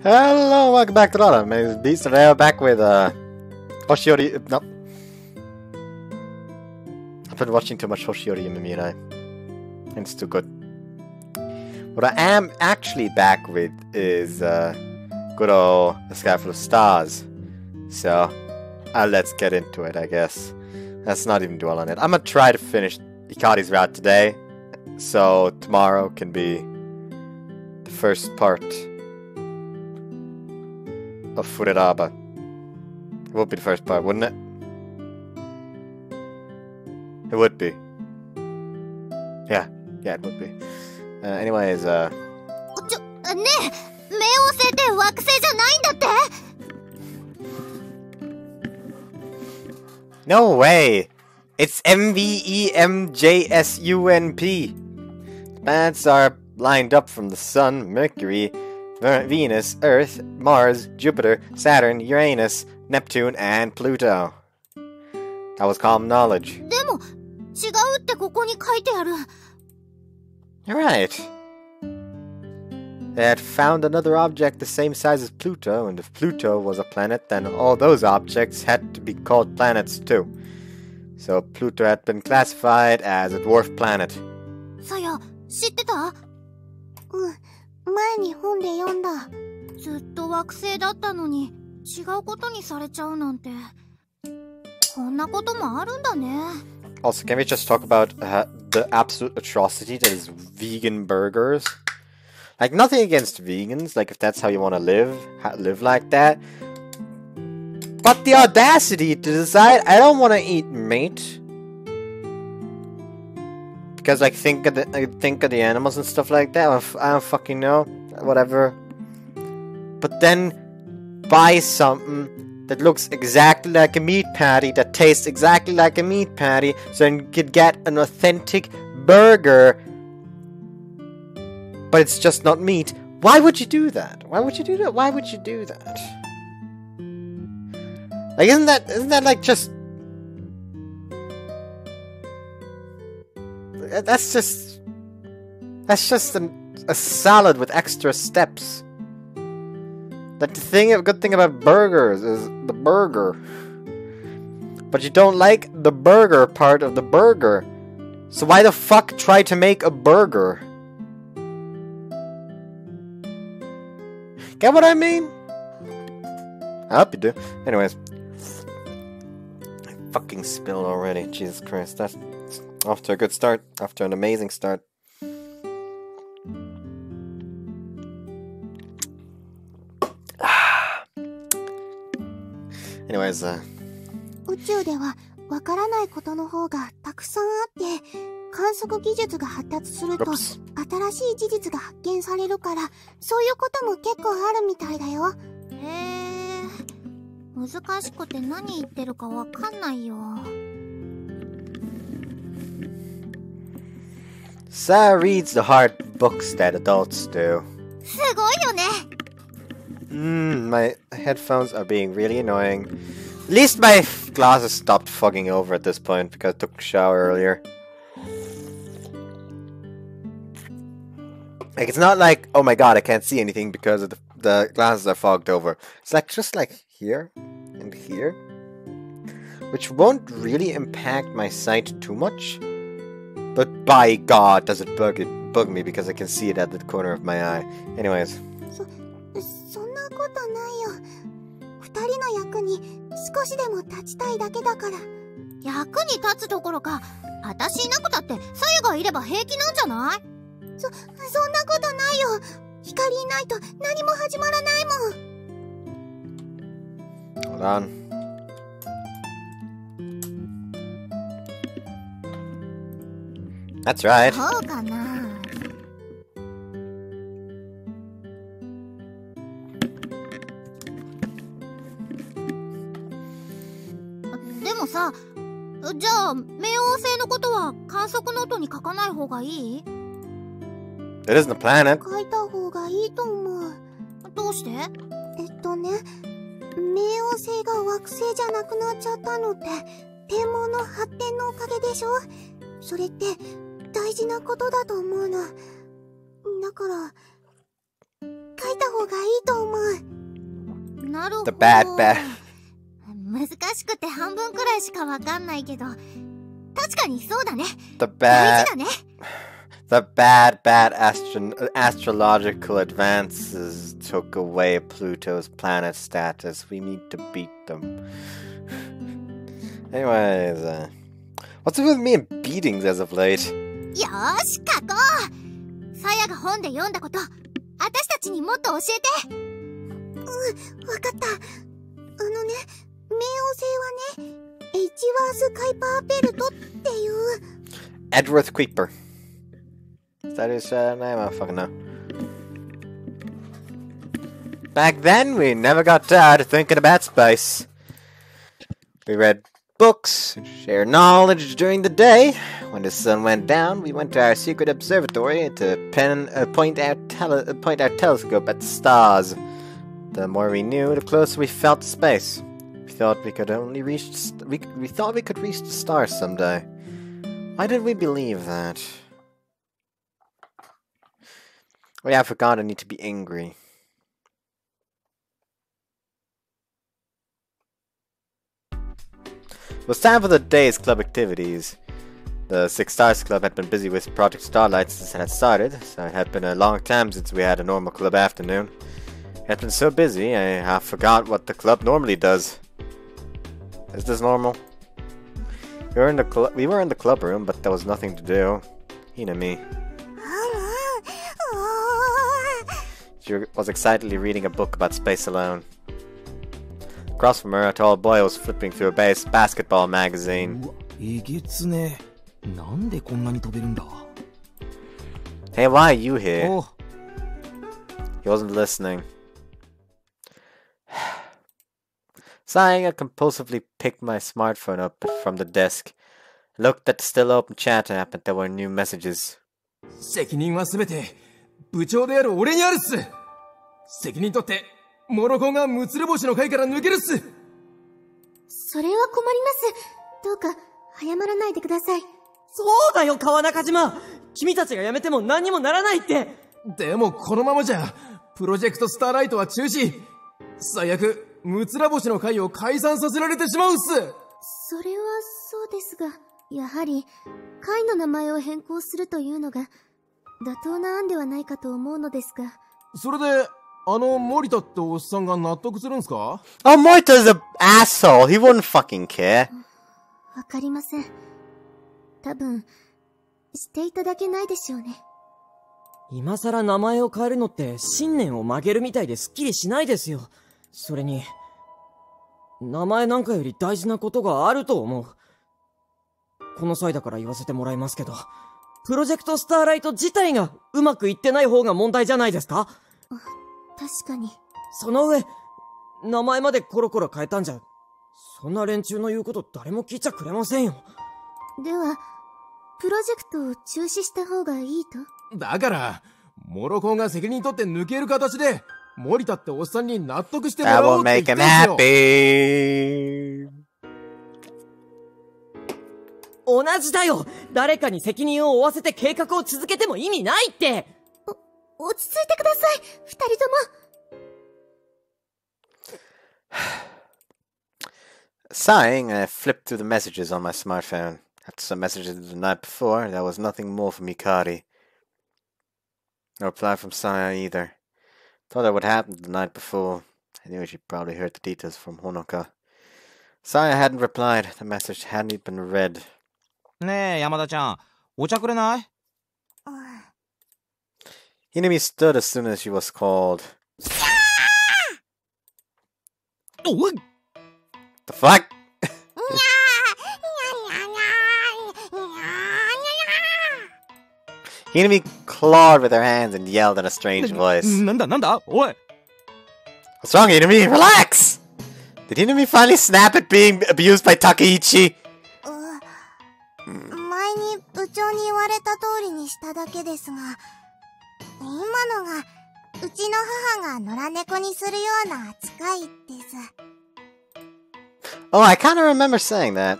Hello, welcome back to the Amazing Beast. Today I'm back with Hoshiori. No, I've been watching too much Hoshiori Mimira, and it's too good. What I am actually back with is good old The Sky Full of Stars. So let's get into it, I guess. Let's not even dwell on it. I'm gonna try to finish Hikari-Route today, so tomorrow can be the first part of Fureraba. It would be the first part, wouldn't it? It would be. Yeah, it would be. Anyways, No way! It's MVEMJSUNP. Planets are lined up from the Sun, Mercury, Venus, Earth, Mars, Jupiter, Saturn, Uranus, Neptune, and Pluto. That was common knowledge. You're right. They had found another object the same size as Pluto, and if Pluto was a planet, then all those objects had to be called planets too. So Pluto had been classified as a dwarf planet. Saya, 知ってた? 前に本で読んだ。ずっと惑星だったのに違うことにされちゃうなんて。こんなこともあるんだね。Also, can we just talk about the absolute atrocity that is vegan burgers? Like, nothing against vegans, like, if that's how you want to live like that. But the audacity to decide, I don't want to eat meat. Because, like, think of the animals and stuff like that. I don't fucking know. Whatever. But then, buy something that looks exactly like a meat patty, that tastes exactly like a meat patty, so you could get an authentic burger, but it's just not meat. Why would you do that? Why would you do that? Why would you do that? Like, isn't that like just... That's just a salad with extra steps. Like, the good thing about burgers is the burger. But you don't like the burger part of the burger. So why the fuck try to make a burger? Get what I mean? I hope you do. Anyways. I fucking spilled already. Jesus Christ. That's off to a good start. Off to an amazing start. Anyways, 宇宙ではわからないことの方がたくさんあって、観測技術が発達すると新しい事実が発見されるから、そういうことも結構あるみたいだよ。へえ、難しくて何言ってるかわかんないよ。Sarah reads the hard books that adults do. すごいよね。My headphones are being really annoying. At least my glasses stopped fogging over at this point because I took a shower earlier. Like, it's not like, oh my god, I can't see anything because of the glasses are fogged over. It's like, just like here and here. Which won't really impact my sight too much. But by god, does it bug me because I can see it at the corner of my eye. Anyways. そんなことないよ。二人の役に少しでも立ちたいだけだから。役に立つどころか、私いなくたってさやがいれば平気なんじゃない？そんなことないよ。光いないと何も始まらないもん。Hold on. That's right. そうかな。でもさ、じゃあ冥王星のことは観測ノートに書かない方がいい？ It isn't a planet. 書いた方がいいと思う。どうして？冥王星が惑星じゃなくなっちゃったのって天文の発展のおかげでしょ？それって大事なことだと思うの。だから書いた方がいいと思う。The bad bad. 難しくて半分くらいしかわかんないけど、確かにそうだね。 The 大 bad 事だね。 The bad astrological advances took away Pluto's planet status. We need to beat them. Anyways, what's with me and beatings as of late? よーし、書こう。さやが本で読んだこと、私たちにもっと教えて。わかった。冥王星はね、エイチワース・カイパーベルトっていう。Edworth Creeper. Is that his name? I don't fucking know. Back then, we never got tired of thinking about space. We read books and shared knowledge during the day. When the sun went down, we went to our secret observatory to point our telescope at the stars. The more we knew, the closer we felt to space. We thought we could reach the stars someday. Why did we believe that? Oh yeah, I forgot I need to be angry. It was time for the day's club activities. The Six Stars Club had been busy with Project Starlight since it had started, so it had been a long time since we had a normal club afternoon. It had been so busy, I half forgot what the club normally does. Is this normal? We were in the club room, but there was nothing to do. Me. She was excitedly reading a book about space alone. Across from her, a tall boy was flipping through a basketball magazine. Hey, why are you here? Oh. He wasn't listening. Sighing, I compulsively picked my smartphone up from the desk. I looked at the still open chat app and there were new messages. 責任はすべて部長である俺にあるっす。責任取ってモロコがむつれ星の会から抜けるっす。それは困ります。どうか早まらないでください。そうだよ、川中島。君たちが辞めても何にもならないって。でもこのままじゃプロジェクトスターライトは中止。最悪むつら星の会を解散させられてしまうっす。それはそうですが、やはり会の名前を変更するというのが妥当な案ではないかと思うのですが。それで森田っておっさんが納得するんすか？ Oh, Morta's an asshole. He wouldn't fucking care. わかりません。多分していただけないでしょうね。今さら名前を変えるのって信念を曲げるみたいですっきりしないですよ。それに名前なんかより大事なことがあると思う。この際だから言わせてもらいますけど、プロジェクトスターライト自体がうまくいってない方が問題じゃないですか？確かに。その上、名前までコロコロ変えたんじゃ、そんな連中の言うこと誰も聞いちゃくれませんよ。では、プロジェクトを中止した方がいいと？だから、モロコンが責任取って抜ける形で、森田っておっさんに納得しても That らお will うって言 make って him んすよ。 happy. 同じだよ。誰かに責任を負わせて計画を続けても意味ないって。落ち着いてください、二人とも。Sighing, I flipped through the messages on my smartphone. After some messages the night before, there was nothing more from Hikari. No reply from Saya either. Thought that would happen the night before. I knew she'd probably heard the details from Honoka. Saya hadn't replied. The message hadn't even been read. ねえ、山田ちゃん、お茶くれない？ Hinami stood as soon as she was called. The fuck? Hinami clawed with her hands and yelled in a strange voice. なんだおい What's wrong, Hinami? Relax! Did Hinami finally snap at being abused by Takeichi? 前に部長に言われた通りにしただけですが、今のがうちの母が野良猫にするような扱いです。 Oh, I kinda remember saying that.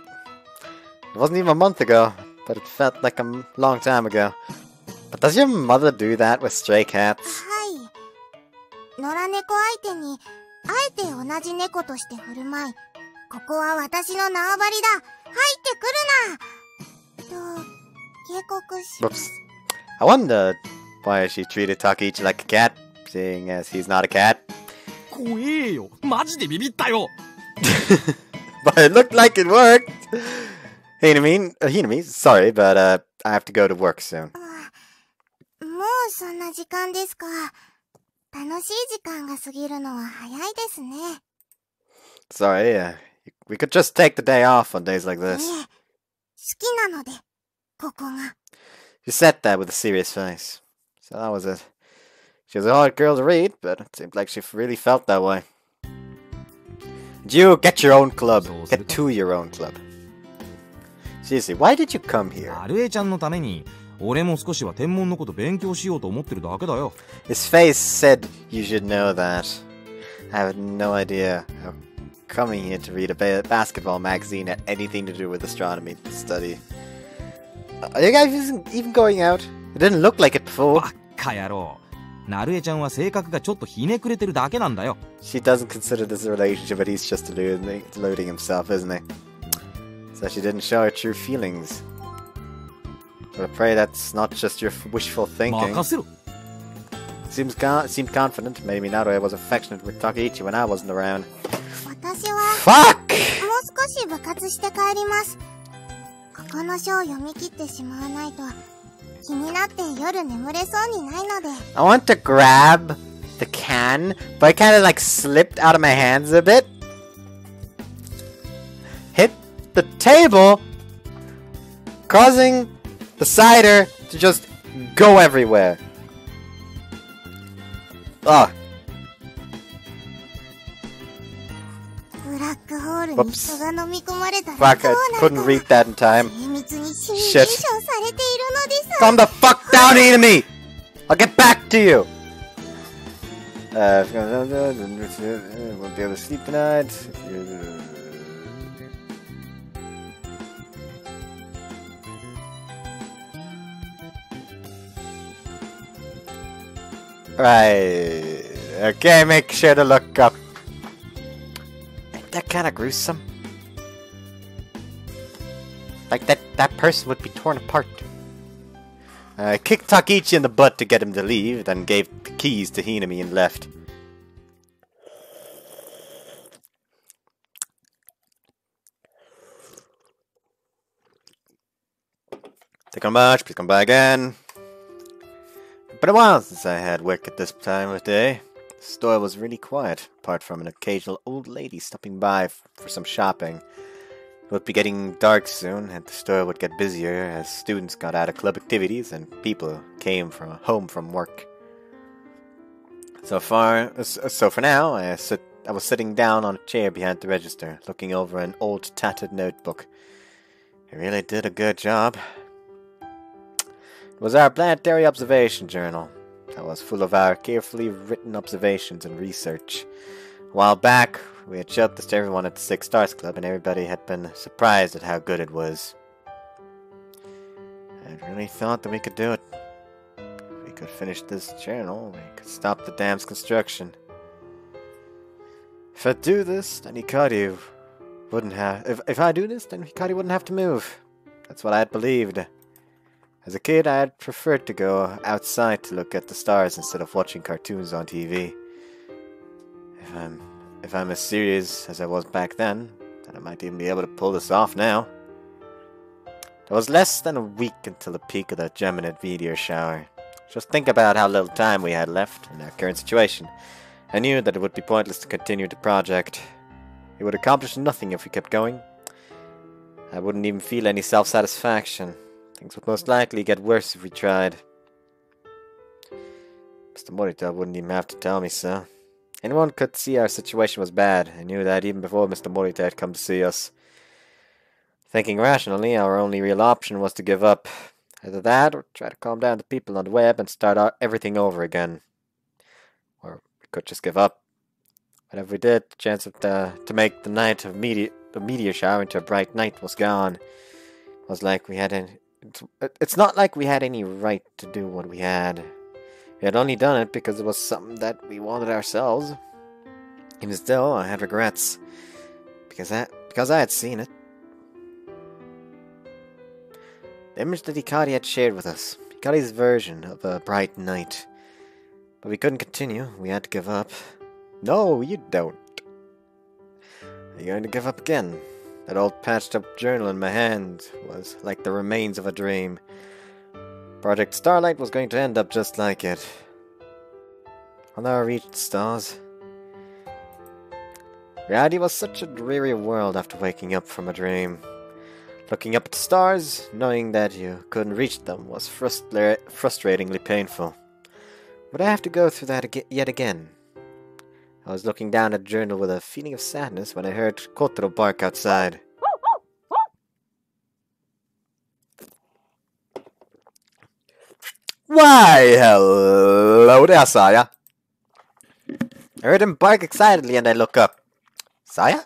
It wasn't even a month ago, but it felt like a long time ago. But does your mother do that with stray cats? はい。野良猫相手にえて同じ猫として振る舞い、ここは私の縄張りだ、入ってくるなと警告します。 Whoops. I wonder why she treated Takichi like a cat, seeing as he's not a cat. 怖えよ。マジでビビったよ。But it looked like it worked. Hinami, sorry, but I have to go to work soon. もうそんな時間ですか。楽しい時間が過ぎるのは早いですね。 Sorry, we could just take the day off on days like いえ、 this. 好きなので、ここが。 She said that with a serious face. So that was it. She was a hard girl to read, but it seemed like she really felt that way. And you, get your own club. Get to your own club. Seriously, why did you come here? アルエちゃんのために俺も少しは天文のこと勉強しようと思ってるだけだよ。 His face said you should know that. I had no idea how coming here to read a basketball magazine had anything to do with astronomy study. Are you guys even going out? It didn't look like it before. バッカ野郎。ナルエちゃんは性格がちょっとひねくれてるだけなんだよ。 She doesn't consider this a relationship, but he's just deluding himself, isn't he? So she didn't show her true feelings. But I pray that's not just your wishful thinking. 任せろ。 Seemed confident. Maybe Naruto was affectionate with Takeichi when I wasn't around. 私は Fuck! もう少し部活して帰ります。ここの書を読み切ってしまわないと気になって夜眠れそうにないので。 I want to grab the can, but I kind of like slipped out of my hands a bit. Hit the table, causing the cider to just go everywhere. Ugh. ブラックホールに Whoops. 人が飲み込まれたら Fuck, どう I なる couldn't か read that in time. 精密にシミュレーションされているのです。 Calm the fuck down, enemy! I'll get back to you! Won't be able to sleep tonight. Right. Okay, make sure to look up. Ain't that kind of gruesome? Like that person would be torn apart. I kicked Takichi in the butt to get him to leave, then gave the keys to Hinami and left. Thank you much, please come by again. Been a while since I had work at this time of day. The store was really quiet, apart from an occasional old lady stopping by for some shopping. It would be getting dark soon, and the store would get busier as students got out of club activities and people came home from work. So for now, I was sitting down on a chair behind the register, looking over an old tattered notebook. It really did a good job. It was our planetary observation journal that was full of our carefully written observations and research. A while back, we had showed this to everyone at the Six Stars Club, and everybody had been surprised at how good it was. I really thought that we could do it. If we could finish this journal, we could stop the dam's construction. If I do this, then Hikari wouldn't have... If I do this, then Hikari wouldn't have to move. That's what I had believed. As a kid, I had preferred to go outside to look at the stars instead of watching cartoons on TV. If I'm as serious as I was back then I might even be able to pull this off now. There was less than a week until the peak of the Geminid meteor shower. Just think about how little time we had left in our current situation. I knew that it would be pointless to continue the project. It would accomplish nothing if we kept going. I wouldn't even feel any self-satisfaction. Things would most likely get worse if we tried. Mr. Morita wouldn't even have to tell me so. Anyone could see our situation was bad. I knew that even before Mr. Morita had come to see us. Thinking rationally, our only real option was to give up. Either that, or try to calm down the people on the web and start everything over again. Or we could just give up. Whatever we did, the chance of to make the night of the meteor shower into a bright night was gone. It was like we had it's not like we had any right to do what we had. We had only done it because it was something that we wanted ourselves. Even still, I had regrets. Because I had seen it. The image that Hikari had shared with us. Hikari's version of a bright night. But we couldn't continue. We had to give up. No, you don't. Are you going to give up again? That old patched-up journal in my hand was like the remains of a dream. Project Starlight was going to end up just like it. I'll never reach the stars. Reality was such a dreary world after waking up from a dream. Looking up at the stars, knowing that you couldn't reach them, was frustratingly painful. Would I have to go through that yet again? I was looking down at the journal with a feeling of sadness when I heard Kotaro bark outside. Why, hello there, Saya. I heard him bark excitedly and I look up. Saya?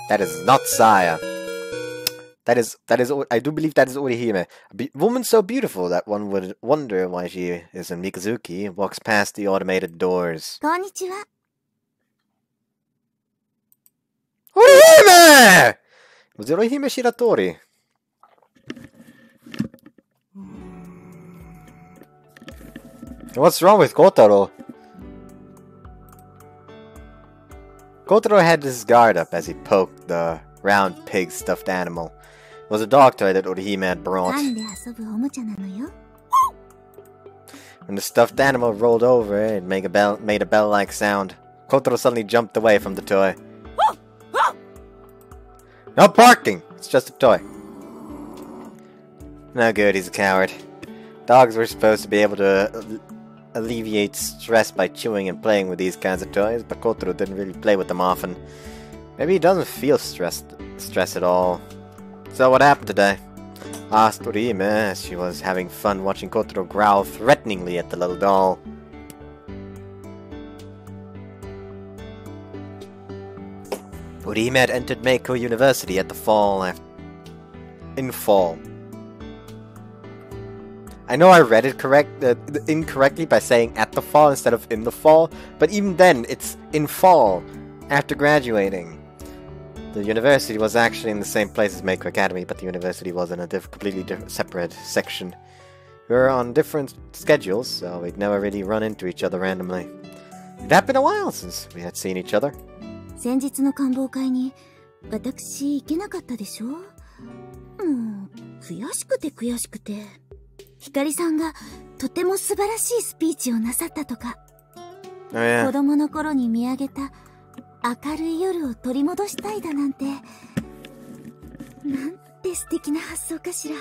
That is not Saya. That is, I do believe that is Orihime. A woman so beautiful that one would wonder why she is in Mikazuki, walks past the automated doors. Konnichiwa. Orihime! It was Orihime Shiratori. What's wrong with Kotaro? Kotaro had his guard up as he poked the round pig stuffed animal. It was a dog toy that Orihime had brought. When the stuffed animal rolled over, it made a bell-like sound. Kotaro suddenly jumped away from the toy. No barking! It's just a toy. No good, he's a coward. Dogs were supposed to be able to alleviate stress by chewing and playing with these kinds of toys, but Kotaro didn't really play with them often. Maybe he doesn't feel stress at all. So what happened today? Asked Orihime as she was having fun watching Kotaro growl threateningly at the little doll. Orihime had entered Meiko University at the fall in fall. I know I read it incorrectly by saying at the fall instead of in the fall, but even then, it's in fall, after graduating. The university was actually in the same place as Meiko Academy, but the university was in a completely separate section. We were on different schedules, so we'd never really run into each other randomly. It had been a while since we had seen each other. 先日の官房会に私行けなかったでしょ。もう悔しくて悔しくて。ひかりさんがとても素晴らしいスピーチをなさったとか。Oh, yeah. 子供の頃に見上げた明るい夜を取り戻したいだなんて。なんて素敵な発想かしら。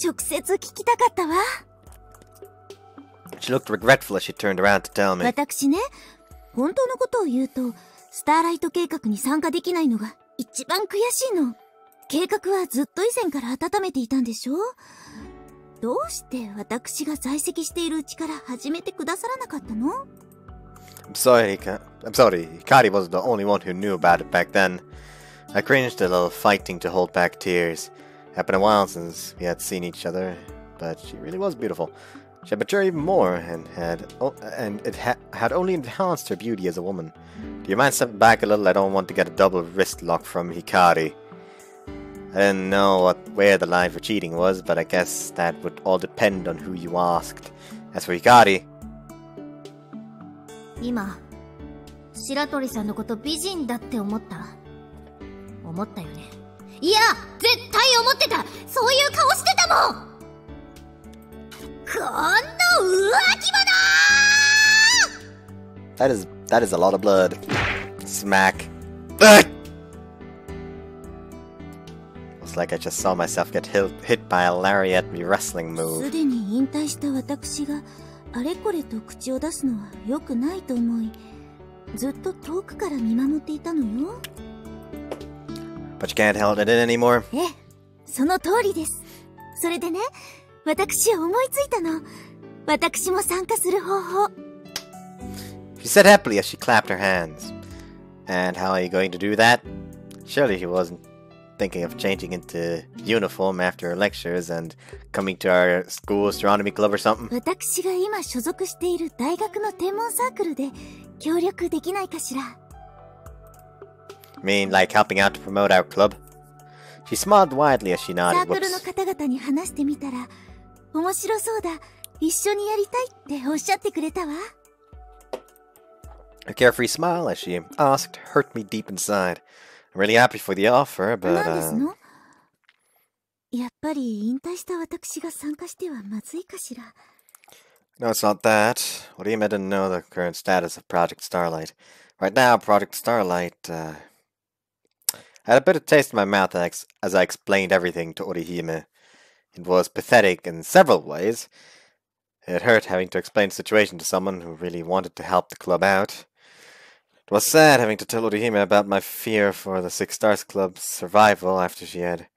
直接聞きたかったわ。She looked regretful as she turned around to tell me. 私ね、本当のことを言うと、スターライト計画に参加できないのが一番悔しいの。計画はずっと以前から温めていたんでしょ？どうして私が在籍しているうちから始めてくださらなかったの？ I'm sorry, Hikari wasn't the only one who knew about it back then. I cringed a little, fighting to hold back tears. It had been a while since we had seen each other, but she really was beautiful. She had matured even more, and it had only enhanced her beauty as a woman. Do you mind stepping back a little? I don't want to get a double wrist lock from Hikari. I didn't know where the line for cheating was, but I guess that would all depend on who you asked. As for Hikari... 今、白鳥さんのこと美人だって思った？思ったよね。いや、絶対思ってた！そういう顔してたもん！この浮気者！ That is a lot of blood. Smack. Ugh! It's like I just saw myself get hit by a lariat wrestling move. すでに引退した私があれこれと口を出すのは良くないと思い、ずっと遠くから見守っていたのよ。But you can't hold it in anymore? ええ、その通りです。それでね、私思いついたの。私も参加する方法。She said happily as she clapped her hands. And how are you going to do that? Surely she wasn't thinking of changing into uniform after lectures and coming to our school astronomy club or something? 私が今所属している大学の天文サークルで協力できないかしら。Mean like helping out to promote our club? She smiled widely as she サ nodded. ークルの Whoops. 方々に話してみたら、面白そうだ、一緒にやりたいっておっしゃってくれたわ。Her carefree smile as she asked hurt me deep inside. I'm really happy for the offer, 何 but ですの？やっぱり引退した私が参加してはまずいかしら。 no, it's not that. Orihime didn't know the current status of Project Starlight. Right now, Project Starlight, I had a bitter taste in my mouth as I explained everything to Orihime. It was pathetic in several ways. It hurt having to explain the situation to someone who really wanted to help the club out. It was sad having to tell Orihime about my fear for the Six Stars Club's survival after she had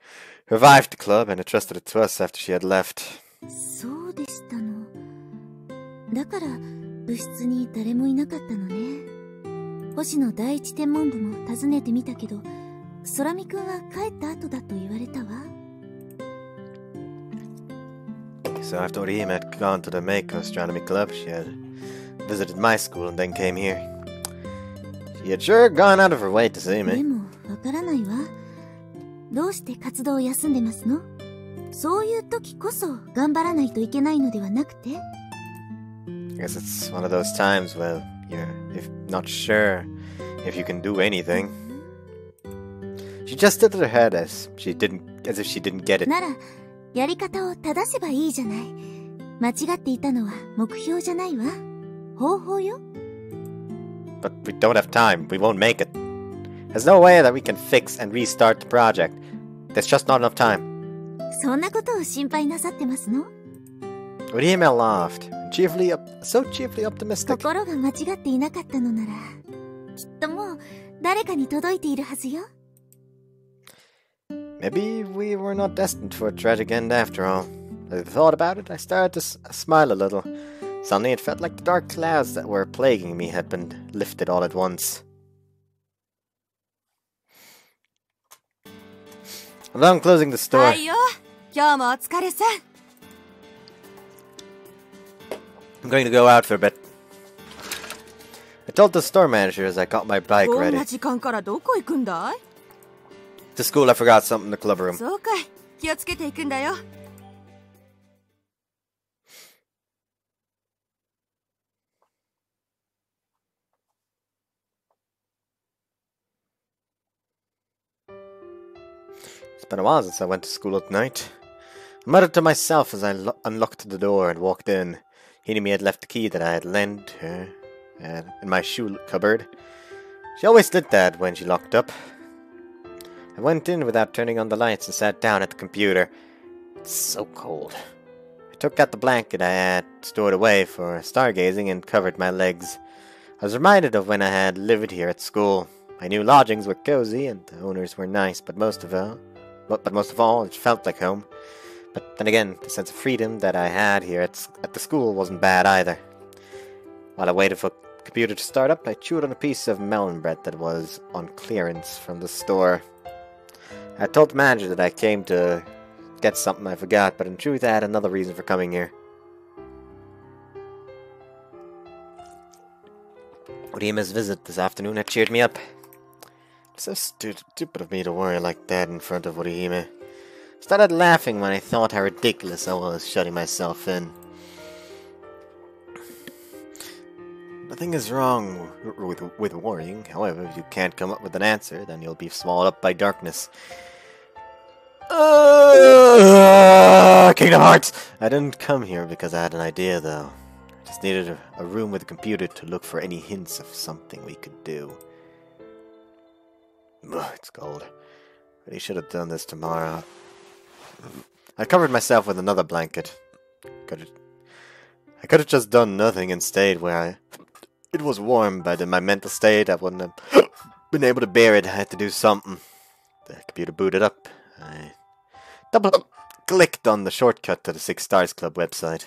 revived the club and entrusted it to us after she had left. そうでしたの。だから部室に誰もいなかったのね。星野第一天文部も訪ねてみたけど、空見くんは帰った後だと言われたわ。So after Orihime had gone to the Meiko Astronomy Club, she had visited my school and then came here. She had sure gone out of her way to see で me. もわからないわ。どうして活動を休んでますの？そういう時こそ頑張らないといけないのではなくて？ I guess it's one of those times where you're if not sure if you can do anything. She just tilted her head as if she didn't get it. ならやり方を正せばいいじゃない。間違っていたのは目標じゃないわ。方法よ。 But we don't have time. We won't make it. There's no way that we can fix and restart the project. There's just not enough time. そんなことを心配なさってますの？ Orihime laughed, so cheerfully optimistic. 心が間違っていなかったのなら、きっともう誰かに届いているはずよ。 Maybe we were not destined for a tragic end after all. As I thought about it, I started to smile a little. Suddenly it felt like the dark clouds that were plaguing me had been lifted all at once. Although I'm closing the store. はいよ。今日もお疲れさん。 I'm going to go out for a bit. I told the store manager as I got my bike こん ready. な時間からどこ行くんだい？ To school, I forgot something in the club room. そうかい。気をつけていくんだよ。 It's been a while since I went to school at night. I muttered to myself as I unlocked the door and walked in. Hinami had left the key that I had lent her in my shoe cupboard. She always did that when she locked up. I went in without turning on the lights and sat down at the computer. It's so cold. I took out the blanket I had stored away for stargazing and covered my legs. I was reminded of when I had lived here at school. My new lodgings were cozy and the owners were nice, but most of all, it felt like home. But then again, the sense of freedom that I had here at the school wasn't bad either. While I waited for the computer to start up, I chewed on a piece of melon bread that was on clearance from the store. I told the manager that I came to get something I forgot, but in truth I had another reason for coming here. Orihime's visit this afternoon had cheered me up. It's so stupid of me to worry like that in front of Orihime. I started laughing when I thought how ridiculous I was shutting myself in. Nothing is wrong with worrying. However, if you can't come up with an answer, then you'll be swallowed up by darkness. Kingdom Hearts! I didn't come here because I had an idea, though. I just needed a room with a computer to look for any hints of something we could do. Ugh, it's cold. Really should have done this tomorrow. I covered myself with another blanket. I could have just done nothing and stayed where it was warm, but in my mental state I wouldn't have been able to bear it. I had to do something. The computer booted up. I double-clicked on the shortcut to the Six Stars Club website.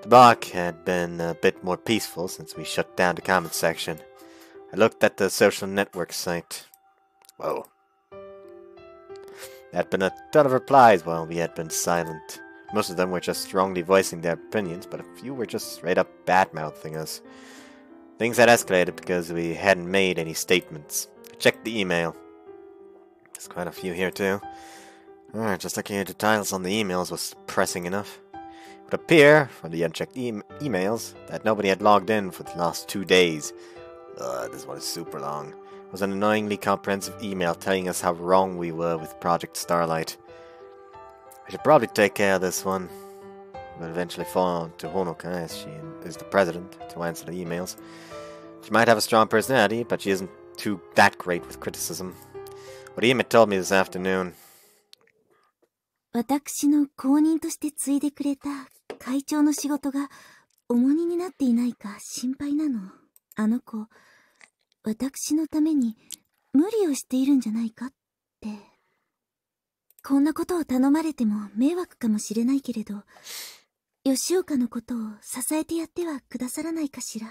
The blog had been a bit more peaceful since we shut down the comments section. I looked at the social network site. Whoa. There had been a ton of replies while we had been silent. Most of them were just strongly voicing their opinions, but a few were just straight up bad-mouthing us. Things had escalated because we hadn't made any statements. I checked the email. There's quite a few here too. Just looking at the titles on the emails was depressing enough. It would appear, from the unchecked emails, that nobody had logged in for the last 2 days. This one is super long. It was an annoyingly comprehensive email telling us how wrong we were with Project Starlight. I should probably take care of this one. But eventually fall to Honoka, as she is the president, to answer the emails. She might have a strong personality, but she isn't that great with criticism. What Ime told me this afternoon. 私の後任として継いでくれた会長の仕事が重荷になっていないか心配なの。あの子、私のために無理をしているんじゃないかって。こんなことを頼まれても迷惑かもしれないけれど、吉岡のことを支えてやってはくださらないかしら。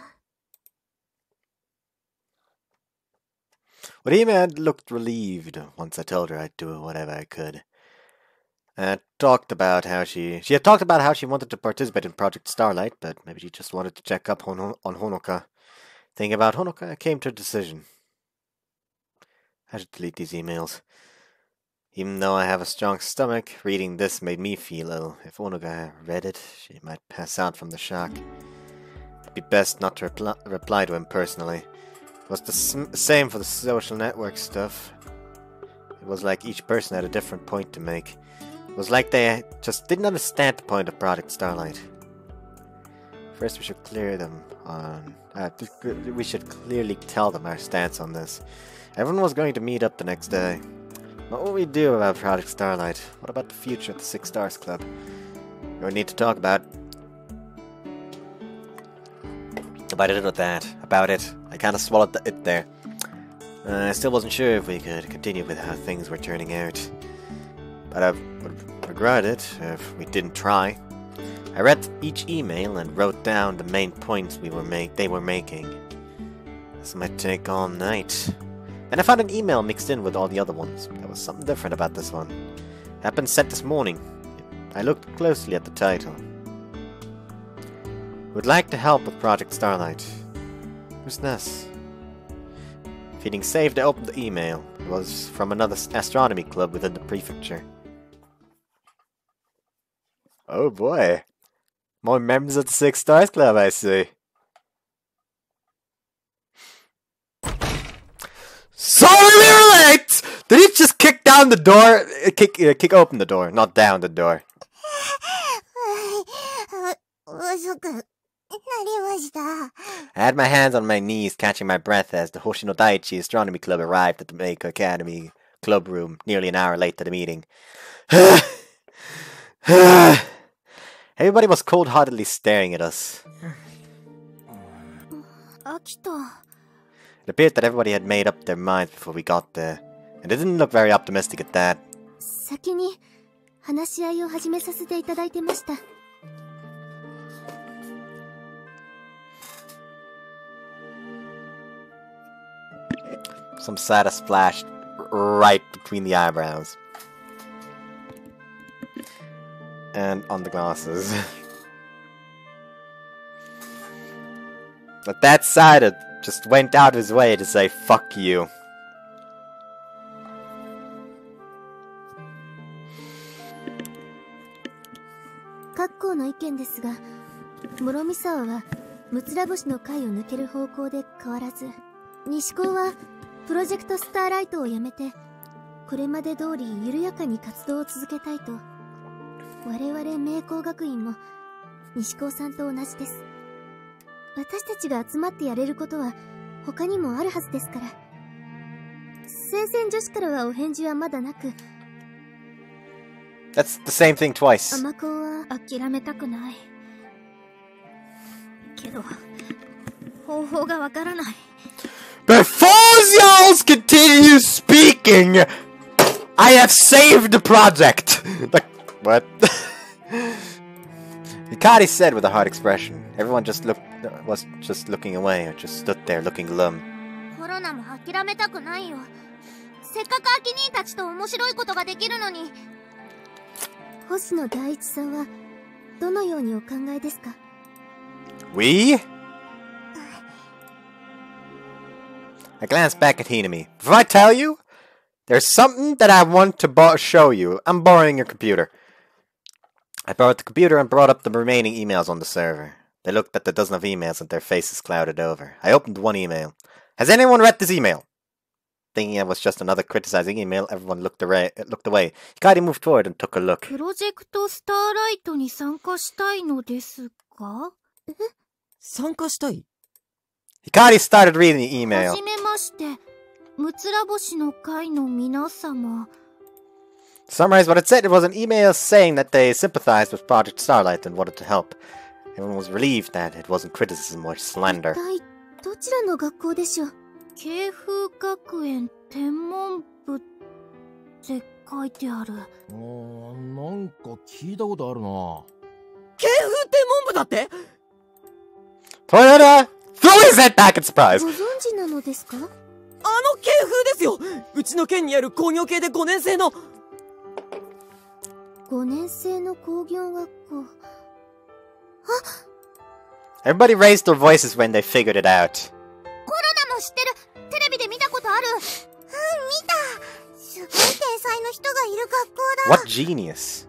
Well, Ime looked relieved once I told her I'd do whatever I could. Talked about how she had talked about how she wanted to participate in Project Starlight, but maybe she just wanted to check up on Honoka. Thinking about Honoka, I came to a decision. I should delete these emails. Even though I have a strong stomach, reading this made me feel ill. If Honoka read it, she might pass out from the shock. It'd be best not to reply to him personally. It was the same for the social network stuff. It was like each person had a different point to make. It was like they just didn't understand the point of Project Starlight. First, we should clear them on... we should clearly tell them our stance on this. Everyone was going to meet up the next day. What will we do about Project Starlight? What about the future of the Six Stars Club? We need to talk about it. I kind of swallowed it there. I still wasn't sure if we could continue with how things were turning out. But I would regret it if we didn't try. I read each email and wrote down the main points they were making. This might take all night. Then I found an email mixed in with all the other ones. There was something different about this one. It had been sent this morning. I looked closely at the title. Would like to help with Project Starlight. Who's this? Feeling saved, I opened the email. It was from another astronomy club within the prefecture. Oh boy. More members of the Six Stars Club, I see. Sorry we were late! Did he just kick down the door? Kick open the door, not down the door. I had my hands on my knees, catching my breath as the Hoshino Daiichi Astronomy Club arrived at the Meiko Academy club room nearly an hour late to the meeting. Everybody was cold-heartedly staring at us. It appeared that everybody had made up their minds before we got there, and it didn't look very optimistic at that. 先に話し合いを始めさせていただいてました。Some saddle splashed right between the eyebrows. And on the glasses. But that side just went out of his way to say, fuck you. Kakkoの意見ですが、諸見沢はむつら星の会を抜ける方向で変わらず、西高はプロジェクトスターライトをやめて、これまで通り緩やかに活動を続けたいと。我々明光学院も西高さんと同じです。私たちが集まってやれることは他にもあるはずですから。聖戦女子からはお返事はまだなく。That's the same thing twice. 甘子は諦めたくない。けど、方法がわからない。Before y'all continue speaking, I have saved the project! Like, what? Hikari said with a hard expression. Everyone was just looking away, or just stood there looking glum. コロナも諦めたくないよ。せっかくアキ兄たちと面白いことができるのに。星野大一さんはどのようにお考えですか？ We? I glanced back at Hinami. Before I tell you, there's something that I want to show you. I'm borrowing your computer. I borrowed the computer and brought up the remaining emails on the server. They looked at the dozen of emails and their faces clouded over. I opened one email. Has anyone read this email? Thinking it was just another criticizing email, everyone looked away. Hikari moved forward and took a look. プロジェクトスターライトに参加したいのですか？参加したい？ Hikari started reading the email. はじめまして、むつら星の会の皆様。To summarize what it said, it was an email saying that they sympathized with Project Starlight and wanted to help. Everyone was relieved that it wasn't criticism or slander. 一体どちらの学校でしょう？慶風学園天文部って書いてある。なんか聞いたことあるな。慶風天文部だって？ Toyota threw his head back in surprise. ご存知なのですか？慶風ですよ。うちの県にある工業系で5年生の。5年生の工業学校。Everybody raised their voices when they figured it out. コロナの知ってる。テレビで見たことある。見た。すごい天才の人がいる学校だ。 What genius.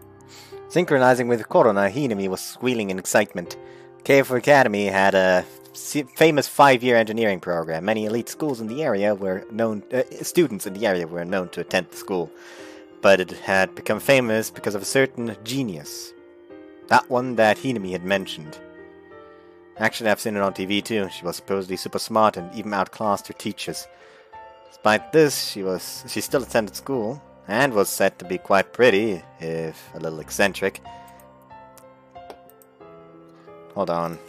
Synchronizing with Corona, Hinami was squealing in excitement. Keifu Academy had a famous 5-year engineering program. Many elite schools in the area were known, students in the area were known to attend the school. But it had become famous because of a certain genius. That one that Hinami had mentioned. Actually, I've seen it on TV too. She was supposedly super smart and even outclassed her teachers. Despite this, she still attended school, and was said to be quite pretty, if a little eccentric. Hold on.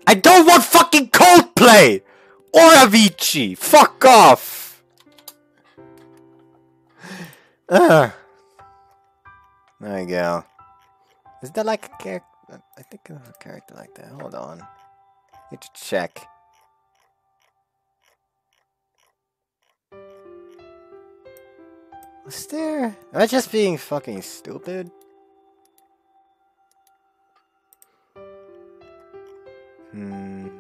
I don't want fucking Coldplay! Or Avicii! Fuck off! There you go. Is that like a character? I think it was a character like that. Hold on. Need to check. Was there... Am I just being fucking stupid? No,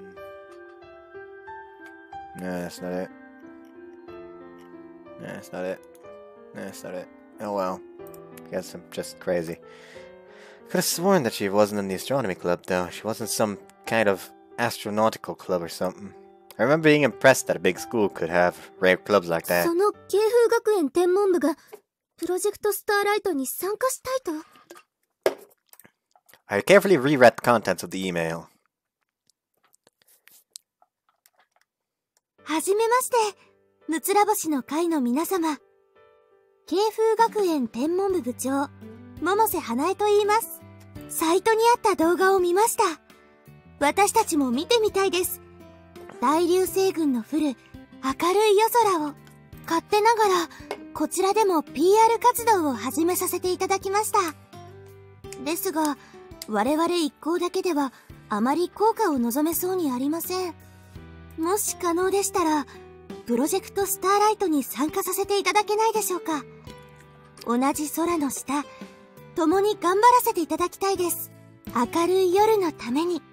that's not it. No, that's not it. No, that's not it. Oh well. Guess I'm just crazy. Could have sworn that she wasn't in the astronomy club, though. She wasn't some kind of astronautical club or something. I remember being impressed that a big school could have rare clubs like that. その慶風学園天文部がプロジェクトスターライトに参加したいと。 I carefully reread the contents of the email. はじめまして、むつら星の会の皆様。慶風学園天文部部長、百瀬花江と言います。サイトにあった動画を見ました。私たちも見てみたいです。大流星群の降る明るい夜空を、勝手ながらこちらでも PR 活動を始めさせていただきました。ですが、我々一行だけではあまり効果を望めそうにありません。もし可能でしたら、プロジェクトスターライトに参加させていただけないでしょうか。同じ空の下、共に頑張らせていただきたいです。明るい夜のために。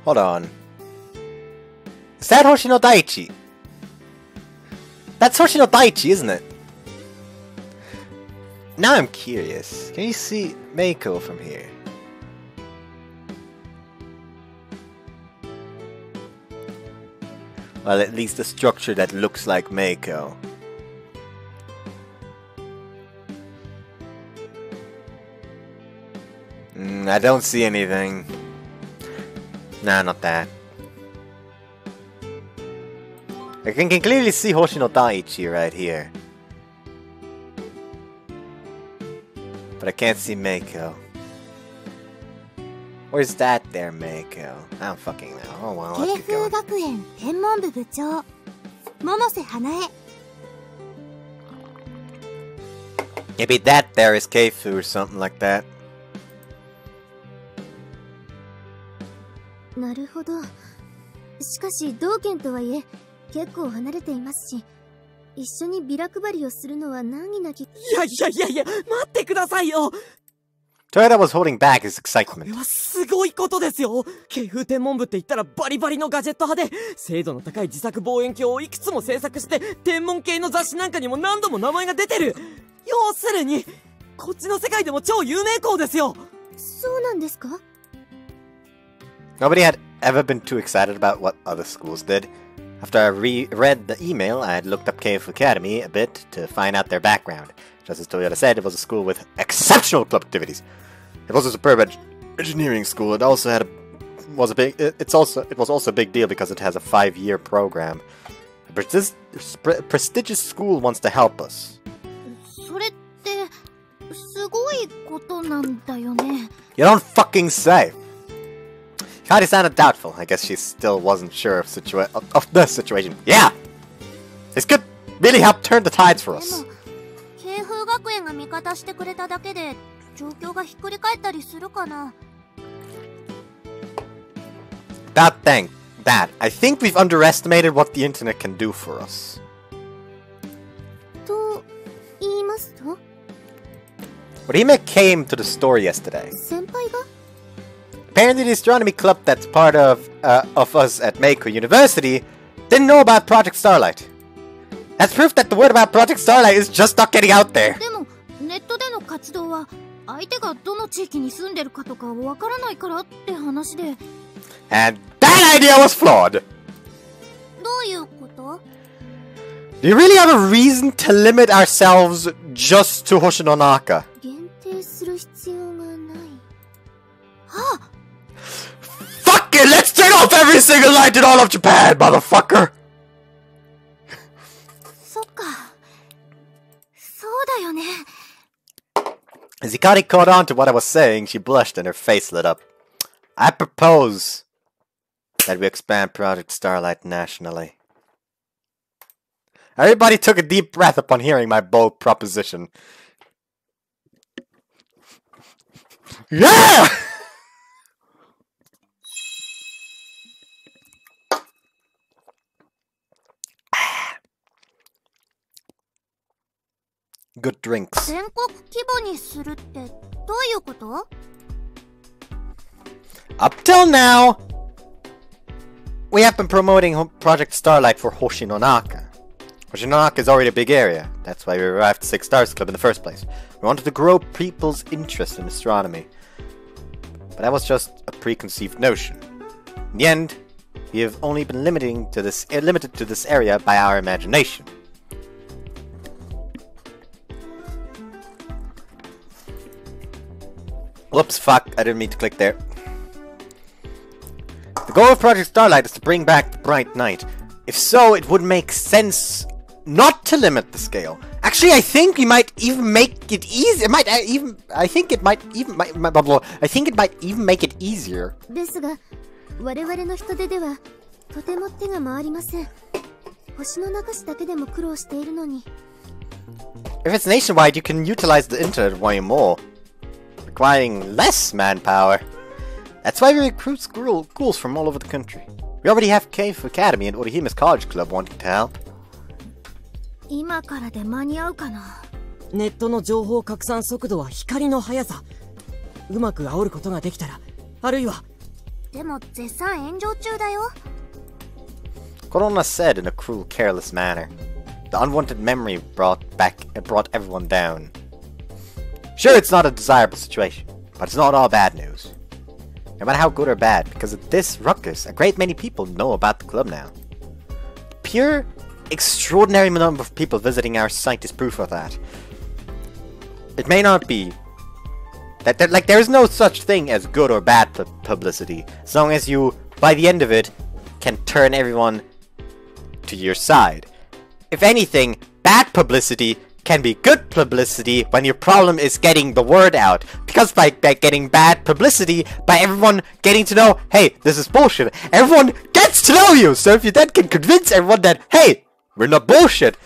Hold on. Is that Hoshino Daiichi? That's Hoshino Daiichi, isn't it? Now I'm curious. Can you see Meiko from here? Well, at least a structure that looks like Meiko. I don't see anything. Nah, not that. I can clearly see Hoshino Daiichi right here. But I can't see Meiko. Where's that there, Meiko? I don't fucking know. Oh well, let's 慶 get 風 going. 学園天文部部長、百瀬花江。 Maybe that there is Keifu or something like that. なるほど。しかし同県とはいえ結構離れていますし、一緒にビラ配りをするのは難儀な気。いや、待ってくださいよ。Toyota was holding back his こ excitement. れはすごいことですよ。京風天文部って言ったらバリバリのガジェット派で、精度の高い自作望遠鏡をいくつも制作して、天文系の雑誌なんかにも何度も名前が出てる。要するにこっちの世界でも超有名校ですよ。そうなんですか？ Nobody had ever been too excited about what other schools did. After I read the email, I had looked up KF Academy a bit to find out their background. Just as Toyota said, it was a school with exceptional club activities. It was a superb engineering school. It also had it was also a big deal because it has a 5-year program. A prestigious school wants to help us. それってすごいことなんだよね。 You don't fucking say. Hikari sounded doubtful. I guess she still wasn't sure of the situation. Yeah! This could really help turn the tides for で us. も京風学園が味方してくれただけで状況がひっくり返ったりするかな。 That, I think we've underestimated what the internet can do for us. と言いますと、 Orihime came to the store yesterday. 先輩が？ Apparently the astronomy club that's part of us at Meiko University didn't know about Project Starlight. That's proof that the word about Project Starlight is just not getting out there. でもネットでの活動は相手がどの地域に住んでるかとかわからないからって話で。 And that idea was flawed. どういうこと？ Do you really have a reason to limit ourselves just to Hoshinonaka? 限定する必要がない。あ！ Fuck it! Let's turn off every single light in all of Japan, motherfucker! そっか。そうだよね。 As Hikari caught on to what I was saying, she blushed and her face lit up. I propose that we expand Project Starlight nationally. Everybody took a deep breath upon hearing my bold proposition. Yeah! Good drinks. 全国規模にするってどういうこと？ Up till now, we have been promoting Project Starlight for Hoshinonaka. Hoshinonaka is already a big area. That's why we arrived at 6 Stars Club in the first place. We wanted to grow people's interest in astronomy. But that was just a preconceived notion. In the end, we have only been limited to this area by our imagination. Whoops, fuck, I didn't mean to click there. The goal of Project Starlight is to bring back the bright night. If so, it would make sense not to limit the scale. Actually, I think we might even make it easier. I think it might even make it easier. ですが、我々の人手ではとても手が回りません。星の中市だけでも苦労しているのに。 If it's nationwide, you can utilize the internet way more, requiring less manpower. That's why we recruit schools from all over the country. We already have KF Academy and Orihime's College Club wanting to help. 今からで間に合うかな。ネットの情報拡散速度は光の速さ。うまく煽ることができたら、あるいは。でも絶賛炎上中だよ。 Corona said in a cruel, careless manner. The unwanted memory brought everyone down. Sure, it's not a desirable situation, but it's not all bad news. No matter how good or bad, because of this ruckus, a great many people know about the club now. Pure, extraordinary number of people visiting our site is proof of that. It may not be that there is no such thing as good or bad publicity, as long as you, by the end of it, can turn everyone to your side. If anything, bad publicity can be good publicity when your problem is getting the word out. Because by getting bad publicity, by everyone getting to know, hey, this is bullshit, everyone gets to know you! So if you then can convince everyone that, hey, we're not bullshit,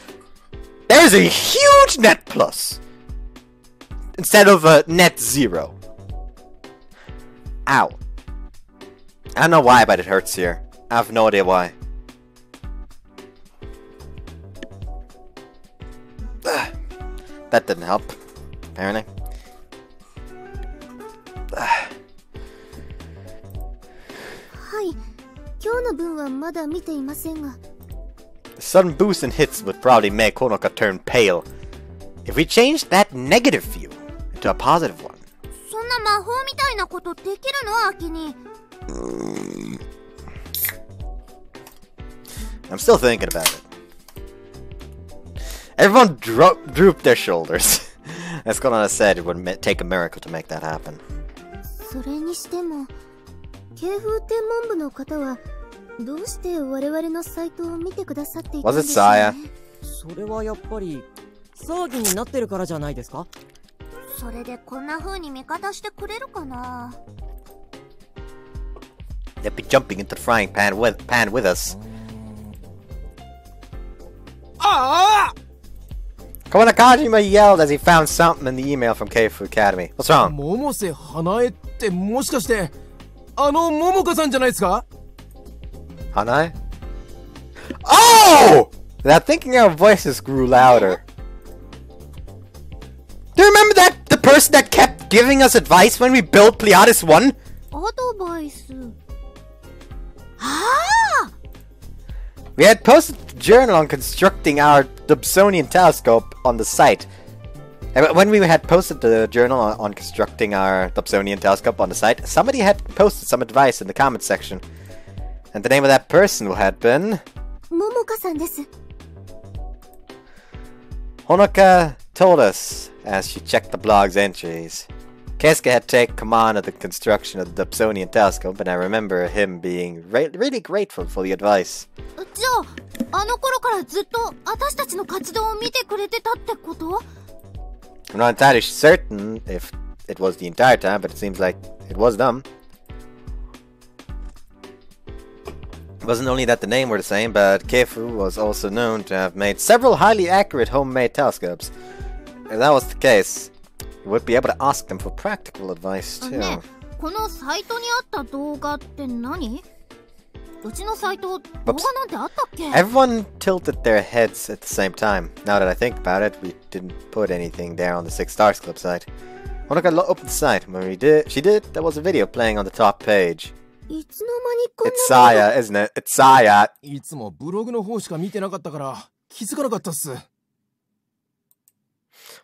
there is a huge net plus. Instead of a net zero. Ow. I don't know why, but it hurts here. I have no idea why. That didn't help, apparently. The sudden boost in hits would probably make Honoka turn pale. If we changed that negative view into a positive one. I'm still thinking about it. Everyone drooped their shoulders. As Konana said, it would take a miracle to make that happen. Was it Saya? それはやっぱり騒ぎになってるからじゃないですか？それでこんな風に味方してくれるかな。 They'd be jumping into the frying pan with us. Kawakajima yelled as he found something in the email from Keifu Academy. What's wrong? 百瀬花江ってもしかして桃香さんじゃないですか? Hanae? Oh! Now thinking our voices grew louder. Do you remember the person that kept giving us advice when we built Pleiades 1? Advice. We had posted a journal on constructing our Dobsonian telescope on the site. When we had posted the journal on constructing our Dobsonian telescope on the site, somebody had posted some advice in the comments section. And the name of that person had been... Momoka-san desu. Honoka told us as she checked the blog's entries. Keisuke had taken command of the construction of the Dobsonian telescope, and I remember him being really grateful for the advice. じゃあ、あの頃からずっと私たちの活動を見てくれてたってこと? I'm not entirely certain if it was the entire time, but it seems like it was them. It wasn't only that the name were the same, but Keifu was also known to have made several highly accurate homemade telescopes. If that was the case, you would be able to ask them for practical advice too. ねえ、このサイトにあった動画って何? うちのサイト、動画なんてあったっけ? Everyone tilted their heads at the same time. Now that I think about it, we didn't put anything there on the Six Stars Club site. Honoka opened the site. When she did, there was a video playing on the top page. It's Saya, isn't it? It's Saya. いつもブログの方しか見てなかったから気づかなかったっす。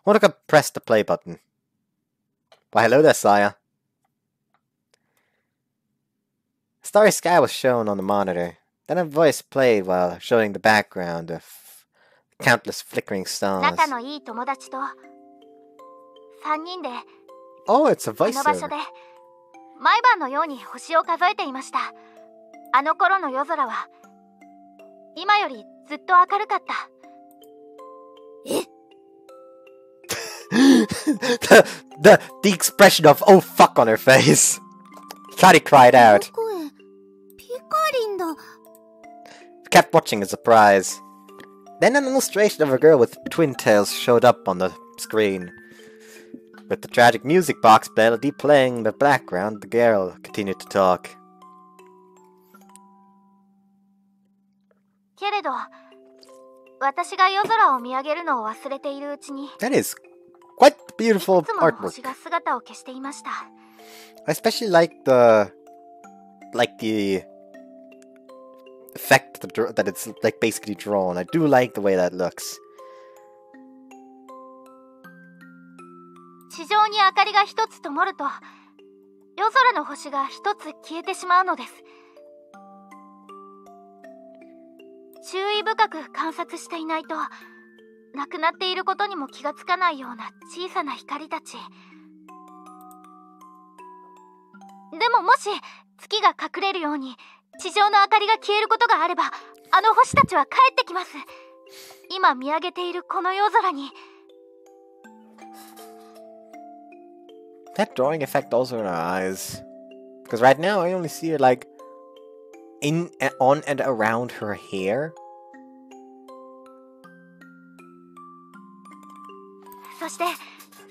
Honoka pressed the play button. Why, hello there, Saya. Starry sky was shown on the monitor. Then a voice played while showing the background of countless flickering stars. Oh, it's a voiceover. 毎晩のように星を数えていました。あの頃の夜空は今よりずっと明るかった。え? the expression of oh fuck on her face. Hikari cried out. Kept watching in surprise. Then an illustration of a girl with twin tails showed up on the screen. With the tragic music box melody playing in the background, the girl continued to talk. That is quite beautiful artwork. I especially like the effect that it's like basically drawn. I do like the way that looks. 地上に明かりが一つ灯ると、夜空の星が一つ消えてしまうのです。注意深く観察していないと、なくなっていることにも気がつかないような小さな光たち。でももし月が隠れるように地上の明かりが消えることがあれば、あの星たちは帰ってきます。今見上げているこの夜空に。That drawing effect also in her eyes. Because right now I only see it like in, on and around her hair. そして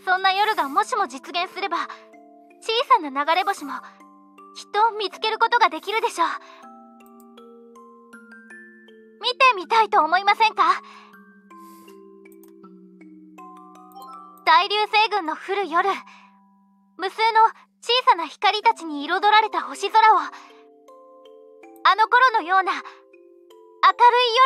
そんな夜がもしも実現すれば、小さな流れ星もきっと見つけることができるでしょう。見てみたいと思いませんか？大流星群の降る夜、無数の小さな光たちに彩られた星空を、あの頃のような明るい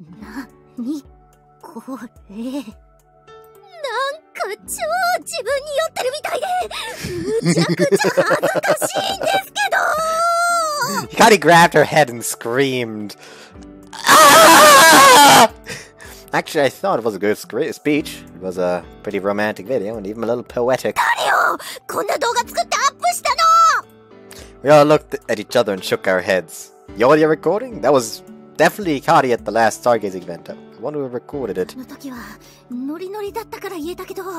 夜を。なにこれ。なんか超自分に酔ってるみたいで、むちゃくちゃ恥ずかしいんですけど。Hikari grabbed her head and screamed. Ah! Actually, I thought it was a good speech. It was a pretty romantic video and even a little poetic. 誰よ、こんな動画作ってアップしたの。 We all looked at each other and shook our heads. The audio recording? That was definitely Hikari at the last Stargazing event. I wonder who recorded it. あの時はノリノリだったから言えたけど、冷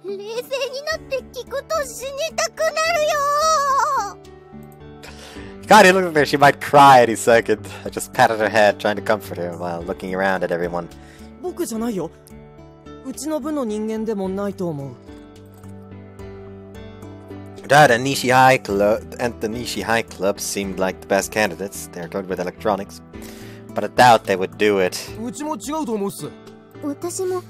静になって聞くと死にたくなるよ。 Hikari looked like she might cry any second. I just patted her head, trying to comfort her while looking around at everyone. 僕じゃないよ。うちの部の人間でもないと思う。That and the Nishi High Club seemed like the best candidates. They're good with electronics. But I doubt they would do it. うちも違うと思うっす。私も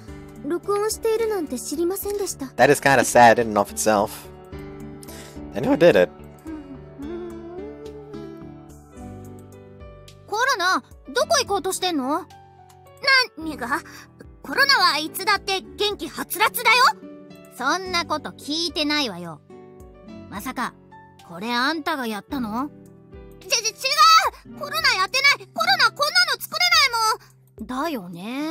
録音しているなんて知りませんでした。 That is kind of sad in and of itself. And who did it? コロナ、どこ行こうとしてんの？何が？コロナはいつだって元気はつらつだよ。そんなこと聞いてないわよ。まさかこれあんたがやったの？違う！コロナやってない。コロナこんなの作れないもん。だよね。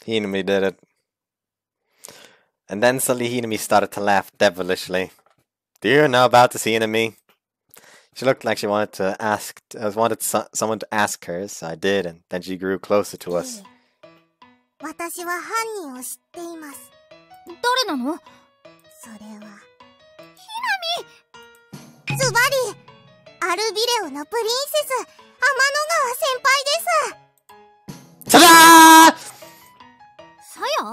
Hinami did it. And then suddenly Hinami started to laugh devilishly. Do you know about this, Hinami? She looked like she wanted someone to ask her, so I did, and then she grew closer to us. 私は犯人を知っています。誰なの？それはひなみ。ズバリアルビレオのプリンセス天の川先輩です。Ta-da! さや？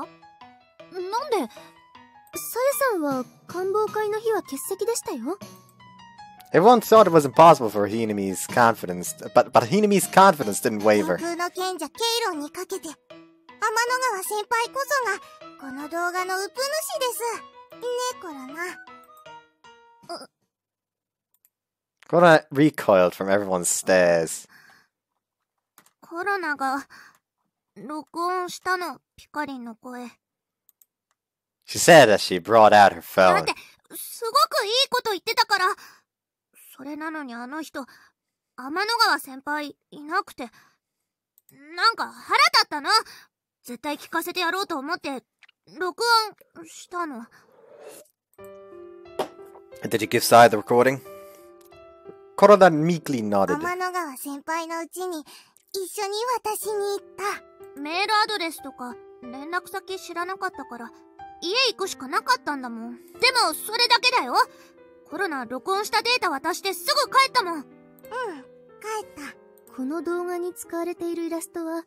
なんで？さやさんは官房会の日は欠席でしたよ。 Everyone thought it was impossible for Hinami's confidence, but Hinami's confidence didn't waver. 架空の賢者ケイロンにかけて天の川先輩こそがこの動画のウプ主ですね。コロナ。Kora recoiled from everyone's stares. コロナが録音したの、ピカリンの声。 She said as she brought out her だ phone. ってすごくいいこと言ってたから。それなのにあの人天の川先輩いなくて、なんか腹立ったな。絶対聞かせてやろうと思って録音したの。 Did you give Sai the recording? Koroda meekly nodded. 天の川先輩のうちに一緒に渡しに行った。メールアドレスとか連絡先知らなかったから家行くしかなかったんだもん。でもそれだけだよ。コロナ録音したデータ渡してすぐ帰ったもん。うん、帰った。この動画に使われているイラストは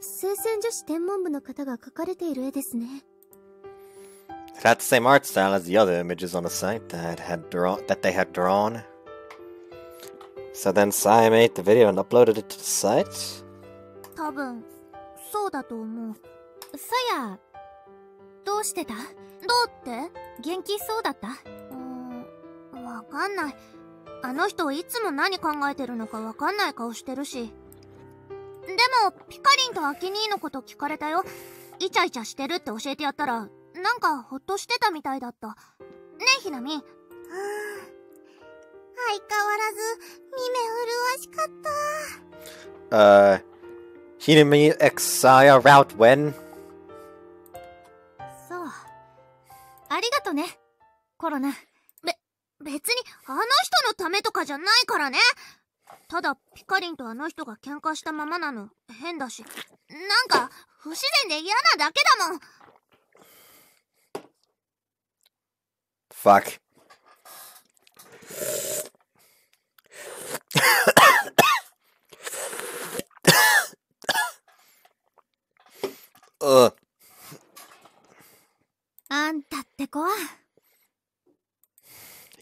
聖戦女子天文部の方が描かれている絵ですね。 It had the same art style as the other images on the site that they had drawn. So then Sai made the video and uploaded it to the site. 多分そうだと思う。さや、どうしてた？どうって元気そうだった？わかんない。あの人いつも何考えてるのかわかんない顔してるし。でもピカリンとアキ兄のこと聞かれたよ。イチャイチャしてるって教えてやったらなんかほっとしてたみたいだった。ねえひなみ。相変わらず見目麗しかった。Hinami x Saya-Route when? そう。ありがとね、コロナ。別にあの人のためとかじゃないからね。ただピカリンとあの人が喧嘩したままなの変だし、なんか不自然で嫌なだけだもん。Fuck.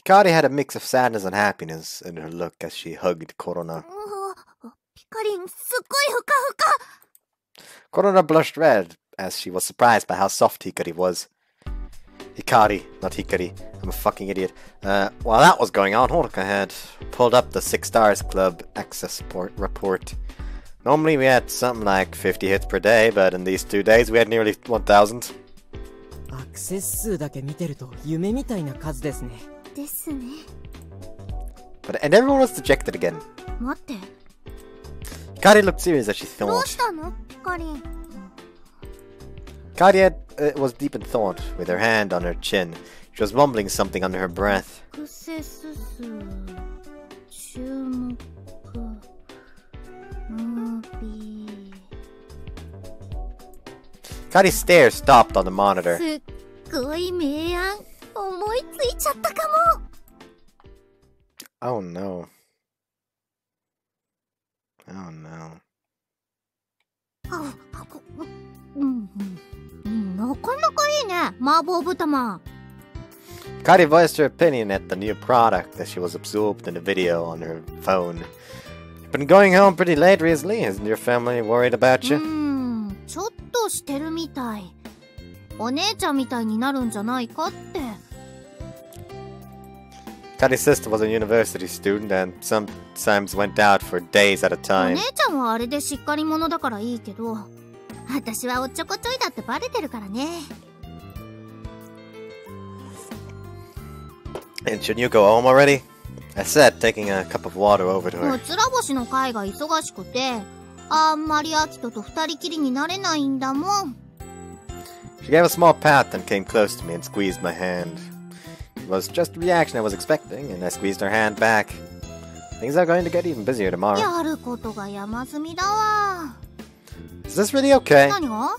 Hikari had a mix of sadness and happiness in her look as she hugged Korona. ピカリン、すっごいふかふか。 Korona blushed red as she was surprised by how soft Hikari was. Hikari, not Hikari. I'm a fucking idiot. While that was going on, Horuka had pulled up the 6 Stars Club access report. Normally we had something like 50 hits per day, but in these 2 days we had nearly 1,000. アクセス数だけ見てると夢みたいな数ですね。ですね。And everyone was dejected again. 待って。 Hikari looked serious as she ど thought. うしたのピカリン。 Hikari was deep in thought, with her hand on her chin. She was mumbling something under her breath. アクセス数、注目、ムービー。 Hikari's stare stopped on the monitor. すっごい明暗。思いついちゃったかも。 Oh no. Oh no. なかなかいいね、麻婆豚まん。 Hikari voiced her opinion at the new product as she was absorbed in the video on her phone. You've been going home pretty late recently. Isn't your family worried about you? ちょっとしてるみたい。お姉ちゃんみたいになるんじゃないかって。 Hikari's sister was a university student and sometimes went out for days at a お time. 姉ちゃんはあれでしっかり者だからいいけど、私はおっちょこちょいだってバレてるからね。 And shouldn't you go home already? I said, taking a cup of water over to も her. うつら星の会が忙しくて、あんまりアキトと二人きりになれないんだもん。 She gave a small pat and came close to me and squeezed my hand. It was just the reaction I was expecting, and I squeezed her hand back. Things are going to get even busier tomorrow. やることが山積みだわ。 Is this really okay? 何が？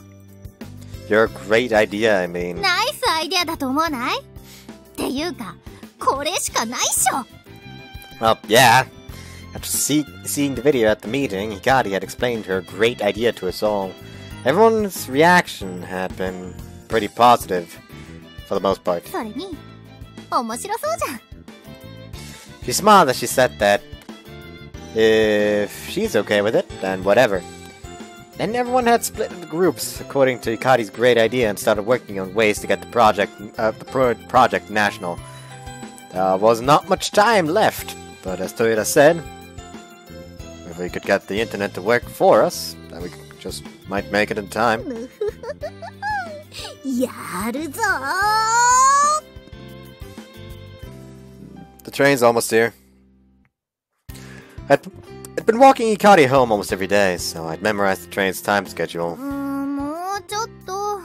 Your great idea, I mean. ナイスアイデアだと思わない？っていうか、これしかないっしょ。 Well, yeah. After seeing the video at the meeting, Hikari had explained her great idea to us all. Everyone's reaction had been pretty positive, for the most part. それに、面白そうじゃん。 She smiled as she said that if she's okay with it, then whatever. Then everyone had split into groups according to Hikari's great idea and started working on ways to get the project national. There was not much time left, but as Toyota said, if we could get the internet to work for us, then we just might make it in time. やるぞー。 The train's almost here. I'd been walking Hikari home almost every day, so I'd memorized the train's time schedule. もうちょっと。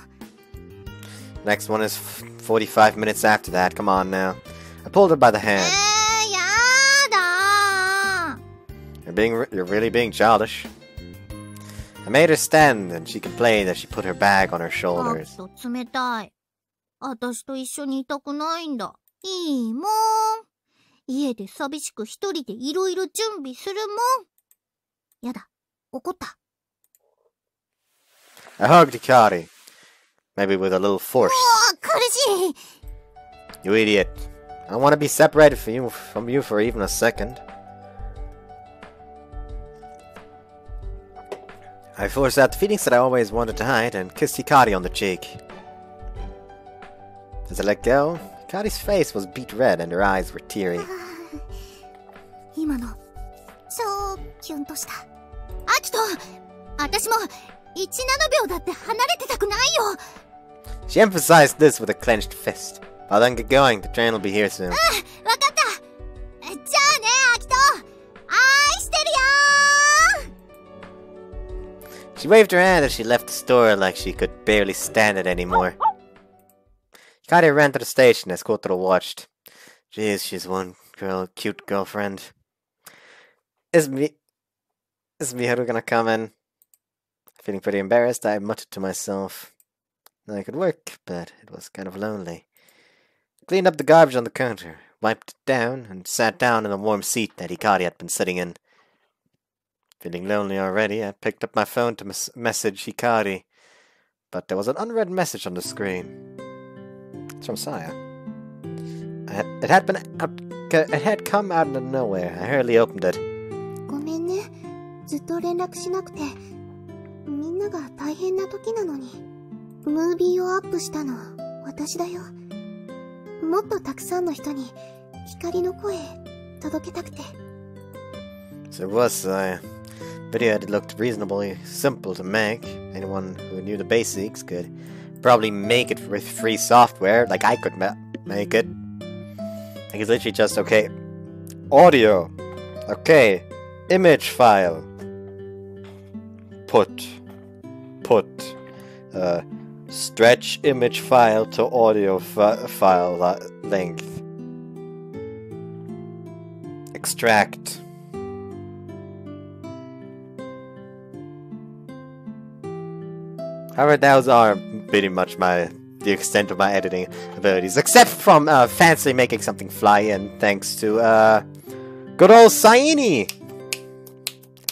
Next one is 45 minutes after that. Come on now. I pulled her by the hand. やだー。 You're really being childish. I made her stand, and she complained as she put her bag on her あ shoulders. と冷たい。私と一緒にいたくないんだ。いいもん。家で寂しく一人でいろいろ準備するもん。やだ。怒った。 I hugged Hikari, maybe with a little force. 苦しい。 You idiot. I don't want to be separated from you for even a second. I forced out the feelings that I always wanted to hide and kissed Hikari on the cheek. As I let go, Hikari's face was beet red and her eyes were teary. 今の、超キュンとした。アキト、私も1ナノ秒だって離れてたくないよ。 She emphasized this with a clenched fist. I'll then get going. The train will be here soon. わかった。じゃあね、アキト。愛してるよー。 She waved her hand as she left the store like she could barely stand it anymore. Hikari ran to the station as Kotaro watched. Jeez, she's one cute girlfriend. Is Miharu gonna come in? Feeling pretty embarrassed, I muttered to myself. I could work, but it was kind of lonely. I cleaned up the garbage on the counter, wiped it down, and sat down in the warm seat that Hikari had been sitting in. Feeling lonely already, I picked up my phone to message Hikari, but there was an unread message on the screen. It's from Saya. It had come out of nowhere. I hardly opened it. ごめんね。ずっと連絡しなくて。みんなが大変な時なのに。ムービーをアップしたの、私だよ。もっとたくさんの人に、光の声、届けたくて。So it was a video that looked reasonably simple to make. Anyone who knew the basics could probably make it with free software, like I could make it. Like it's literally just, okay, audio, okay, image file, put, stretch image file to audio file length, extract. However, those are pretty much the extent of my editing abilities, except from fancy making something fly in, thanks to good old Saini,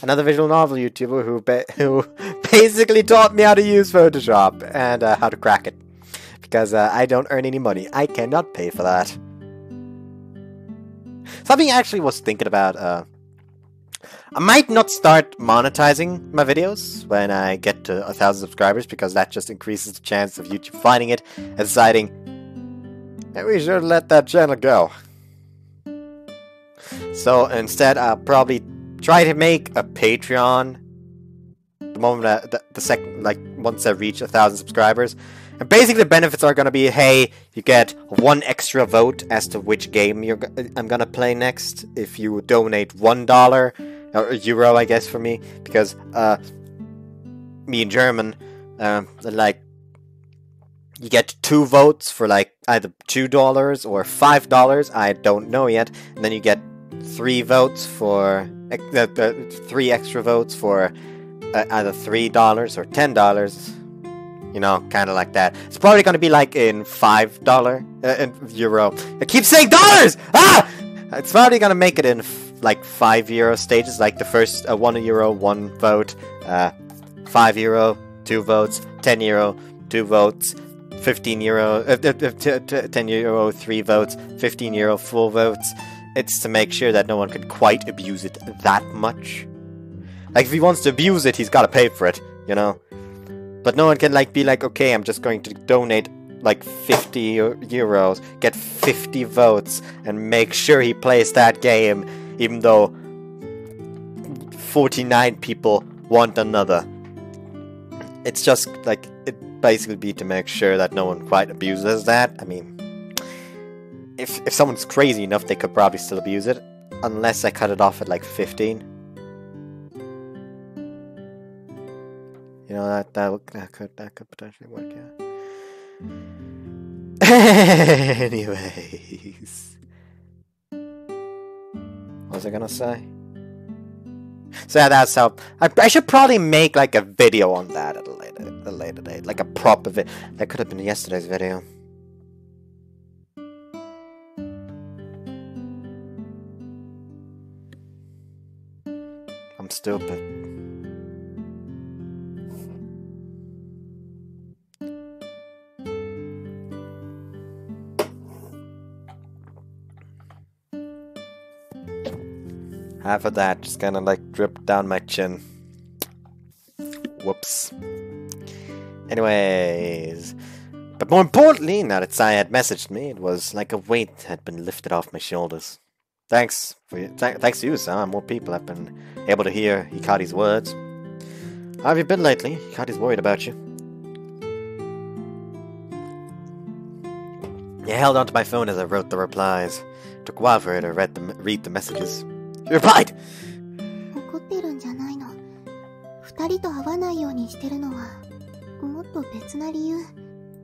another visual novel YouTuber who basically taught me how to use Photoshop and how to crack it, because I don't earn any money. I cannot pay for that. Something I actually was thinking about. I might not start monetizing my videos when I get to 1,000 subscribers, because that just increases the chance of YouTube finding it and deciding, hey, we should let that channel go. So instead, I'll probably try to make a Patreon the moment once I reach 1,000 subscribers. And basically the benefits are gonna be, hey, you get 1 extra vote as to which game I'm gonna play next if you donate $1 or euro, I guess, for me, because me in German, like, you get 2 votes for like either $2 or $5. I don't know yet, and then you get 3 votes for 3 extra votes for either $3 or $10. You know, kind of like that. It's probably going to be like in $5 in euro. I keep saying dollars! Ah! It's probably going to make it in like €5 stages, like the first €1, 1 vote, €5, 2 votes, €10, 2 votes, €15, €10, 3 votes, €15, 4 votes. It's to make sure that no one can quite abuse it that much. Like, if he wants to abuse it, he's got to pay for it, you know? But no one can, like, be like, okay, I'm just going to donate, like, 50 euros, get 50 votes, and make sure he plays that game, even though 49 people want another. It's just, like, it basically be to make sure that no one quite abuses that. I mean, if someone's crazy enough, they could probably still abuse it, unless I cut it off at, like, 15. You know, that could potentially work, yeah. Anyways. What was I gonna say? So yeah, that's how... I should probably make, like, a video on that at a later date. Like, a proper video. That could have been yesterday's video. I'm stupid. Half of that just kind of like dripped down my chin. Whoops. Anyways. But more importantly, now that Sai had messaged me, it was like a weight had been lifted off my shoulders. Thanks to you, Sai. More people have been able to hear Hikari's words. How have you been lately? Hikari's worried about you. I held onto my phone as I wrote the replies. It took a while for her to read the messages. She replied! 怒ってるんじゃないの。2人と会わないようにしてるのは、もっと別な理由。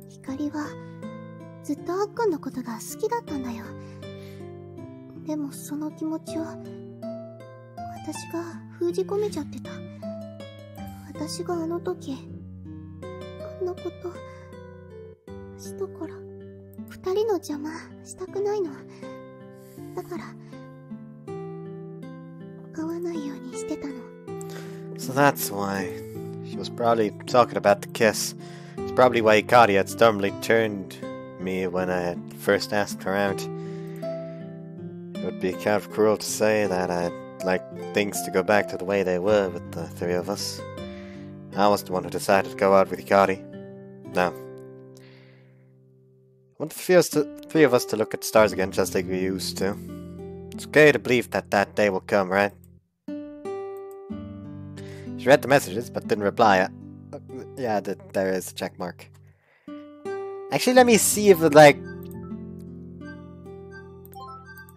光は、ずっとあっくんのことが好きだったんだよ。でもその気持ちを、私が封じ込めちゃってた。私があの時、あんなことしたから、2人の邪魔したくないの。だから、会わないようにしてたの。So that's why. She was probably talking about the kiss. It's probably why Hikari had stubbornly turned me when I had first asked her out. be kind of cruel to say that I'd like things to go back to the way they were with the three of us. I was the one who decided to go out with Hikari. No. I want the three of us to look at the stars again just like we used to. It's okay to believe that that day will come, right? She read the messages but didn't reply. Yeah, there is a check mark. Actually, let me see if it like...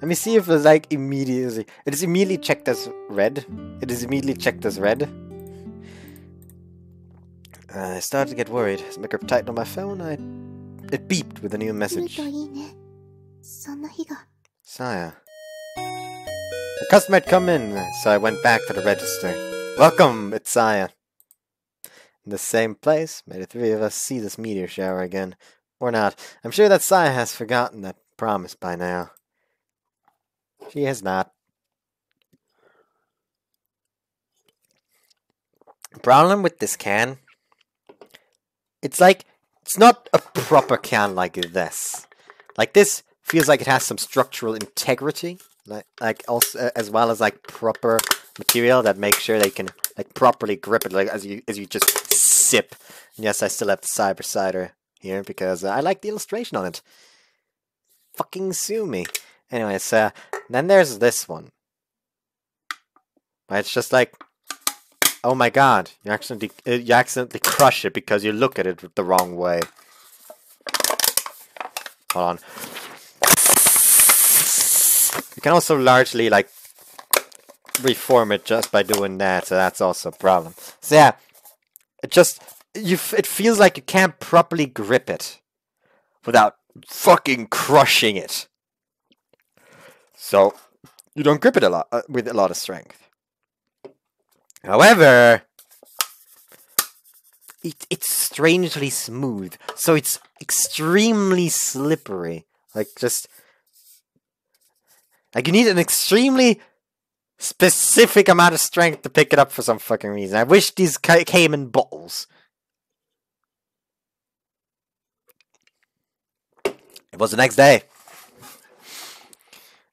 Let me see if it's like immediately... It is immediately checked as red. It is immediately checked as red. I started to get worried. As I typed on my phone, it beeped with a new message. Saya. The customer had come in, so I went back to the register. Welcome, it's Saya. In the same place, may the three of us see this meteor shower again. Or not. I'm sure that Saya has forgotten that promise by now. She has not. The problem with this can, it's like, it's not a proper can like this. Like this feels like it has some structural integrity, like also as well as like proper material that makes sure they can like properly grip it, like as you just sip. And yes, I still have the Cyber Cider here because I like the illustration on it. Fucking sue me. Anyways, then there's this one. It's just like, oh my god, you accidentally crush it because you look at it the wrong way. Hold on. You can also largely like reform it just by doing that, so that's also a problem. So yeah, it feels like you can't properly grip it without fucking crushing it. So you don't grip it a lot with a lot of strength. However, it's strangely smooth, so it's extremely slippery. Like you need an extremely specific amount of strength to pick it up for some fucking reason. I wish these came in bottles. It was the next day.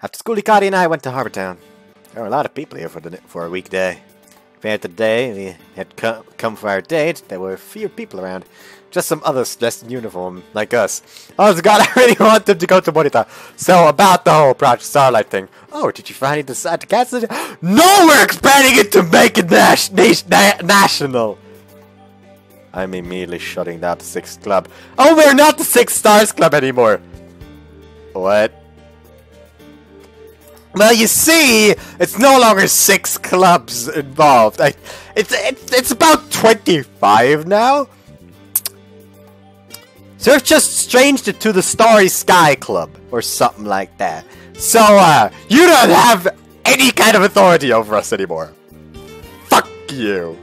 After school, Hikari and I went to Harbor Town. There were a lot of people here for a weekday. Compared to the day we had come for our date, there were fewer people around. Just some others dressed in uniform, like us. Oh god, I really wanted to go to Morita. So, about the whole Project Starlight thing. Oh, did you finally decide to cancel it? No, we're expanding it to make it national! I'm immediately shutting down the 6th club. Oh, we're not the 6 Stars Club anymore! What? Well, you see, it's no longer 6 clubs involved. It's about 25 now. So we've just changed it to the Starry Sky Club or something like that. So you don't have any kind of authority over us anymore. Fuck you.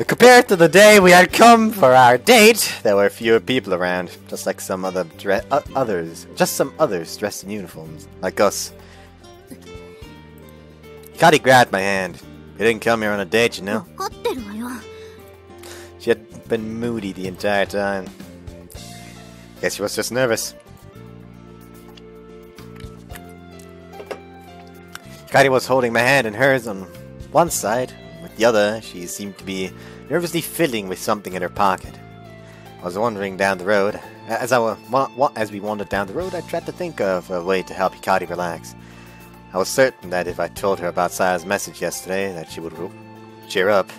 Compared to the day we had come for our date, there were fewer people around, just like some other some others dressed in uniforms, like us. Hikari grabbed my hand. You didn't come here on a date, you know. She had been moody the entire time. Guess she was just nervous. Hikari was holding my hand in hers on one side. With the other, she seemed to be nervously fiddling with something in her pocket. I was wandering down the road. As we wandered down the road, I tried to think of a way to help Hikari relax. I was certain that if I told her about Saya's message yesterday, that she would cheer up.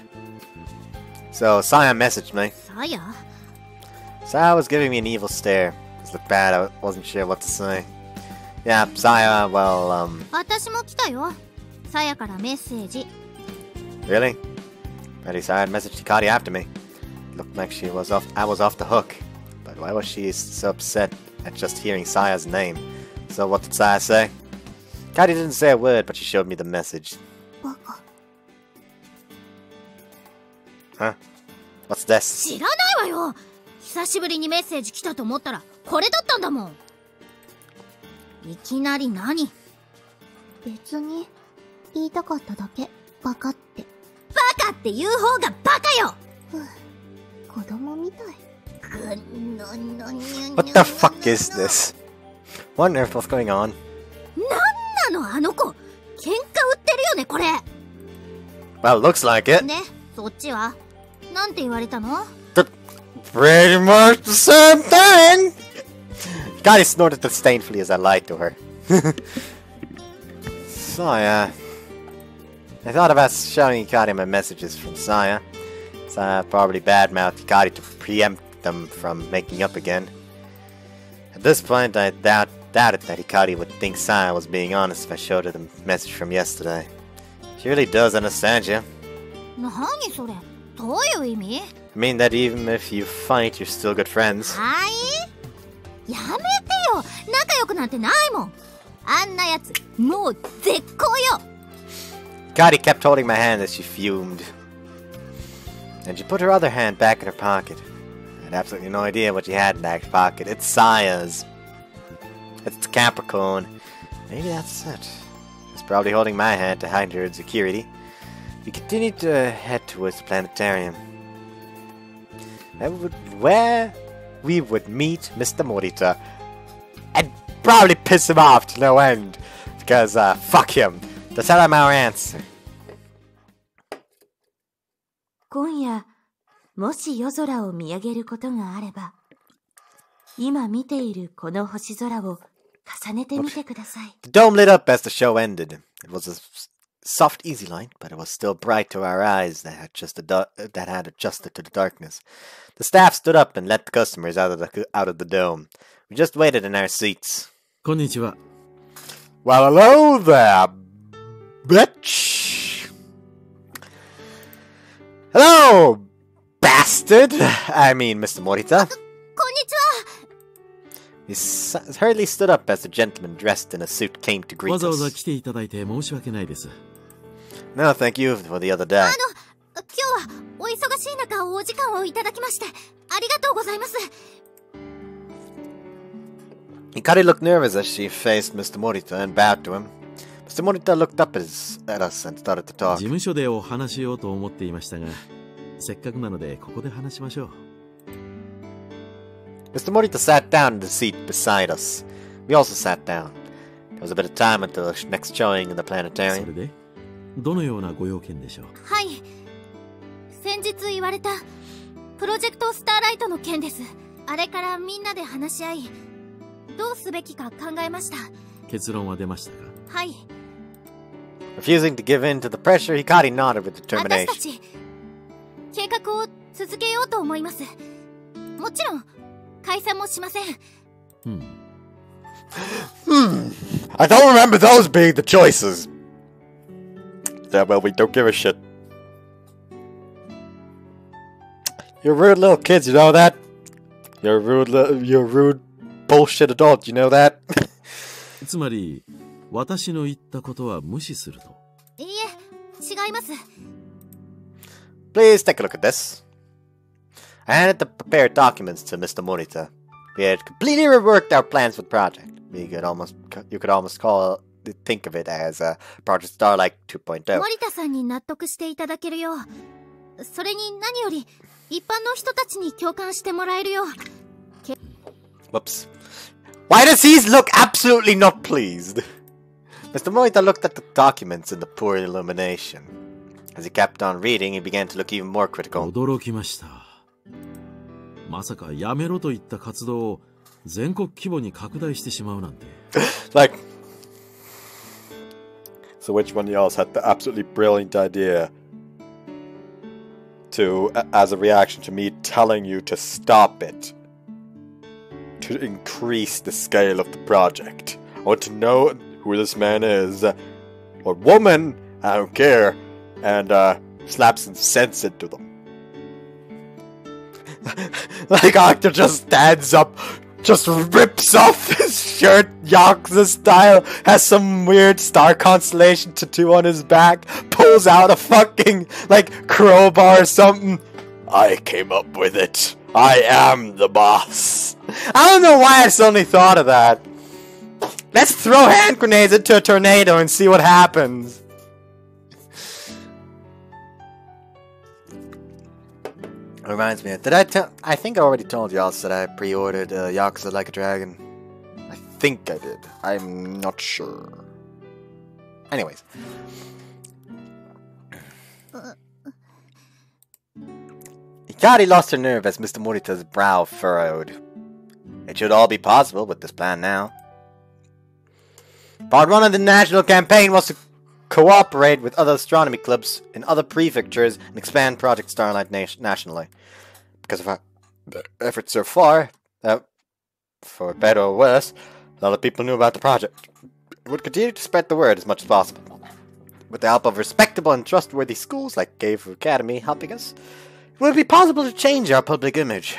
So Saya messaged me. Saya was giving me an evil stare. It looked bad. I wasn't sure what to say. Yeah, Saya, well, Really? At least I had messaged Hikari after me. It looked like I was off the hook. But why was she so upset at just hearing Saya's name? So what did Saya say? Hikari didn't say a word, but she showed me the message. Huh? What's this? 知らないわよ。久しぶりにメッセージ来たと思ったらこれだったんだもん。いきなり何？別に言いたかっただけ。バカって。バカって言う方がバカよ。子供みたい。What the fuck is this? What on earth was going on? 何のあの子、喧嘩売ってるよね、これ。 Well, looks like it. で、そっちはなんて言われたの？ Pretty much the same thing! Hikari snorted disdainfully as I lied to her. Saya. I thought about showing Hikari my messages from Saya. Saya probably badmouthed Hikari to preempt them from making up again. At this point, I doubted that Hikari would think Saya was being honest if I showed her the message from yesterday. She really does understand you. 何それ？どういう意味？ I mean that even if you fight, you're still good friends. はい？やめてよ。仲良くなんてないもん。あんなやつ、もう絶好よ。 Hikari kept holding my hand as she fumed. And she put her other hand back in her pocket. I had absolutely no idea what she had in that pocket. It's Saya's. It's Capricorn. Maybe that's it. She was probably holding my hand to hide her insecurity. We continued to head towards the planetarium. Where we would meet Mr. Morita. And probably piss him off to no end. Because, fuck him. To tell him our answer. 今夜、もし夜空を見上げることがあれば、今見ているこの星空を重ねてみてください。The dome lit up as the show ended. It was a soft, easy light, but it was still bright to our eyes that had adjusted to the darkness. The staff stood up and let the customers out of the dome. We just waited in our seats. こんにちは。 Well, hello there, bitch. Hello, bastard. I mean, Mr. Morita. こんにちは。 He hurriedly stood up as the gentleman dressed in a suit came to greet わざわざ us. 来ていただいて申し訳ないです。 No, thank you for the other day. 今日はお忙しい中お時間をいただきましてありがとうございます。 Hikari looked nervous as she faced Mr. Morita and bowed to him. Mr. Morita looked up at us and started to 事 talk. 務所でお話しようと思っていましたが、せっかくなのでここで話しましょう。 Mr. Morita sat down in the seat beside us. We also sat down. There was a bit of time until the next showing in the それ planetarium. で、どのようなご用件でしょう。はい。先日言われたプロジェクトスターライトの件です。あれからみんなで話し合い、どうすべきか考えました。結論は出ましたか。はい。 Refusing to give in to the pressure, Hikari nodded with 私た determination. ち計画を続けようと思います。もちろん解散もしません。I don't remember those being the choices. Yeah, well, we don't give a shit. You're rude little kids, you know that? You're rude bullshit adult, you know that? つまり、私の言ったことは無視すると。いいえ、違います。 Please take a look at this. I handed the prepared documents to Mr. Morita. We had completely reworked our plans for the project. You could almost think of it as Project Starlight 2.0. 森田さんに納得していただけるよう、それに何より一般の人たちに共感してもらえるよう。 Whoops. Why does he look absolutely not pleased? Mr. Morita looked at the documents in the poor illumination. As he kept on reading, he began to look even more critical. 驚きました。まさかやめろといった活動を全国規模に拡大してしまうなんて。Like, so which one of y'all had the absolutely brilliant idea to, as a reaction to me telling you to stop it, to increase the scale of the project? I want to know who this man is, or woman, I don't care, and slap some sense into them. Like Octa just stands up, just rips off his shirt, Yakuza style, has some weird star constellation tattoo on his back, pulls out a fucking, like, crowbar or something. I came up with it. I am the boss. I don't know why I suddenly thought of that. Let's throw hand grenades into a tornado and see what happens. Reminds me, I think I already told y'all that I pre-ordered Yakuza Like a Dragon. I think I did. I'm not sure. Anyways. Hikari lost her nerve as Mr. Morita's brow furrowed. It should all be possible with this plan now. Part 1 of the national campaign was to cooperate with other astronomy clubs in other prefectures and expand Project Starlight nationally. Because of our efforts so far, for better or worse, a lot of people knew about the project. It would continue to spread the word as much as possible. With the help of respectable and trustworthy schools like Gave Academy helping us, it would be possible to change our public image.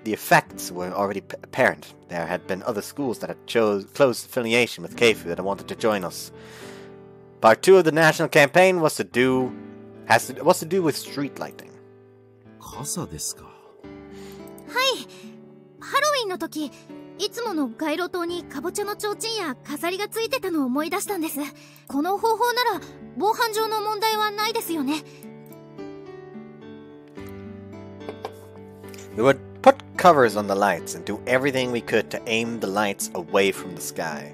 The effects were already apparent. There had been other schools that had close affiliation with Keifu that wanted to join us. Part 2 of the national campaign was to do with street lighting. 傘ですか。はい。ハロウィンの時、いつもの街路灯にかぼちゃの提灯や飾りがついてたのを思い出したんです。この方法なら防犯上の問題はないですよね。We would put covers on the lights and do everything we could to aim the lights away from the sky.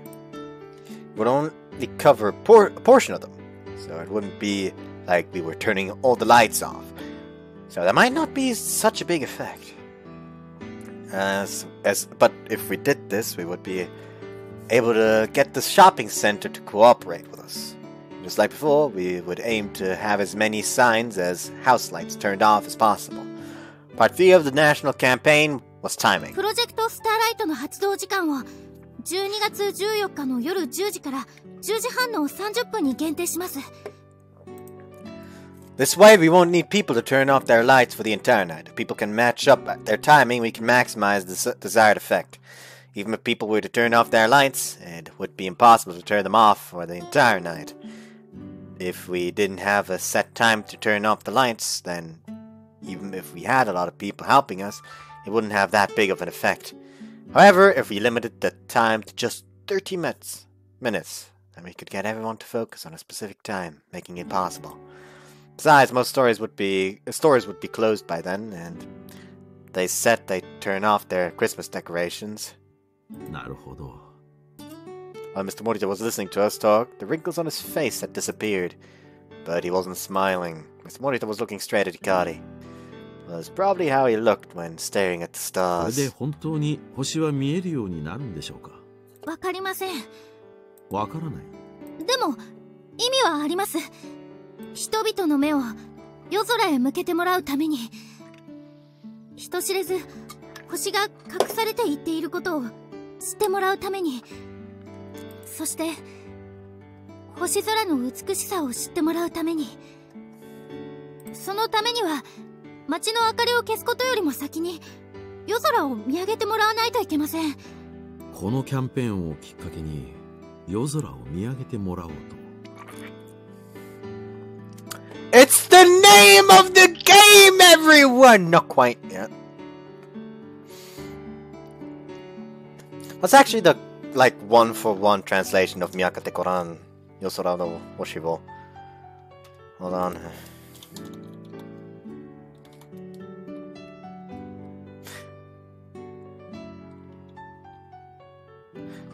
We would only cover a portion of them, so it wouldn't be like we were turning all the lights off. So that might not be such a big effect. But if we did this, we would be able to get the shopping center to cooperate with us. Just like before, we would aim to have as many signs as house lights turned off as possible. Part 3 of the national campaign was timing. プロジェクトスターライトの発動時間を12月14日の夜10時から10時半の30分に限定します。This way, we won't need people to turn off their lights for the entire night. If people can match up their timing, we can maximize the desired effect. Even if people were to turn off their lights, it would be impossible to turn them off for the entire night. If we didn't have a set time to turn off the lights, then even if we had a lot of people helping us, it wouldn't have that big of an effect. However, if we limited the time to just 30 minutes, then we could get everyone to focus on a specific time, making it possible. Besides, most stores would be closed by then, and they said they'd turn off their Christmas decorations. なるほど。 While Mr. Morita was listening to us talk, the wrinkles on his face had disappeared. But he wasn't smiling. Mr. Morita was looking straight at Hikari. It was probably how he looked when staring at the これ stars. で本当に星は見えるようになるんでしょうか。わかりません。わからない。でも意味はあります。人々の目を夜空へ向けてもらうために、人知れず星が隠されていっていることを知ってもらうために、そして星空の美しさを知ってもらうために、そのためには街の明かりを消すことよりも先に夜空を見上げてもらわないといけません。このキャンペーンをきっかけに夜空を見上げてもらおうと。It's the name of the game, everyone! Not quite yet. That's actually the, one-for-one translation of Miyakate Koran, Yosora no Oshibo. Hold on.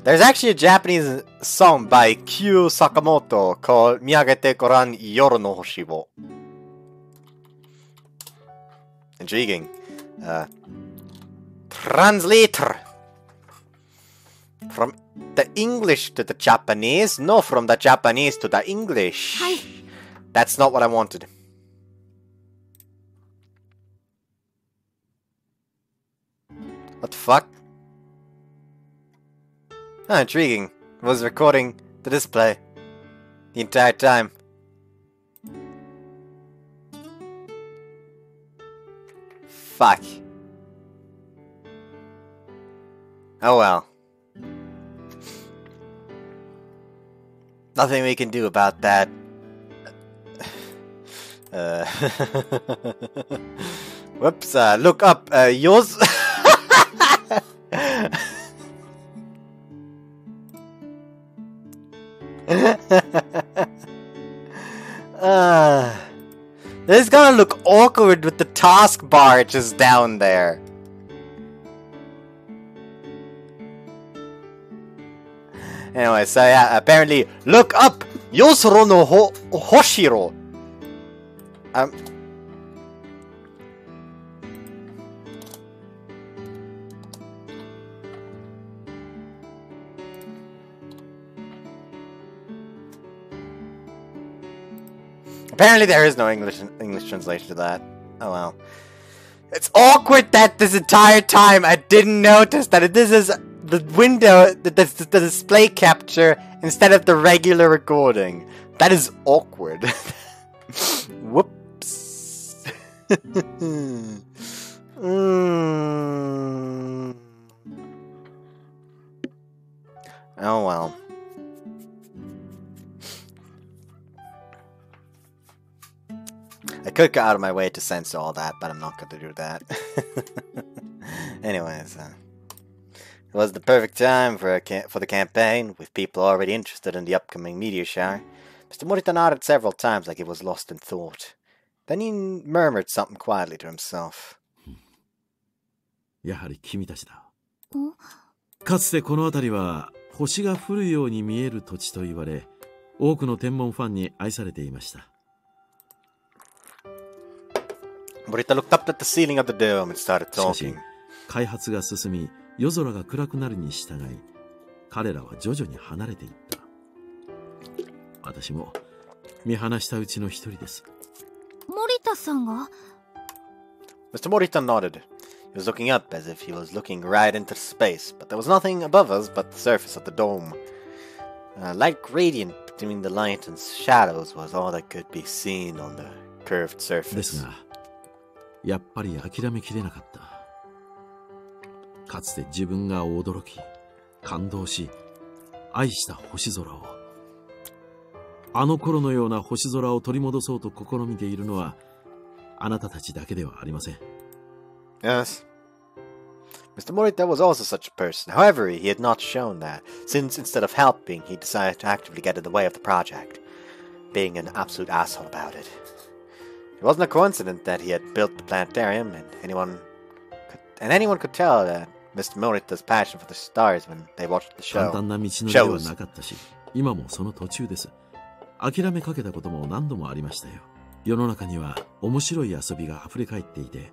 There's actually a Japanese song by Kyu Sakamoto called Miyagete Koran Yoru no Hoshibo. Intriguing. Translator. From the English to the Japanese? No, from the Japanese to the English. Hi. That's not what I wanted. What the fuck? Ah, intriguing. I was recording the display the entire time. Fuck. Oh well. Nothing we can do about that. Whoops, look up, yours. This is gonna look awkward with the taskbar just down there. Anyway, so yeah, apparently, look up Yosoro no Hoshiro. Apparently there is no English translation to that. Oh well. It's awkward that this entire time I didn't notice that this is the window, the display capture instead of the regular recording. That is awkward. Whoops. Oh well. I could go out of my way to censor all that, but I'm not going to do that. Anyways, it was the perfect time for the campaign, with people already interested in the upcoming meteor shower. Mr. Morita nodded several times like he was lost in thought. Then he murmured something quietly to himself. やはり君たちだ。かつてこの辺りは星が降るように見える土地と言われ、多くの天文ファンに愛されていました。Morita looked up at the ceiling of the dome and started しかし talking. 開発が進み、夜空が暗くなるに従い、彼らは徐々に離れていった。私も見放したうちの一人です。森田さんが Mr. Morita nodded. He was looking up as if he was looking right into space, but there was nothing above us but the surface of the dome. A light gradient between the light and shadows was all that could be seen on the curved です surface. が、やっぱり諦めきれなかった。かつて自分が驚き、感動し、愛した星空を、あの頃のような星空を取り戻そうと試みているのは、あなたたちだけではありません。Yes. Mr. Morita was also such a person. However, he had not shown that, since instead of helping, he decided to actively get in the way of the project, being an absolute asshole about it. It wasn't a coincidence that he had built the planetarium, and anyone could tell that Mr. Morita's passion for the stars when they watched the 簡 show 単な道のりはなかったし、今もその途中です。諦めかけたことも何度もありましたよ。世の中には面白い遊びが溢れ返っていて、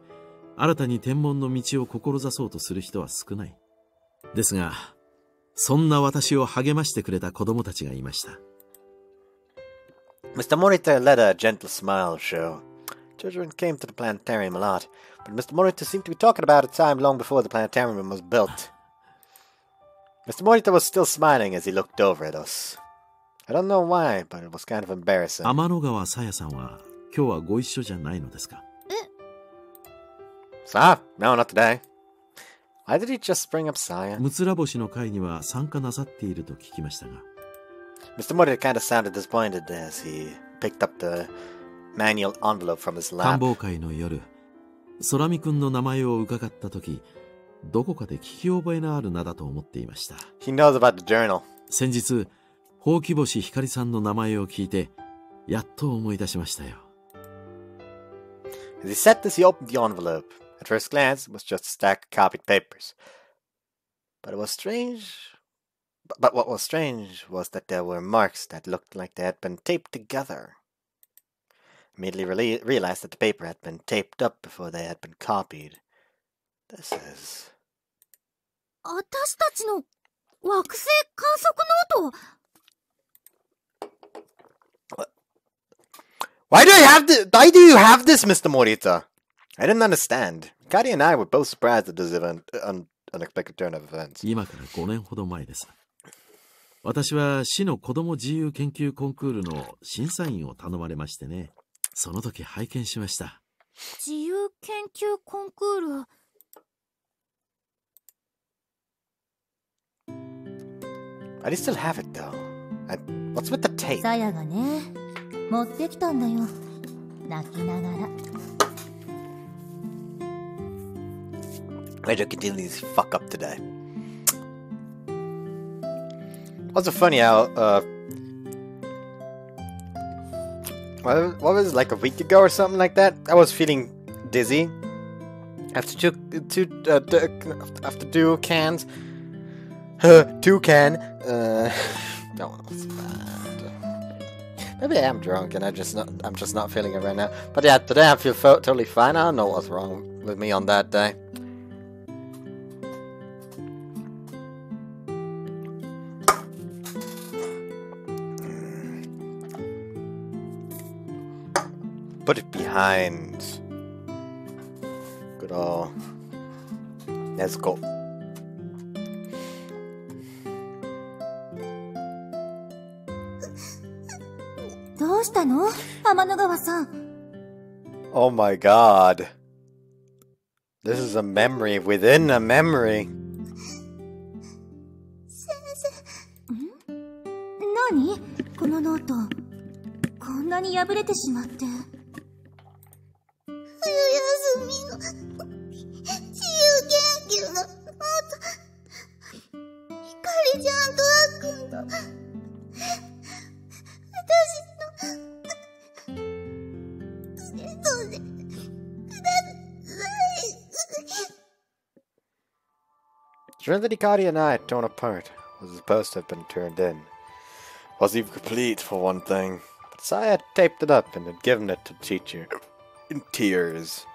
新たに天文の道を志そうとする人は少ない。ですが、そんな私を励ましてくれた子供たちがいました。Mr. Morita let a gentle smile show. Children came to the planetarium a lot, but Mr. Morita seemed to be talking about a time long before the planetarium was built. Mr. Morita was still smiling as he looked over at us. I don't know why, but it was kind of embarrassing. 天の川さやさんは今日はご一緒じゃないのですか？ Sa? No, not today. Why did he just bring up Saya? むつら星の会には参加なさっていると聞きましたが。Mr. Morita kind of sounded disappointed as he picked up the manual envelope from his 官 lap. 房会の夜、空見くんの名前を伺ったとき、どこかで聞き覚えのある名だと思っていました。 He knows about the journal. 先日、ほうき星ひかりさんの名前を聞いて、やっと思い出しましたよ。As he said this, he opened the envelope. At first glance, it was just a stack of copied papers. But what was strange was that there were marks that looked like they had been taped together. Immediately realized that the paper had been taped up before they had been copied. This is... 私たちの惑星観測ノート Why do you have this, Mr. Morita? I didn't understand. Hikari and I were both surprised at this unexpected turn of events. 今から5年ほど前です。私は市の子ども自由研究コンクールの審査員を頼まれましてね。その時拝見しました。自由研究コンクール I still have it though. What's with the tape? さやがね、持ってきたんだよ。泣きながら。Why do you continue to fuck up today? Also funny how, what was it, like a week ago or something like that? I was feeling dizzy after two cans. Toucan. That one was bad. Maybe I am drunk and I'm just not feeling it right now. But yeah, today I feel totally fine. I don't know what's wrong with me on that day. Put it behind. Good old. Let's go. Oh my god. This is a memory within a memory. 先生。何このノート。こんなに破れてしまって。冬休みの自由研究のノート。ひかりちゃんとあっくんと私のそうでください。During that Hikari and I had torn apart, was supposed to have been turned in. Wasn't even complete for one thing, but Saya had taped it up and had given it to the teacher in tears.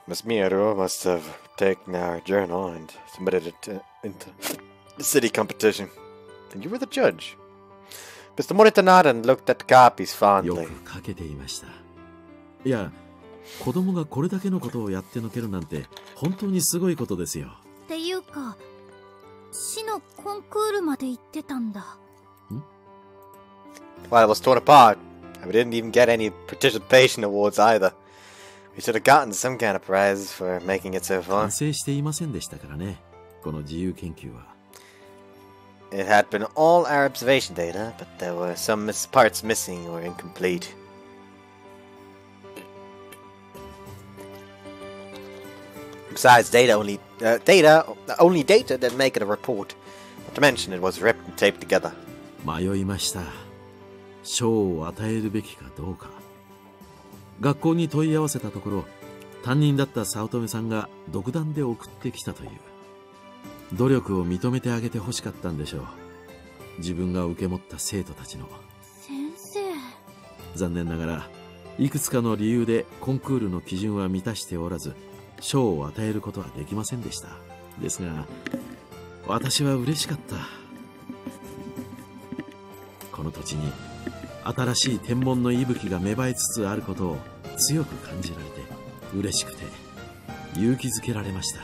Miss Miyaru must have taken our journal and submitted it into the city competition. And you were the judge. Mr. Morita nodded and looked at the copies fondly. よく書けていました。いや、子供がこれだけのことをやってのけるなんて本当にすごいことですよ。っていうか、市のコンクールまで行ってたんだ。While it was torn apart, we didn't even get any participation awards either. We should have gotten some kind of prize for making it so far. 完成していませんでしたからね、この自由研究は。It had been all our observation data, but there were some parts missing or incomplete. Besides, only data that make it a report. Not to mention, it was ripped and taped together. 迷いました。賞を与えるべきかどうか。学校に問い合わせたところ、担任だった早乙女さんが独断で送ってきたという。努力を認めてあげてほしかったんでしょう。自分が受け持った生徒たちの。先生。残念ながら、いくつかの理由でコンクールの基準は満たしておらず、賞を与えることはできませんでした。ですが、私は嬉しかった。この土地に新しい天文の息吹が芽生えつつあることを強く感じられて、嬉しくて勇気づけられました。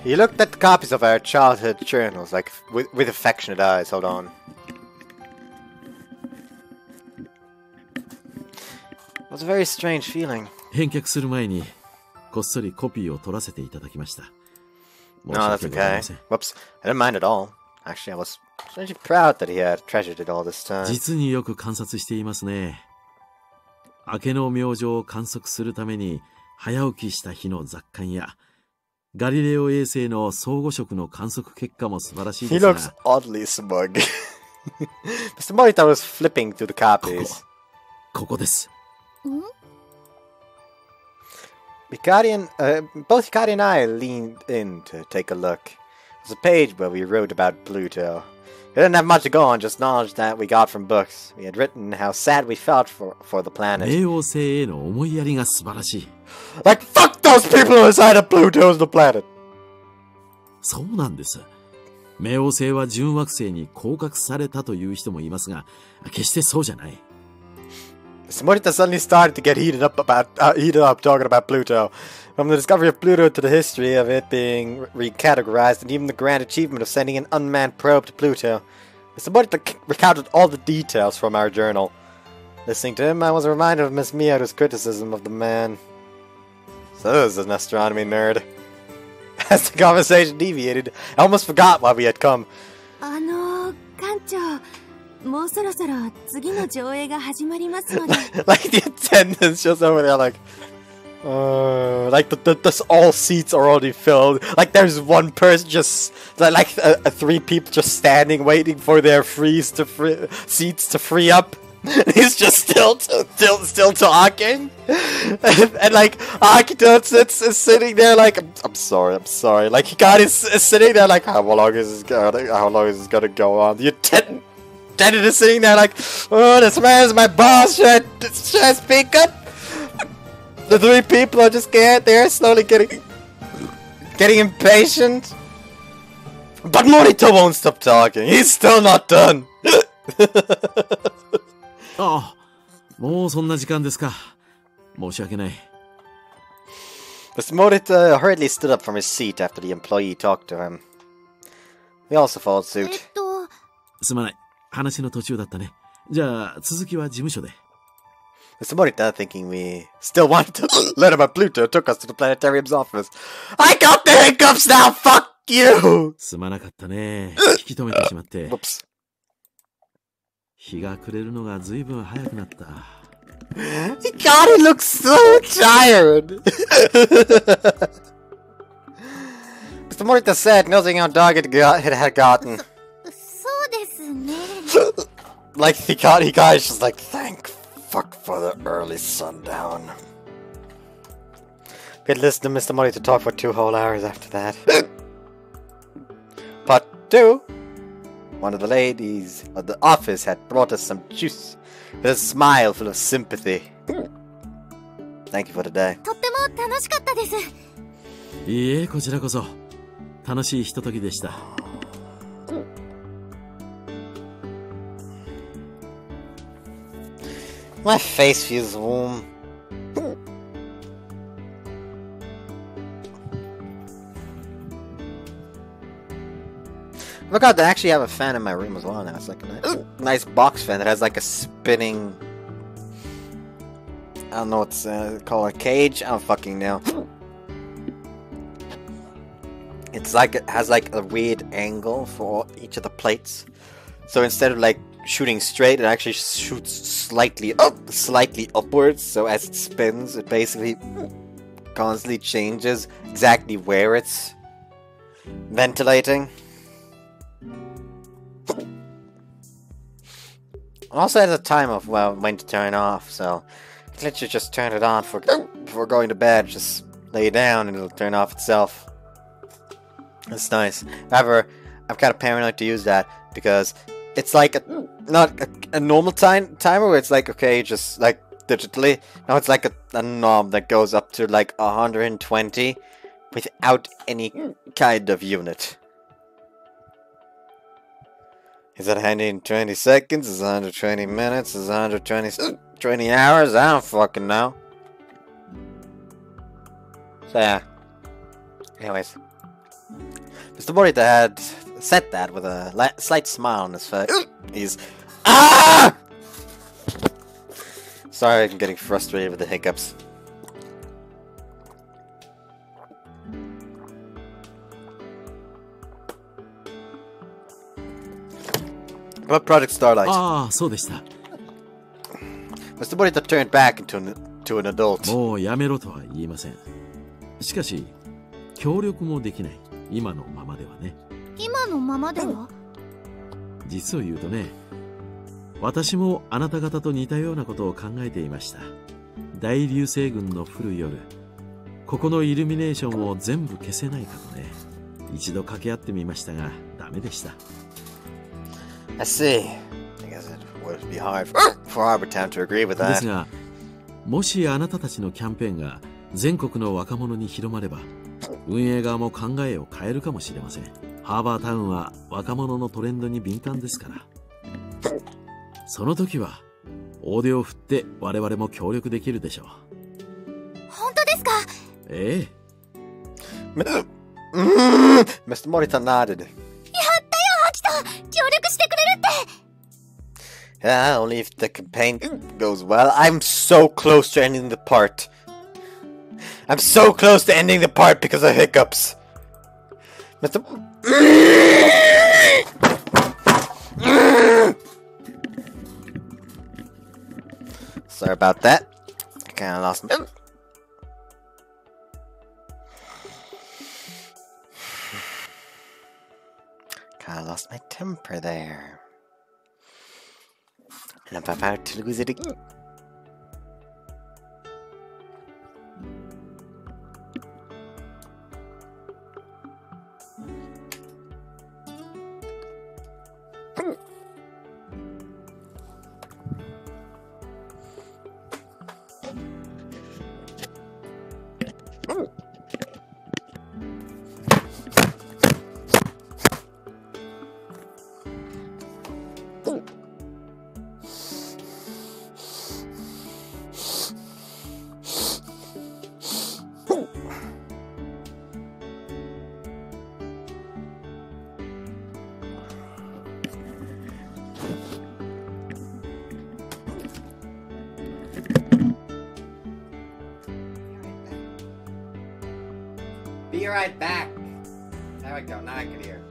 He looked at the copies of our childhood journals, like with affectionate eyes. Hold on. It was a very strange feeling. 返却する前にこっそりコピーを取らせていただきました。No, that's okay. Whoops, I didn't mind at all. Actually, I was strangely proud that he had treasured it all this time. 実によく観察していますね。明けの明星を観測するために早起きした日の雑感や、ガリレオ衛星の相互色の観測結果も素晴らしいですが。He looks oddly smug. Mr. Morita was flipping through the copies. ここです。Both Hikari and I leaned in to take a look. There's a page where we wrote about Pluto. We didn't have much to go on, just knowledge that we got from books. We had written how sad we felt for the planet. 冥王星への思いやりが素晴らしい。Like, fuck those people who decided Pluto's the planet! そうなんです。冥王星は準惑星に降格されたという人もいますが、決してそうじゃない。Morita suddenly started to get heated up talking about Pluto. From the discovery of Pluto to the history of it being recategorized and even the grand achievement of sending an unmanned probe to Pluto. Mr. Morita recounted all the details from our journal. Listening to him, I was reminded of Miss Miyaru's criticism of the man. So this is an astronomy nerd. As the conversation deviated, I almost forgot why we had come. 館長。もうそろそろ次の上映が始まりますので。Like the attendants just over there, like the all seats are already filled. Like there's one person just like three people just standing waiting for their seats to free up. He's just still talking, and like Akito is sitting there like I'm sorry. Like Hikari is sitting there like how long is this gonna go on? The attendant lieutenant is sitting there like, oh, this man's my boss. Should I speak up? The three people are just they're slowly getting impatient. But Morita won't stop talking. He's still not done. ああ、もうそんな時間ですか。申し訳ない。Mr. Morita hurriedly stood up from his seat after the employee talked to him. He also followed suit. すまない。話の途中だったね。じゃあ、続きは事務所で。Mr. Morita, thinking we still wanted to let him at Pluto, took us to the planetarium's office. I got the hiccups now! Fuck you! すまなかったね。引き止めてしまって。Whoops. 日が暮れるのがずいぶん早くなった。God, he looks so tired! Mr. Morita said, noticing how dark it had gotten. そうですね。Like, Hikari's just like, thank fuck for the early sundown. We had listened to Mr. Morita talk for 2 whole hours after that. Part 2. One of the ladies of the office had brought us some juice with a smile full of sympathy. Thank you for today. とっても楽しかったです。いいえ、こちらこそ。楽しいひとときでした。My face feels warm. I forgot to actually have a fan in my room as well now. It's like a nice box fan that has like a spinning... I don't know what's called, a cage? I don't fucking know. It's like, it has like a weird angle for each of the plates. So instead of like shooting straight, it actually shoots slightly upwards. So as it spins, it basically constantly changes exactly where it's ventilating. Also has a time of when to turn off, so you can literally just turn it on before going to bed. Just lay down and it'll turn off itself. That's nice. However, I'm kind of paranoid to use that because it's like not a normal timer where it's like, okay, just like digitally. No, it's like a knob that goes up to like 120 without any kind of unit. Is that 120 seconds? Is it 120 minutes? Is it 120 hours? I don't fucking know. So yeah. Anyways. Mr. Morita had said that with a slight smile on his face. He's... Ah! Sorry, I'm getting frustrated with the hiccups. What Project Starlight? ああ、そうでした。Mr. Morita turned back into an adult. もうやめろとは言いません。しかし、協力もできない。今のままではね。今のままでは？実を言うとね、私もあなた方と似たようなことを考えていました。大流星群の降る夜、ここのイルミネーションを全部消せないかとね。一度掛け合ってみましたが、ダメでした。I see. I guess it would be hard for Arbortown to agree with that. ですが、もしあなたたちのキャンペーンが全国の若者に広まれば、運営側も考えを変えるかもしれません。ハーバータウンは若者のトレンドに敏感ですから。その時は大手を振って我々も協力できるでしょう。本当ですか？ええ。Mr. Morita nodded. やったよ、アキト！協力してくれるって！ Yeah, only if the campaign goes well. I'm so close to ending the part. I'm so close to ending the part because of hiccups. Mr. Sorry about that. I kinda lost my... Kinda lost my temper there. And I'm about to lose it again. Be right back. There we go, now I can hear.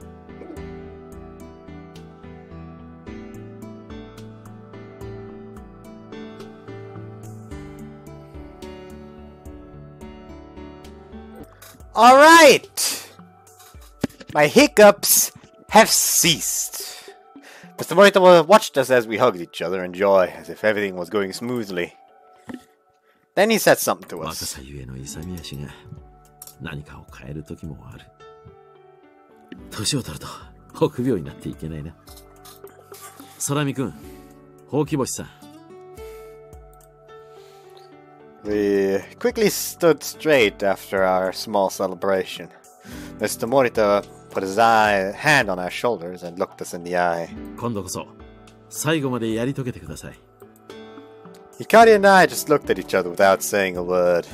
Alright! My hiccups have ceased. Mr. Morita watched us as we hugged each other in joy, as if everything was going smoothly. Then he said something to us. 若さゆえの勇み足が何かを変える時もある。年を取ると臆病になっていけないな。空見くん、ほうき星さん。We quickly stood straight after our small celebration. Mr. Morita put his hand on our shoulders and looked us in the eye. 今度こそ最後までやり遂げてください。Hikari and I just looked at each other without saying a word.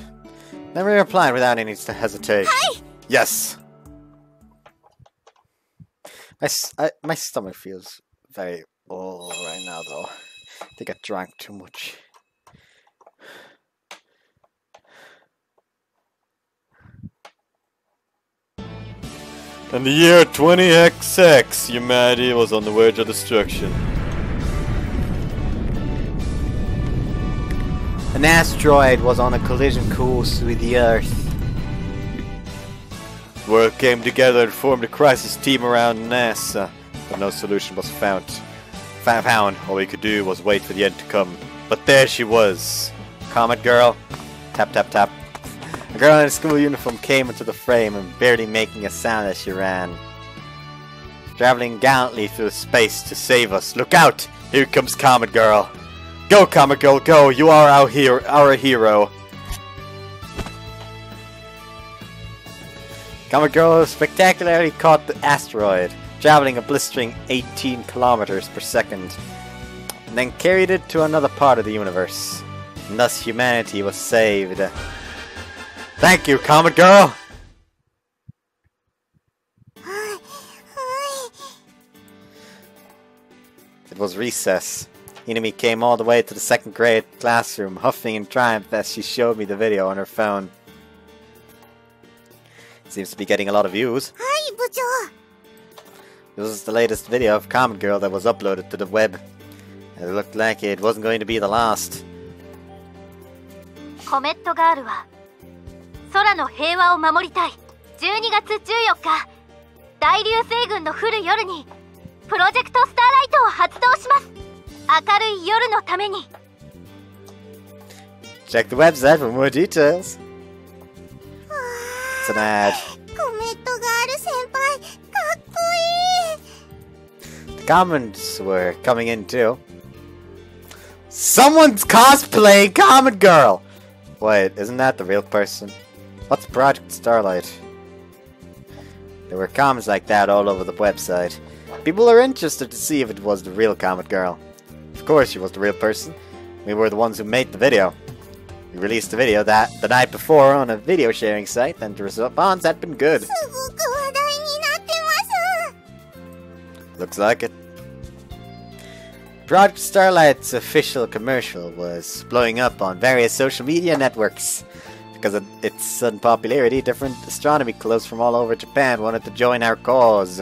Then we replied without any hesitation. Hi! Yes! My stomach feels very full right now, though. I think I drank too much. In the year 20XX, humanity was on the verge of destruction. An asteroid was on a collision course with the Earth. The world came together and formed a crisis team around NASA, but no solution was found. All we could do was wait for the end to come. But there she was. Comet Girl. Tap tap tap. A girl in a school uniform came into the frame and barely making a sound as she ran. Traveling gallantly through space to save us. Look out! Here comes Comet Girl. Go, Comet Girl, go! You are our hero. Comet Girl spectacularly caught the asteroid, traveling a blistering 18 kilometers per second, and then carried it to another part of the universe. And thus humanity was saved. Thank you, Comet Girl! It was recess. Inami came all the way to the second grade classroom, huffing in triumph as she showed me the video on her phone. Seems to be getting a lot of views. Hi, Bucho. This is the latest video of Comet Girl that was uploaded to the web. It looked like it wasn't going to be the last. コメットガールは空の平和を守りたい。12月14日、大流星群の降る夜にプロジェクトスターライトを発動します。明るい夜のために。Check the website for more details. It's an ad. コメットガール先輩、かっこいい。 The comments were coming in too. Someone's cosplaying Comet Girl! Wait, isn't that the real person? What's Project Starlight? There were comments like that all over the website. People are interested to see if it was the real Comet Girl. Of course she was the real person. We were the ones who made the video. We released the video the night before on a video sharing site, and the response had been good. すごく話題になってます。 Looks like it. Project Starlight's official commercial was blowing up on various social media networks. Because of its sudden popularity, different astronomy clubs from all over Japan wanted to join our cause.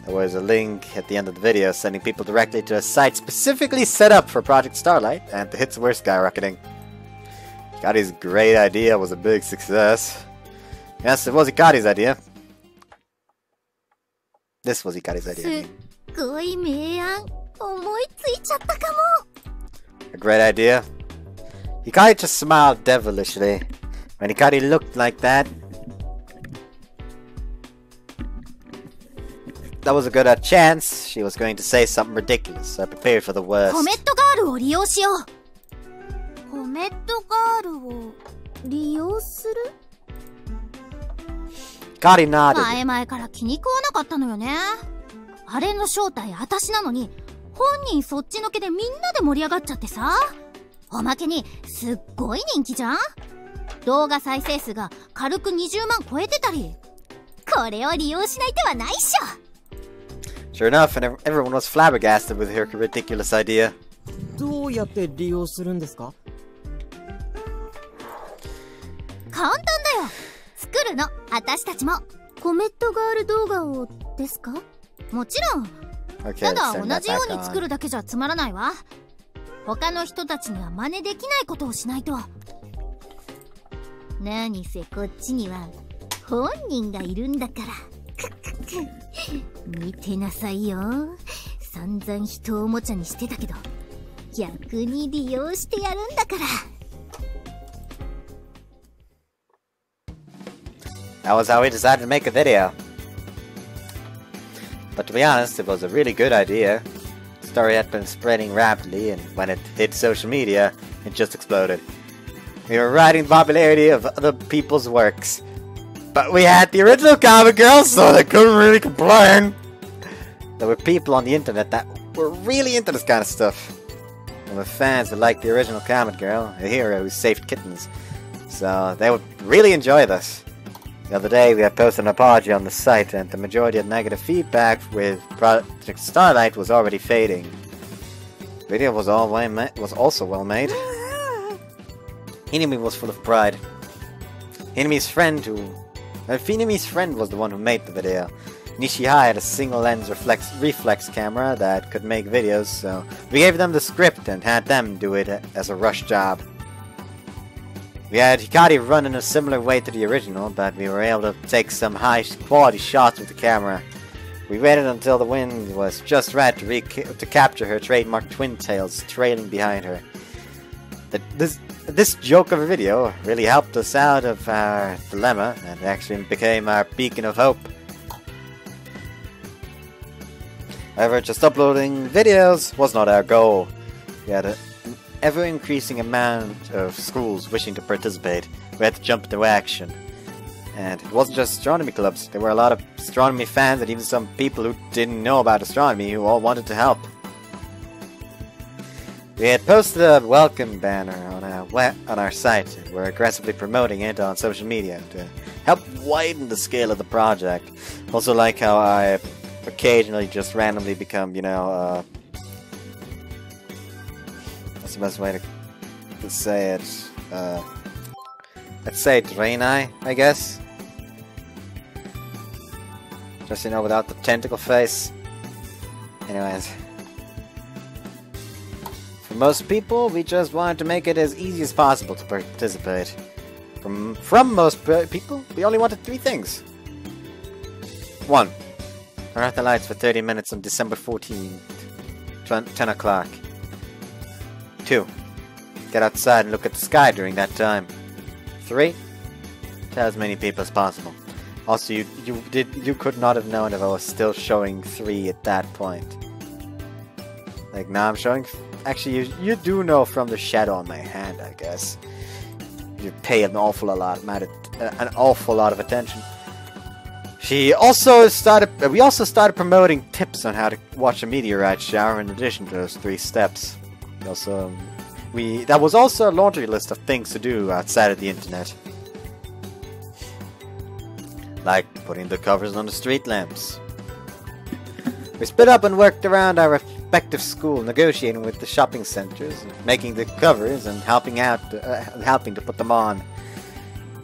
There was a link at the end of the video sending people directly to a site specifically set up for Project Starlight, and the hits were skyrocketing. Hikari's great idea was a big success. Yes, it was Hikari's idea. This was Hikari's idea. すごい名案思いついちゃったかも。 A great idea. Hikari just smiled devilishly. When Hikari looked like that, that was a good chance she was going to say something ridiculous. I prepared for the worst. コメットガールを利用しよう。コメットガールを利用する？ Hikari nodded. 前々から気に食わなかったのよね。あれの正体私なのに、本人そっちのけでみんなで盛り上がっちゃってさ。おまけにすっごい人気じゃん。動画再生数が軽く20万超えてたり。これを利用しない手はないっしょ。 Sure enough, and everyone was flabbergasted with her ridiculous idea. どうやって利用するんですか？簡単だよ。作るの、私たちも。コメットガール動画をですか？もちろん。ただ同じように作るだけじゃつまらないわ。他の人たちには真似できないことをしないと。何せこっちには本人がいるんだから。見てなさいよ。散々人をおもちゃにしてたけど、逆に利用してやるんだから。That was how we decided to make a video. But to be honest, it was a really good idea. The story had been spreading rapidly, and when it hit social media, it just exploded. We were riding the popularity of other people's works. But we had the original comic girl, so they couldn't really complain. There were people on the internet that were really into this kind of stuff. There were fans who liked the original comic girl, a hero who saved kittens. So they would really enjoy this. The other day we had posted an apology on the site, and the majority of negative feedback with Project Starlight was already fading. The video was also well made. Hinami was full of pride. Hinami's friend was the one who made the video. Nishihai had a single lens reflex camera that could make videos, so we gave them the script and had them do it as a rush job. We had Hikari run in a similar way to the original, but we were able to take some high quality shots with the camera. We waited until the wind was just right to capture her trademark twin tails trailing behind her. This joke of a video really helped us out of our dilemma and actually became our beacon of hope. However, just uploading videos was not our goal. We had an ever-increasing amount of schools wishing to participate. We had to jump into action. And it wasn't just astronomy clubs. There were a lot of astronomy fans and even some people who didn't know about astronomy who all wanted to help. We had posted a welcome banner on our site, and we're aggressively promoting it on social media to help widen the scale of the project. Also like how I occasionally just randomly become, what's the best way to say it? Let's say Draenei, I guess. Just, without the tentacle face. Anyways. For most people, we just wanted to make it as easy as possible to participate. From most people, we only wanted 3 things. 1. Turn out the lights for 30 minutes on December 14th, 10 o'clock. 2. Get outside and look at the sky during that time. 3. Tell as many people as possible. Also, you could not have known if I was still showing 3 at that point. Like, now I'm showing... Actually, you do know from the shadow on my hand, I guess. You pay an awful lot of attention. We also started promoting tips on how to watch a meteorite shower in addition to those 3 steps. That was also a laundry list of things to do outside of the internet. Like putting the covers on the street lamps. We split up and worked around our respective school, negotiating with the shopping centers, making the covers and helping to put them on.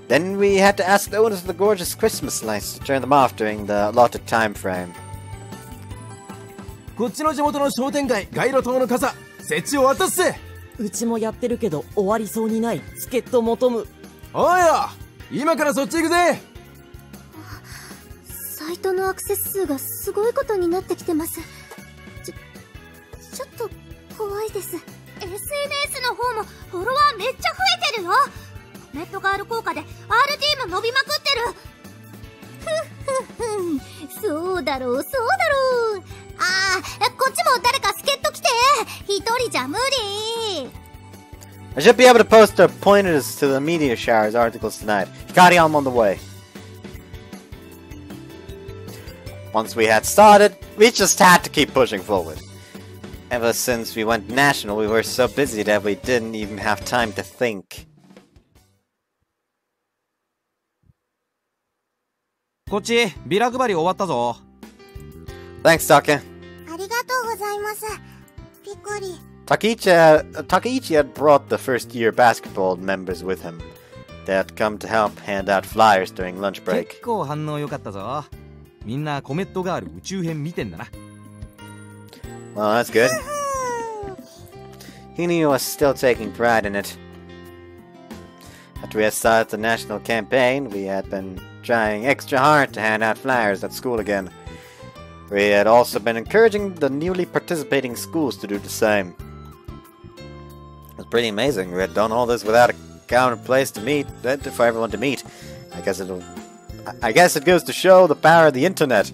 Then we had to ask the owners of the gorgeous Christmas lights to turn them off during the allotted time frame. こっちの地元の商店街街路灯の傘設置を渡すぜ。うちもやってるけど終わりそうにない助っ人求む。おいよ、今からそっち行くぜ。サイトのアクセス数がすごいことになってきてます。ちょっと怖いです。SNS の方もフォロワーめっちゃ増えてるよ。コメットガール効果で RT も伸びまくってる。そうだろう。こっちも誰か助っ人来て。一人じゃ無理。I should be able to post the pointers to the meteor showers articles tonight. Hikari, I'm on the way. Once we had started, we just had to keep pushing forward. Ever since we went national, we were so busy that we didn't even have time to think. こっち、ビラ配り終わったぞ。Thanks, Taka. ありがとうございます。ピコリ。Takeichi had brought the first-year basketball members with him. They had come to help hand out flyers during lunch break. 結構反応良かったぞ。みんなコメットガール宇宙編見てんだな。Well, that's good. He knew he was still taking pride in it. After we had started the national campaign, we had been trying extra hard to hand out flyers at school again. We had also been encouraging the newly participating schools to do the same. It was pretty amazing. We had done all this without a common place to meet, for everyone to meet. I guess it goes to show the power of the internet.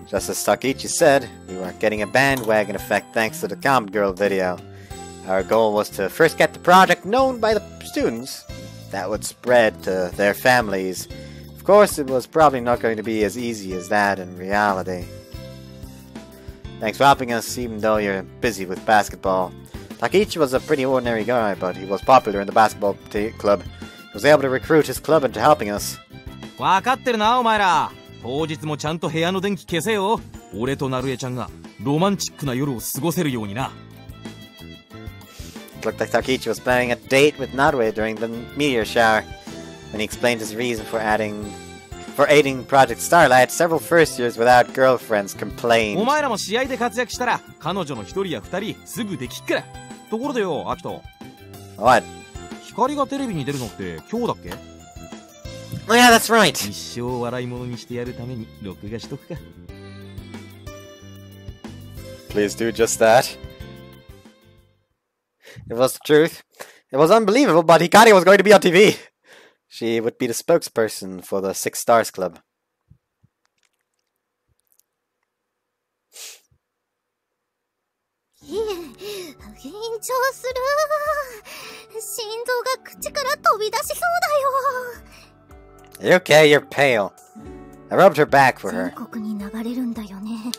Just as Takeichi said, we were getting a bandwagon effect thanks to the Comet Girl video. Our goal was to first get the project known by the students. That would spread to their families. Of course, it was probably not going to be as easy as that in reality. Thanks for helping us, even though you're busy with basketball. Takeichi was a pretty ordinary guy, but he was popular in the basketball club. He was able to recruit his club into helping us. わかってるな、お前ら。当日もちゃんと部屋の電気消せよ。俺となるえちゃんがロマンチックな夜を過ごせるようにな。It looked like Takeichi was planning a date with Narue during the meteor shower. When he explained his reason for aiding Project Starlight, several first years without girlfriends complained. お前らも試合で活躍したら彼女の一人や二人すぐできっから。ところでよ、アキト。What? 光がテレビに出るのって今日だっけ？ Oh yeah, that's right. 一生笑い物にしてやるために録画しとくか。Please do just that. It was the truth. It was unbelievable, but Hikari was going to be on TV. She would be the spokesperson for the Six Stars Club. 緊張する。心臓が口から飛び出しそうだよ。You're okay, you're pale. I rubbed her back for her. 全国に流れるんだよね。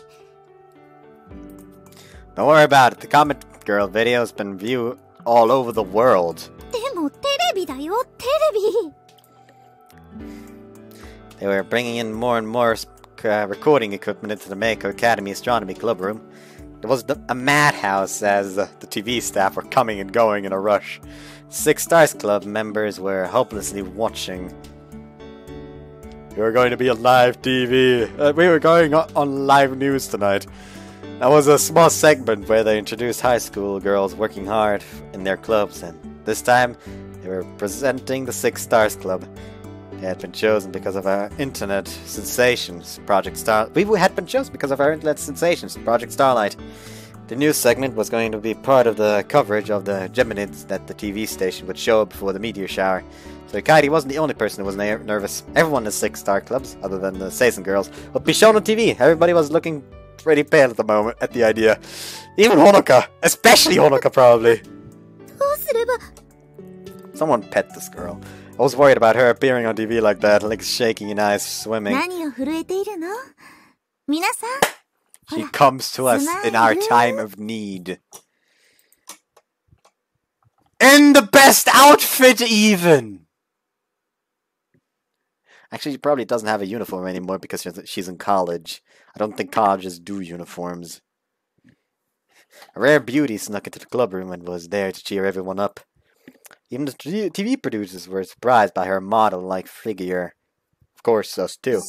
Don't worry about it. The Comet Girl video has been viewed all over the world. でもテレビだよ、テレビ。They were bringing in more and more recording equipment into the Meiko Academy Astronomy Club room. It was a madhouse as the TV staff were coming and going in a rush. Six Stars Club members were hopelessly watching. We were going to be on live TV. We were going on live news tonight. That was a small segment where they introduced high school girls working hard in their clubs, and this time they were presenting the Six Stars Club. They had been chosen because of our internet sensations, Project Starlight. We had been chosen because of our internet sensations, Project Starlight. The news segment was going to be part of the coverage of the Geminids that the TV station would show before the meteor shower. So Hikari wasn't the only person who was nervous. Everyone in the Six Star Clubs, other than the Seisen girls, would be shown on TV. Everybody was looking pretty pale at the moment at the idea. Even Honoka, especially Honoka probably. Someone pet this girl. I was worried about her appearing on TV like that, legs shaking and eyes swimming. She comes to us in our time of need. In the best outfit even! Actually, she probably doesn't have a uniform anymore because she's in college. I don't think colleges do uniforms. A rare beauty snuck into the club room and was there to cheer everyone up. Even the TV producers were surprised by her model-like figure. Of course, us too.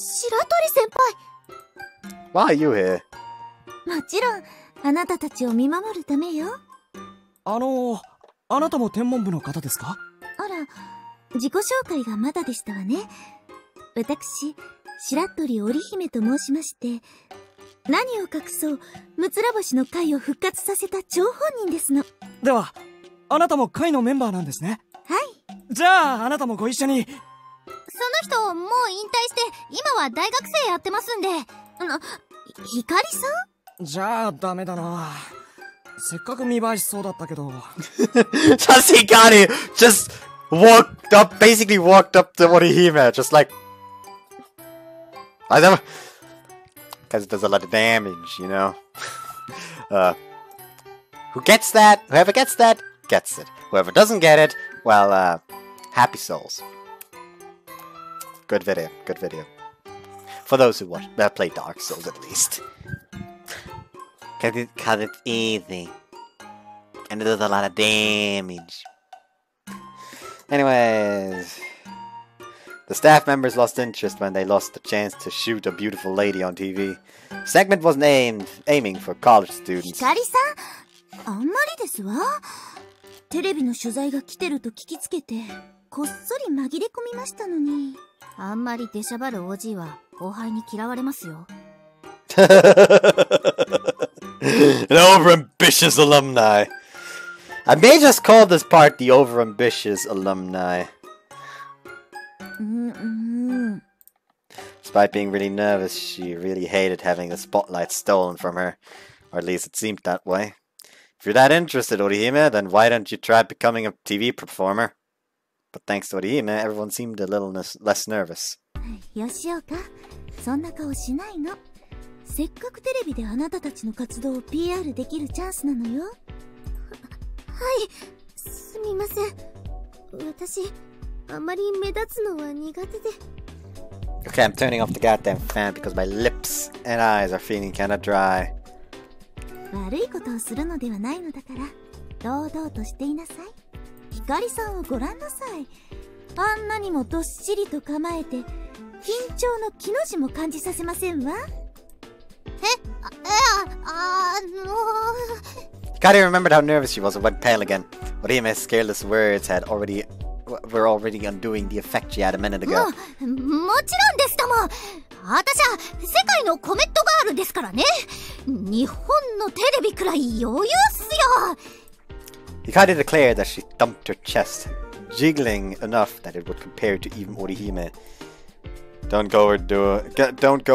Why are you here? もちろん、あなたたちを見守るためよ。あなたも天文部の方ですか？あら、自己紹介がまだでしたわね。私、白鳥織姫と申しまして、何を隠そう、むつら星の会を復活させた張本人ですの。では、あなたも会のメンバーなんですね。はい。じゃあ、あなたもご一緒に。その人、もう引退して、今は大学生やってますんで。ひかりさん？じゃあ、ダメだな。せっかく見栄えしそうだったけど。Just Hikari just basically walked up to Morihime, just like... Because it does a lot of damage, you know? Who gets that? Whoever gets that, gets it. Whoever doesn't get it, well, happy souls. Good video, good video. For those who watch, play Dark Souls at least. Cause it's easy. And it does a lot of damage. Anyways. The staff members lost interest when they lost the chance to shoot a beautiful lady on TV. Segment wasn't aiming for college students. ひかりさん、あんまりですわ。テレビの取材が来てると聞きつけて、こっそり紛れ込みましたのに。あんまり出しゃばる OG は後輩に嫌われますよ。An overambitious alumni. I may just call this part the overambitious alumni. Despite being really nervous, she really hated having the spotlight stolen from her. Or at least it seemed that way. If you're that interested, Orihime, then why don't you try becoming a TV performer? But thanks to Orihime, everyone seemed a little less nervous. 吉岡、そんな顔しないの。せっかくテレビであなたたちの活動を PR できるチャンスなのよ。はい、すみません。私、あまり目立つのは苦手で。Okay, I'm turning off the goddamn fan because my lips and eyes are feeling kinda dry. 悪いことをするのではないのだから、堂々としていなさい。ひかりさんをご覧なさい。あんなにもどっしりと構えて、緊張の木の字も感じさせませんわ。Hikari remembered how nervous she was and went pale again. Orihime's careless words were already undoing the effect she had a minute ago. もちろんですとも。私は世界のコメットガールですからね。日本のテレビくらい余裕っすよ。Hikari declared that she thumped her chest, jiggling enough that it would compare to even Orihime. Don't go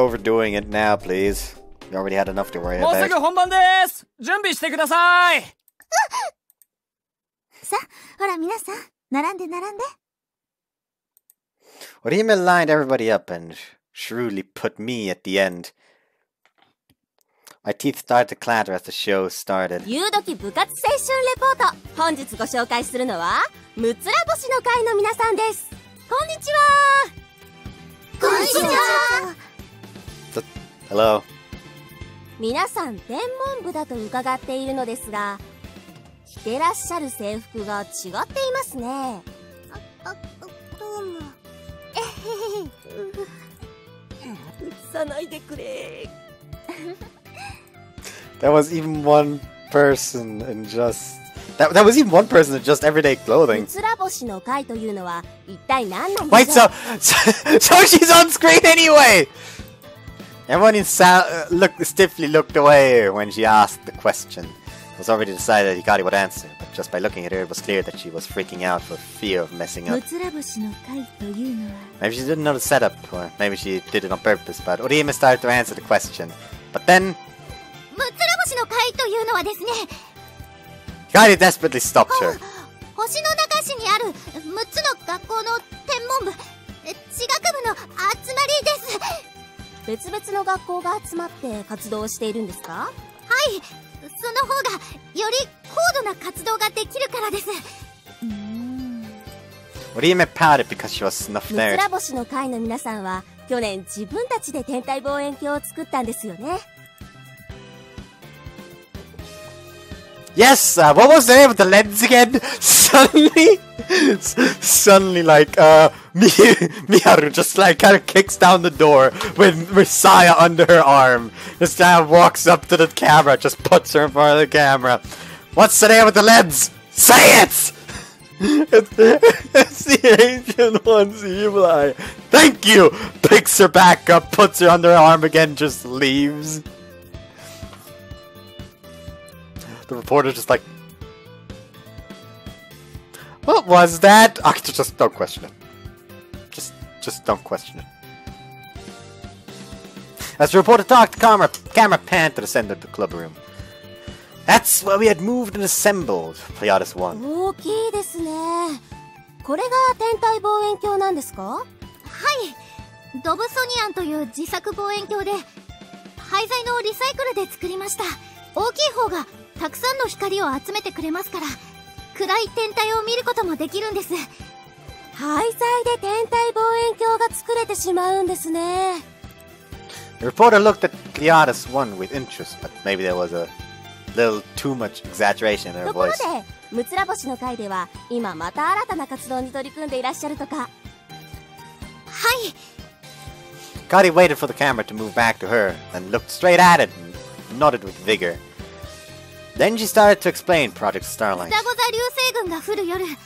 overdoing it now, please. You already had enough to worry about. もうすぐ本番です。準備してください。さ、ほら皆さん、並んで並んで。Orihime lined everybody up and shrewdly put me at the end. My teeth started to clatter as the show started. ゆうどき部活青春レポート。本日ご紹介するのはむつら星の会の皆さんです。こんにちは。こんにちは。Hello. 皆さん天文部だと伺っているのですが、着てらっしゃる制服が違っていますね。どうも。映さないでくれ。That was even one person in just that was even one person in just everyday clothing. むつら星の会というのは一体何なんで Wait, しょう。 so she's on screen anyway. Everyone stiffly looked away when she asked the question. It was already decided that Hikari would answer, but just by looking at her, it was clear that she was freaking out for fear of messing up. むつら星の会というのは。 Maybe she didn't know the setup, or maybe she did it on purpose. But Orihime started to answer the question, but then むつら星の会というのはですね。Hikari desperately stopped her. 星の中市にある6つの学校の天文部、地学部の集まりです。別々の学校が集まって活動しているんですか？はい、その方がより高度な活動ができるからです。Orihime pouted because she was snuffed むつ out. ら星の会の皆さんは去年自分たちで天体望遠鏡を作ったんですよね。Yes, what was the name of the lens again? Suddenly, like, Miharu just, like, kind of kicks down the door with Messiah under her arm. Just kind of walks up to the camera, just puts her in front of the camera. What's the name of the lens? Say it! It's the ancient one's evil eye. Thank you! Picks her back up, puts her under her arm again, just leaves. The reporter's just like, what was that? Just don't question it. Just don't question it. As the reporter talked, the camera panned to the center of the club room. That's where we had moved and assembled, Pleiades 1. 大きいですね。これが天体望遠鏡なんですか？はい、ドブソニアンという自作望遠鏡で、廃材のリサイクルで作りました。大きい方がたくさんの光を集めてくれますから、暗い天体を見ることもできるんです。廃材で天体望遠鏡が作れてしまうんですね。The reporter looked at the artist one with interest, but maybe there was a little too much exaggeration in her ところ voice. で、むつら星の会では今また新たな活動に取り組んでいらっしゃるとか。はい。Hikari waited for the camera to move back to her, and looked straight at it and nodded with vigor. Then she started to explain Project Starlight. 双子座流星群が降る夜、みんな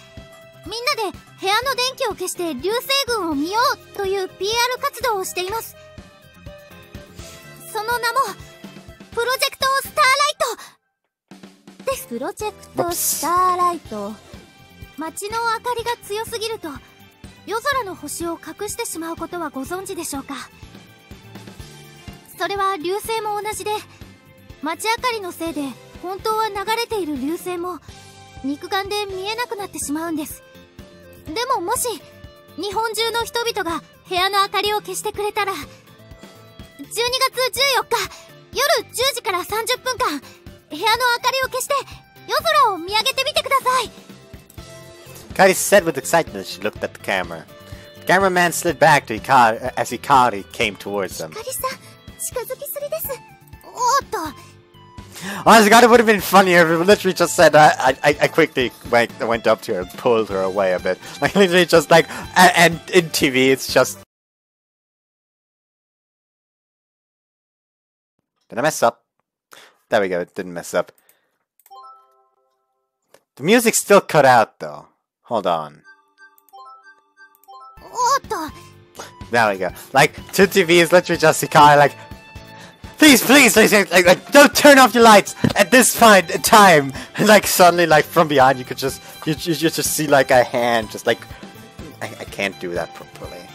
で部屋の電気を消して流星群を見ようという PR 活動をしています。その名もプロジェクトスターライトです。プロジェクトスターライト。街の明かりが強すぎると夜空の星を隠してしまうことはご存知でしょうか。それは流星も同じで、街明かりのせいで本当は流れている流星も肉眼で見えなくなってしまうんです。でももし日本中の人々が部屋の明かりを消してくれたら、12月14日夜10時から30分間部屋の明かりを消して夜空を見上げてみてください。Hikari said with excitement as she looked at the camera. The cameraman slid back to Hikari as Hikari came towards them. 光さん、近づきすぎです。おーっと。Honestly, God, it would have been funnier if it literally just said, I quickly went up to her and pulled her away a bit. Like, literally just like, and in TV, it's just... Did I mess up? There we go, it didn't mess up. The music still cut out, though. Hold on. おーっと。 There we go. Like, 2TV is literally just Hikari, like, please, like, don't turn off your lights at this point in time. And like, suddenly, like, from behind, you could just, you just see, like, a hand, just like, I can't do that properly.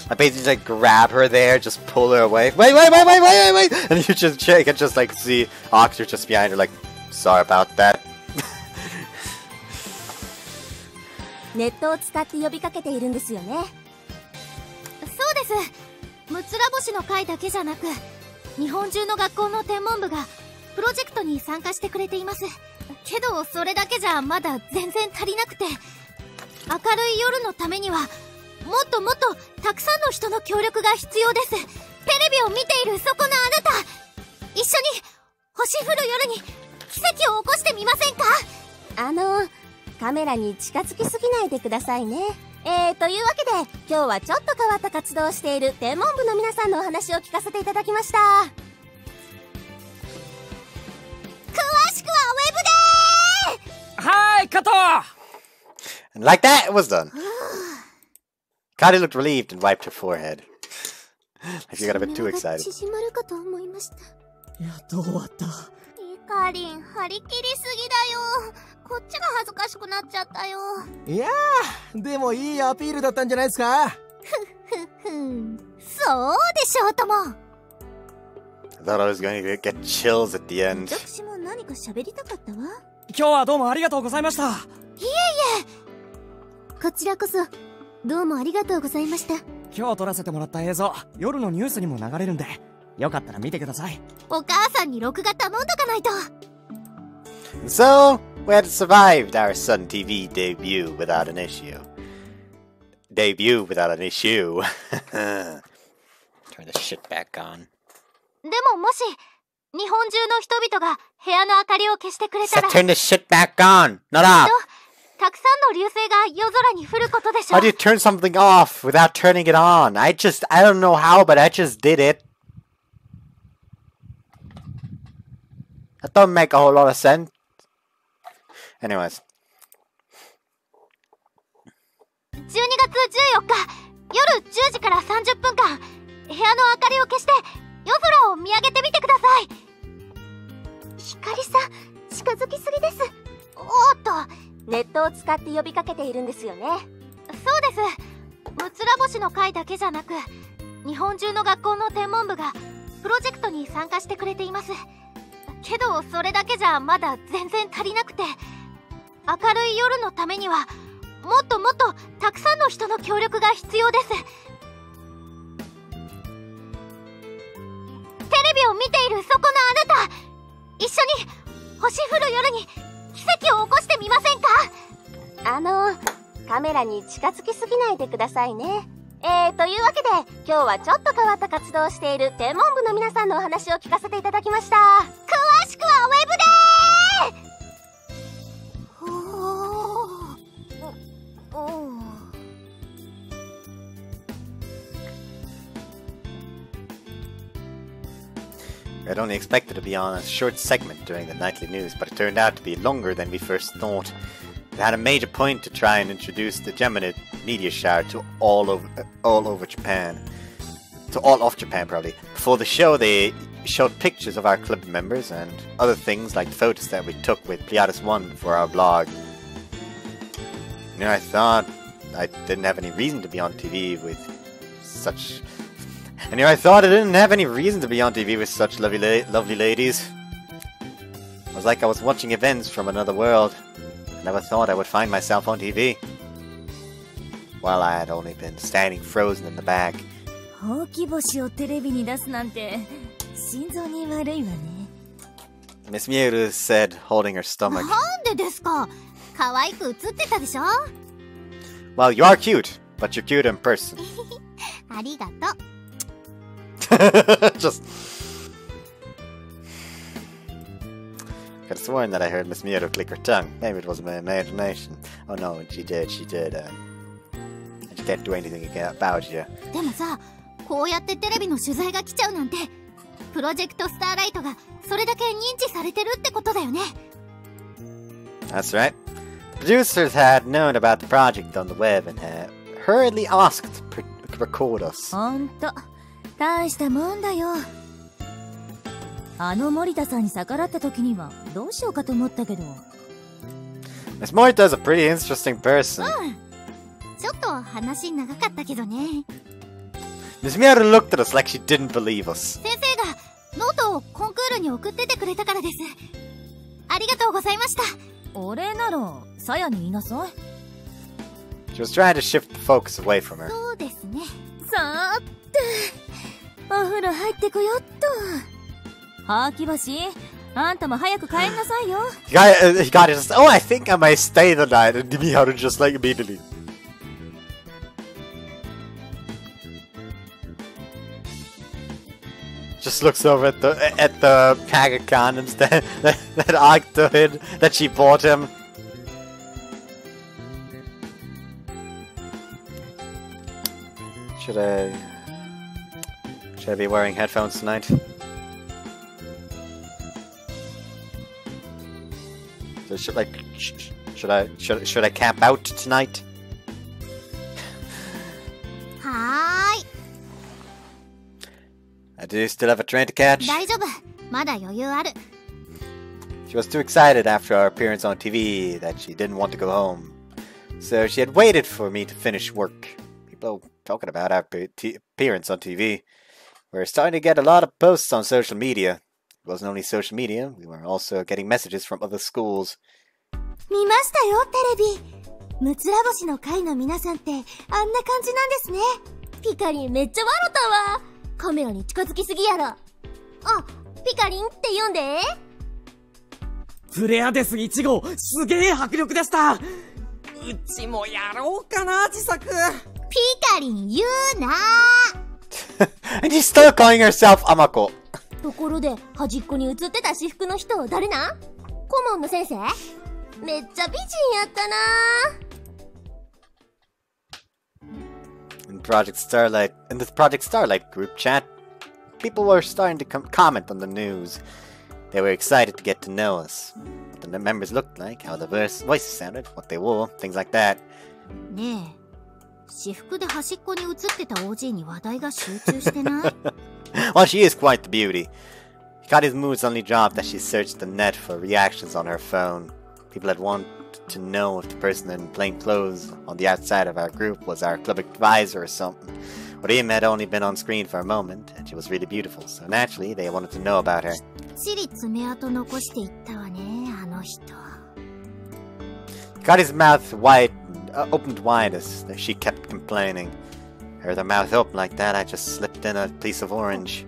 I basically, like, grab her there, just pull her away. Wait! And you can just, like, see Octor just behind her, like, sorry about that. ネットを使って呼びかけているんですよね。そうです。むつら星の会だけじゃなく、日本中の学校の天文部がプロジェクトに参加してくれています。けどそれだけじゃまだ全然足りなくて、明るい夜のためにはもっともっとたくさんの人の協力が必要です。テレビを見ているそこのあなた、一緒に星降る夜に奇跡を起こしてみませんか？カメラに近づきすぎないでくださいね。というわけで、今日はちょっと変わった活動をしている天文部の皆さんのお話を聞かせていただきました。詳しくはウェブでー。はい、カット。 And like that, it was done. Hikari looked relieved and wiped her forehead. Like she got a bit too excited. 縮まるかと思いました。やっと終わった。ヒカリン、張り切りすぎだよ。こっちが恥ずかしくなっちゃったよ。いやー、でもいいアピールだったんじゃないですか。そうでしょうとも。I thought I was going to get chills at the end. 私も何か喋りたかったわ。今日はどうもありがとうございました。いえいえ。こちらこそ、どうもありがとうございました。今日撮らせてもらった映像、夜のニュースにも流れるんで、よかったら見てください。お母さんに録画頼んどかないと。So, we had survived our sudden TV debut without an issue. Turn the shit back on. でももし日本中の人々が部屋の明かりを消してくれたら、 Turn the shit back on, not off. たくさんの流星が夜空に降ることでしょう。 How do you turn something off without turning it on? I don't know how, but I just did it. That don't make a whole lot of sense. Anyways. 12月14日夜10時から30分間、部屋の明かりを消して夜空を見上げてみてください。光さん、近づきすぎです。おーっと。ネットを使って呼びかけているんですよね。そうです。むつら星の会だけじゃなく、日本中の学校の天文部がプロジェクトに参加してくれています。けどそれだけじゃまだ全然足りなくて、明るい夜のためにはもっともっとたくさんの人の協力が必要です。ビを見ているそこのあなた、一緒に星降る夜に奇跡を起こしてみませんか？カメラに近づきすぎないでくださいね。というわけで、今日はちょっと変わった活動をしている天文部の皆さんのお話を聞かせていただきました。詳しくはウェブでI'd only expected to be on a short segment during the nightly news, but it turned out to be longer than we first thought. It had a major point to try and introduce the Gemini media shower to all over Japan. To all of Japan, probably. Before the show, they showed pictures of our club members and other things like the photos that we took with Pleiades 1 for our blog. You know, I thought I didn't have any reason to be on TV with such... I thought I didn't have any reason to be on TV with such lovely ladies. It was like I was watching events from another world. I never thought I would find myself on TV. While I had only been standing frozen in the back. ほうき星をテレビに出すなんて心臓に悪いわね。 Miss Miuru said, holding her stomach. なんでですか？可愛く映ってたでしょ？ Well, you are cute, but you're cute in person. ありがとう。Just... I could have sworn that I heard Miss Miuru click her tongue. Maybe it was my imagination. Oh no, she did. She can't do anything about you. でもさ、こうやってテレビの取材が来ちゃうなんて、プロジェクトスターライトがそれだけ認知されてるってことだよね。That's right. Producers had known about the project on the web and had hurriedly asked to record us. ほんと、大したもんだよ。あの森田さんに逆らった時にはどうしようかと思ったけど。Miss Morita's a pretty interesting person. ちょっと話長かったけどね。Miss Miura looked at us like she didn't believe us. 先生がノートをコンクールに送っててくれたからです。ありがとうございました。お礼ならさやに言いなさい。She was trying to shift the focus away from her. そうですね。さーってお風呂入ってこよっと。はーき星、あんたも早く帰んなさいよ。He got it. Oh, I think I might stay the night. And Miura just like immediately. Just looks over at the pack of condoms that Octoid that she bought him. Should I be wearing headphones tonight? So should I camp out tonight? はーい。 Do you still have a train to catch? 大丈夫。まだ余裕ある。 She was too excited after our appearance on TV that she didn't want to go home. So she had waited for me to finish work. People talking about our appearance on TV. We're starting to get a lot of posts on social media. It wasn't only social media, we were also getting messages from other schools. 見ましたよ、テレビ。むつら星の会の皆さんってあんな感じなんですね。ピカリンめっちゃ笑ったわ。カメラに近づきすぎやろ。あ、ピカリンって読んで。プレアデス1号、すげえ迫力でした。うちもやろうかな、自作。ピカリン言うなAnd he's still calling herself Amako. ところで、端っこに写ってた私服の人、誰なん？顧問の先生？めっちゃ美人やったな。In the Project Starlight group chat, people were starting to comment on the news. They were excited to get to know us. What the members looked like, how the voices sounded, what they wore, things like that. ねえ、私服で端っこに写ってた OG に話題が集中してない？ Well, she is quite the beauty. Hikari's mood suddenly dropped as she searched the net for reactions on her phone. People had wanted to know if the person in plain clothes on the outside of our group was our club advisor or something. Rim had only been on screen for a moment, and she was really beautiful, so naturally they wanted to know about her. ちり爪痕残していったわね、あの人。Hikari's mouth opened wide as she kept complaining. Her mouth open like that, I just slipped in a piece of orange.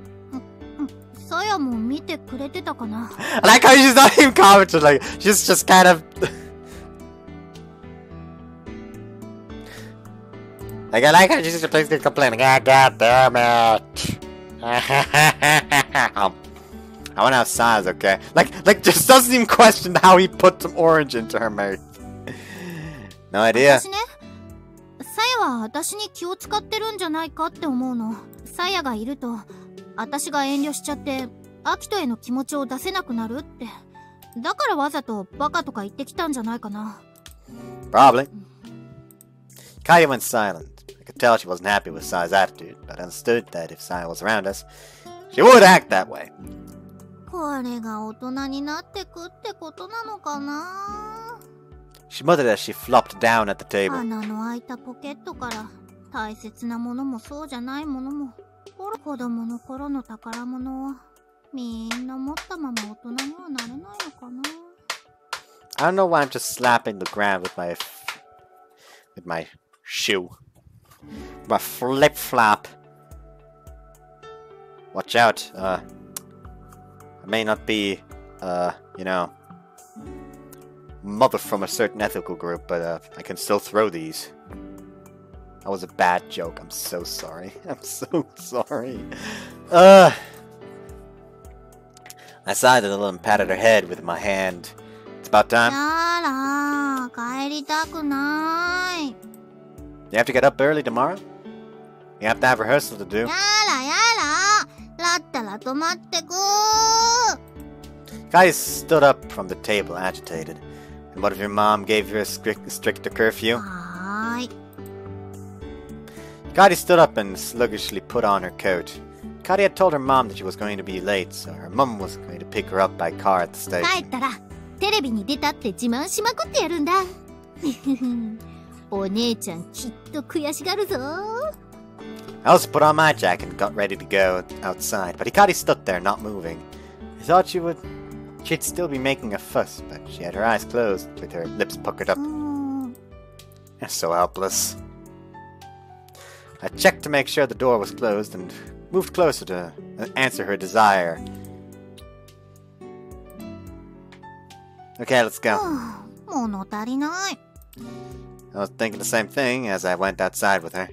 さやも見てくれてたかな。 I like how she's not even commenting, like, she's just kind of... like, I like how she's just complaining, ah, god damn it. I wonder how Saya's okay. Like, just doesn't even question how he put some orange into her mouth. No idea. 私ね、さやは私に気を使ってるんじゃないかって思うの。さやがいると、私が遠慮しちゃって、アキトへの気持ちを出せなくなるって。だからわざとバカとか言ってきたんじゃないかな。Probably. Hikari went silent. I could tell she wasn't happy with Saya's attitude, but understood that if Saya was around us, she would act that way. これが大人になってくってことなのかな。 She muttered as she flopped down at the table. 穴の開いたポケットから大切なものもそうじゃないものも、子供の頃の宝物はみんな持ったまま大人にはなれないのかな。 I don't know why I'm just slapping the ground with my shoe. My flip flop. Watch out. I may not be, you know, mother from a certain ethical group, but I can still throw these. That was a bad joke. I'm so sorry. I'm so sorry. I sighed a little and patted her head with my hand. It's about time. やら、帰りたくない。 You have to get up early tomorrow? You have to have rehearsal to do. やらやら、だったら泊まってく。 Kai stood up from the table, agitated. And what if your mom gave you a stricter curfew? はーい。 Hikari stood up and sluggishly put on her coat. Hikari had told her mom that she was going to be late, so her mom was going to pick her up by car at the 帰 station. ったらテレビに出たって自慢しまくってやるんだ。お姉ちゃんきっと悔しがるぞ。 I also put on my jacket and got ready to go outside, but Hikari stood there, not moving. I thought she'd still be making a fuss, but she had her eyes closed with her lips puckered up. You're so helpless. I checked to make sure the door was closed and moved closer to answer her desire. Okay, let's go. 物足りない。 I was thinking the same thing as I went outside with her.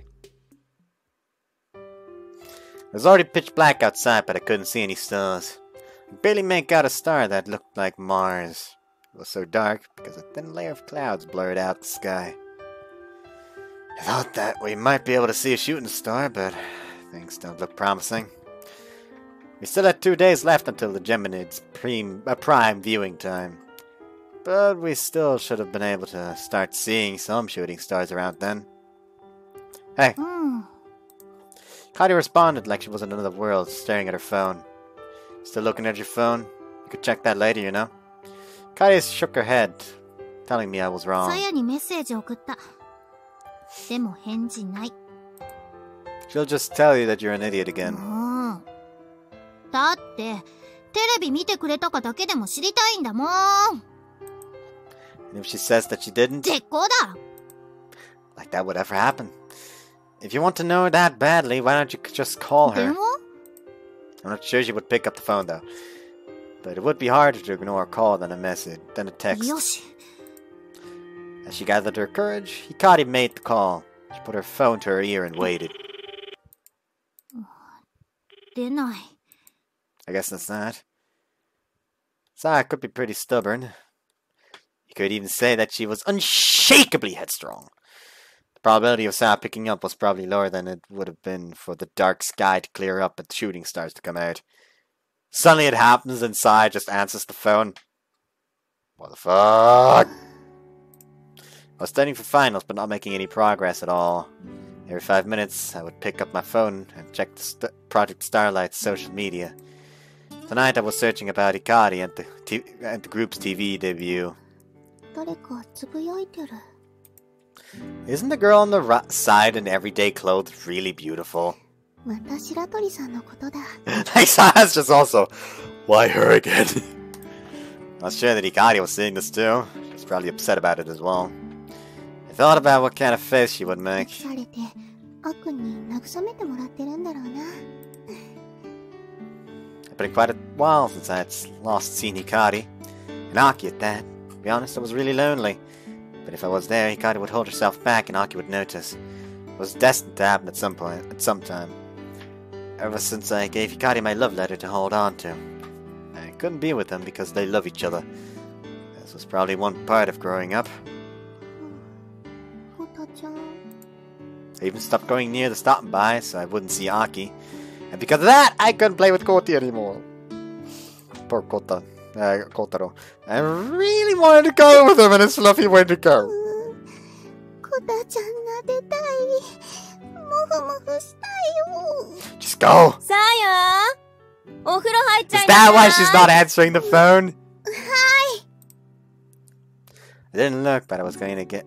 It was already pitch black outside, but I couldn't see any stars. I could barely make out a star that looked like Mars. It was so dark because a thin layer of clouds blurred out the sky. I thought that we might be able to see a shooting star, but things don't look promising. We still had 2 days left until the Geminids' prime viewing time. But we still should have been able to start seeing some shooting stars around then. Hey. Kari responded like she was in another world, staring at her phone. Still looking at your phone? You could check that later, you know? Kari shook her head, telling me I was wrong. さやにメッセージ送った。でも返事ない。 She'll just tell you that you're an idiot again. だって、テレビ見てくれたかだけでも知りたいんだもん。 And if she says that she didn't, 絶好だ。 like that would ever happen. If you want to know her that badly, why don't you just call her? 電話？ I'm not sure she would pick up the phone though. But it would be harder to ignore a call than a message, than a text. よし。 As she gathered her courage, Hikari made the call. She put her phone to her ear and waited. 出ない。 I guess that's that. Saya could be pretty stubborn. You could even say that she was unshakably headstrong. The probability of Saya picking up was probably lower than it would have been for the dark sky to clear up and shooting stars to come out. Suddenly it happens and Saya just answers the phone. What the fuck? I was studying for finals but not making any progress at all. Every 5 minutes I would pick up my phone and check the Project Starlight's social media. Tonight I was searching about Hikari and the group's TV debut. 誰かつぶやいてる。 Isn't the girl on the side in everyday clothes really beautiful? また白鳥さんのことだ。 Like Saya's just also, why her again? I was sure that Hikari was seeing this too. She's probably upset about it as well. I thought about what kind of face she would make. されて、あっくんに慰めてもらってるんだろうな。It's been quite a while since I had last seen Hikari, and Aki at that. To be honest, I was really lonely. But if I was there, Hikari would hold herself back and Aki would notice. It was destined to happen at some point, at some time. Ever since I gave Hikari my love letter to hold on to. I couldn't be with them because they love each other. This was probably one part of growing up. I even stopped going near the stopping by so I wouldn't see Aki. And because of that, I couldn't play with Koti anymore. Poor Kotaro. I really wanted to go with him in his fluffy winter coat. Just go! Saya! Is that why she's not answering the phone? Hi! I didn't look, but I was going to get...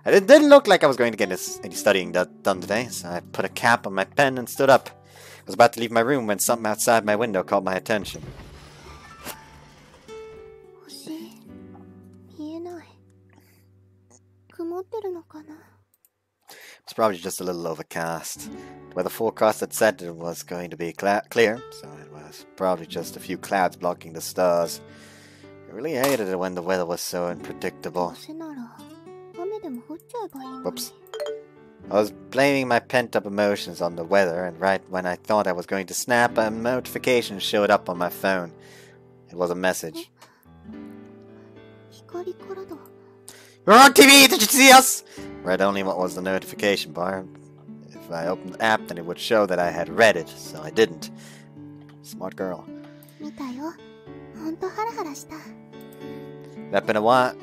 it didn't look like I was going to get any studying done today, so I put a cap on my pen and stood up. I was about to leave my room when something outside my window caught my attention. It's probably just a little overcast. The weather forecast had said it was going to be clear, so it was probably just a few clouds blocking the stars. I really hated it when the weather was so unpredictable. Whoops. I was blaming my pent-up emotions on the weather, and right when I thought I was going to snap, a notification showed up on my phone. It was a message. We're on TV! Did you see us? Read only what was the notification bar. If I opened the app, then it would show that I had read it, so I didn't. Smart girl. That'd been a while.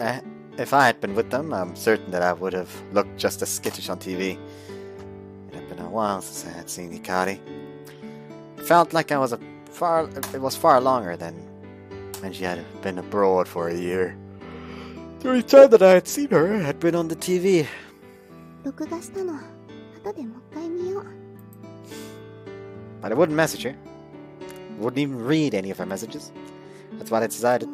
If I had been with them, I'm certain that I would have looked just as skittish on TV. It had been a while since I had seen Hikari. It felt like it was far longer than when she had been abroad for a year. The only time that I had seen her had been on the TV. But I wouldn't message her. I wouldn't even read any of her messages. That's what I decided.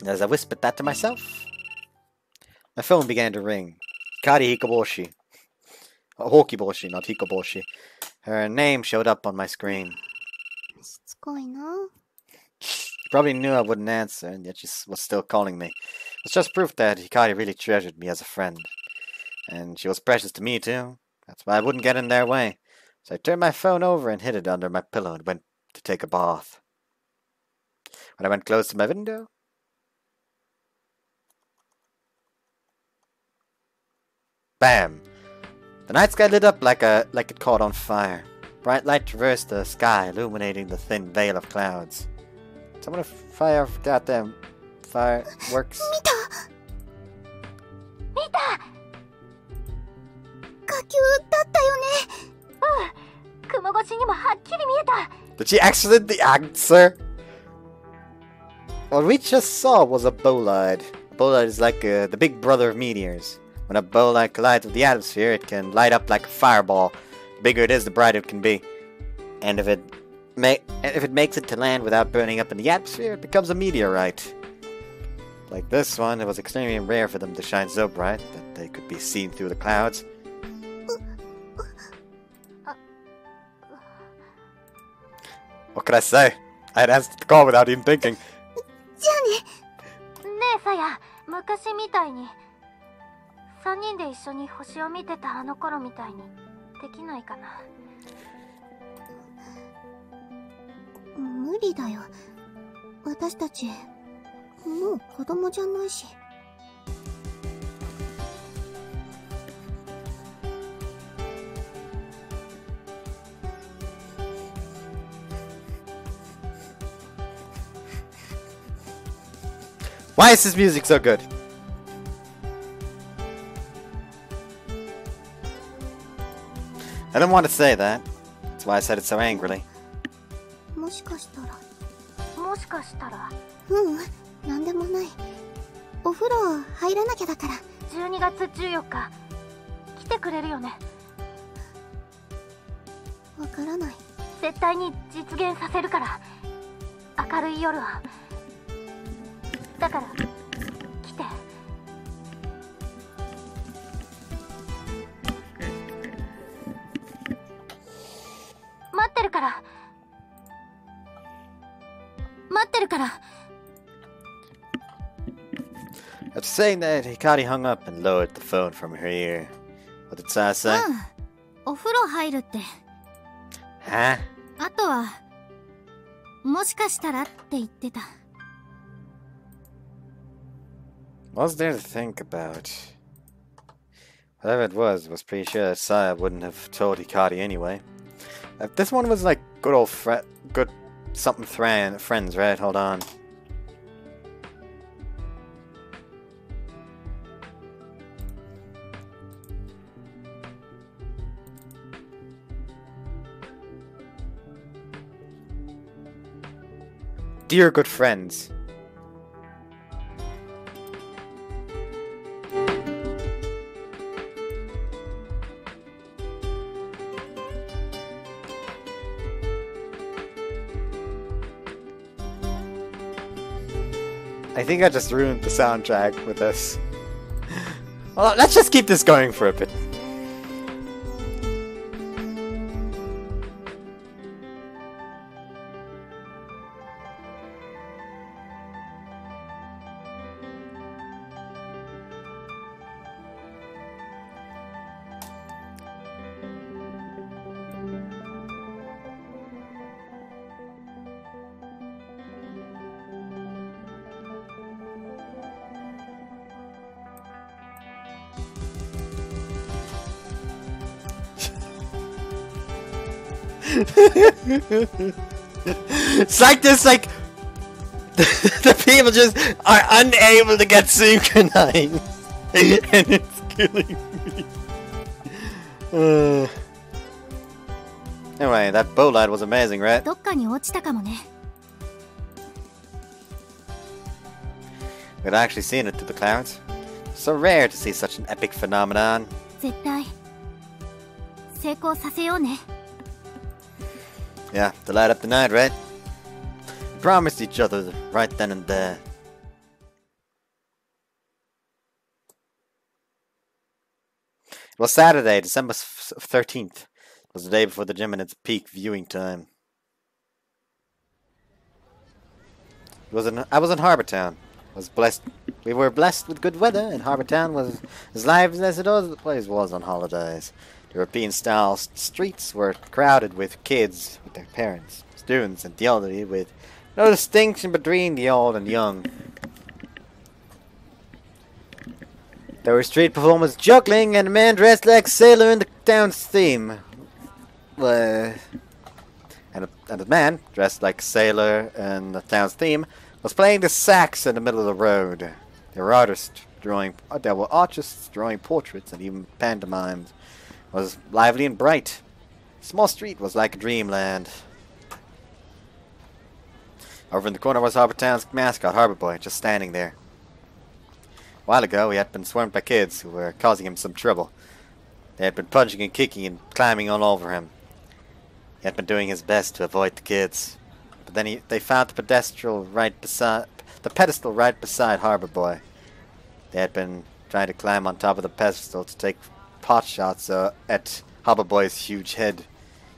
As I whispered that to myself, my phone began to ring. Hikari Hikoboshi. Hokiboshi, not Hikoboshi. Her name showed up on my screen. She probably knew I wouldn't answer, and yet she was still calling me. It's just proof that Hikari really treasured me as a friend. And she was precious to me, too. That's why I wouldn't get in their way. So I turned my phone over and hid it under my pillow and went to take a bath. When I went close to my window, bam! The night sky lit up like it caught on fire. Bright light traversed the sky, illuminating the thin veil of clouds. Someone fire goddamn fireworks. Did she accidentally answer? What we just saw was a bolide. A bolide is like the big brother of meteors. When a bolide collides with the atmosphere, it can light up like a fireball. The bigger it is, the brighter it can be. And if it makes it to land without burning up in the atmosphere, it becomes a meteorite. Like this one, it was extremely rare for them to shine so bright that they could be seen through the clouds. What could I say? I had answered the call without even thinking. Why is this music so good? I didn't want to say that. That's why I said it so angrily. なんでもない。お風呂入らなきゃだから。12月14日来てくれるよね。わからない。絶対に実現させるから。明るい夜は。だから来て。るから。 After saying that, Hikari hung up and lowered the phone from her ear. What did Saya say? お風呂入るって。 Huh? あとは、もしかしたらって言ってた。 What's there to think about? Whatever it was pretty sure that Saya wouldn't have told Hikari anyway. This one was like good old good something friends, right? Hold on. Dear good friends. I think I just ruined the soundtrack with this. Well, let's just keep this going for a bit. It's like this, like the people just are unable to get synchronized, and it's killing me. Anyway, that bow light was amazing, right? どっかに落ちたかもね。 We'd actually seen it through the clouds. So rare to see such an epic phenomenon. 絶対成功させようね。 Yeah, to light up the night, right? We promised each other right then and there. It was Saturday, December 13th. It was the day before the gym and its peak viewing time. I was in Harbour Town. We were blessed with good weather, and Harbour Town was as lively as it always was on holidays. The European-style streets were crowded with kids with their parents, students and the elderly, with no distinction between the old and young. There were street performers juggling and a man dressed like a sailor in the town's theme. And a man dressed like a sailor in the town's theme was playing the sax in the middle of the road. There were artists drawing portraits and even pantomimes. It was lively and bright. The small street was like a dreamland. Over in the corner was Harbour Town's mascot, Harbour Boy, just standing there. A while ago, he had been swarmed by kids who were causing him some trouble. They had been punching and kicking and climbing all over him. He had been doing his best to avoid the kids. But then they found the pedestal right beside Harbour Boy. They had been trying to climb on top of the pedestal to take pot shots at Harbour Boy's huge head. He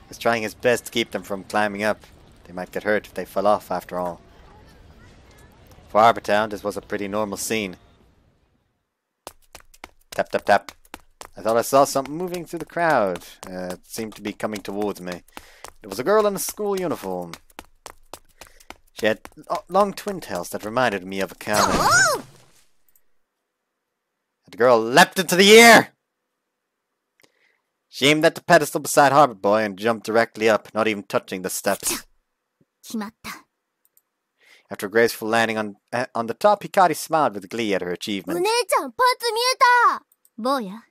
was trying his best to keep them from climbing up. They might get hurt if they fell off after all. For Harbour Town, this was a pretty normal scene. Tap, tap, tap. I thought I saw something moving through the crowd. It seemed to be coming towards me. It was a girl in a school uniform. She had long twin tails that reminded me of a cow. The girl leapt into the air! She aimed at the pedestal beside Harbour Boy and jumped directly up, not even touching the steps. After a graceful landing on the top, Hikari smiled with glee at her achievement. お姉ちゃん、パンツ見えた。坊や、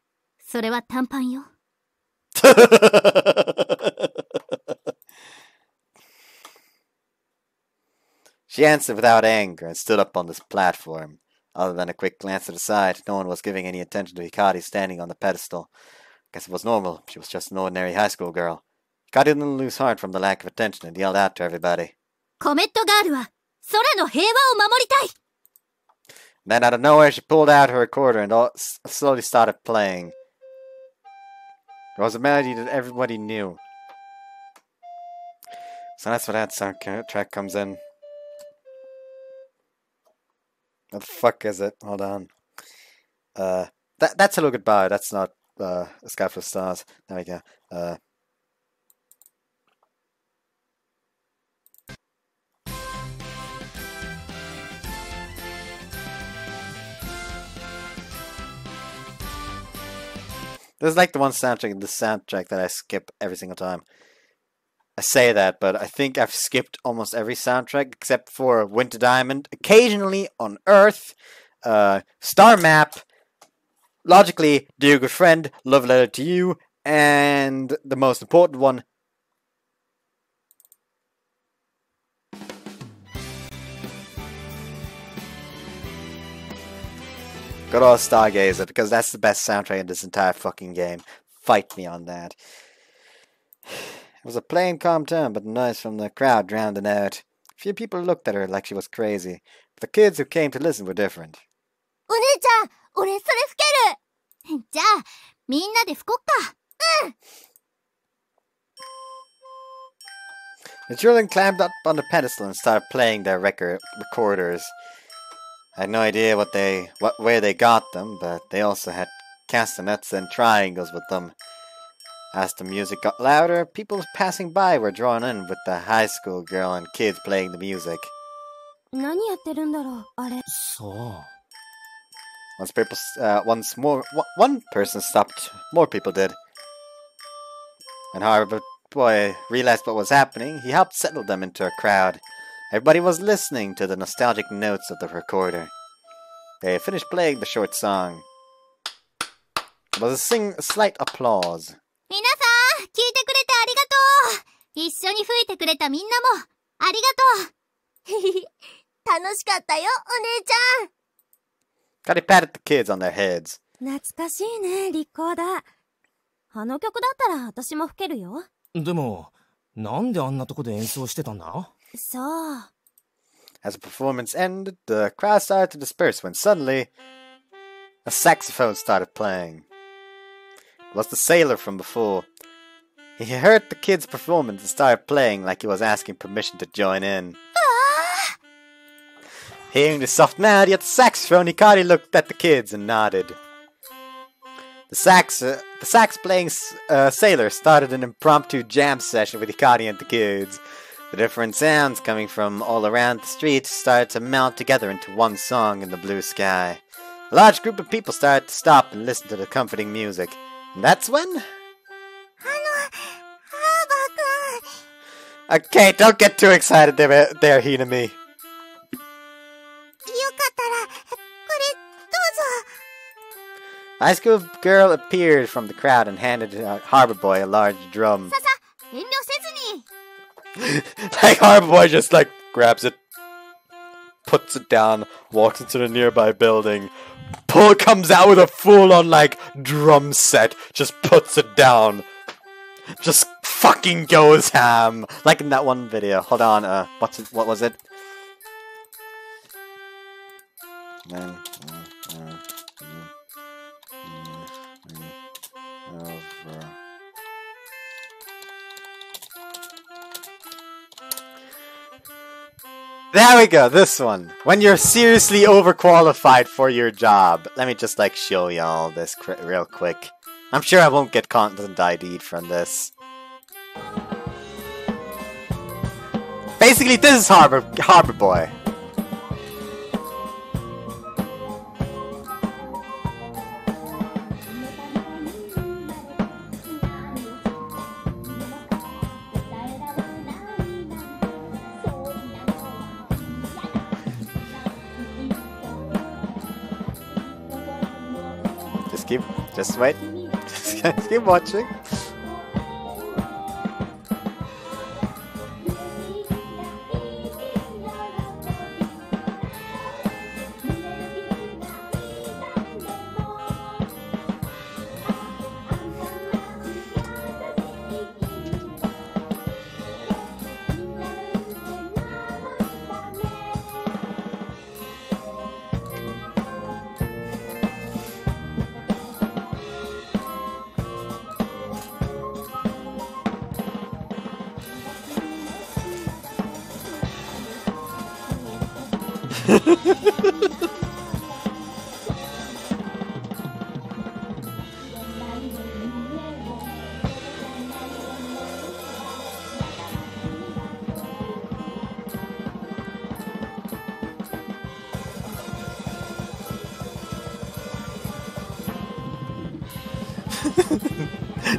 それは短パンよ。She answered without anger and stood up on this platform. Other than a quick glance to the side, no one was giving any attention to Hikari standing on the pedestal. Guess it was normal. She was just an ordinary high school girl. Hikari didn't lose heart from the lack of attention and yelled out to everybody. コメットガールは空の平和を守りたい。 Then out of nowhere, she pulled out her recorder and slowly started playing. It was a melody that everybody knew. So that's where that soundtrack comes in. What the fuck is it? Hold on. That's Hello Goodbye. That's not A Sky Full of Stars. There we go. This is like the one soundtrack in the soundtrack that I skip every single time. I say that, but I think I've skipped almost every soundtrack except for Winter Diamond, occasionally on Earth, Star Map, logically, Dear Good Friend, Love Letter to You, and the most important one, good old Stargazer, because that's the best soundtrack in this entire fucking game. Fight me on that. It was a plain, calm tone, but the noise from the crowd drowned it out. A few people looked at her like she was crazy, but the kids who came to listen were different. お姉ちゃん、俺それ吹ける。じゃあ、みんなで吹こっか。The children climbed up on the pedestal and started playing their recorders. I had no idea where they got them, but they also had castanets and triangles with them. As the music got louder, people passing by were drawn in with the high school girl and kids playing the music. 何やってるんだろう、あれ。そう。One person stopped, more people did. When Harbor Boy realized what was happening, he helped settle them into a crowd. Everybody was listening to the nostalgic notes of the recorder. They finished playing the short song. There was a slight applause. 皆さん、聞いてくれてありがとう。一緒に吹いてくれたみんなも、ありがとう。楽しかったよ、お姉ちゃん。Hikari patted the kids on their heads. 懐かしいね、リコーダー。あの曲だったら私も吹けるよ。でも、なんであんなとこで演奏してたんだ？そう。As the performance ended, the crowd started to disperse when suddenly a saxophone started playing. It was the sailor from before. He heard the kids' performance and started playing like he was asking permission to join in. Hearing the soft melody of the saxophone, Hikari looked at the kids and nodded. The sax-playing sailor started an impromptu jam session with Hikari and the kids. The different sounds coming from all around the street started to melt together into one song in the blue sky. A large group of people started to stop and listen to the comforting music. And that's when... Okay, don't get too excited there, Hinami. A high school girl appeared from the crowd and handed Harbor Boy a large drum. Like Harbor Boy just like grabs it, puts it down, walks into the nearby building, comes out with a full-on like drum set, just puts it down, just fucking goes ham, like in that one video. Hold on, what was it? There we go, this one. When you're seriously overqualified for your job. Let me just like show y'all this real quick. I'm sure I won't get content ID'd from this. Basically, this is Harbor Boy. Just wait. Just keep watching.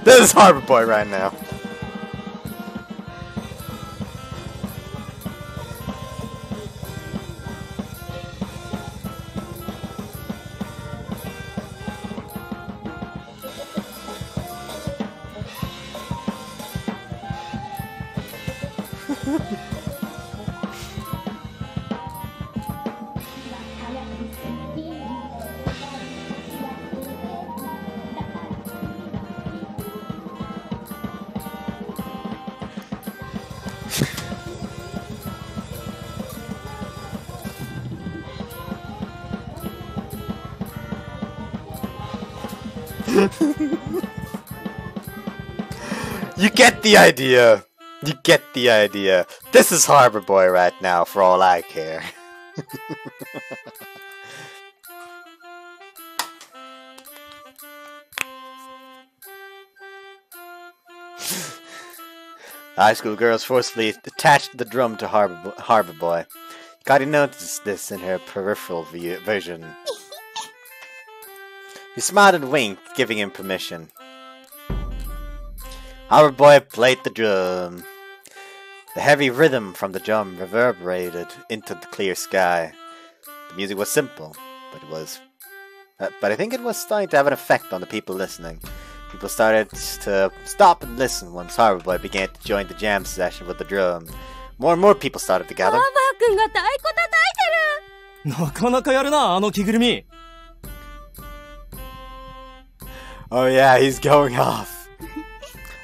This is Harbor Boy right now. You get the idea. You get the idea. This is Harbor Boy right now, for all I care. The high school girls forcefully attached the drum to Harbor Boy. Hikari noticed this in her peripheral vision. He smiled and winked, giving him permission. Harbor Boy played the drum. The heavy rhythm from the drum reverberated into the clear sky. The music was simple, but I think it was starting to have an effect on the people listening. People started to stop and listen once Harbor Boy began to join the jam session with the drum. More and more people started to gather. 君が太鼓叩いてる。なかなかやるな、あの着ぐるみ。Oh yeah, he's going off.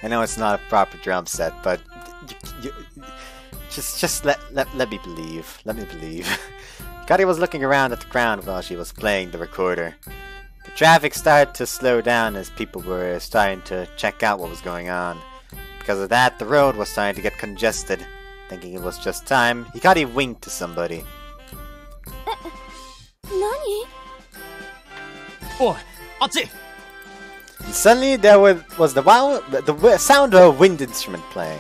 I know it's not a proper drum set, but just let me believe. Let me believe. Hikari was looking around at the ground while she was playing the recorder. The traffic started to slow down as people were starting to check out what was going on. Because of that, the road was starting to get congested. Thinking it was just time, Hikari winked to somebody. 何？おい、あっち。 And suddenly there was the sound of a wind instrument playing.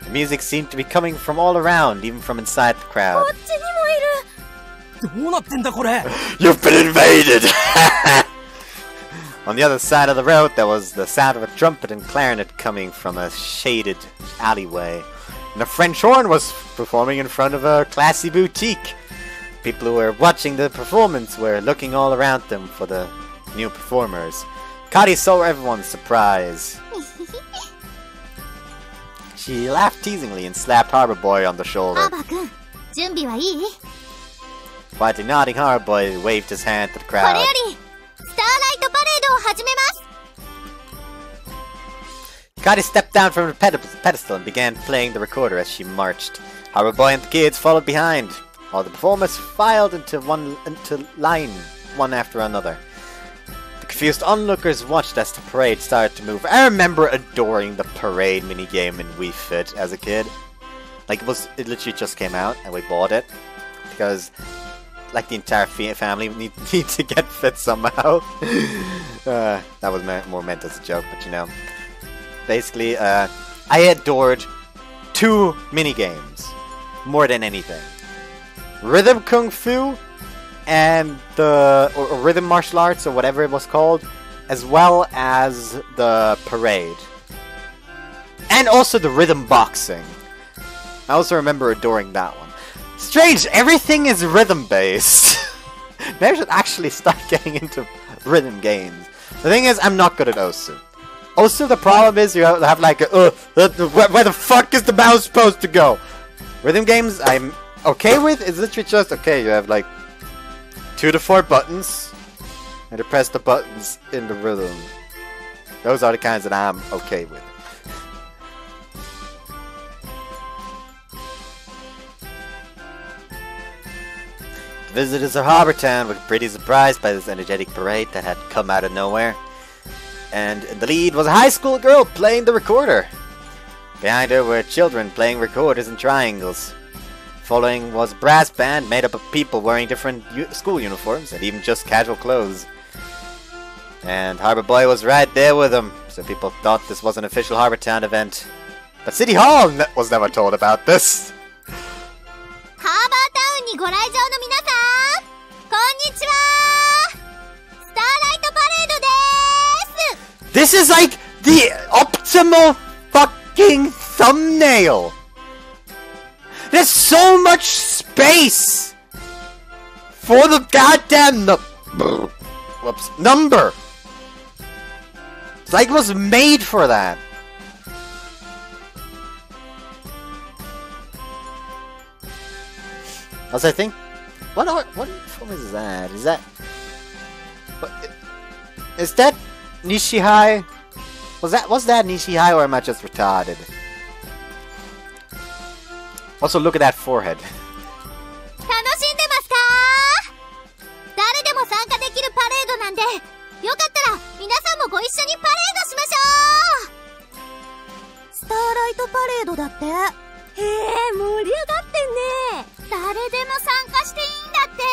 The music seemed to be coming from all around, even from inside the crowd. こっちにもいる。どうなってんだこれ。 You've been invaded! On the other side of the road, there was the sound of a trumpet and clarinet coming from a shaded alleyway. And a French horn was performing in front of a classy boutique. People who were watching the performance were looking all around them for the new performers. Hikari saw everyone's surprise. She laughed teasingly and slapped Harbor Boy on the shoulder. ハーバー君、準備はいい？ Quietly nodding, Harbor Boy waved his hand to the これ crowd. よりスターライトパレードを始めます。 Hikari stepped down from the pedestal and began playing the recorder as she marched. Harbor Boy and the kids followed behind. All the performers filed into line, one after another. The confused onlookers watched as the parade started to move. I remember adoring the parade minigame in Wii Fit as a kid. Like, it literally just came out and we bought it. Because, like, the entire family need to get fit somehow. That was more meant as a joke, but you know. Basically, I adored two minigames more than anything. Rhythm Kung Fu and or Rhythm Martial Arts or whatever it was called, as well as the parade. And also the Rhythm Boxing. I also remember adoring that one. Strange, everything is rhythm based. Maybe I should actually start getting into rhythm games. The thing is, I'm not good at Osu. Also, the problem is you have like where the fuck is the mouse supposed to go? Rhythm games I'm okay with is literally just, okay, you have like 2 to 4 buttons, and you press the buttons in the rhythm. Those are the kinds that I'm okay with. The visitors of Harbor Town were pretty surprised by this energetic parade that had come out of nowhere. And in the lead was a high school girl playing the recorder. Behind her were children playing recorders in triangles. Following was a brass band made up of people wearing different school uniforms and even just casual clothes. And Harbor Boy was right there with them, so people thought this was an official Harbor Town event. But City Hall was never told about this. ハーバータウンにご来場の皆さん、こんにちは。スターライトパレードでーす。This is like the optimal fucking thumbnail. There's so much space for the goddamn number. It's like it was made for that. Also, I think, what film is that? Is that Nishihai? Was that Nishihai, or am I just retarded? Also, look at that forehead. 楽しんでますか？誰でも参加できるパレードなんで、よかったら皆さんもご一緒にパレードしましょう。スターライトパレードだって。へえ、盛り上がってんね。誰でも参加していいんだって。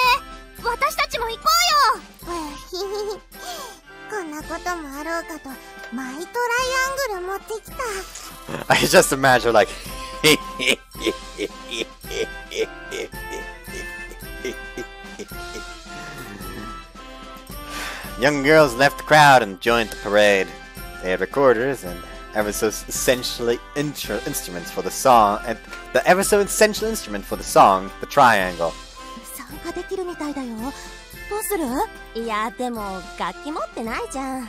私たちも行こうよ。こんなこともあろうかとマイトライアングル持ってきた。I just imagine like young girls left the crowd and joined the parade. They had recorders and ever so essentially instruments for the song, and the ever so essential instrument for the song, the triangle. 参加できるみたいだよ。どうする？いや、でも楽器持ってないじゃん。よ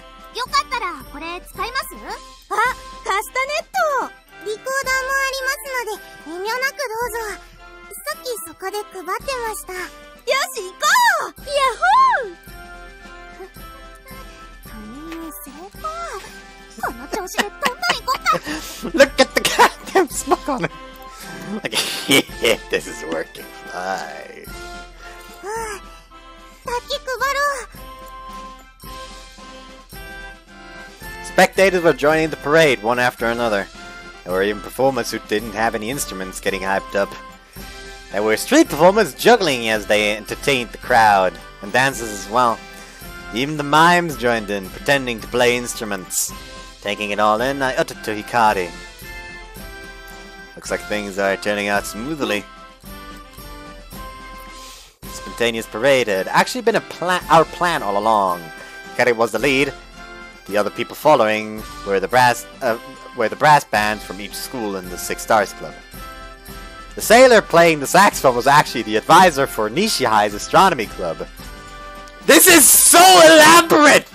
かったらこれ使います？あ、カスタネット。リコーダーもありますので遠慮なくどうぞ。さっきそこで配ってました。よし、行こう。ヤッホー。成功。この調子でどんどん行こうか。Look at the goddamn smoke on it. Like, yeah, this is working fine. 楽器配ろう。Spectators were joining the parade one after another. There were even performers who didn't have any instruments getting hyped up. There were street performers juggling as they entertained the crowd, and dancers as well. Even the mimes joined in, pretending to play instruments. Taking it all in, I uttered to Hikari. Looks like things are turning out smoothly. The spontaneous parade had actually been our plan all along. Hikari was the lead. The other people following were the brass bands from each school in the Six Stars Club. The sailor playing the saxophone was actually the advisor for Nishihai's astronomy club. This is so elaborate!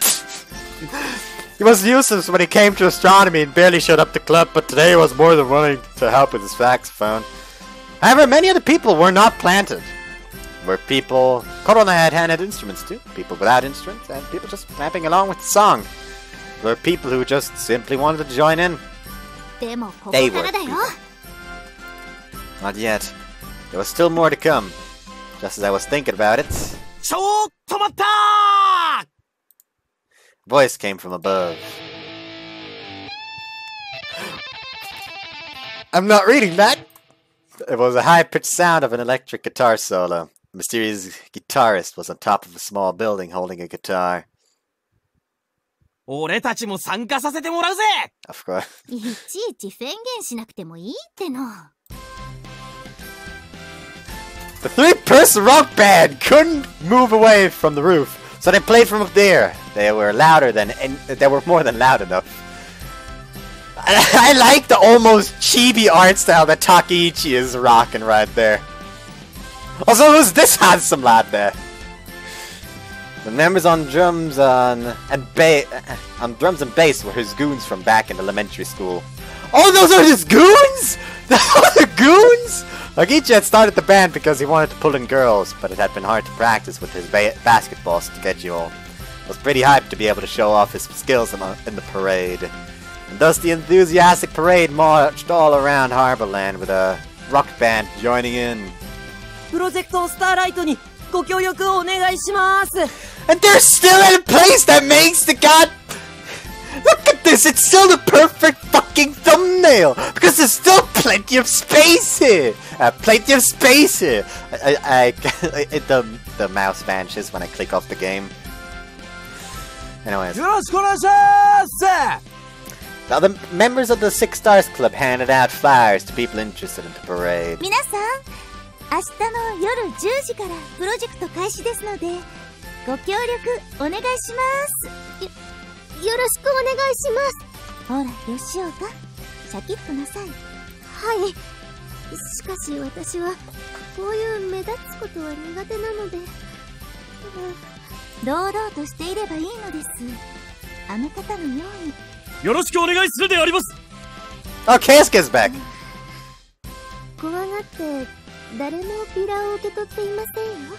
He was useless when it came to astronomy and barely showed up to club, but today was more than willing to help with his saxophone. However, many of the people were not planted. Were people... Corona had handed instruments too. People without instruments, and people just clapping along with the song. There were people who just simply wanted to join in. They were people. Not yet. There was still more to come. Just as I was thinking about it... Voice came from above. I'm not reading that! It was a high-pitched sound of an electric guitar solo. A mysterious guitarist was on top of a small building holding a guitar. 俺たちも参加させてもらうぜ Of course. いちいち宣言しなくてもいいっての。The three-person rock band couldn't move away from the roof, so they played from up there. They were more than loud enough. I like the almost chibi art style that Takeichi is rocking right there. Also, who's this handsome lad there? The members on drums and bass were his goons from back in elementary school. Oh, those are his goons! Those are the goons! Takeichi had started the band because he wanted to pull in girls, but it had been hard to practice with his basketball schedule. He was pretty hyped to be able to show off his skills in the parade. And thus the enthusiastic parade marched all around Harborland with a rock band joining in. プロジェクトスターライトにご協力をお願いします。 And they're still in a place that makes the god... Look at this, it's still the perfect fucking thumbnail! Because there's still plenty of space here! Plenty of space here! The mouse vanishes when I click off the game. Anyways. Now the members of the Six Stars Club handed out flyers to people interested in the parade. 皆さん、明日の夜10時からプロジェクト開始ですので、ご協力お願いします。よよろしくお願いします。ほら、吉岡、シャキッとなさい。はい。しかし私は、こういう目立つことは苦手なので。堂々としていればいいのです。あの方のように。よろしくお願いするであります。Oh, Keisuke's back! 怖がって、誰もビラを受け取っていませんよ。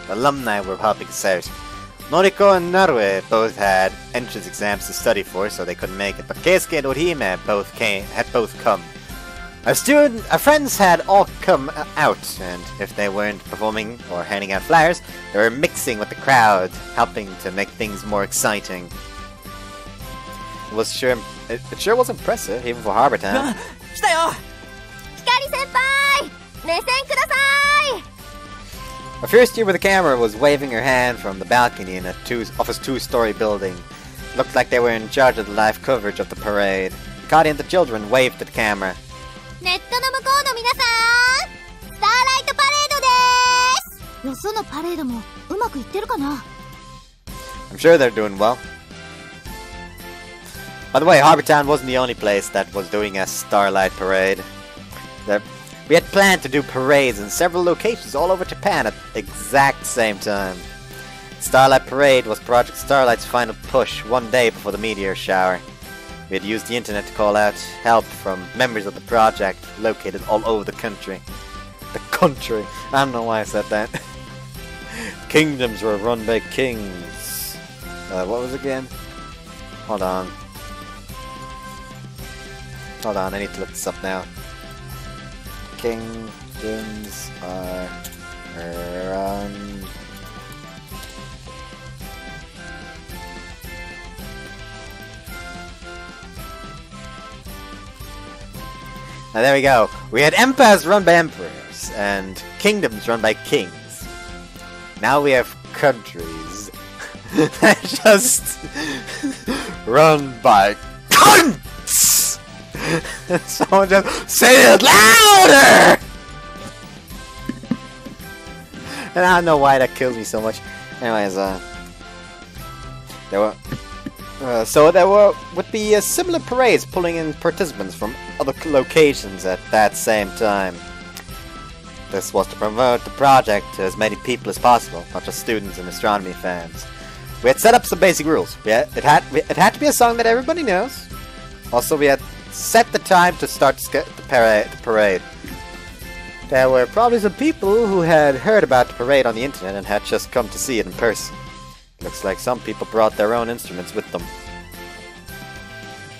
Alumni were helping us out. Noriko and Narue both had entrance exams to study for, so they couldn't make it, but Keisuke and Orihime had both come. Our friends had all come out, and if they weren't performing or handing out flyers, they were mixing with the crowd, helping to make things more exciting. It sure was impressive, even for Harbor Town. 来たよ。光先輩、目線ください。A first year with a camera was waving her hand from the balcony in a two-story building. Looked like they were in charge of the live coverage of the parade. Hikari and the children waved to the camera. ネットの向こうの皆さん、スターライトパレードでーす。よそのパレードもうまくいってるかな？ I'm sure they're doing well. By the way, Harbor Town wasn't the only place that was doing a Starlight Parade. We had planned to do parades in several locations all over Japan at the exact same time. Starlight Parade was Project Starlight's final push one day before the meteor shower. We had used the internet to call out help from members of the project located all over the country. The country! I don't know why I said that. Kingdoms were run by kings. What was it again? Hold on, I need to look this up now. Kingdoms are run now there we go. We had empires run by emperors and kingdoms run by kings. Now we have countries that just run by cunts! Someone just say it louder! And I don't know why that kills me so much. Anyways, there would be similar parades pulling in participants from other locations at that same time. This was to promote the project to as many people as possible, not just students and astronomy fans. We had set up some basic rules. It had to be a song that everybody knows. Also, we had set the time to start the parade. There were probably some people who had heard about the parade on the internet and had just come to see it in person. Looks like some people brought their own instruments with them.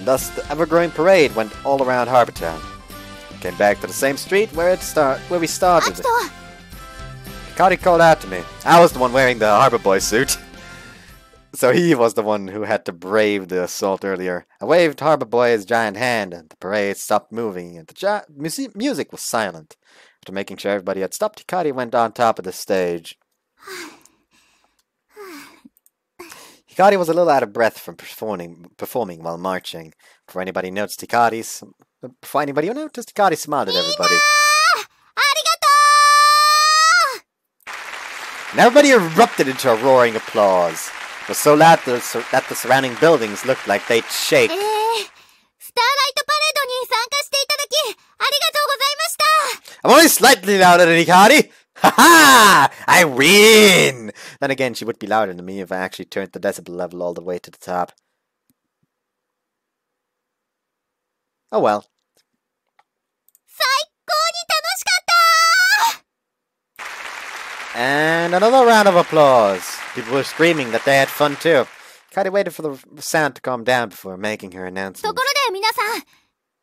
Thus, the ever-growing parade went all around Harbor Town. Came back to the same street where we started. Hikari called out to me. I was the one wearing the Harbor Boy suit. So he was the one who had to brave the assault earlier. I waved Harbor Boy's giant hand, and the parade stopped moving, and the music was silent. After making sure everybody had stopped, Hikari went on top of the stage. Hikari was a little out of breath from performing while marching. Before anybody who noticed, Hikari smiled at everybody. And everybody erupted into a roaring applause. It was so loud that the surrounding buildings looked like they'd shake. I'm only slightly louder than Hikari! Ha-ha! I win! Then again, she would be louder than me if I actually turned the decibel level all the way to the top. Oh well. And another round of applause. People were screaming that they had fun too. Hikari waited for the sound to calm down before making her announcement. ところで皆さん、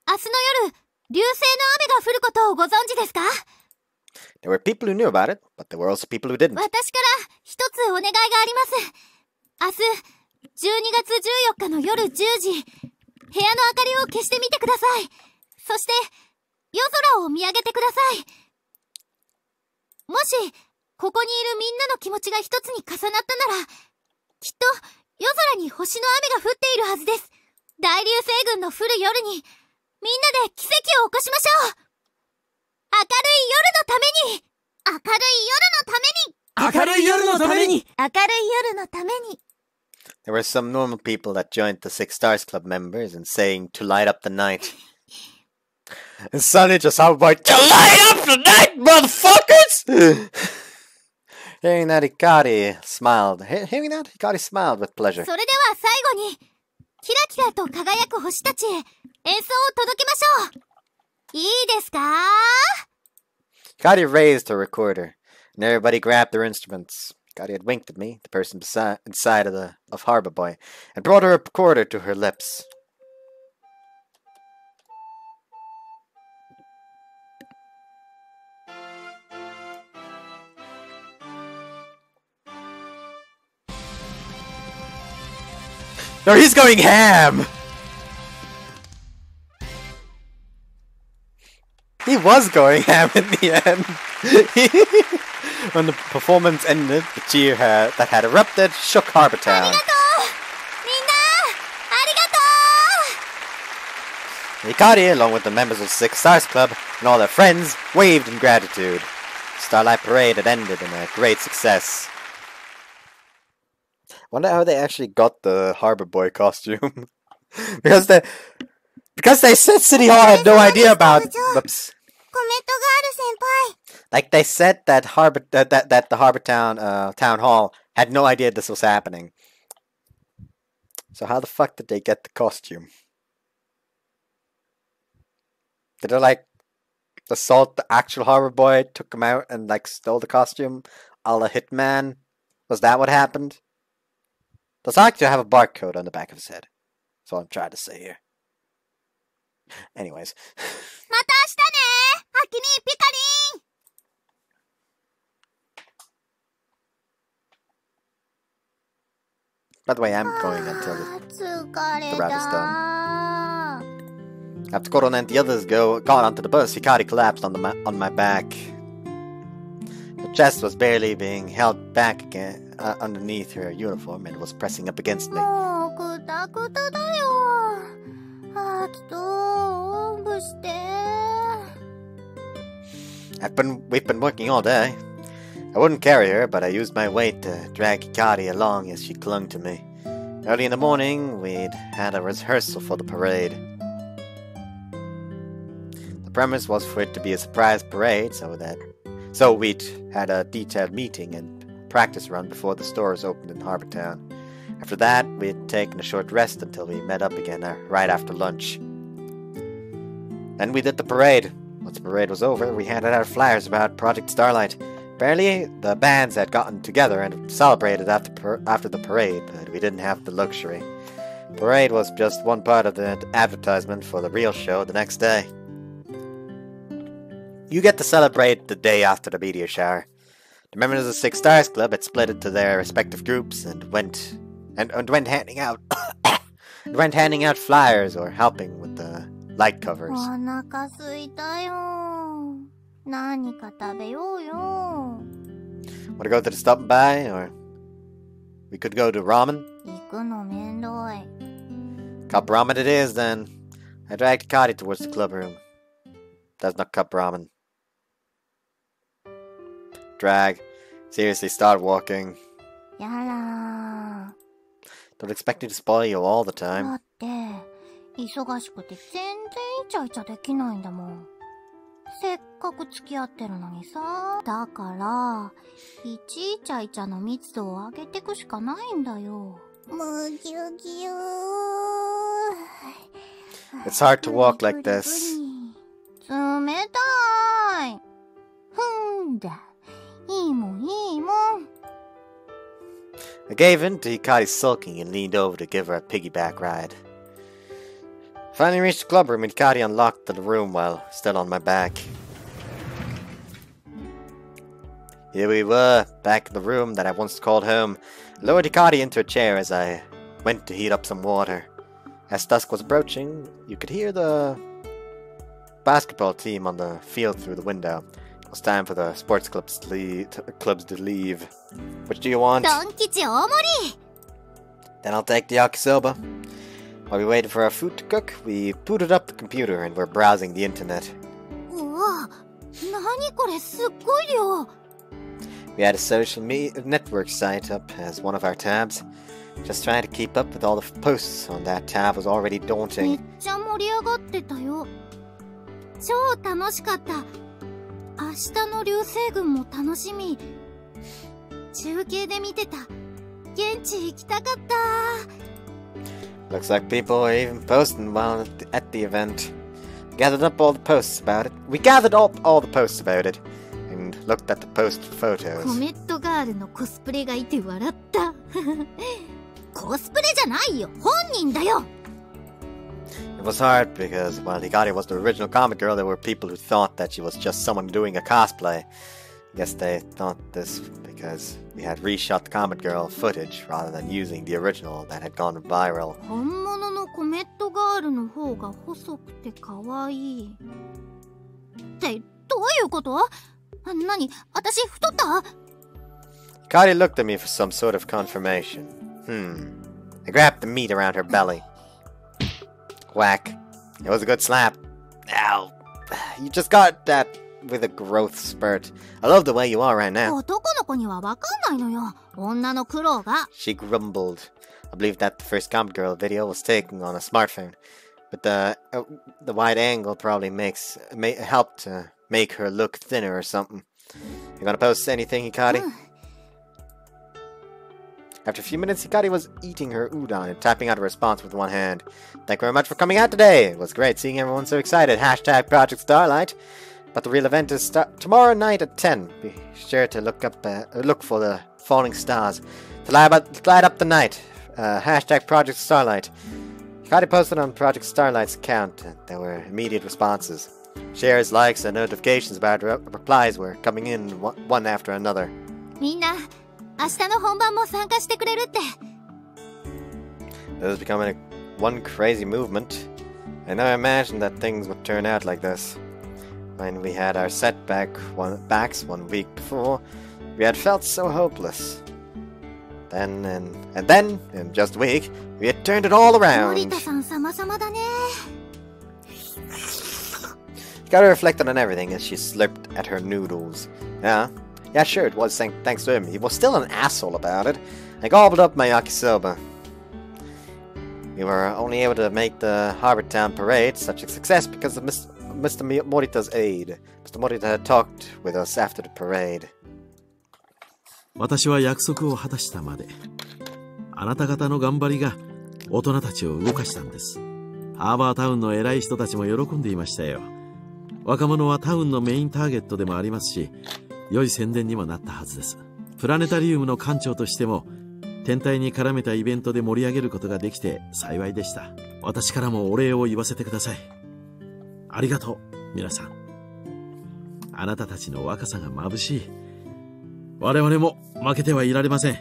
明日の夜、流星の雨が降ることをご存知ですか？ There were people who knew about it, but there were also people who didn't. 私から一つお願いがあります。明日、12月14日の夜10時、部屋の明かりを消してみてください。そして、夜空を見上げてください。もし、ここにいるみんなの気持ちが一つに重なったなら、きっと夜空に星の雨が降っているはずです。大流星群の降る夜に、みんなで奇跡を起こしましょう。明るい夜のために、明るい夜のために、明るい夜のために、明るい夜のために。There were some normal people that joined the Six Stars Club members and saying to light up the night. And suddenly just how about to light up the night, motherfuckers! Hearing that, Hikari smiled with pleasure. それでは最後に、キラキラと輝く星たちへ演奏を届けましょう。いいですか? Hikari raised her recorder, and everybody grabbed their instruments. Hikari had winked at me, the person inside of Harbor Boy, and brought her recorder to her lips. No, he's going ham! He was going ham in the end. When the performance ended, the cheer that had erupted shook Harbor Town. Hikari, along with the members of Six Stars Club and all their friends, waved in gratitude. The Starlight Parade had ended in a great success. Wonder how they actually got the Harbor Boy costume. because they said City Hall had no idea about. Whoops. Like they said that that the Harbor Town Town Hall had no idea this was happening. So how the fuck did they get the costume? Did they like assault the actual Harbor Boy, took him out, and like stole the costume, a la Hitman? Was that what happened? Does actually have a barcode on the back of his head? That's what I'm trying to say here. Anyways. By the way, I'm going until the route is done. After Koron and the others got onto the bus, Hikari collapsed on my back. Her chest was barely being held back again underneath her uniform and was pressing up against me. We've been working all day. I wouldn't carry her, but I used my weight to drag Hikari along as she clung to me. Early in the morning, we'd had a rehearsal for the parade. The premise was for it to be a surprise parade, so we'd had a detailed meeting and practice run before the stores opened in Harbor Town. After that, we'd taken a short rest until we met up again right after lunch. Then we did the parade. Once the parade was over, we handed out flyers about Project Starlight. Apparently, the bands had gotten together and celebrated after the parade, but we didn't have the luxury. The parade was just one part of the advertisement for the real show the next day. You get to celebrate the day after the meteor shower. The members of the Six Stars Club had split into their respective groups and went handing out flyers or helping with the light covers. Wanna go to the stop and buy, or we could go to ramen? Cup ramen it is then. I dragged Hikari towards the club room. That's not cup ramen. Drag. Seriously, start walking. Don't expect me to spoil you all the time. It's hard to walk like this. I gave in to Hikari sulking and leaned over to give her a piggyback ride. Finally reached the club room and Hikari unlocked the room while still on my back. Here we were, back in the room that I once called home. I lowered Hikari into a chair as I went to heat up some water. As dusk was approaching, you could hear the basketball team on the field through the window. It was time for the sports clubs to leave. Which do you want? Then I'll take the yakisoba. While we waited for our food to cook, we booted up the computer and were browsing the internet. We had a social network site up as one of our tabs. Just trying to keep up with all the posts on that tab was already めっ daunting. ちゃ盛り上がってたよ。超楽しかった。明日の流星群も楽しみ。中継で見てた。現地行きたかった。Looks like people were even posting while at the event. Gathered up all the posts about it. We gathered up all the posts about it and looked at the post コ photos. メットガールのコスプレがいて笑った。コスプレじゃないよ。本人だよ。It was hard because while Hikari was the original comic girl, there were people who thought that she was just someone doing a cosplay. I guess they thought this because we had reshot the comic girl footage rather than using the original that had gone viral. 本物のコメットガールの方が細くて可愛い。ってどういうこと？何？私太った？ Hikari looked at me for some sort of confirmation. I grabbed the meat around her belly. Whack. It was a good slap. Ow. You just got that with a growth spurt. I love the way you are right now. 男の子にはわかんないのよ。女の苦労が。 She grumbled. I believe that the first comic girl video was taken on a smartphone. But the wide angle probably helped to make her look thinner or something. You gonna post anything, Hikari? After a few minutes, Hikari was eating her udon and tapping out a response with one hand. Thank you very much for coming out today. It was great seeing everyone so excited. Hashtag Project Starlight. But the real event is tomorrow night at 10. Be sure to look for the falling stars to light up the night. Hashtag Project Starlight. Hikari posted on Project Starlight's account. There were immediate responses. Shares, likes, and notifications about replies were coming in one after another. みんな、明日の本番も参加してくれるって。This is becoming one crazy movement. I never imagined that things would turn out like this. When we had our backs 1 week before, we had felt so hopeless. Then, and then, in just a week, we had turned it all around. 森田さん様々だね。Hikari reflected on everything as she slurped at her noodles. Yeah, sure, it was thanks to him. He was still an asshole about it. I gobbled up my yakisoba. We were only able to make the Harbor Town parade such a success because of Mr. Morita's aid. Mr. Morita had talked with us after the parade. 私は約束を果たしたまで。あなた方の頑張りが大人たちを動かしたんです。ハーバータウンの偉い人たちも喜んでいましたよ。若者はタウンのメインターゲットでもありますし、良い宣伝にもなったはずです。プラネタリウムの館長としても、天体に絡めたイベントで盛り上げることができて幸いでした。私からもお礼を言わせてください。ありがとう、皆さん。あなたたちの若さが眩しい。我々も負けてはいられません。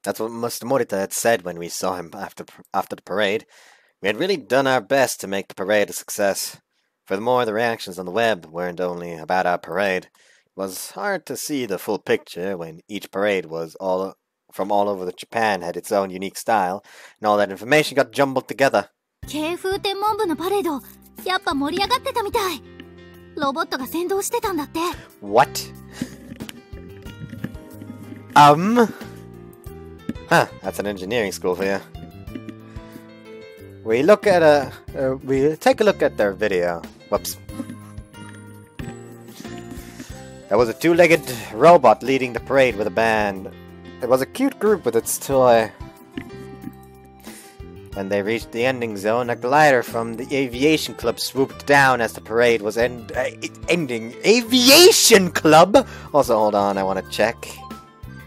That's what Mr. Morita had said when we saw him after the parade. We had really done our best to make the parade a success. Furthermore, the reactions on the web weren't only about our parade. It was hard to see the full picture when each parade was from all over Japan had its own unique style, and all that information got jumbled together. 京風天文部のパレード、やっぱ盛り上がってたみたい。ロボットが先導してたんだって。What? That's an engineering school for you. We take a look at their video. Whoops. There was a two-legged robot leading the parade with a band. It was a cute group with its toy. When they reached the ending zone, a glider from the aviation club swooped down as the parade was ending. Aviation club? Also, hold on, I want to check.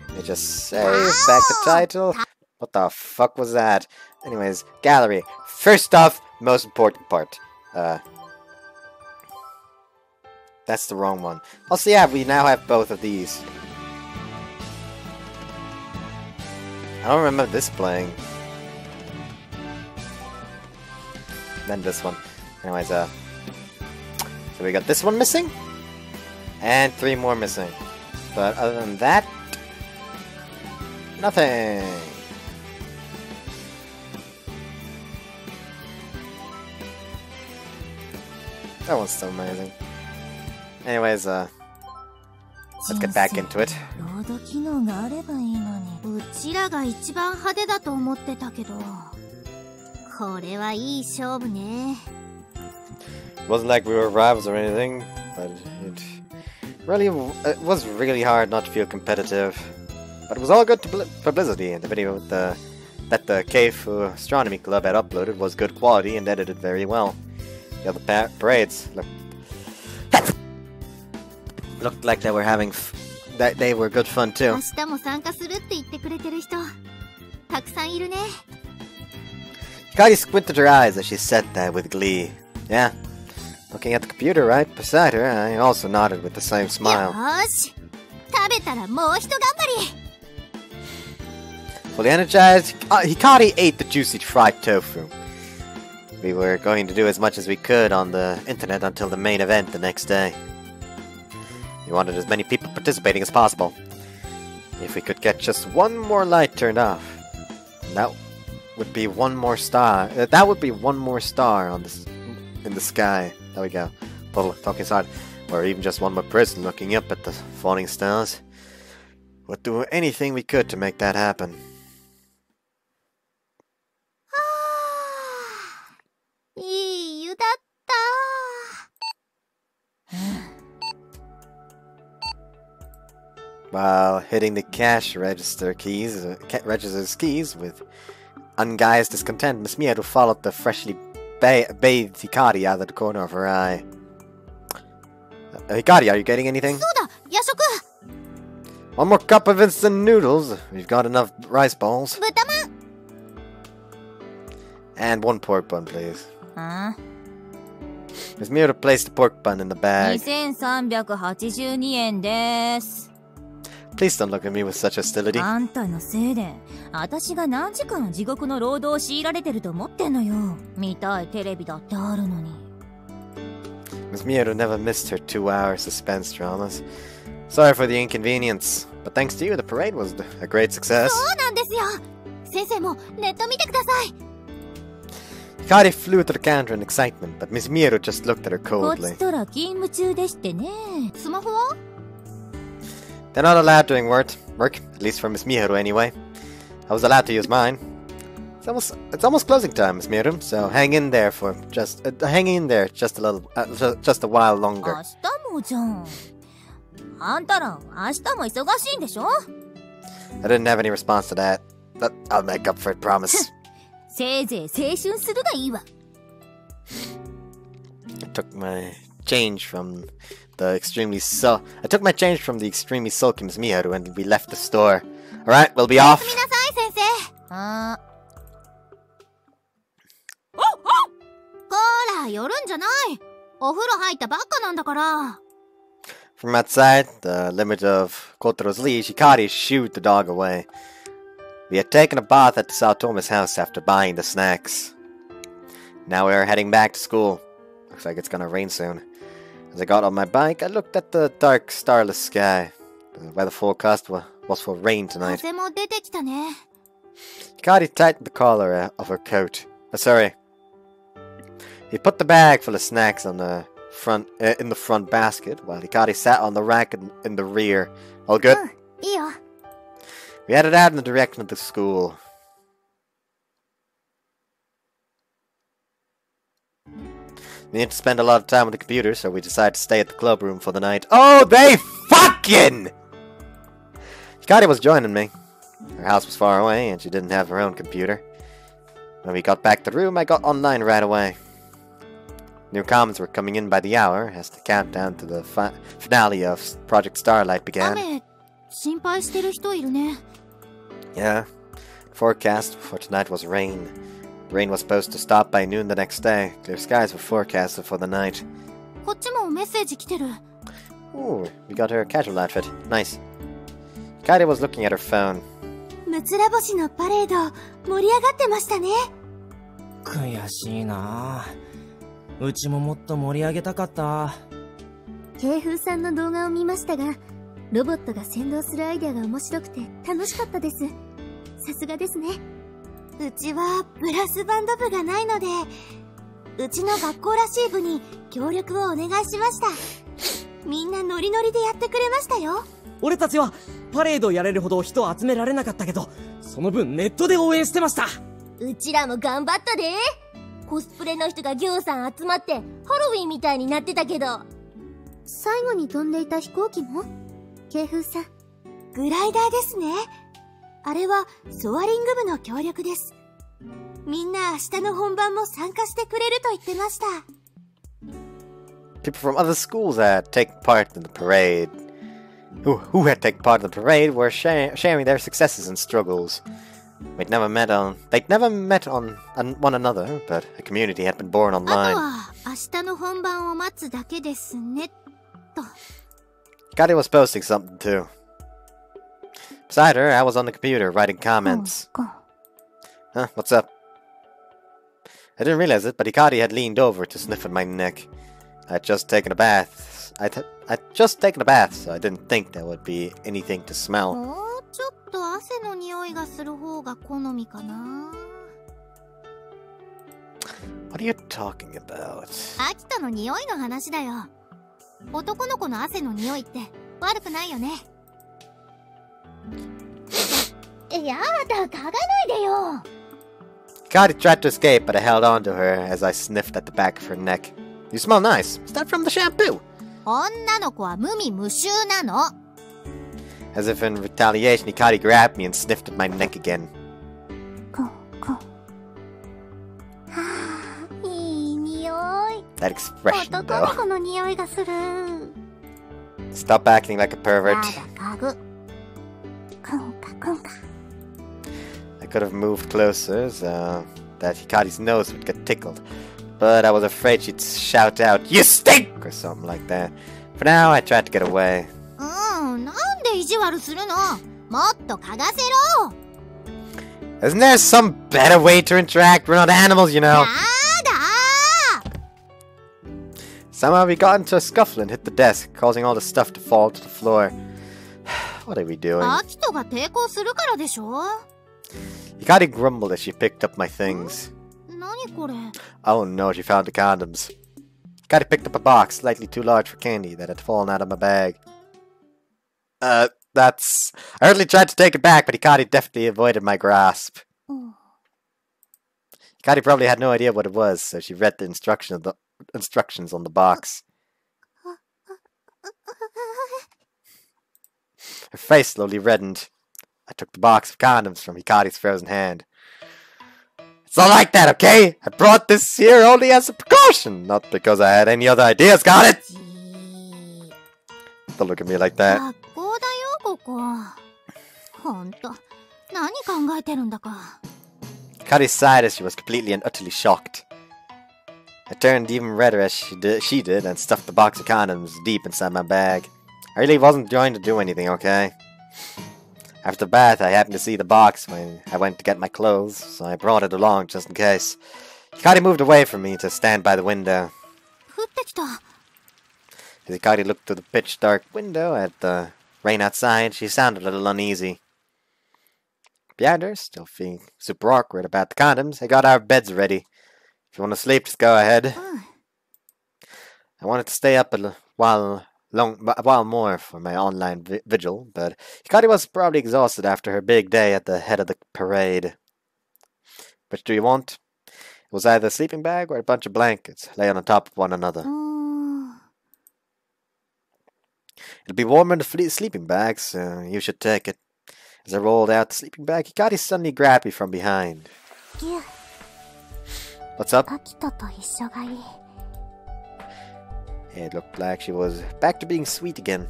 Let me just say back the title. What the fuck was that? Anyways, gallery. First off, most important part. That's the wrong one. Also, yeah, we now have both of these. I don't remember this playing. Then this one. Anyways, so we got this one missing, and 3 more missing. But other than that, nothing. That one's so amazing. Anyways, let's get back into it. ロード機能があればいいのに。うちらが一番派手だと思ってたけど、これはいい勝負ね。It wasn't like we were rivals or anything, but it was really hard not to feel competitive. But it was all good publicity, and the video that the Keifu Astronomy Club had uploaded was good quality and edited very well. The other parades looked like they were they were good fun too. 明日も参加するって言ってくれてる人、たくさんいるね。Hikari squinted her eyes as she said that with glee. Yeah. Looking at the computer right beside her, I also nodded with the same smile. よーし、食べたらもうひと頑張り。Fully energized, Hikari ate the juicy fried tofu. We were going to do as much as we could on the internet until the main event the next day. We wanted as many people participating as possible. If we could get just one more light turned off, that would be one more star. That would be one more star on in the sky. There we go. Talking side. Or even just one more person looking up at the falling stars. We'd do anything we could to make that happen. いい湯だった。While hitting the cash register's keys with unguised discontent, Miss Mieru followed the freshly bathed Hikari out of the corner of her eye. Hikari, are you getting anything? そうだ、夜食。One more cup of instant noodles. We've got enough rice balls. 豚まん。And one pork bun, please. Miss Mieru placed the pork bun in the bag. 2382円です。Please don't look at me with such hostility. あんたのせいで、私が何時間地獄の労働を強いられてると思ってんのよ。見たいテレビだってあるのに。Miss Mieru never missed her 2-hour suspense dramas. Sorry for the inconvenience, but thanks to you, the parade was a great success. そうなんですよ。先生もネット見てください。Hikari flew to the counter in excitement, but Miss Mieru just looked at her こっ coldly. ちとら勤務中でしてね。スマホは They're not allowed doing work, at least for Miss Mieru anyway. I was allowed to use mine. It's almost closing time, Miss Mieru, so hang in there just a while longer. 明日もじゃん。あんたら明日も忙しいんでしょ I didn't have any response to that, but I'll make up for it, promise. せいぜい青春するがいいわ。I took my change from the extremely sulky Miss Mieru and we left the store. Alright, we'll be off. おやすみなさい、先生。こら、寄るんじゃない。お風呂入ったばっかなんだから。From outside, the limit of Kotaro's leash, Hikari shooed the dog away. We had taken a bath at the Saotoma's house after buying the snacks. Now we are heading back to school. Looks like it's gonna rain soon. As I got on my bike, I looked at the dark, starless sky. The weather forecast was for rain tonight. 風も出てきたね。Hikari tightened the collar of her coat. Sorry. He put the bag full of snacks on the in the front basket, while Hikari sat on the rack in the rear. All good? いいよ。We headed out in the direction of the school. We need to spend a lot of time on the computer, so we decided to stay at the club room for the night. Oh, they fucking! Hikari was joining me. Her house was far away, and she didn't have her own computer. When we got back to the room, I got online right away. New comments were coming in by the hour as the countdown to the finale of Project Starlight began. 雨、心配してる人いるね。Yeah. Forecast for tonight was rain. The rain was supposed to stop by noon the next day. Clear skies were forecasted for the night. こっちもメッセージ来てる。Ooh, we got her a casual outfit. Nice. Hikari was looking at her phone. むつら星のパレード盛り上がってましたね。悔しいな。うちももっと盛り上げたかった。慶風さんの動画を見ましたが、ロボットが先導するアイデアが面白くて楽しかったです。さすがですね。うちはブラスバンド部がないので、うちの学校らしい部に協力をお願いしました。みんなノリノリでやってくれましたよ。俺たちはパレードやれるほど人を集められなかったけど、その分ネットで応援してました。うちらも頑張ったで。コスプレの人がぎょうさん集まってハロウィンみたいになってたけど。最後に飛んでいた飛行機も慶風さん、グライダーですね。あれはソアリング部の協力です。みんな明日の本番も参加してくれると言ってました。People from other schools had taken part in the parade. Who had taken part in the parade were sharing their successes and struggles. They'd never met on one another, but a community had been born あと online. は明日の本番を待つだけですねと。Hikari was posting something too. Beside her, I was on the computer writing comments. Huh? What's up? I didn't realize it, but Hikari had leaned over to sniff at my neck. I'd just taken a bath. I'd just taken a bath, so I didn't think there would be anything to smell. もうちょっと汗の匂いがする方が好みかな。What are you talking about? アキトの匂いの話だよ。男の子の汗の匂いって悪くないよね。やだ、嗅がないでよ。Hikari tried to escape, but I held on to her as I sniffed at the back of her neck. You smell nice. Is that from the shampoo? 女の子は無味無臭なの。As if in retaliation, Hikari grabbed me and sniffed at my neck again. いい匂い。 That expression, 男の though. 子の匂いがする。 Stop acting like a pervert. 嗅ぐ。くんかくんか。 I could have moved closer so that Hikari's nose would get tickled. But I was afraid she'd shout out, "You stink!" or something like that. For now, I tried to get away. なんで意地悪するの？もっと嗅がせろ。 Isn't there some better way to interact? We're not animals, you know. やだー。 Somehow we got into a scuffle and hit the desk, causing all the stuff to fall to the floor. What are we doing? アキトが抵抗するからでしょ。 Hikari grumbled as she picked up my things. 何これ？ Oh no, she found the condoms. Hikari picked up a box, slightly too large for candy, that had fallen out of my bag. I hurriedly tried to take it back, but Hikari deftly avoided my grasp. Hikari probably had no idea what it was, so she read the instructions on the box. Her face slowly reddened. I took the box of condoms from Hikari's frozen hand. It's not like that, okay? I brought this here only as a precaution, not because I had any other ideas, got it? Don't look at me like that. 学校だよここ。ほんと、何考えてるんだか。 Hikari sighed as she was completely and utterly shocked. I turned even redder as she did and stuffed the box of condoms deep inside my bag. I really wasn't going to do anything, okay? After the bath, I happened to see the box when I went to get my clothes, so I brought it along just in case. Hikari moved away from me to stand by the window. 降ってきた。 As Hikari looked through the pitch-dark window at the rain outside, she sounded a little uneasy. Behind her, still feeling super awkward about the condoms, I got our beds ready. If you want to sleep, just go ahead. I wanted to stay up a while more for my online vigil, but Hikari was probably exhausted after her big day at the head of the parade. Which do you want? It was either a sleeping bag or a bunch of blankets laying on top of one another. It'll be warmer in the sleeping bag, so you should take it. As I rolled out the sleeping bag, Hikari suddenly grabbed me from behind. What's up? It looked like she was back to being sweet again.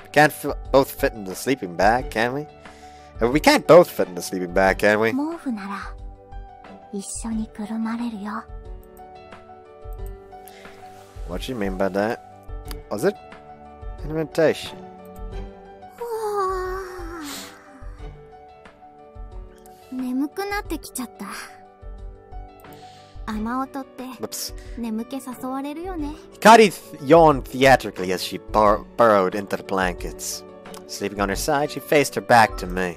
We can't both fit in the sleeping bag, can we? We can't both fit in the sleeping bag, can we? What do you mean by that? Was it an invitation? 眠くなってきちゃった。雨音って眠気誘われるよね。 Hikari yawned theatrically as she burrowed into the blankets. Sleeping on her side, she faced her back to me.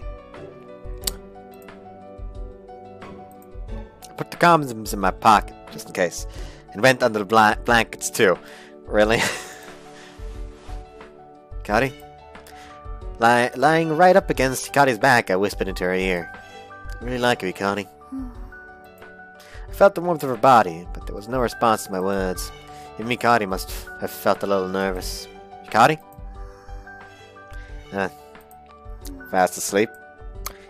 I put the condoms in my pocket, just in case, and went under the blankets too. Really? Hikari? Lying right up against Hikari's back, I whispered into her ear. I really like you, Hikari. I felt the warmth of her body, but there was no response to my words. Even Hikari must have felt a little nervous. Hikari? Fast asleep.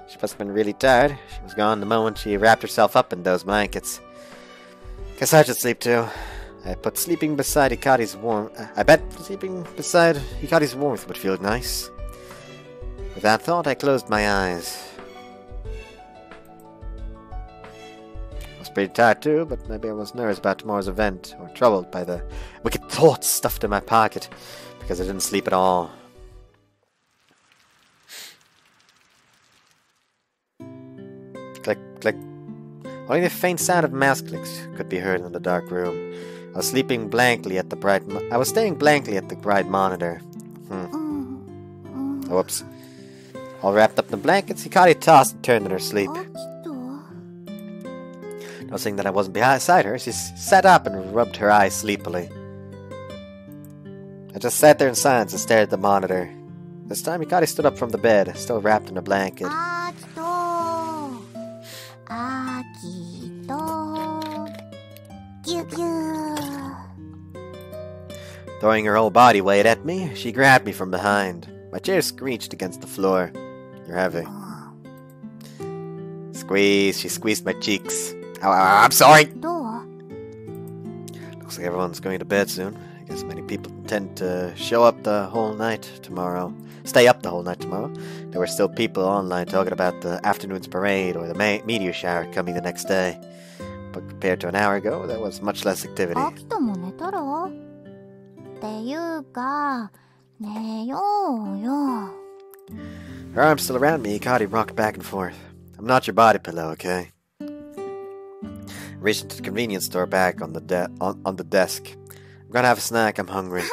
She must have been really tired. She was gone the moment she wrapped herself up in those blankets. Guess I should sleep too. I bet sleeping beside Hikari's warmth would feel nice. With that thought, I closed my eyes. I was pretty tired too, but maybe I was nervous about tomorrow's event, or troubled by the wicked thoughts stuffed in my pocket, because I didn't sleep at all. Click, click. Only the faint sound of mouse clicks could be heard in the dark room. I was staying blankly at the bright monitor. Whoops. All wrapped up in the blankets, Hikari tossed and turned in her sleep. Noticing that I wasn't beside her, she sat up and rubbed her eyes sleepily. I just sat there in silence and stared at the monitor. This time, Hikari stood up from the bed, still wrapped in a blanket. Throwing her whole body weight at me, she grabbed me from behind. My chair screeched against the floor. You're heavy. Squeeze. She squeezed my cheeks. Ow, I'm sorry. Looks like everyone's going to bed soon. I guess many people tend to stay up the whole night tomorrow. There were still people online talking about the afternoon's parade or the meteor shower coming the next day. But compared to an hour ago, there was much less activity. Her arms still around me, Hikari rocked back and forth. I'm not your body pillow, okay? I reached into the convenience store back on the desk. I'm gonna have a snack, I'm hungry.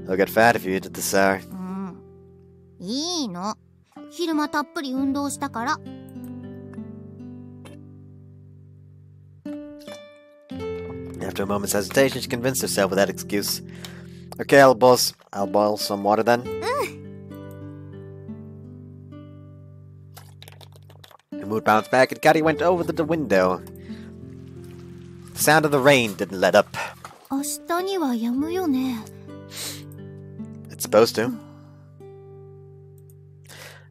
You'll get fat if you eat it this hour. After a moment's hesitation, she convinced herself with that excuse. Okay, I'll boil some water then. The mood bounced back and Hikari went over to the window. The sound of the rain didn't let up. It's supposed to.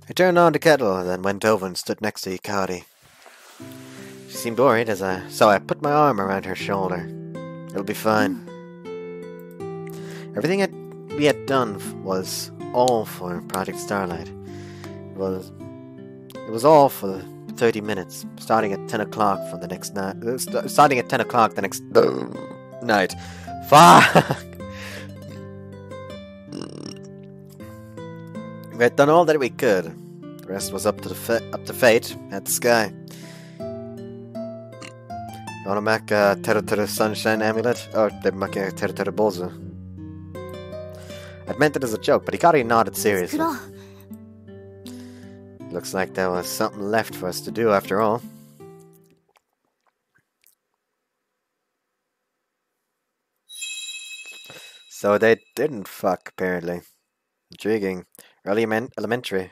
I turned on the kettle and then went over and stood next to Hikari. She seemed worried so I put my arm around her shoulder. It'll be fine. Everything we had done was all for Project Starlight. It was all for 30 minutes, starting at 10 o'clock for the next night. Starting at 10 o'clock the next night. Fuck! We had done all that we could. The rest was up to fate and the sky. You wanna make a Teru Sunshine Amulet? Or they make a Teru Bozu? I meant it as a joke, but Hikari nodded seriously. Looks like there was something left for us to do after all. So they didn't fuck, apparently. Intriguing. Early elementary.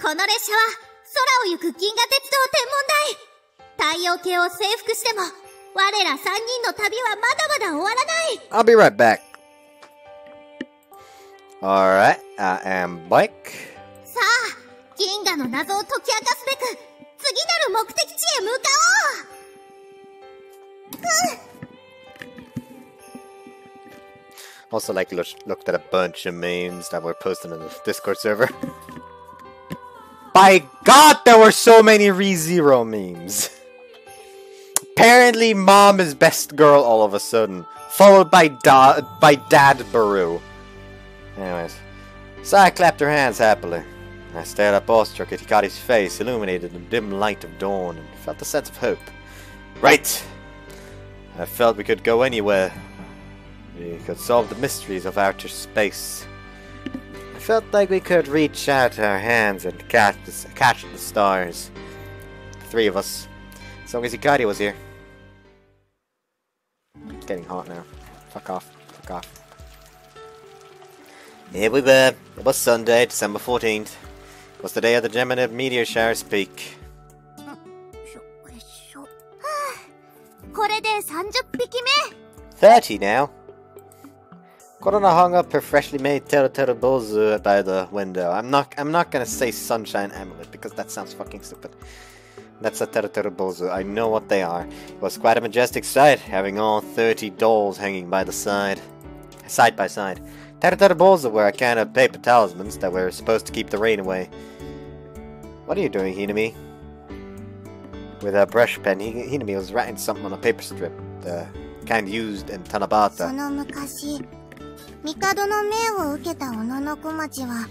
この列車は空を行く銀河鉄道天文台。太陽系を征服しても我ら3人の旅はまだまだ終わらない。 I'll be right back. Alright, I am back. さあ、銀河の謎を解き明かすべく次なる目的地へ向かおう。Also, looked at a bunch of memes that were posted on the Discord server. By God, there were so many ReZero memes. Apparently, Mom is best girl all of a sudden, followed by Dad Baru. Anyways, Sai clapped her hands happily. I stared up awestruck at Hikari's face, illuminated in the dim light of dawn, and felt a sense of hope. Right! I felt we could go anywhere. We could solve the mysteries of outer space. I felt like we could reach out our hands and catch the stars. The three of us. As long as Hikari was here. It's getting hot now. Fuck off. Fuck off. Here we were. It was Sunday, December 14th. It was the day of the Gemini meteor shower's peak. これで30匹目。 30 now. Korona hung up her freshly made Teru Bozu by the window. I'm not gonna say Sunshine Amulet because that sounds fucking stupid. That's a Teru Bozu. I know what they are. It was quite a majestic sight, having all 30 dolls hanging by the side by side. Teru Bozu were a kind of paper talismans that were supposed to keep the rain away. What are you doing, Hinami? With a brush pen, Hinami was writing something on a paper strip, the kind used in Tanabata. その昔、帝の命を受けた小野の小町は、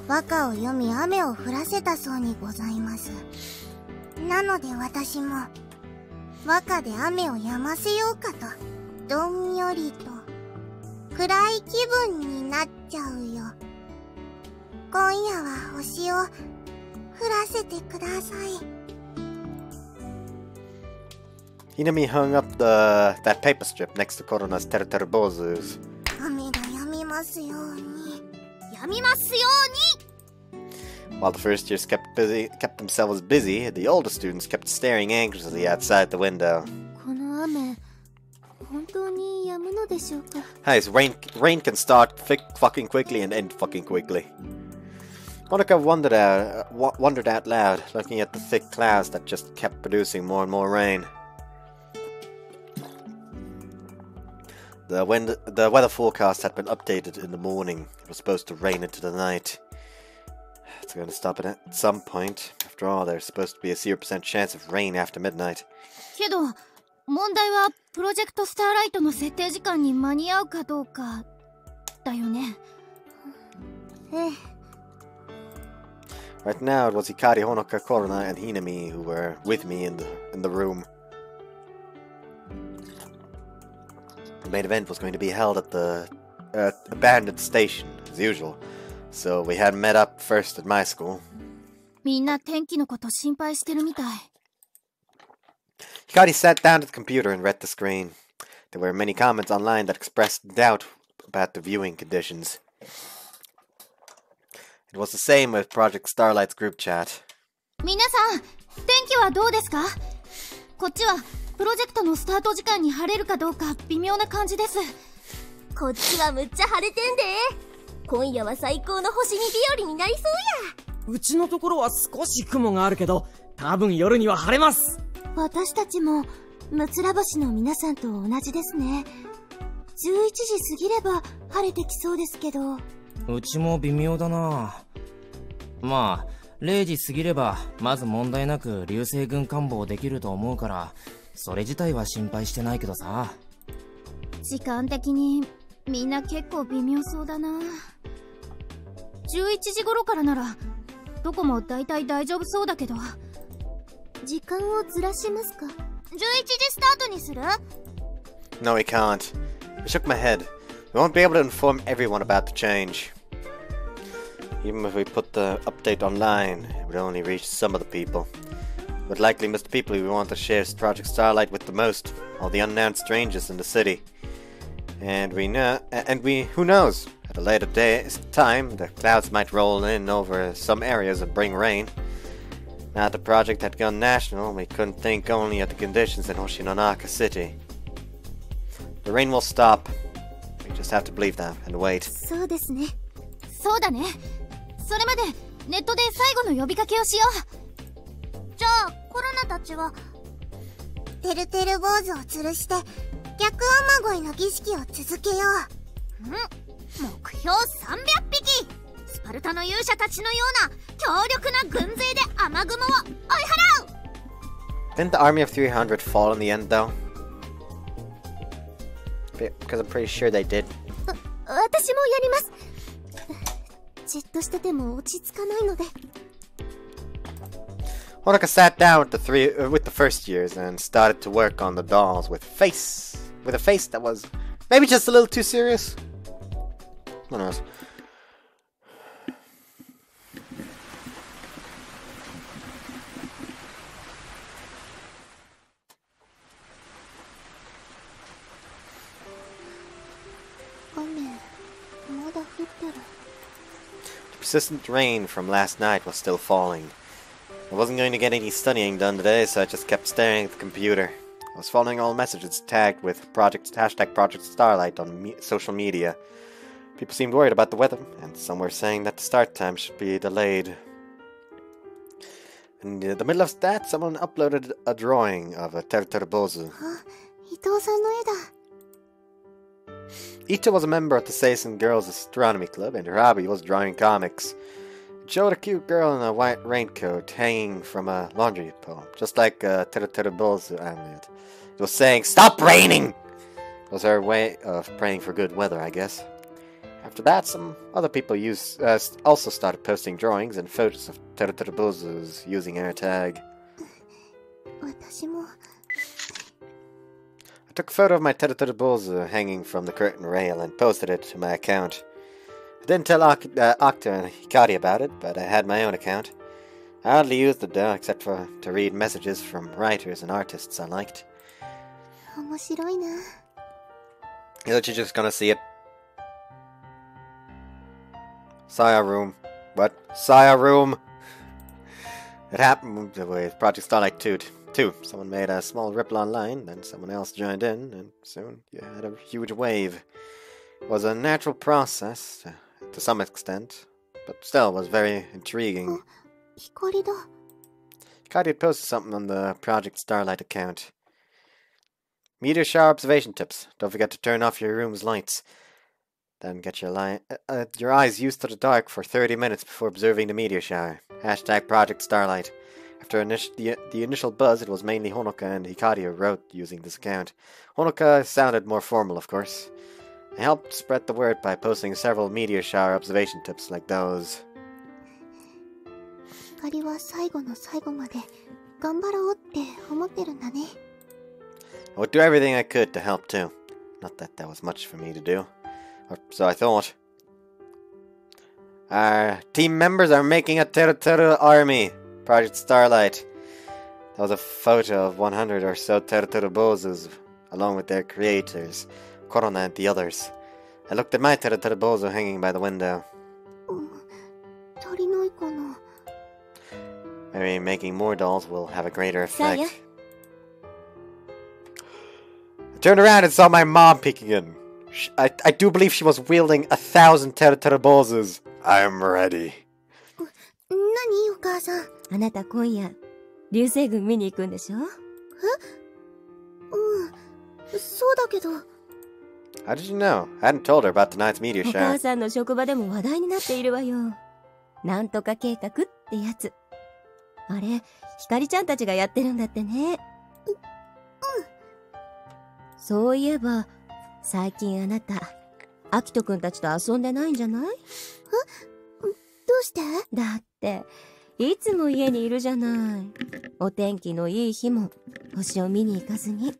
和歌を読み雨を降らせたそうにございます。なので私も、和歌で雨を止ませようかと、どんよりと、暗い気分になっちゃうよ。今夜は星を降らせてください。Hinami hung up that paper strip next to Korona's Teru Bozus. 雨が止みますように。やみますように。 While the first years kept themselves busy, the older students kept staring anxiously outside the window. この雨、本当に止むのでしょうか。 Guys, rain can start fucking quickly and end fucking quickly. Monica wondered out loud, looking at the thick clouds that just kept producing more and more rain. The weather forecast had been updated in the morning. It was supposed to rain into the night. It's going to stop it at some point. After all, there's supposed to be a 0% chance of rain after midnight. けど、問題はプロジェクトスターライトの設定時間に間に合うかどうかだよね。Right now, it was Hikari, Honoka, Korona, and Hinami who were with me in the room. The main event was going to be held at the abandoned station, as usual. So we had met up first at my school. みんな天気のこと心配してるみたい。Hikari sat down at the computer and read the screen. There were many comments online that expressed doubt about the viewing conditions. It was the same with Project Starlight's group chat. 皆さん、天気はどうですか？こっちはプロジェクトのスタート時間に晴れるかどうか微妙な感じです。こっちはむっちゃ晴れてんで。今夜は最高の星見日和になりそうや。うちのところは少し雲があるけど、多分夜には晴れます。私たちも、むつら星の皆さんと同じですね。11時過ぎれば晴れてきそうですけど。うちも微妙だな。まあ0時過ぎればまず問題なく流星群観望できると思うから、それ自体は心配してないけどさ。時間的にみんな結構微妙そうだな。11時頃からならどこもだいたい大丈夫そうだけど。時間をずらしますか？ 11時スタートにする？ No, we can't. I shook my head. We won't be able to inform everyone about the change. Even if we put the update online, it would only reach some of the people. It would likely miss the people we want to share Project Starlight with the most, all the unknown strangers in the city. And who knows? At a later time, the clouds might roll in over some areas and bring rain. Now that the project had gone national, we couldn't think only of the conditions in Hoshinonaka City. The rain will stop. We just have to believe that and wait. そうですね。そうだね。それまでネットで最後の呼びかけをしよう。じゃあコロナたちはてるてる坊主を吊るして逆雨乞いの儀式を続けよう。目標300匹。スパルタの勇者たちのような強力な軍勢で雨雲を追い払う。 Didn't the army of 300 fall in the end, though? Because I'm pretty sure they did. 私もやります。じっとしてても落ち着かないので。Honoka sat down with the first years and started to work on the dolls with a face that was maybe just a little too serious. Who knows? The persistent rain from last night was still falling. I wasn't going to get any studying done today, so I just kept staring at the computer. I was following all messages tagged with hashtag Project Starlight on social media. People seemed worried about the weather, and some were saying that the start time should be delayed. In the middle of that, someone uploaded a drawing of a Terterbozu. Ito was a member of the Seisen Girls Astronomy Club, and her hobby was drawing comics. It showed a cute girl in a white raincoat hanging from a laundry pole, just like Terterbozu amulet. It was saying, "Stop raining!" It was her way of praying for good weather, I guess. After that, some other people also started posting drawings and photos of Terterbozus using our tag. I took a photo of my Terterbozu hanging from the curtain rail and posted it to my account. I didn't tell Octa and Hikari about it, but I had my own account. I hardly used it though, except to read messages from writers and artists I liked. You're just gonna see it. Saya Room. What? Saya Room! It happened with Project Starlight 2. Someone made a small ripple online, then someone else joined in, and soon you had a huge wave. It was a natural process, to some extent, but still was very intriguing. Hikari had posted something on the Project Starlight account. Meteor shower observation tips. Don't forget to turn off your room's lights. Then get your eyes used to the dark for 30 minutes before observing the meteor shower. Hashtag Project Starlight. After the initial buzz, it was mainly Honoka and Hikari who wrote using this account. Honoka sounded more formal, of course. I helped spread the word by posting several meteor shower observation tips like those. I would do everything I could to help too. Not that that was much for me to do. Or so I thought. Our team members are making a Teru army. Project Starlight. That was a photo of 100 or so Terterbozus, along with their creators, Corona and the others. I looked at my Terterbozu hanging by the window. Maybe making more dolls will have a greater effect. I turned around and saw my mom peeking in. I do believe she was wielding 1,000 Terterbozus. I'm ready. 何お母さん。あなた今夜、流星群見に行くんでしょ？そうだけど。How did you know? I hadn't told her about tonight's meteor shower. お母さんの職場でも話題になっているわよ。なんとか計画ってやつ。あれ、ひかりちゃんたちがやってるんだってね。そういえば、最近あなた、アキトくんたちと遊んでないんじゃない？どうして？だって、いつも家にいるじゃない。お天気のいい日も、星を見に行かずに。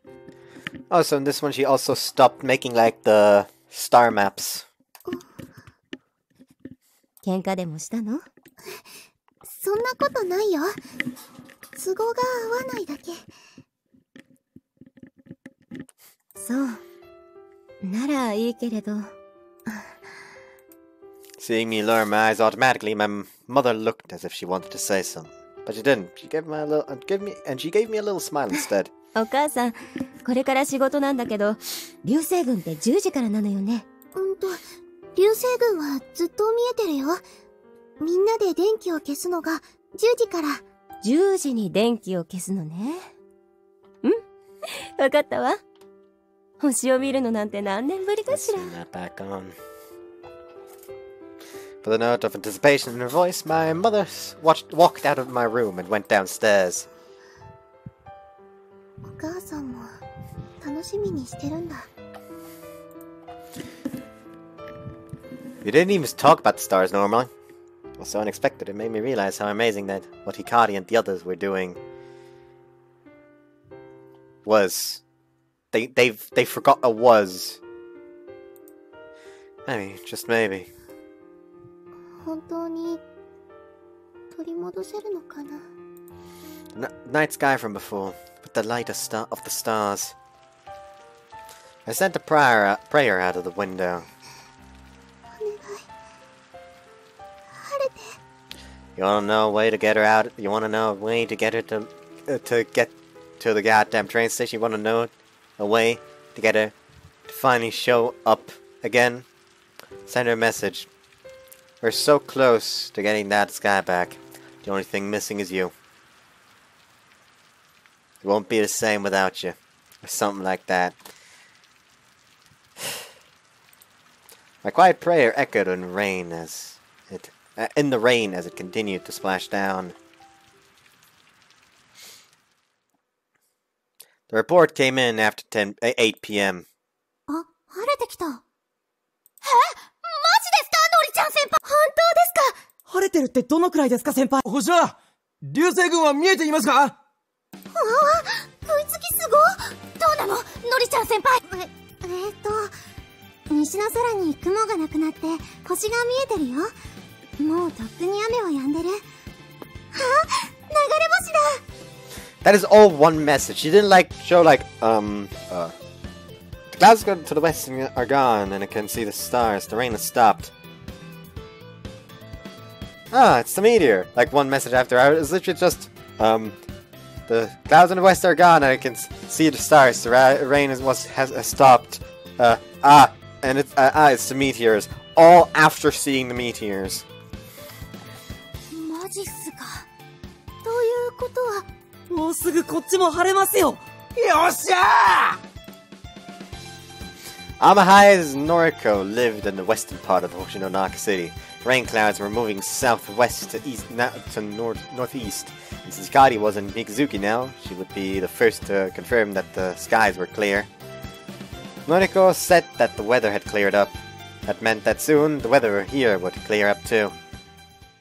Oh, so in this one she also stopped making like the star maps. 喧嘩でもしたの？そんなことないよ。都合が合わないだけ。そう。ならいいけれど。Seeing me lower my eyes automatically, my mother looked as if she wanted to say something, but she didn't. She gave me a little smile instead. お母さん、これから仕事なんだけど、流星群って10時からなのよね。流星群はずっと見えてるよ。みんなで電気を消すのが10時から。10時に電気を消すのね。わかったわ。星を見るのなんて何年ぶりかしら。With a note of anticipation in her voice, my mother walked out of my room and went downstairs. お母さんも楽しみにしてるんだ。We didn't even talk about the stars normally. It was so unexpected, it made me realize how amazing that what Hikari and the others were doing was. They forgot a was. Maybe, just maybe. 本当に取り戻せるのかな? Night sky from before, with the light of the stars. I sent a prayer out of the window. You wanna know a way to get her out? You wanna know a way to get her to get to the goddamn train station? You wanna know a way to get her to finally show up again? Send her a message. We're so close to getting that sky back. The only thing missing is you. It won't be the same without you. Or something like that. My quiet prayer echoed in the rain as it continued to splash down. The report came in after 8 p.m. あ、晴れてきた。え、マジですか、のりちゃん先輩。本当ですか。晴れてるってどのくらいですか、先輩。星は流星群は見えていますか？ああ、食いつきすご。どうなの、のりちゃん先輩。西の空に雲がなくなって星が見えてるよ。もうとっくに雨は止んでる。あ、流れ星だ。 That is all one message. She didn't show the clouds to the west are gone and I can see the stars. The rain has stopped. Ah, it's the meteor. Like one message after. It's literally just the clouds in the west are gone and I can see the stars. The rain has stopped. And it's the meteors. All after seeing the meteors. マジっすか。ということは。もうすぐこっちも晴れますよ。よっしゃー! Amahai's Noriko lived in the western part of Hoshinonaka City. Rain clouds were moving southwest to northeast. And since Hikari was in Mikazuki now, she would be the first to confirm that the skies were clear. Noriko said that the weather had cleared up. That meant that soon the weather here would clear up too.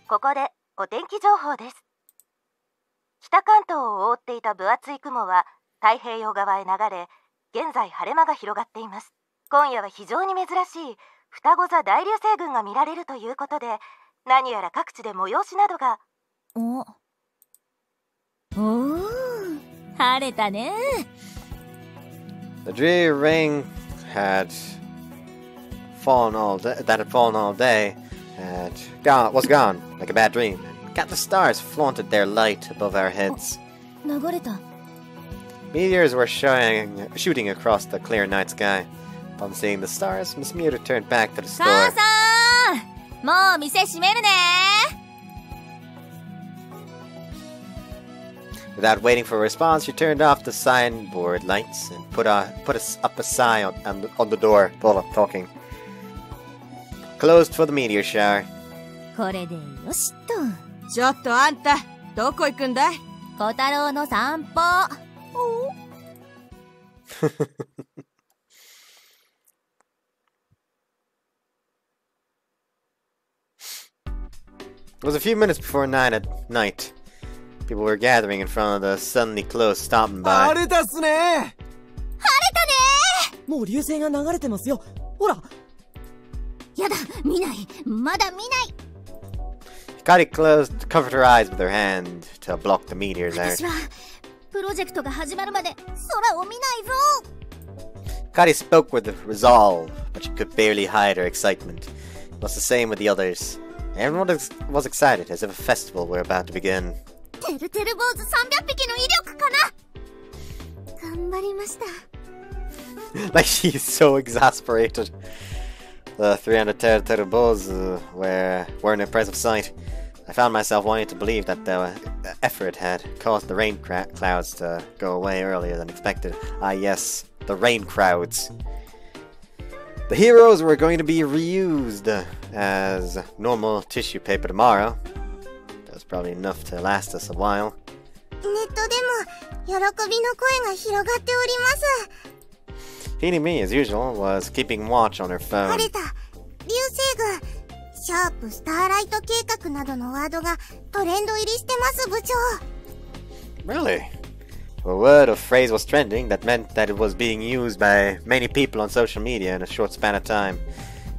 ここでお天気情報です。北関東を覆っていた分厚い雲は太平洋側へ流れ、現在晴れ間が広がっています。今夜は非常に珍しい双子座大流星群が見られるということで、何やら各地で催しなどが。おー、晴れたね。The dreary rain had fallen all day, was gone like a bad dream. Countless stars flaunted their light above our heads. 流れた。 Meteors were shooting across the clear night sky. Upon seeing the stars, Miss Muta turned back to the store. 母さん、もう店閉めるね。 Without waiting for a response, she turned off the signboard lights and put up a sign on the door. Talking. Closed for the meteor shower. これでよしと。ちょっとあんた、どこ行くんだい？小太郎の散歩。It was a few minutes before 9 at night. People were gathering in front of the suddenly closed stopping by. 晴れたっすね。晴れたね。もう流星が流れてますよ。ほら。やだ、見ない。まだ見ない。Hikari covered her eyes with her hand to block the meteors out. 私はプロジェクトが始まるまで空を見ないぞ。Hikari spoke with resolve, but she could barely hide her excitement. It was the same with the others. Everyone was excited, as if a festival were about to begin. てるてる坊主300匹の威力かな。頑張りました。Like she's so exasperated. The 300 Teru bulls were an impressive sight. I found myself wanting to believe that the effort had caused the rain clouds to go away earlier than expected. Ah yes, the rain crowds. The heroes were going to be reused as normal tissue paper tomorrow. That was probably enough to last us a while. ネットでも喜びの声が広がっております。Hinimi, as usual, was keeping watch on her phone. 晴れた、流星群、シャープスターライト計画などのワードがトレンド入りしてます、部長。Really? A word or phrase was trending that meant that it was being used by many people on social media in a short span of time.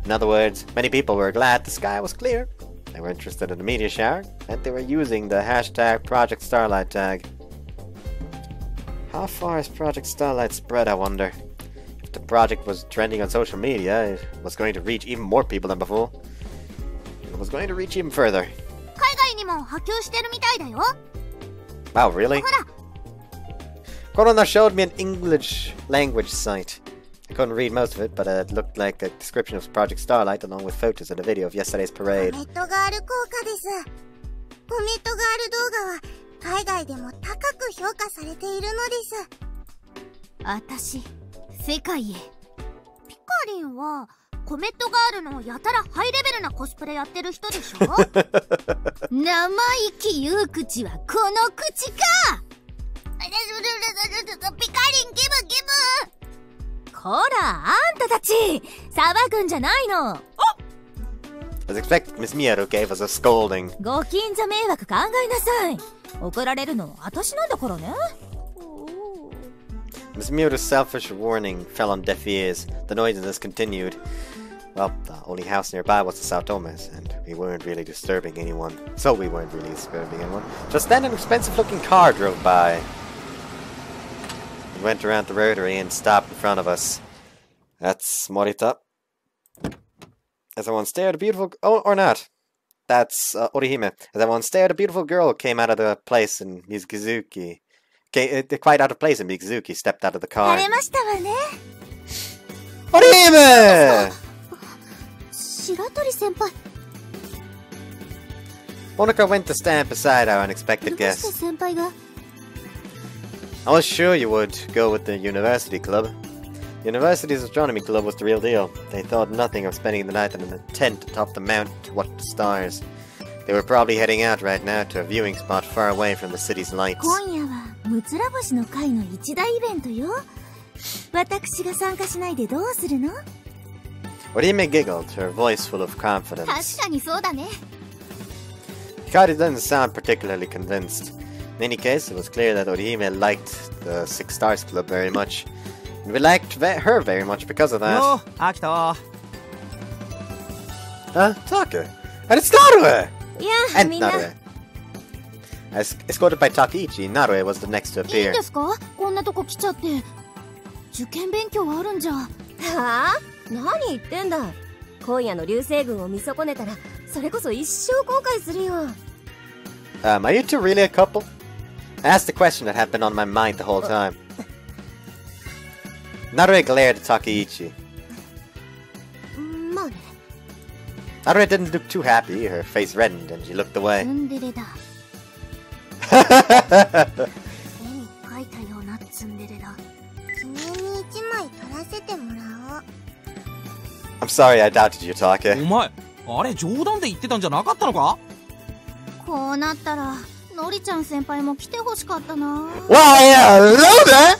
In other words, many people were glad the sky was clear. They were interested in the meteor shower, and they were using the hashtag Project Starlight tag. How far is Project Starlight spread, I wonder? If the project was trending on social media, it was going to reach even more people than before. It was going to reach even further. 海外ににも波及してるみたいだよ。 Wow, really? ほら、 Corona showed me an English language site. I couldn't read most of it, but it looked like a description of Project Starlight along with photos and a video of yesterday's コ parade. メットガール効果です。コメットガール動画は海外でも高く評価されているのです。私、世界へ。ピカリンはコメットガールのやたらハイレベルなコスプレやってる人でしょ？生意気言う口はこの口か。ピカリンギブギブ。こら、あんたたち騒ぐんじゃないの。 As expected, Miss Miyaru gave us a scolding. ご近所迷惑考えなさい。怒られるの私なんだからね。 Miss Miyaru's selfish warning fell on deaf ears. The noises continued. Well, the only house nearby was the Saotomes, and we weren't really disturbing anyone. Just then an expensive-looking car drove by. We went around the rotary and stopped in front of us. That's Morita. As everyone stared, a beautiful... Oh, or not. That's Orihime. As everyone stared, a beautiful girl came out of the place in Mizuki. Quite out of place in Mizuki stepped out of the car. 晴れましたわね。 Orihime! 白鳥先輩。 Monica went to stand beside our unexpected どうして guest. 先輩が？ I was sure you would go with the university club. The university's astronomy club was the real deal. They thought nothing of spending the night in a tent atop the mountain to watch the stars. They were probably heading out right now to a viewing spot far away from the city's lights. 今夜はむつら星の会の一大イベントよ。私が参加しないでどうするの？ Orihime giggled, her voice full of confidence. 確かにそうだね。 Hikari didn't sound particularly convinced. In any case, it was clear that Orihime liked the Six Stars Club very much. And we liked her very much because of that. Yo, Akito. Taka. And it's Narue! いや、 And みんな。 Narue. As escorted by Takeichi, Narue was the next to いいん appear. ですか？こんなとこ来ちゃって。受験勉強あるんじゃ。はあ？何言ってんだ。今夜の流星群を見損ねたらそれこそ一生後悔するよ。 Are you two really a couple? I asked the question that had been on my mind the whole time. Narue glared at Takeichi. まあね。 Narue didn't look too happy. Her face reddened and she looked ツ away. ンデレだ。絵に描いたようなツンデレだ。記念に一枚撮らせてもらおう。 I'm sorry I doubted you, Take. お前あれ冗談で言ってたんじゃなかったのか？こうなったら、のりちゃん先輩も来てほしかったな。 Why, hello there!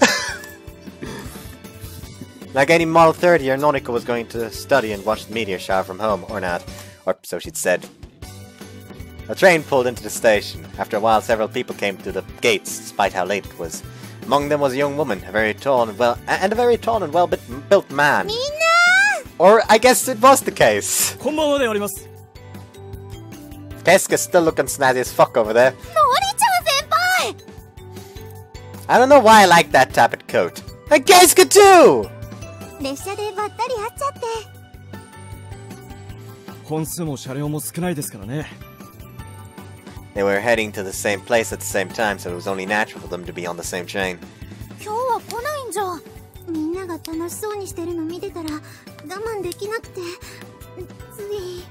Like any Model 30, or Nonika was going to study and watch the meteor shower from home, or not. Or so she'd said. A train pulled into the station. After a while, several people came to the gates, despite how late it was. Among them was a young woman, a very tall and well-built man. みんな Or I guess it was the case. こんばんはであります。 Keisuke's still looking snazzy as fuck over there. のりちゃん先輩 I don't know why I like that type of coat. And Keisuke too! 列車でばったり会っちゃって。本数も車両も少ないですからね。 They were heading to the same place at the same time, so it was only natural for them to be on the same train. 今日は来ないんじゃ。みんなが楽しそうにしてるの見てたら我慢できなくて、つい。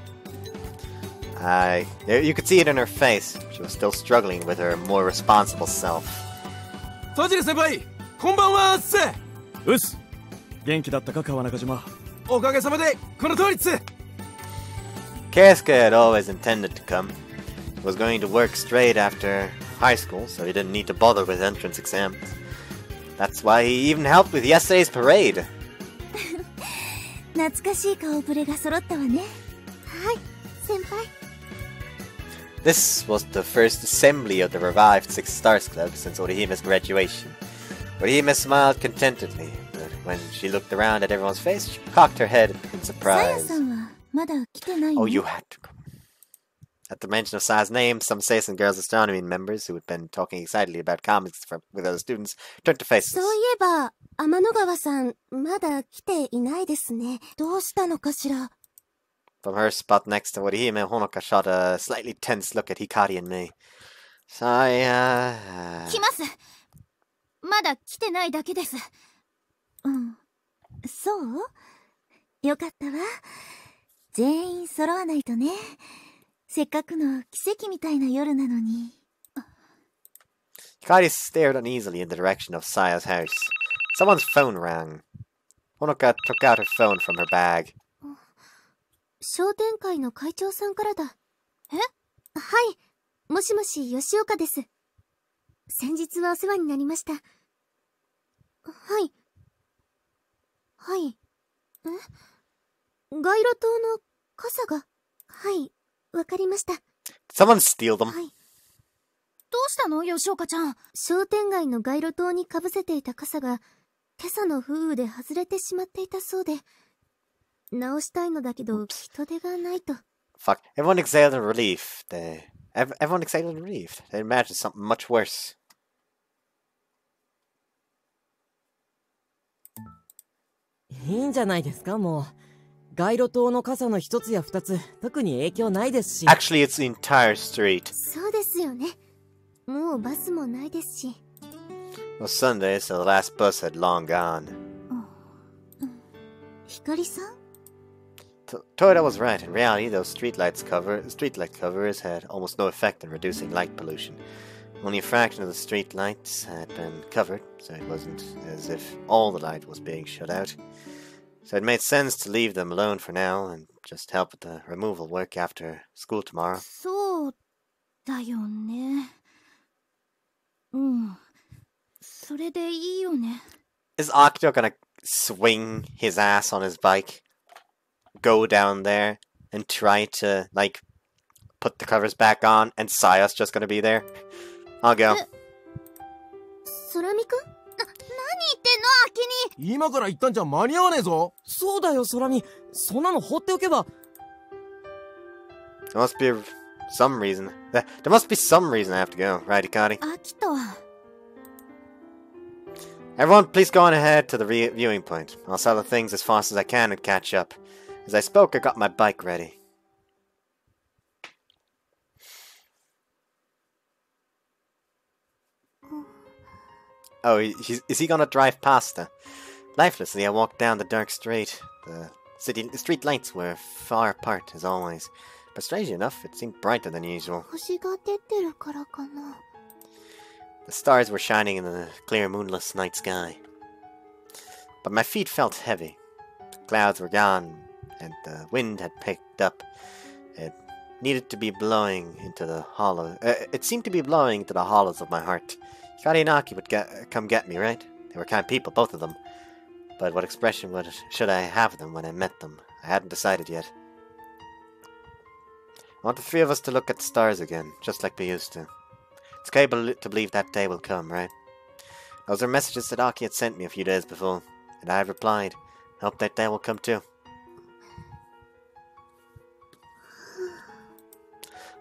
You could see it in her face. She was still struggling with her more responsible self. 田尻先輩、こんばんはっす。うっす。元気だったか、川中島。おかげさまでこの通りっす。 Keisuke had always intended to come. He was going to work straight after high school, so he didn't need to bother with entrance exams. That's why he even helped with yesterday's parade. 懐かしい顔ぶれが揃ったわね。はい、先輩。 This was the first assembly of the revived Six Stars Club since Orihime's graduation. Orihime smiled contentedly, but when she looked around at everyone's face, she cocked her head in さや surprise. さんはまだ来てないの？ Oh, you had to come. At the mention of Saya's name, some Seisan Girls Astronomy members who had been talking excitedly about comics with other students turned to faces. そういえば、天の川さん、まだ来ていないですね。どうしたのかしら。From her spot next to Orihime, Honoka shot a slightly tense look at Hikari and me. So 来ます。まだ来てないだけです。うん。そう？よかったわ。全員揃わないとね。せっかくの奇跡みたいな夜なのに。Hikari stared uneasily in the direction of Saya's house. Someone's phone rang. Honoka took out her phone from her bag. 商店会の会長さんからだ。え？はい。もしもし、吉岡です。先日はお世話になりました。はい。はい。街路灯の傘が。はい。わかりました。Someone steal them. はい。どうしたの、吉岡ちゃん。商店街の街路灯にかぶせていた傘が、今朝の風雨で外れてしまっていたそうで、直したいのだけど、人手がないと。Fuck. Everyone exhaled in relief. Everyone exhaled in relief. They imagined something much worse. いいんじゃないですか、もう。街路灯の傘の一つや二つ、特に影響ないですし。Actually, it's the entire street. そうですよね。もうバスもないですし。It was Sunday, so the last bus had long gone. ひかりさん? Toyota was right. In reality, those streetlight covers had almost no effect in reducing light pollution. Only a fraction of the street lights had been covered, so it wasn't as if all the light was being shut out. So it made sense to leave them alone for now and just help with the removal work after school tomorrow. そうだよね。うん。それでいいよね。Is Akito gonna swing his ass on his bike, go down there, and try to, like, put the covers back on, and Saya's just gonna be there? I'll go. 空見くん？何言ってんの、アキニ。今から行ったんじゃ間に合わねえぞ。そうだよ、空見。そんなの放っておけば。There must be some reason. There must be some reason I have to go, right, Hikari? アキト。Everyone, please go on ahead to the viewing point. I'll sell the things as fast as I can and catch up. As I spoke, I got my bike ready. Oh, is he gonna drive past her? Lifelessly, I walked down the dark street. The street lights were far apart, as always. But strangely enough, it seemed brighter than usual. 星が出てるからかな。The stars were shining in the clear moonless night sky. But my feet felt heavy. The clouds were gone, and the wind had picked up. It needed to be blowing into the hollow. It seemed to be blowing into the hollows of my heart. Hikari and Aki would come get me, right? They were kind people, both of them. But what expression should I have them when I met them? I hadn't decided yet. I want the three of us to look at the stars again, just like we used to. It's capable to believe that day will come, right? Those are messages that Aki had sent me a few days before, and I have replied. I hope that day will come too.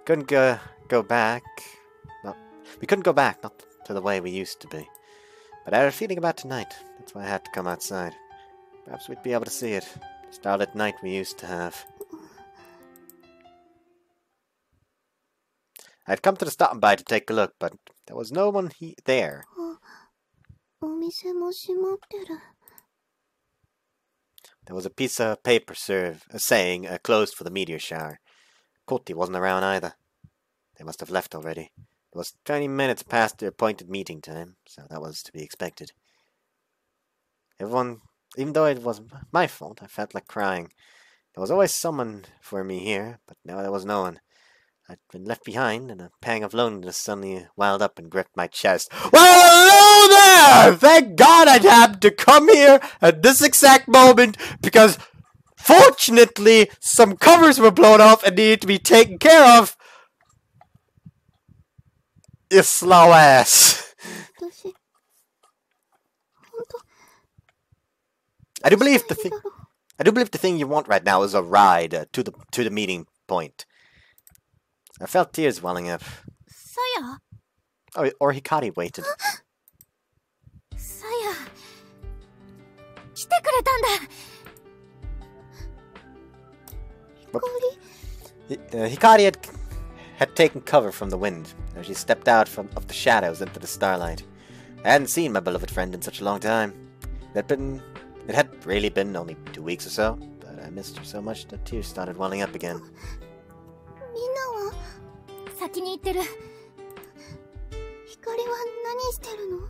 Couldn't go back. No, we couldn't go back, not to the way we used to be. But I had a feeling about tonight. That's why I had to come outside. Perhaps we'd be able to see it. The starlit night we used to have. I'd come to the stop and by to take a look, but there was no one there. お店も閉まってる。 There was a piece of paper saying closed for the meteor shower. Koti wasn't around either. They must have left already. It was 20 minutes past their appointed meeting time, so that was to be expected. Everyone, even though it wasn't my fault, I felt like crying. There was always someone for me here, but now there was no one. I'd been left behind, and a pang of loneliness suddenly welled up and gripped my chest. Well, hello there! Thank God I'd have to come here at this exact moment, because fortunately some covers were blown off and needed to be taken care of. You slow ass. I do believe the thing you want right now is a ride to the meeting point. I felt tears welling up. Saya? Oh, or Hikari waited. Saya. 来てくれたんだ。Hikari had taken cover from the wind as she stepped out of the shadows into the starlight. I hadn't seen my beloved friend in such a long time. It had really been only 2 weeks or so, but I missed her so much that tears started welling up again. みんなは先に行ってる。光は何してるの？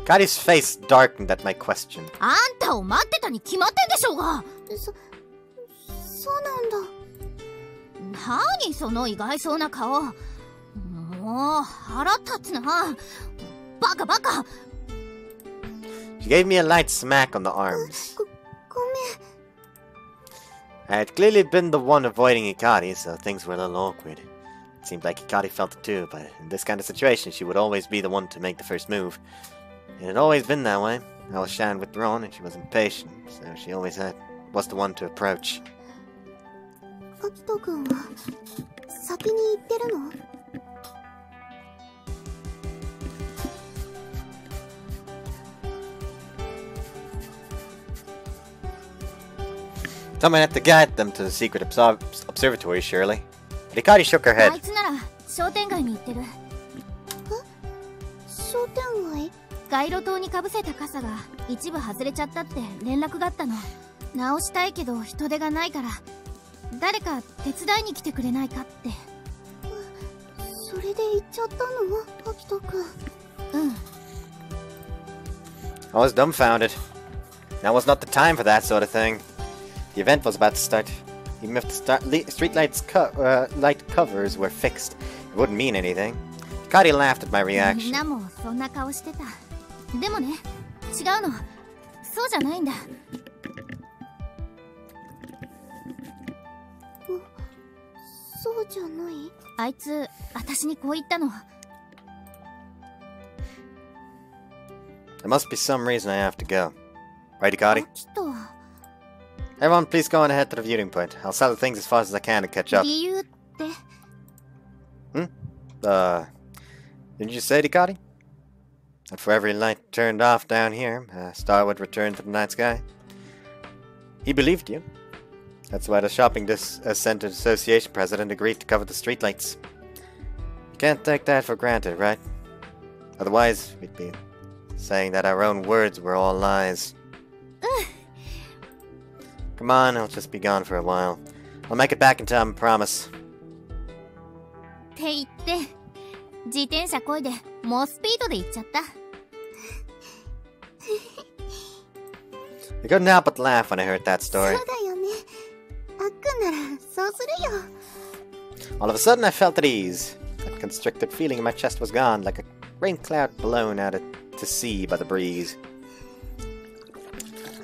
Hikari's face darkened at my question. あんたを待ってたに決まってんでしょうが。そうなんだ。何その意外そうな顔。もう腹立つな。バカバカ。She gave me a light smack on the arms. ごめん。 I had clearly been the one avoiding Hikari, so things were a little awkward. It seemed like Hikari felt it too, but in this kind of situation, she would always be the one to make the first move. It had always been that way. I was shy and withdrawn, and she was impatient, so she always was the one to approach. アキト君は先に行ってるの？ Someone had to guide them to the secret observatory, surely. But Hikari shook her あ head. いつなら商店街に行ってる。商店街？街路灯にかぶせた傘が一部外れちゃったって連絡があったの。直したいけど人手がないから誰か手伝いに来てくれないかって。それで行っちゃったの？アキト君。うん。 I was dumbfounded. Now was not the time for that sort of thing. The event was about to start. Even if the street light covers were fixed, it wouldn't mean anything. Hikari laughed at my みん reaction. なもそんな顔してた。でもね、違うの。そうじゃないんだ。そうじゃない？あいつ、私にこう言ったの。 There must be some reason I have to go. Right, Hikari? アキト。 Everyone, please go on ahead to the viewing point. I'll settle things as fast as I can to catch up. 理由って？ Didn't you say, Hikari? That for every light turned off down here, a star would return to the night sky? He believed you. That's why the Shopping Center Association president agreed to cover the streetlights. You can't take that for granted, right? Otherwise, we'd be saying that our own words were all lies. Come on, I'll just be gone for a while. I'll make it back in time, I promise. って言って、自転車こいで猛スピードで行っちゃった。I couldn't help but laugh when I heard that そう story. だよね。あっくんならそうするよ。 All of a sudden, I felt at ease. That constricted feeling in my chest was gone, like a rain cloud blown out to sea by the breeze.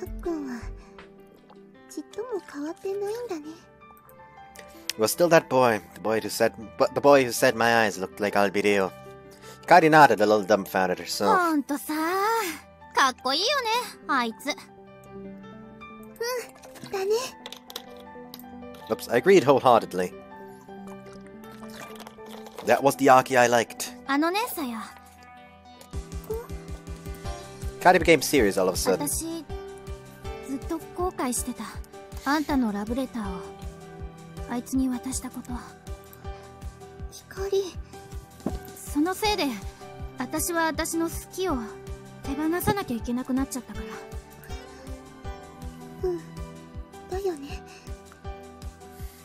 あっくんはちっとも変わってないんだね。 It was still that boy, the boy who said my eyes looked like albireo. Hikari nodded, a little dumbfounded herself. ほんとさ、かっこいいよね、あいつ。だね。 Oops, I agreed wholeheartedly. That was the Aki I liked. あのね、さや。 Hikari became serious all of a sudden. 私、ずっと後悔してた。あんたのラブレターをあいつに渡したこと。光。そのせいで、私は私の好きを手放さなきゃいけなくなっちゃったから。うん。だよね。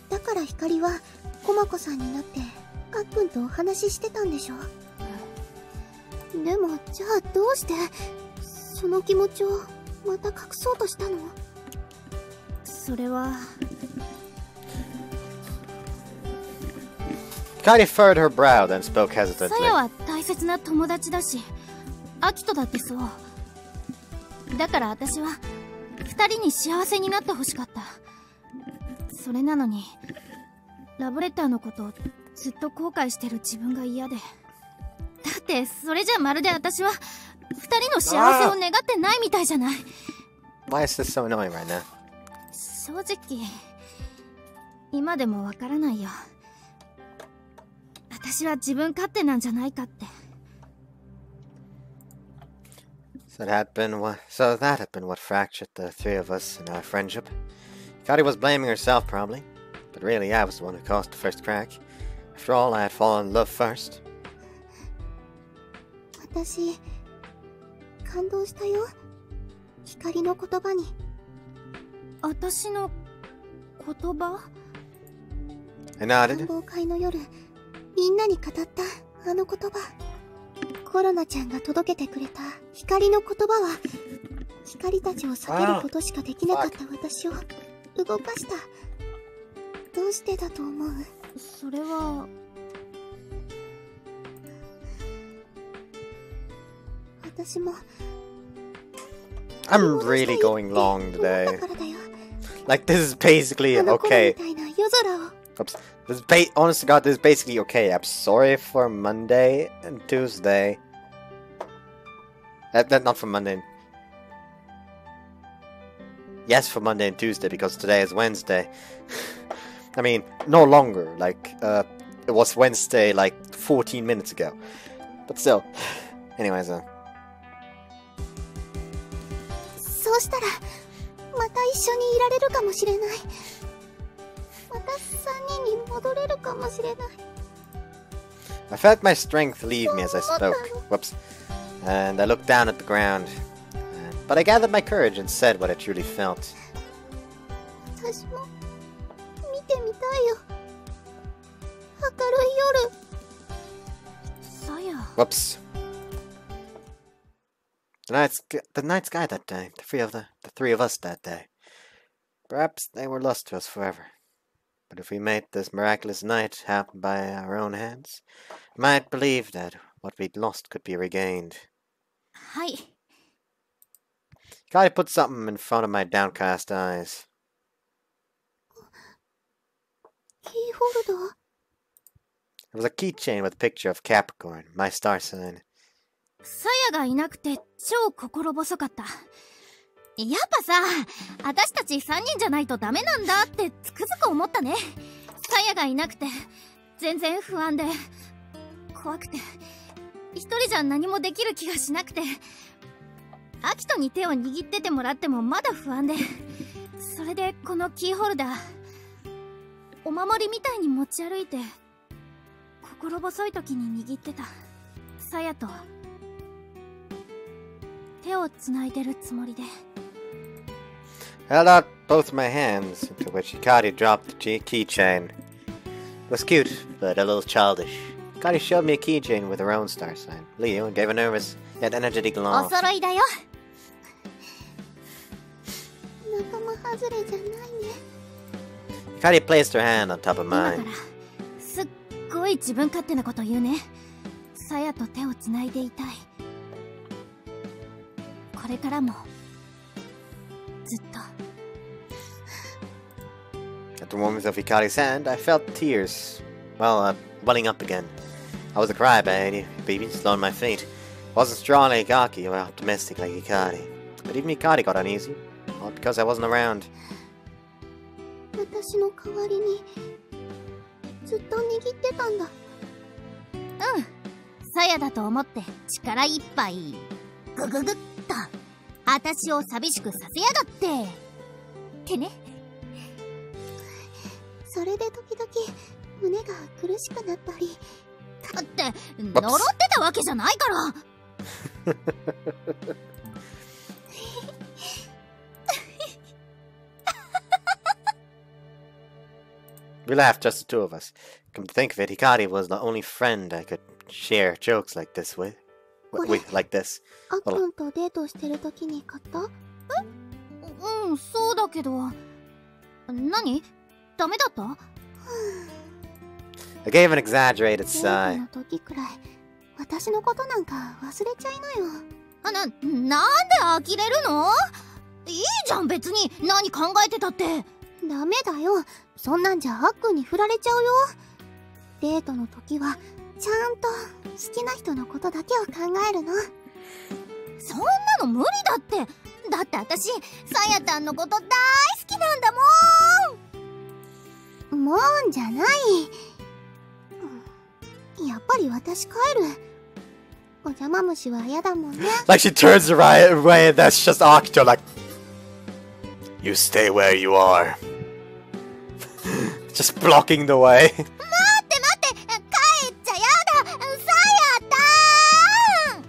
だから光は、コマコさんになって、あっくんとお話ししてたんでしょ。でも、じゃあどうして、その気持ちをまた隠そうとしたの？それは。Hikari furrowed her brow, then spoke hesitantly. さやは大切な友達だし、アキトだってそう。だから私は、二人に幸せになってほしかった。それなのに、ラブレターのことをずっと後悔してる自分が嫌で。だって、それじゃまるで私は、二人の幸せを願ってないみたいじゃない。Why is this so annoying right now? 正直、今でもわからないよ。私は自分勝手なんじゃないかって。So that had been what fractured the three of us in our friendship. Hikari was blaming herself, probably. But really, I was the one who caused the first crack. After all, I had fallen in love first. 私、感動したよ。光の言葉に。私の言葉？ I nodded. 観望会の夜、みんなに語ったあの言葉。コロナちゃんが届けてくれた光の言葉は、光たちを避けることしかできなかった私を動かした。どうしてだと思う？それは。私も。I'm really going long today. Like, this is basically okay. Oops. Honest to God, this is basically okay. I'm sorry for Monday and Tuesday. Not for Monday. Yes, for Monday and Tuesday, because today is Wednesday. I mean, no longer. Like, it was Wednesday, like, 14 minutes ago. But still. Anyways, そうしたら、また一緒にいられるかもしれない。また3人に戻れるかもしれない。I felt my strength leave me as I spoke. Whoops. And I looked down at the ground. But I gathered my courage and said what I truly felt. 私も見てみたいよ。明るい夜。さや。Whoops. The night sky that day. The three of us that day. Perhaps they were lost to us forever. But if we made this miraculous night happen by our own hands, I might believe that what we'd lost could be regained. はい。Hikari put something in front of my downcast eyes. キーホルダー? It was a keychain with a picture of Capricorn, my star sign. さやがいなくて超心細かった。やっぱさ、私たち3人じゃないとダメなんだってつくづく思ったね。さやがいなくて全然不安で怖くて一人じゃ何もできる気がしなくて、アキトに手を握っててもらってもまだ不安で、それでこのキーホルダーお守りみたいに持ち歩いて心細い時に握ってた。さやと手をつないでるつもりで。I held out both my hands, into which Hikari dropped the keychain. It was cute, but a little childish. Hikari showed me a keychain with her own star sign, Leo, and gave a nervous, yet energetic laugh. お揃いだよ。仲間外れじゃないね。Hikari placed her hand on top of 今か mine. らすっごい自分勝手なこと言うね。さやと手をつないでいたい。これからもずっと。At the warmth of Hikari's hand, I felt tears, welling up again. I was a crybaby, slow on my feet. I wasn't strong like Gaki or optimistic like Hikari. But even Hikari got uneasy, all because I wasn't around. 私の代わりにずっと握ってたんだ。うん。さやだと思って力いっぱいグググッと私を寂しくさせやがってってね。それで時々胸が苦しくなったり。だって呪ってたわけじゃないから。We laughed, just the two of us. Come to think of it, Hikari was the only friend I could share jokes like this with. Like this. あっくんとデートしてる時に買った？うん、そうだけど。何？ダメだった？ I gave an exaggerated デー sigh. トの時くらい私のことなんか忘れちゃいなよ。なんで呆れるの？いいじゃん別に何考えてたって。ダメだよ。そんなんじゃあっくんに振られちゃうよ。デートの時はちゃんと好きな人のことだけを考えるの。そんなの無理だって。だって私さやたんのこと大好きなんだもん。もんじゃない。やっぱり私帰る。お邪魔虫は嫌だもんね。Like she turns away and that's just Akito like, you stay where you are. Just blocking the way. 待って待って、帰っちゃやだ、さやたーん。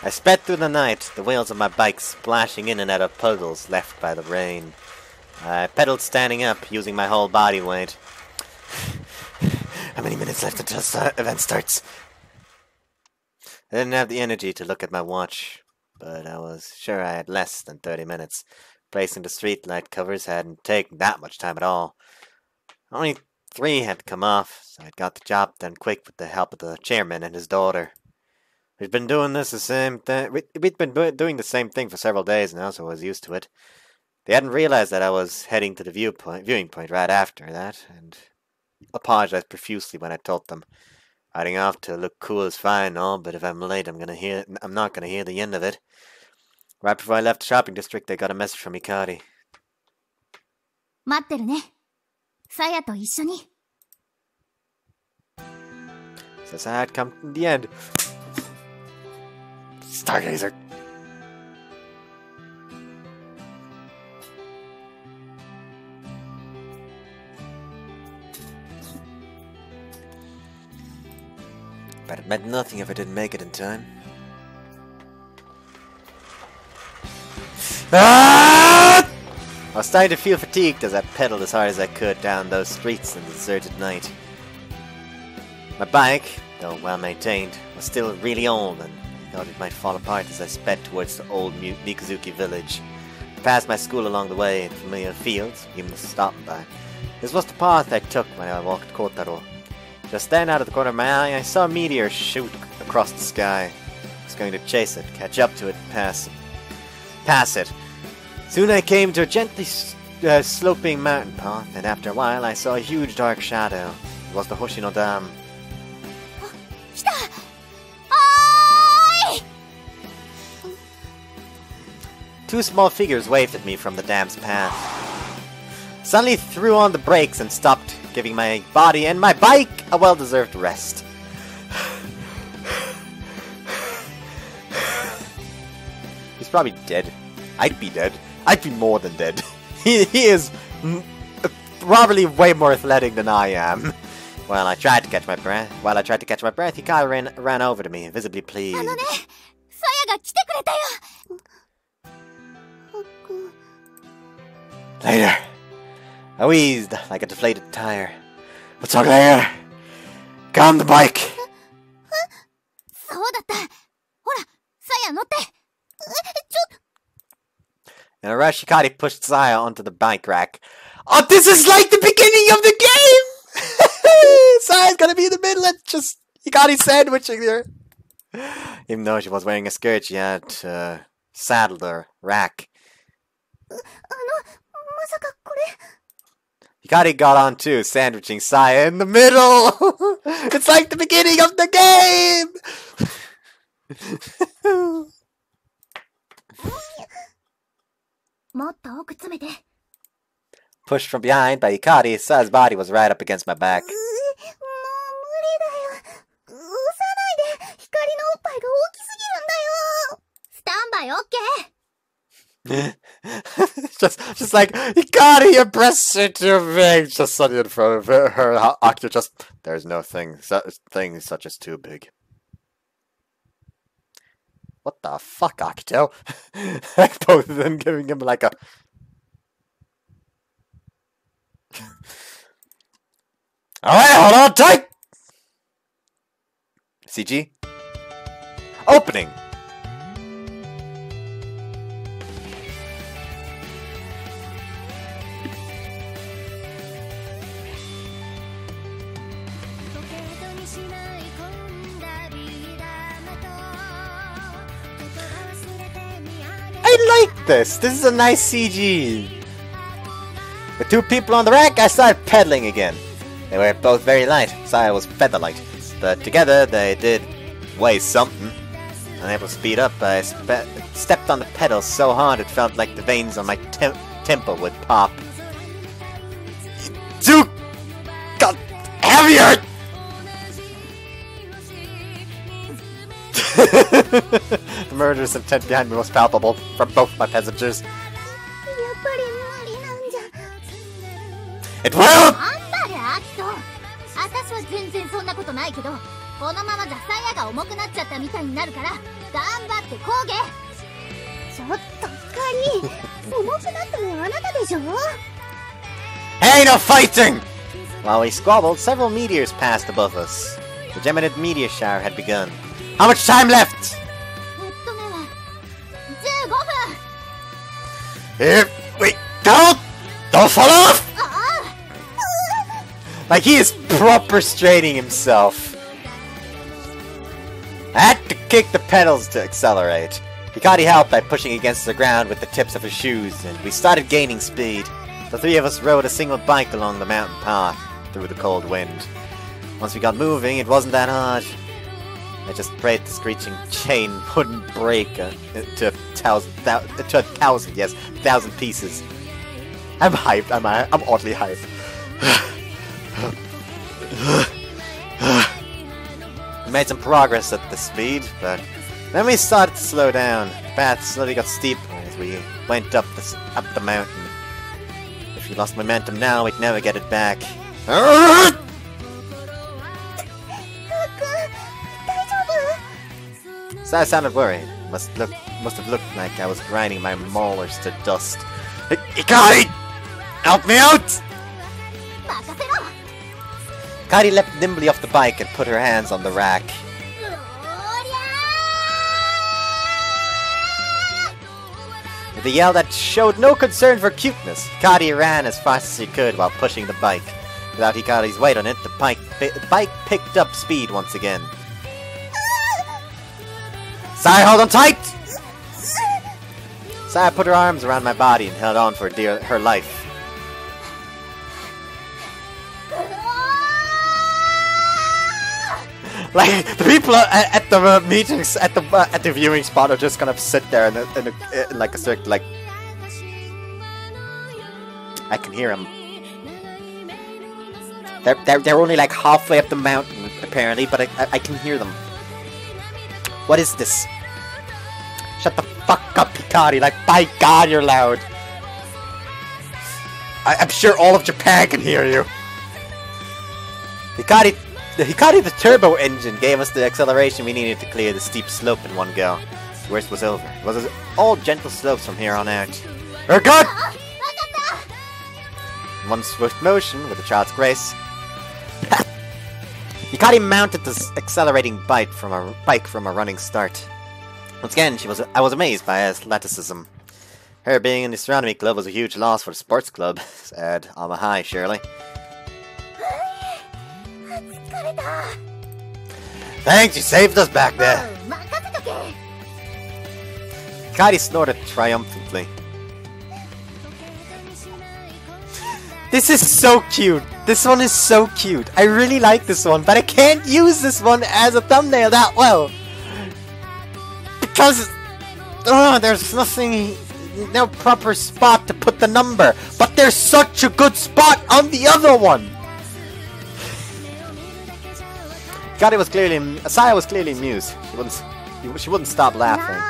I sped through the night, the wheels of my bike splashing in and out of puddles left by the rain. I pedaled standing up, using my whole body weight. How many minutes left until the event starts? I didn't have the energy to look at my watch, but I was sure I had less than 30 minutes. Placing the streetlight covers hadn't taken that much time at all. Only 3 had to come off, so I got the job done quick with the help of the chairman and his daughter. We'd been doing this the same thing. We'd been doing the same thing for several days now, so I was used to it. They hadn't realized that I was heading to the viewing point right after that, and apologized profusely when I told them. Riding off to look cool is fine and all, but if I'm late, I'm not gonna hear the end of it. Right before I left the shopping district, I got a message from Hikari. 待ってるね。さやと一緒に。Says I had come to the end. Stargazer. But it meant nothing if I didn't make it in time. Ah! I was starting to feel fatigued as I pedaled as hard as I could down those streets in the deserted night. My bike, though well maintained, was still really old and I thought it might fall apart as I sped towards the old Mikazuki village. I passed my school along the way in familiar fields, even stopping by. This was the path I took when I walked Kotaro. Just then, out of the corner of my eye, I saw a meteor shoot across the sky. I was going to chase it, catch up to it, pass it. Soon I came to a gently sloping mountain path, and after a while I saw a huge dark shadow. It was the Hoshino Dam. 来た。おーい。 Two small figures waved at me from the dam's path. Suddenly threw on the brakes and stopped, giving my body and my bike a well-deserved rest. He's probably dead. I'd be dead. I'd be more than dead. He is probably way more athletic than I am. While I tried to catch my breath, Hikari ran over to me, visibly pleased. あのね、さやが来てくれたよ。Later. I wheezed like a deflated tire. We'll talk later. Get on the bike. そうだった。ほら、さや乗って。In a rush, Hikari pushed Saya onto the bike rack. Oh, this is like the beginning of the game! Saya's gonna be in the middle and just Hikari sandwiching her. Even though she was wearing a skirt, she had saddled her rack. まさかこれ。 Hikari got on too, sandwiching Saya in the middle! It's like the beginning of the game! Pushed from behind by Hikari, Saya's body was right up against my back. もう無理だよ。押さないで。光のおっぱいが大きすぎるんだよ。スタンバイオッケー。 just like, Hikari, your breasts are too big! Just suddenly in front of her, Akito just, there's no thing such as too big. What the fuck, Akito? Both of them giving him like a... Alright, hold on tight! CG? Opening! I like this! This is a nice CG! With two people on the rack, I started pedaling again. They were both very light. Saya was feather light. But together, they did weigh something. Unable to speed up, I stepped on the pedals so hard it felt like the veins on my temple would pop. The murderous intent behind me was palpable from both my passengers. It will! 頑張れ、アキト。私は全然そんなことないけど、このままザサイヤが重くなっちゃったみたいになるから、頑張ってこげ。ちょっと光、重くなったのはあなたでしょ？ Hey, no fighting! While we squabbled, several meteors passed above us. The geminid meteor shower had begun. How much time left? 15分。Wait, don't fall off! Like he is proper straining himself. I had to kick the pedals to accelerate. Hikari helped by pushing against the ground with the tips of his shoes, and we started gaining speed. The three of us rode a single bike along the mountain path through the cold wind. Once we got moving, it wasn't that hard. I just prayed the screeching chain wouldn't break to a thousand pieces. I'm hyped. I'm oddly hyped. We made some progress at the speed, but then we started to slow down. The path slowly got steeper as we went up the mountain. If we lost momentum now, we'd never get it back. So I sounded worried. Must have looked like I was grinding my molars to dust. Hikari! Help me out! Hikari leapt nimbly off the bike and put her hands on the rack. With a yell that showed no concern for cuteness, Hikari ran as fast as she could while pushing the bike. Without Hikari's weight on it, the bike picked up speed once again. Saya, hold on tight! Saya put her arms around my body and held on for her life. Like, the people at the meetings, at the viewing spot are just gonna sit there in like a circle, like... I can hear them. They're only like halfway up the mountain, apparently, but I can hear them. What is this? Shut the fuck up, Hikari, like, by God, you're loud. I'm sure all of Japan can hear you. Hikari, the turbo engine gave us the acceleration we needed to clear the steep slope in one go. The worst was over. It was all gentle slopes from here on out. We're good! In one swift motion, with a child's grace, Hikari mounted this accelerating bike from a running start. Once again, I was amazed by her athleticism. Her being in the astronomy club was a huge loss for the sports club, said Amahai Shirley. Thanks, you saved us back there. Hikari snorted triumphantly. This is so cute. This one is so cute. I really like this one, but I can't use this one as a thumbnail that well. Because there's no proper spot to put the number. But there's such a good spot on the other one. Saya was clearly amused. She wouldn't stop laughing.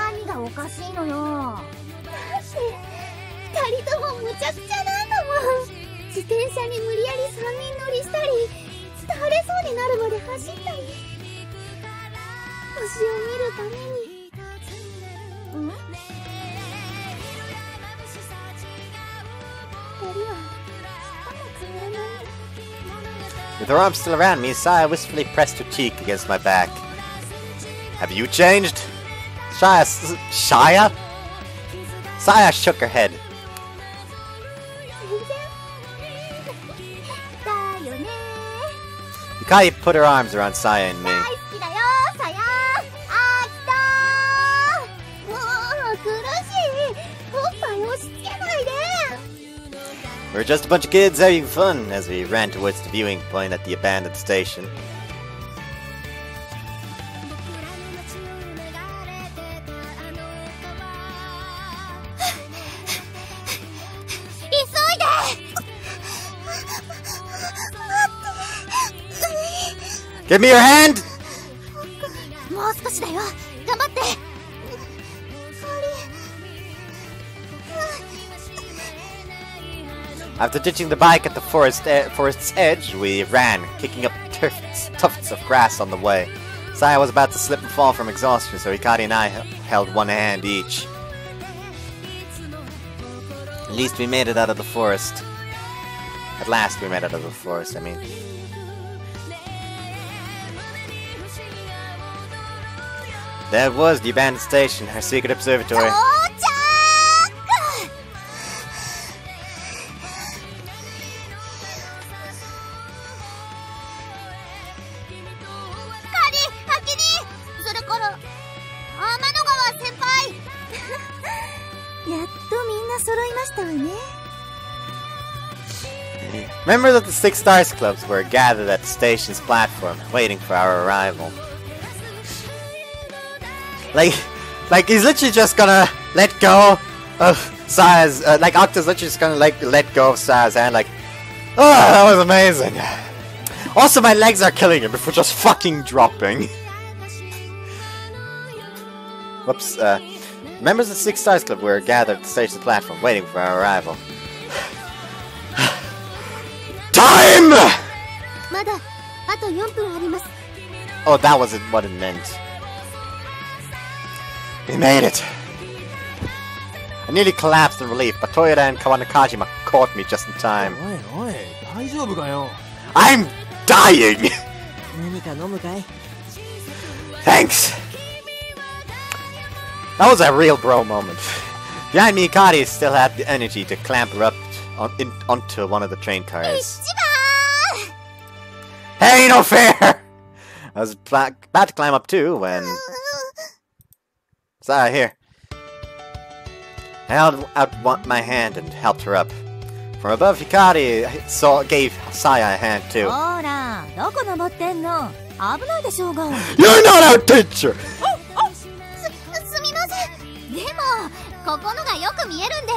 With her arms still around me, Saya wistfully pressed her cheek against my back. Have you changed? Saya? Saya shook her head. Hikari put her arms around Saya and me. We were just a bunch of kids having fun as we ran towards the viewing point at the abandoned station. Give me your hand! 頑張って。 After ditching the bike at the forest's edge, we ran, kicking up tufts of grass on the way. Saya was about to slip and fall from exhaustion, so Hikari and I held one hand each. At least we made it out of the forest. At last we made it out of the forest, I mean. There was the abandoned station, our secret observatory. Members of the Six Stars Clubs were gathered at the station's platform, waiting for our arrival. Like he's literally just gonna let go of Saya's, like Octa's literally just gonna let go of Saya's hand, like, oh, that was amazing. Also, my legs are killing him before just fucking dropping. Whoops, members of the Six Stars Club were gathered at the station's platform, waiting for our arrival. Time! Oh, that wasn't what it meant. We made it. I nearly collapsed in relief, but Toyoda and Kawanakajima caught me just in time. I'm dying! Thanks! That was a real bro moment. Behind me, Hikari still had the energy to clamp her up onto one of the train cars. Hey, no fair! I was about to climb up too when... Saya, here. I held out my hand and helped her up. From above, Hikari gave Saya a hand too. You're not our teacher! すみません。でもここのがよく見えるんで。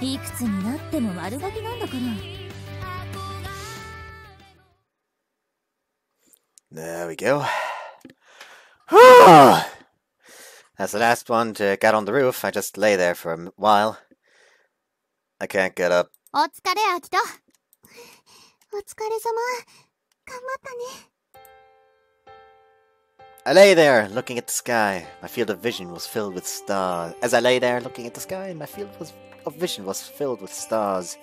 いくつになっても悪ガキなんだから。 There we go. That's the last one to get on the roof. I just lay there for a while. I can't get up. お疲れ、アキト。お疲れ様。頑張ったね。 I lay there, looking at the sky. My field of vision was filled with stars. As I lay there, looking at the sky, my field of vision was filled with stars.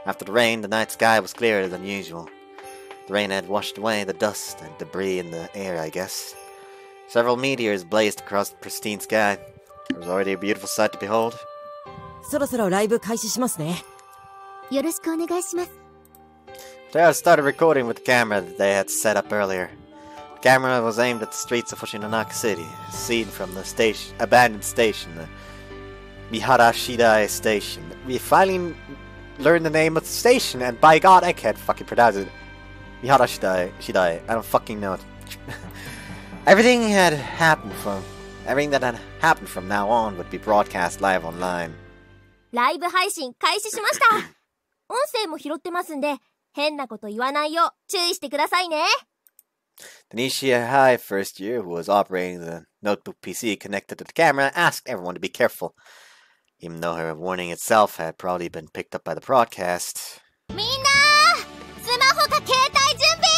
After the rain, the night sky was clearer than usual. The rain had washed away the dust and debris in the air, I guess. Several meteors blazed across the pristine sky. It was already a beautiful sight to behold. そろそろライブ開始しますね。よろしくお願いします。 Tara started recording with the camera that they had set up earlier. The camera was aimed at the streets of Hoshinonaka City, seen from the abandoned station, the Mihara-Shidai station. We finally learned the name of the station, and by God, I can't fucking pronounce it. Mihara-Shidai. I don't fucking know it. Everything that had happened from now on would be broadcast live online. ライブ配信開始しました。音声も拾ってますんで、変なこと言わないよう注意してくださいね。 The Nishia High first year, who was operating the notebook PC connected to the camera, asked everyone to be careful, even though her warning itself had probably been picked up by the broadcast. みんなスマホか携帯準備。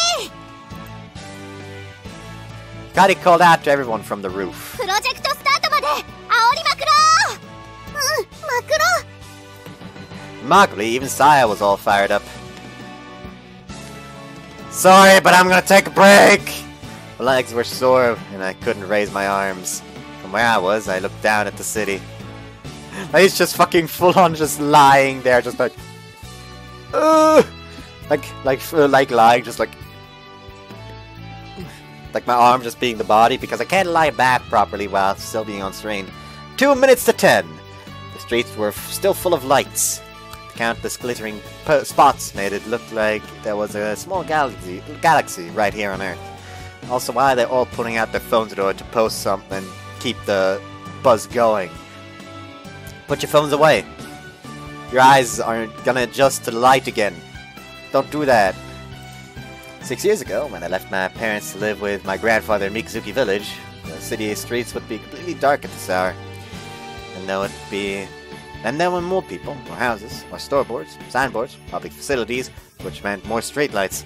Hikari called out to everyone from the roof. プロジェクトスタートまで煽りまくろう。まくろ。 Remarkably, even Saya was all fired up. Sorry, but I'm gonna take a break! My legs were sore, and I couldn't raise my arms. From where I was, I looked down at the city. He's just fucking full on just lying there, just like... like lying, just like... Like my arm just being the body, because I can't lie back properly while still being on screen. 2 minutes to 10! The streets were still full of lights. Countless glittering spots made it look like there was a small galaxy right here on Earth. Also, why they're all pulling out their phones in order to post something and keep the buzz going. Put your phones away. Your eyes aren't gonna adjust to the light again. Don't do that. 6 years ago, when I left my parents to live with my grandfather in Mikazuki village, The city streets would be completely dark at this hour. And there were more people, more houses, more storeboards, signboards, public facilities, which meant more streetlights.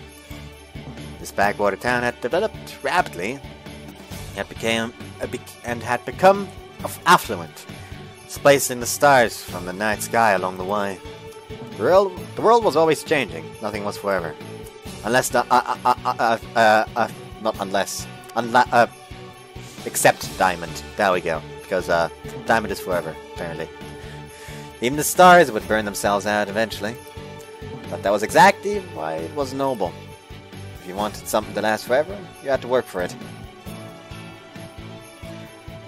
This backwater town had developed rapidly and had become affluent, displacing the stars from the night sky along the way. The world was always changing. Nothing was forever, except Diamond. There we go. Because Diamond is forever, apparently. Even the stars would burn themselves out eventually. But that was exactly why it was noble. If you wanted something to last forever, you had to work for it.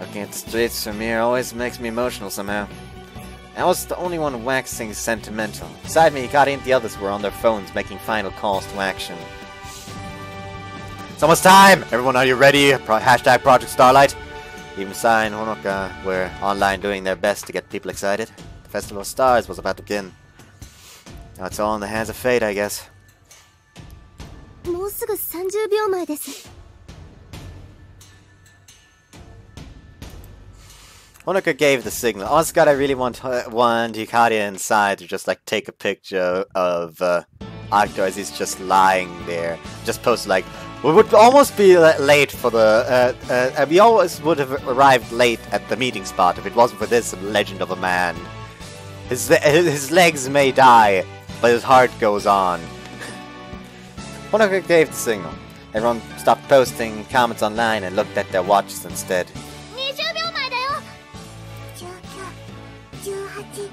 Looking at the streets from here always makes me emotional somehow. I was the only one waxing sentimental. Beside me, Hikari and the others were on their phones making final calls to action. It's almost time! Everyone, are you ready? Hashtag Project Starlight. Even Sai and Honoka were online doing their best to get people excited. The Festival of Stars was about to begin. Now it's all in the hands of fate, I guess. もうすぐ30秒前です。Honoka gave the signal. Oh, God, I really want Hikari inside to just like take a picture of Akito as he's just lying there. Just post like, we would almost be late for the. We always would have arrived late at the meeting spot if it wasn't for this legend of a man. His legs may die, but his heart goes on. Honoka gave the signal. Everyone stopped posting comments online and looked at their watches instead. 20秒前だよ。19、18、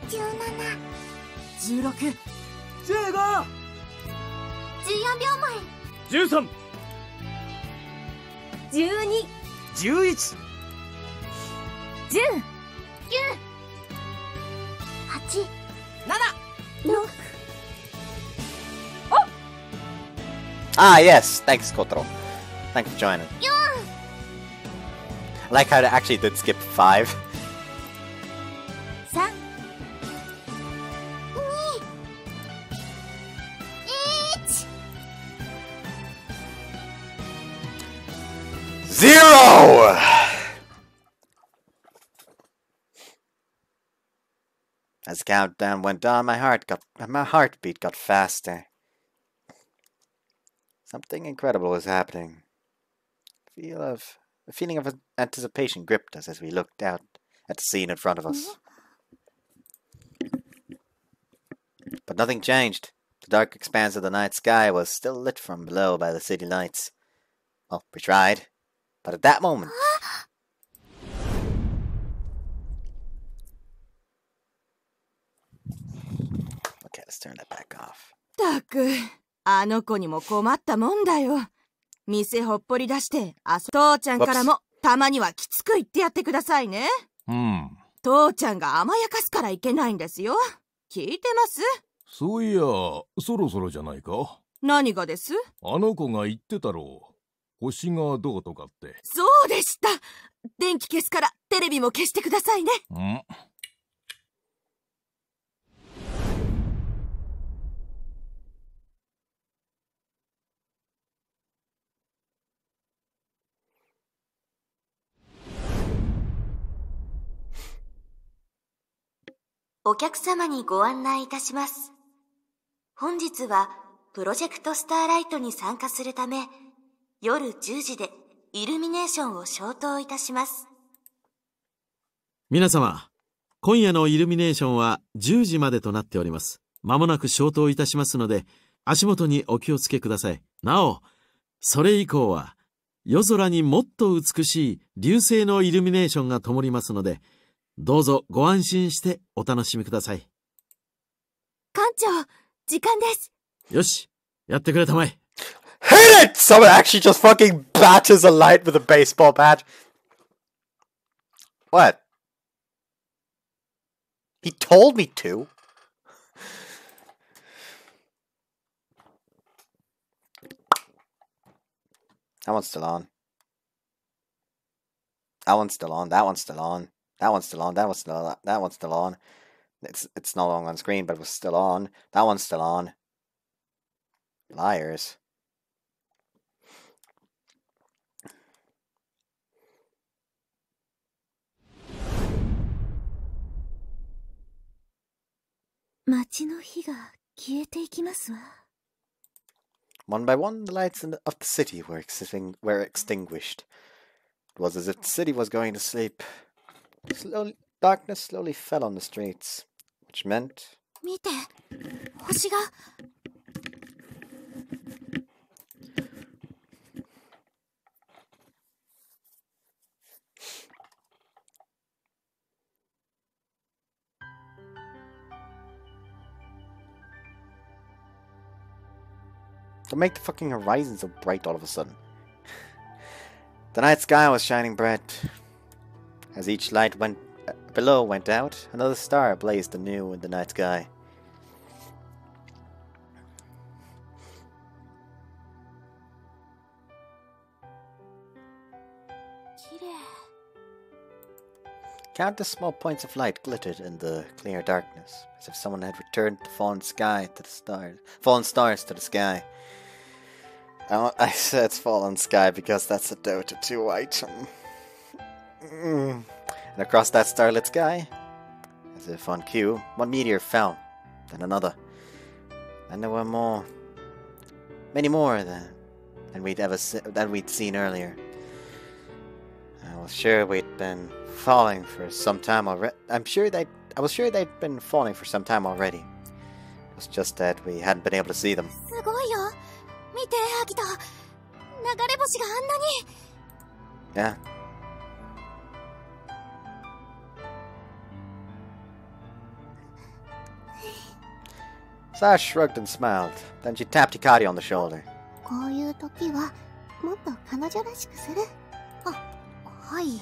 17、16、15、14秒前。13、12、11、10、9、8、7、6。Ah, yes. Thanks, Kotaro. Thanks for joining. I like how they actually did skip 5. 3、2、1。 0! As the countdown went on, my heartbeat got faster. Something incredible was happening. A feeling of anticipation gripped us as we looked out at the scene in front of us. But nothing changed. The dark expanse of the night sky was still lit from below by the city lights. Well, we tried. But at that moment... Okay, let's turn that back off. たく、あの子にも困ったもんだよ。店ほっぽり出して、父ちゃんからもたまにはきつく言ってやってくださいね。父ちゃんが甘やかすからいけないんですよ。聞いてます？そういや、そろそろじゃないか。何がです？あの子が言ってたろう。星がどうとかって。そうでした。電気消すからテレビも消してくださいね。お客様にご案内いたします。本日はプロジェクトスターライトに参加するため、夜10時でイルミネーションを消灯いたします。皆様、今夜のイルミネーションは10時までとなっております。まもなく消灯いたしますので、足元にお気をつけください。なお、それ以降は夜空にもっと美しい流星のイルミネーションが灯りますので、どうぞご安心してお楽しみください。館長、時間です。よし、やってくれたまえ。Hit it! Someone actually just fucking batters a light with a baseball bat. What? He told me to. That one's still on. That one's still on. That one's still on. That one's still on. That one's still on. That one's still on. It's no longer on screen, but it was still on. That one's still on. Liars. 街の火が消えていきますわ。One by one, the lights of the city were extinguished. It was as if the city was going to sleep. Darkness slowly fell on the streets, which meant... 見て、星が。Don't make the fucking horizon so bright all of a sudden. The night sky was shining bright. As each light below went out, another star blazed anew in the night sky. Countless small points of light glittered in the clear darkness, as if someone had returned the fallen stars to the sky. I said fallen sky because that's a Dota 2 item. And across that starlit sky, as if on cue, one meteor fell, then another. And there were many more than we'd seen earlier. I was sure we'd been falling for some time already. I was sure they'd been falling for some time already. It was just that we hadn't been able to see them. すごいよ。見て、アギト。流れ星があんなに。Yeah. Sash shrugged and smiled. Then she tapped Hikari on the shoulder. こういう時はもっと彼女らしくする。あ、はい。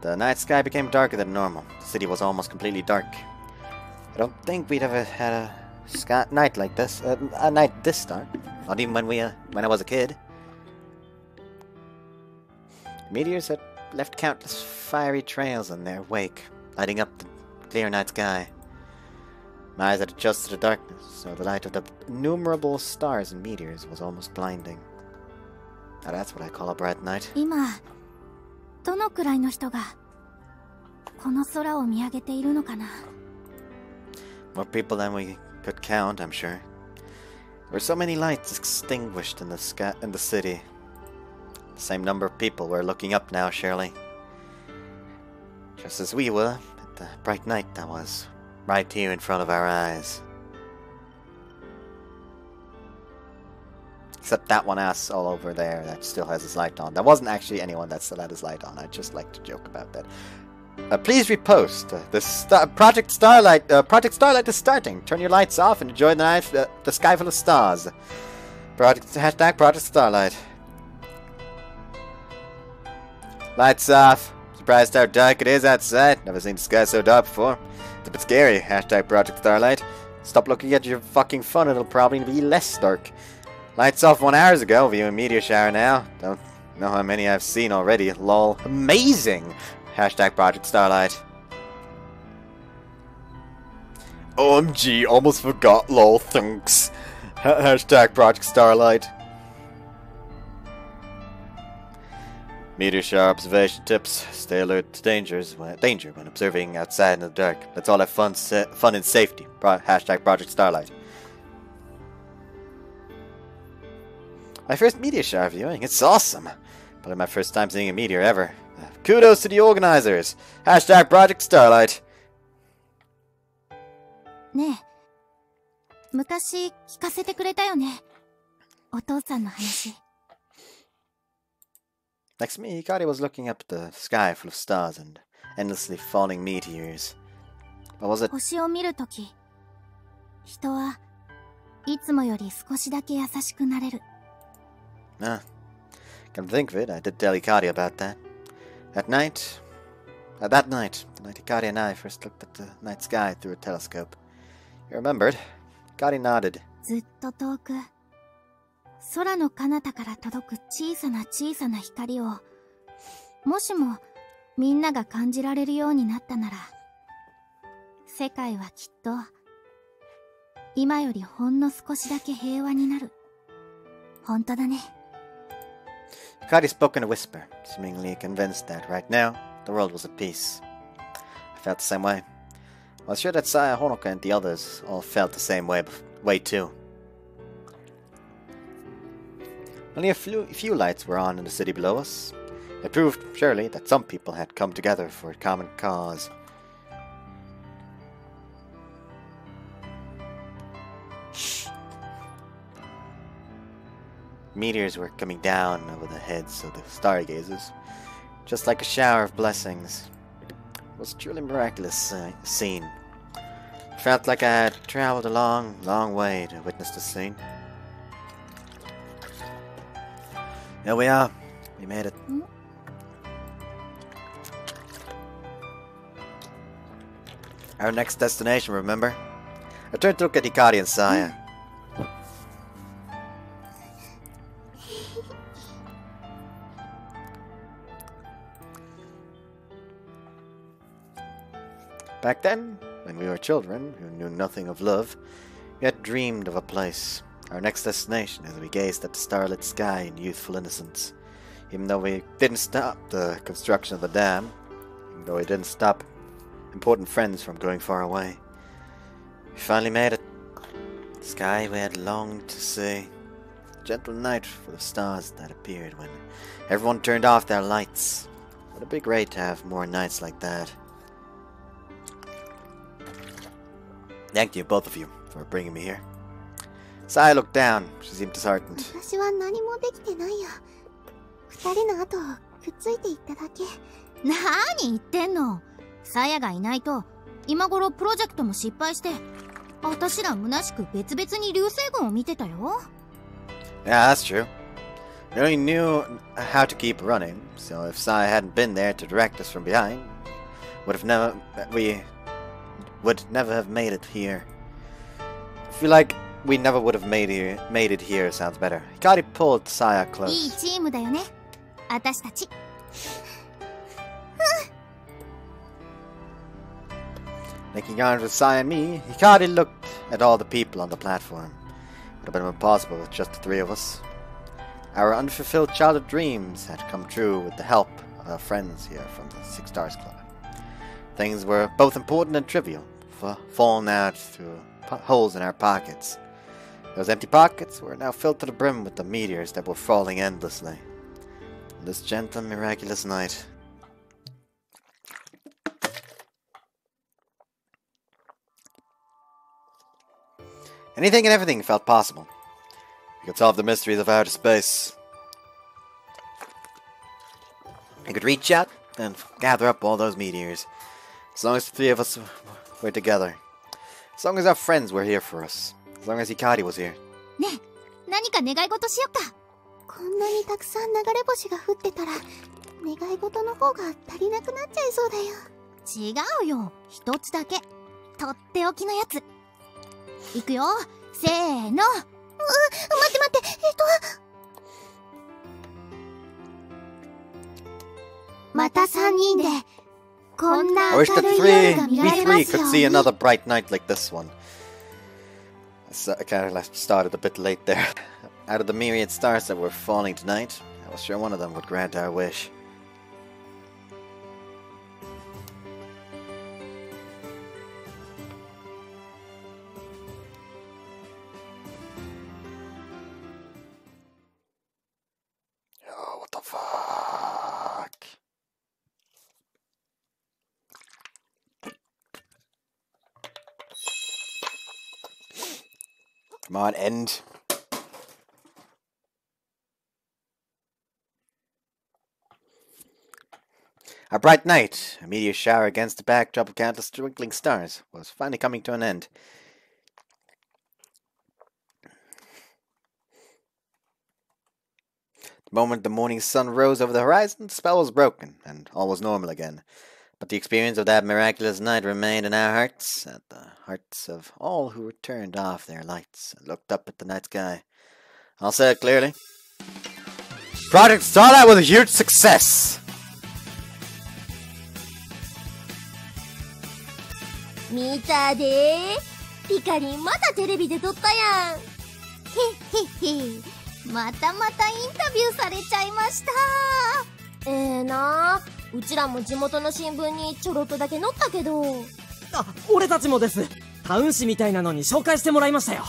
The night sky became darker than normal. The city was almost completely dark. I don't think we'd ever had a night like this. A night this dark. Not even when I was a kid. Meteors had left countless fiery trails in their wake, lighting up the clear night sky. My eyes had adjusted to the darkness, so the light of the innumerable stars and meteors was almost blinding. Now that's what I call a bright night. 今、どのくらいの人がこの空を見上げているのかな? More people than we could count, I'm sure. There were so many lights extinguished in the city. The same number of people were looking up now, surely. Just as we were at the bright night that was right here in front of our eyes. Except that one ass all over there that still has his light on. There wasn't actually anyone that still had his light on. I'd just like to joke about that. Please repost. Project Starlight. Project Starlight is starting. Turn your lights off and enjoy the sky full of stars. Hashtag Project Starlight. Lights off. Surprised how dark it is outside. Never seen the sky so dark before. It's a bit scary. Hashtag Project Starlight. Stop looking at your fucking phone. It'll probably be less dark. Lights off 1 hour ago, viewing meteor shower now. Don't know how many I've seen already. Lol. Amazing! Hashtag Project Starlight. OMG, almost forgot lol, thanks. Hashtag Project Starlight. Meteor shower observation tips. Stay alert to danger when observing outside in the dark. Let's all have fun and safety. Hashtag Project Starlight. My first meteor shower viewing. It's awesome. Probably my first time seeing a meteor ever. Kudos to the organizers. Hashtag Project Starlight. ねえ、昔聞かせてくれたよね。お父さんの話。Next to me, Hikari was looking up at the sky full of stars and endlessly falling meteors. What was it? 星を見るとき、人はいつもより少しだけ優しくなれる。Ah, come to think of it, I did tell Hikari about that. That night, the night Hikari and I first looked at the night sky through a telescope. You remembered? Hikari nodded. ずっと遠く、空の彼方から届く小さな小さな光を、もしもみんなが感じられるようになったなら、世界はきっと、今よりほんの少しだけ平和になる。本当だね。Hikari spoke in a whisper, seemingly convinced that right now the world was at peace. I felt the same way. I was sure that Saya, Honoka, and the others all felt the same way too. Only a few lights were on in the city below us. It proved, surely, that some people had come together for a common cause. Meteors were coming down over the heads of the stargazers, just like a shower of blessings. It was a truly miraculous scene. It felt like I had traveled a long, long way to witness the scene. Here we are. We made it. Our next destination, remember? I turned to look at Hikari and Saya. Back then, when we were children who knew nothing of love, we had dreamed of a place, our next destination, as we gazed at the starlit sky in youthful innocence. Even though we didn't stop the construction of the dam, even though we didn't stop important friends from going far away, we finally made it. The sky we had longed to see. A gentle night full of stars that appeared when everyone turned off their lights. What a big rate to have more nights like that. Thank you, both of you, for bringing me here. Saya looked down. She seemed disheartened. 私は何もできてないよ。二人の後をくっついていっただけ。何言ってんの。サヤがいないと今頃プロジェクトも失敗して、私ら虚しく別々に流星群を見てたよ。Yeah, that's true. We only knew how to keep running, so if Saya hadn't been there to direct us from behind, we would never have made it here. I feel like we never would have made it here sounds better. Hikari pulled Saya close. いいチームだよね。私たち。Making arms with Saya and me, Hikari looked at all the people on the platform. It would have been impossible with just the three of us. Our unfulfilled childhood dreams had come true with the help of our friends here from the Six Stars Club. Things were both important and trivial, fallen out through holes in our pockets. Those empty pockets were now filled to the brim with the meteors that were falling endlessly. On this gentle, miraculous night. Anything and everything felt possible. We could solve the mysteries of outer space. We could reach out and gather up all those meteors. As long as the three of us were together. As long as our friends were here for us. As long as Hikari was here. ねえ、何か願い事しよっか。こんなにたくさん流れ星が降ってたら、願い事の方が足りなくなっちゃいそうだよ。違うよ。一つだけ。とっておきのやつ。いくよ。せーの。待って待って。また3人で、こんな I wish 明 that るい夜が見られ we ま three すよ could see another bright night like this one. I kind of started a bit late there. Out of the myriad stars that were falling tonight, I was sure one of them would grant our wish. Oh, what the fuck? Come on, end. A bright night, a meteor shower against the backdrop of countless twinkling stars, was finally coming to an end. The moment the morning sun rose over the horizon, the spell was broken, and all was normal again. But the experience of that miraculous night remained in our hearts, and the hearts of all who turned off their lights and looked up at the night sky. I'll say it clearly. Project Starlight was a huge success! 見たでー。ピカリンまたテレビで撮ったやん。へっへっへ。またまたインタビューされちゃいました。なあ、うちらも地元の新聞にちょろっとだけ載ったけど。あ、俺たちもです。タウン誌みたいなのに紹介してもらいましたよ。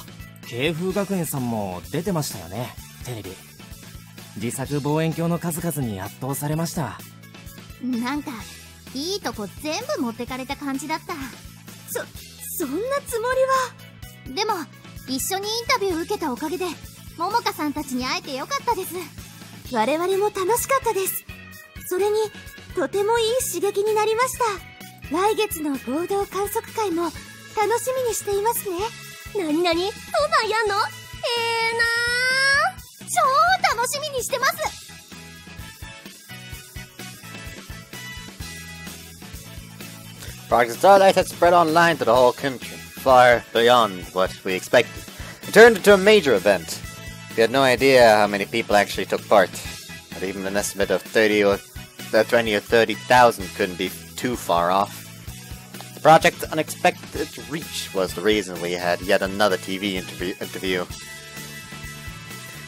慶風学園さんも出てましたよね、テレビ。自作望遠鏡の数々に圧倒されました。なんかいいとこ全部持ってかれた感じだった。そんなつもりは。でも一緒にインタビュー受けたおかげでももかさんたちに会えてよかったです。我々も楽しかったです。それにとてもいい刺激になりました。来月の合同観測会も楽しみにしていますね。なになに、そんなんやんの？超楽しみにしてます。Project Starlight had spread online to the whole country, far beyond what we expected. It turned into a major event. We had no idea how many people actually took part, but even an estimate of 20 or 30,000 couldn't be too far off. The project's unexpected reach was the reason we had yet another TV interview.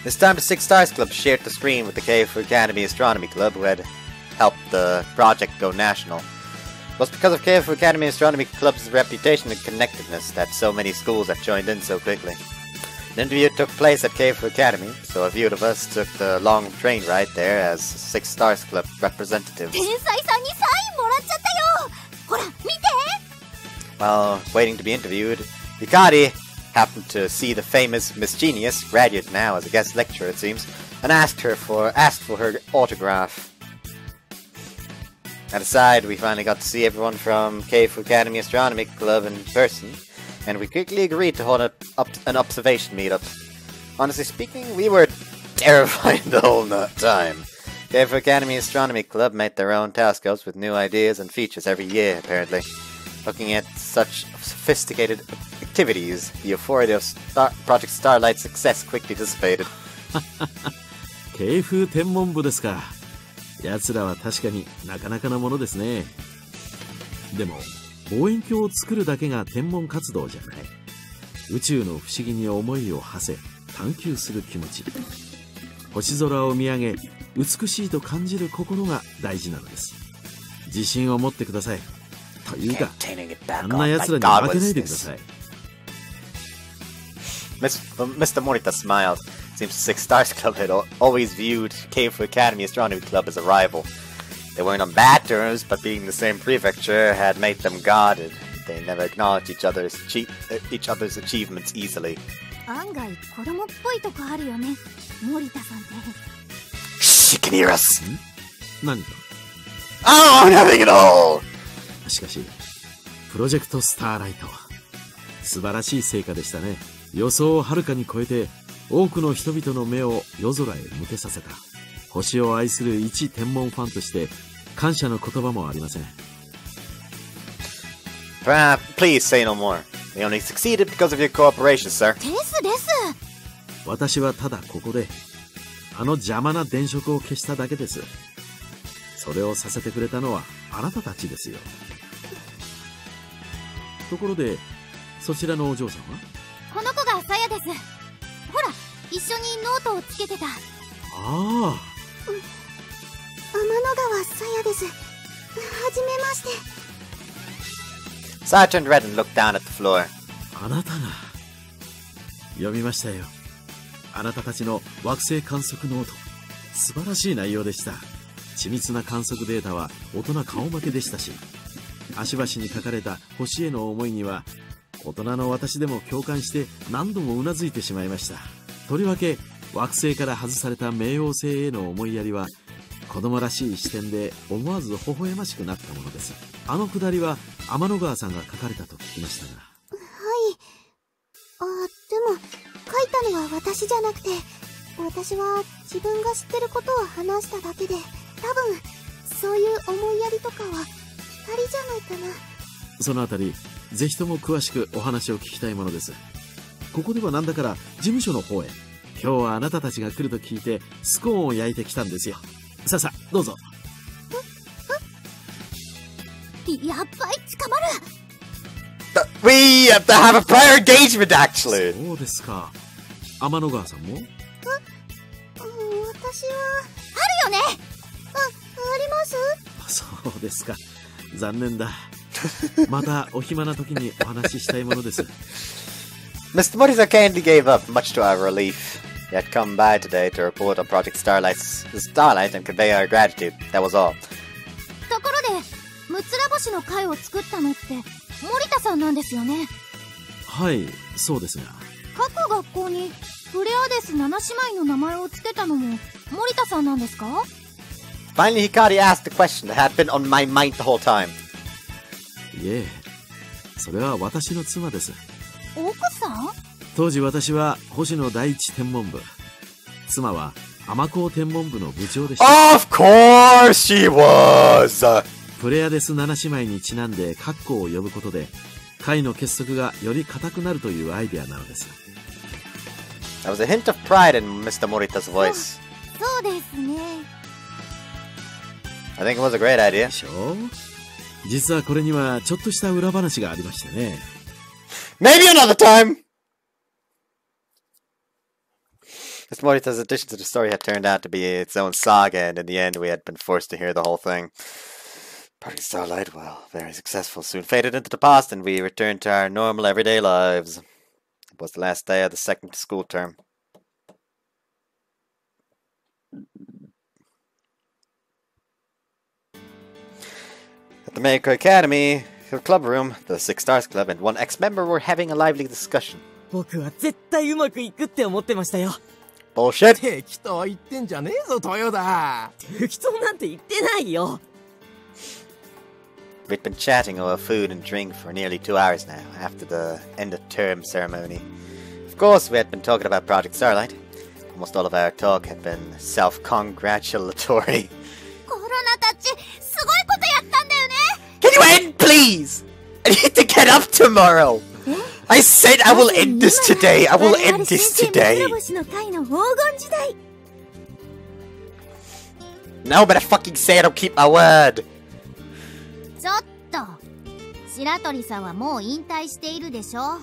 This time the Six Stars Club shared the screen with the Keifu Academy Astronomy Club, who had helped the project go national. It was because of Keifu Academy Astronomy Club's reputation and connectedness that so many schools had joined in so quickly. The interview took place at Keifu Academy, so a few of us took the long train ride there as Six Stars Club representatives. 天才さんにサインもらっちゃったよ。ほら、見て。 While waiting to be interviewed, Hikari happened to see the famous Miss Genius, graduate now as a guest lecturer it seems, and asked for her autograph. At the side, we finally got to see everyone from Keifu Academy Astronomy Club in person, and we quickly agreed to hold an observation meetup. Honestly speaking, we were terrified the whole time. Keifu Academy Astronomy Club made their own telescopes with new ideas and features every year, apparently. Looking at such sophisticated activities, the euphoria of Project Starlight's success quickly dissipated. 慶風天文部ですか。奴らは確かになかなかなものですね。でも望遠鏡を作るだけが天文活動じゃない。宇宙の不思議に思いを馳せ探求する気持ち、星空を見上げ美しいと感じる心が大事なのです。自信を持ってください。というか、あんな奴らに負けないでください。Mr. Morita smiled. Seems the Six Stars Club had always viewed Keifu Academy Astronomy Club as a rival. They weren't on bad terms, but being the same prefecture had made them guarded. They never acknowledged each other's achievements easily. 案外子供っぽいとこあるよね、森田さんって。 She can hear us! 何か Oh, nothing at all! しかし、プロジェクトスターライト。素晴らしい成果でしたね。予想をはるかに超えて、多くの人々の目を夜空へ向けさせた。星を愛する一天文ファンとして、感謝の言葉もありません。Please say no more. We only succeeded because of your cooperation, sir. ですです。私はただここで、あの邪魔な電飾を消しただけです。それをさせてくれたのはあなたたちですよ。ところで、そちらのお嬢さんは？この子がさやです。ほら、一緒にノートをつけてた。ああ。天の川さやです。はじめまして。Saya turned red and looked down at the floor. あなたが。読みましたよ。あなたたちの惑星観測ノート。素晴らしい内容でした。緻密な観測データは大人顔負けでしたし、足場に書かれた星への思いには大人の私でも共感して何度もうなずいてしまいました。とりわけ惑星から外された冥王星への思いやりは子供らしい視点で思わず微笑ましくなったものです。あのくだりは天の川さんが書かれたと聞きましたが。はい。でも書いたのは私じゃなくて、私は自分が知ってることを話しただけで、多分そういう思いやりとかは光じゃないかな。そのあたりぜひとも詳しくお話を聞きたいものです。ここではなんだから事務所の方へ。今日はあなたたちが来ると聞いてスコーンを焼いてきたんですよ。さあさあどうぞ。やっぱり捕まる。We have to have a prior engagement, actually. そうですか。天の川さんも？私はあるよね。あります。そうですか。残念だ。またお暇な時にお話ししたいものです。Mr. Morita kindly gave up, much to our relief. He had come by today to report on Project Starlight and convey our gratitude. That was all. ところで、むつら星の会を作ったのって森田さんなんですよね。はい、そうですが。各学校にフレアデス7姉妹の名前を付けたのも森田さんなんですか？ Finally, Hikari asked the question that had been on my mind the whole time. いえ、それは私の妻です。奥さん？当時私は星野第一天文部、妻は天高天文部の部長でした。Of course she was! プレアデス7姉妹にちなんでカッコを呼ぶことで会の結束がより固くなるというアイデアなのです。There was a hint of pride in Mr. Morita's voice. そうですね。I think it was a great idea. でしょう？実はこれにはちょっとした裏話がありましてね。Maybe another time! Mr. Morita's addition to the story had turned out to be its own saga, and in the end we had been forced to hear the whole thing. Project Starlight, well, very successful, soon faded into the past, and we returned to our normal everyday lives. It was the last day of the second school term. At the Maker Academy club room, the Six Stars Club and one ex-member were having a lively discussion. 僕は絶対うまくいくって思ってましたよ。Bullshit! 適当言ってんじゃねえぞ、豊田。適当なんて言ってないよ。We'd been chatting over food and drink for nearly 2 hours now, after the end-of-term ceremony. Of course, we had been talking about Project Starlight. Almost all of our talk had been self-congratulatory. コロナたち、すごいことやったんだよね。 Can you end, please? I need to get up tomorrow! I said I will end this today! I will end this today! No, but I fucking say I don't keep my word! ちょっと、白鳥さんはもう引退しているでしょ。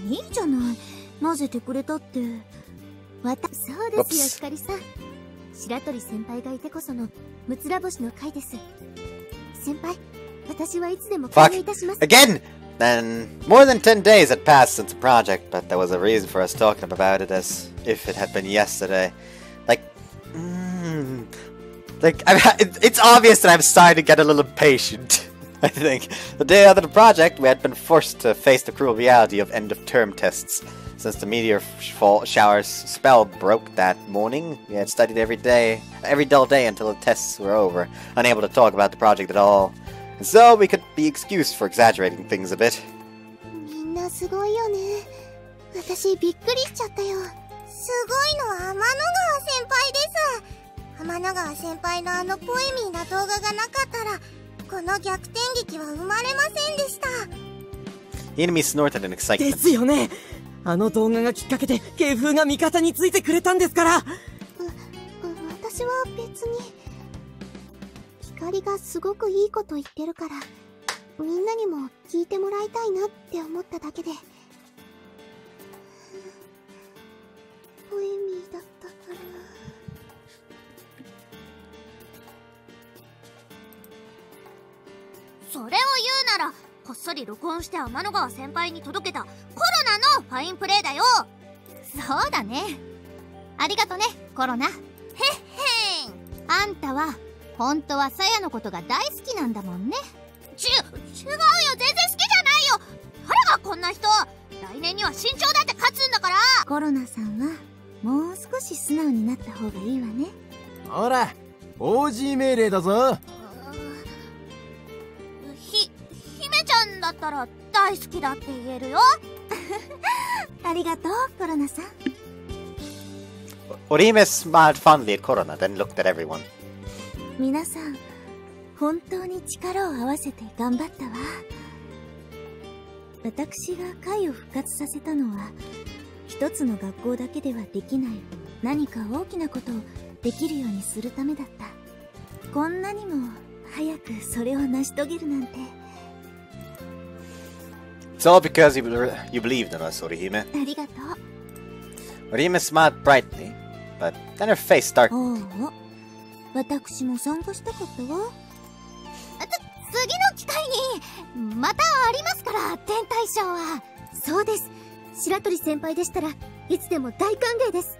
いいじゃない、混ぜてくれたって。そうですよ、ひかりさん。白鳥先輩がいてこそのむつら星の会です。先輩、私はいつでも歓迎いたします。 Again! Then, more than 10 days had passed since the project, but there was a reason for us talking about it as if it had been yesterday. It's obvious that I'm starting to get a little impatient. I think. The day after the project, we had been forced to face the cruel reality of end-of-term tests. Since the meteor shower's spell broke that morning, we had studied every dull day until the tests were over, unable to talk about the project at all. And so we could be excused for exaggerating things a bit. みんなすごいよね。私びっくりしちゃったよ。すごいのは天の川先輩です。天の川先輩のあのポエミーな動画がなかったら、この逆転劇は生まれませんでした。The enemy snorted in excitement. ですよね。あの動画がきっかけで芸風が味方についてくれたんですから。私は別に。光がすごくいいこと言ってるから、みんなにも聞いてもらいたいなって思っただけで。ポエミーだったから。それを言うなら、こっそり録音して天の川先輩に届けたコロナのファインプレーだよ。そうだね。ありがとね、コロナ。へっへん。あんたは本当はさやのことが大好きなんだもんね。違うよ、全然好きじゃないよ。誰がこんな人。来年には身長だって勝つんだから。コロナさんはもう少し素直になった方がいいわね。ほら、OG 命令だぞ。姫ちゃんだったら大好きだって言えるよ。ありがとう、コロナさん。Orime smiled fondly at Corona, then looked at everyone. 皆さん、本当に力を合わせて頑張ったわ。私が会を復活させたのは、一つの学校だけではできない何か大きなことをできるようにするためだった。こんなにも早くそれを成し遂げるなんて。It's all because you believed in us, Orihime. ありがとう。 Orihime smiled brightly. but then her face started. 私も参加したかったわ。次の機会にまたありますから、天体ショーは。そうです。白鳥先輩でしたらいつでも大歓迎です。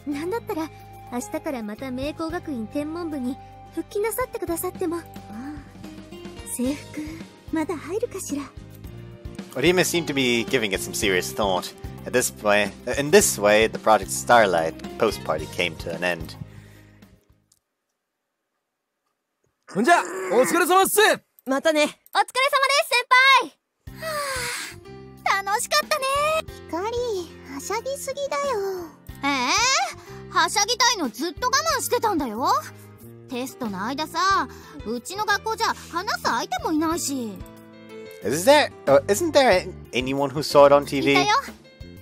なんだったら明日からまた明光学院天文部に復帰なさってくださっても。制服まだ入るかしら。Orihime seemed to be giving it some serious thought. In this way, the Project Starlight post party came to an end. ほんじゃ、お疲れ様っす。またね。お疲れ様です、先輩。楽しかったね。光、はしゃぎすぎだよ。はしゃぎたいのずっと我慢してたんだよ。テストの間さ、うちの学校じゃ話す相手もいないし。Isn't there anyone who saw it on TV? いたよ。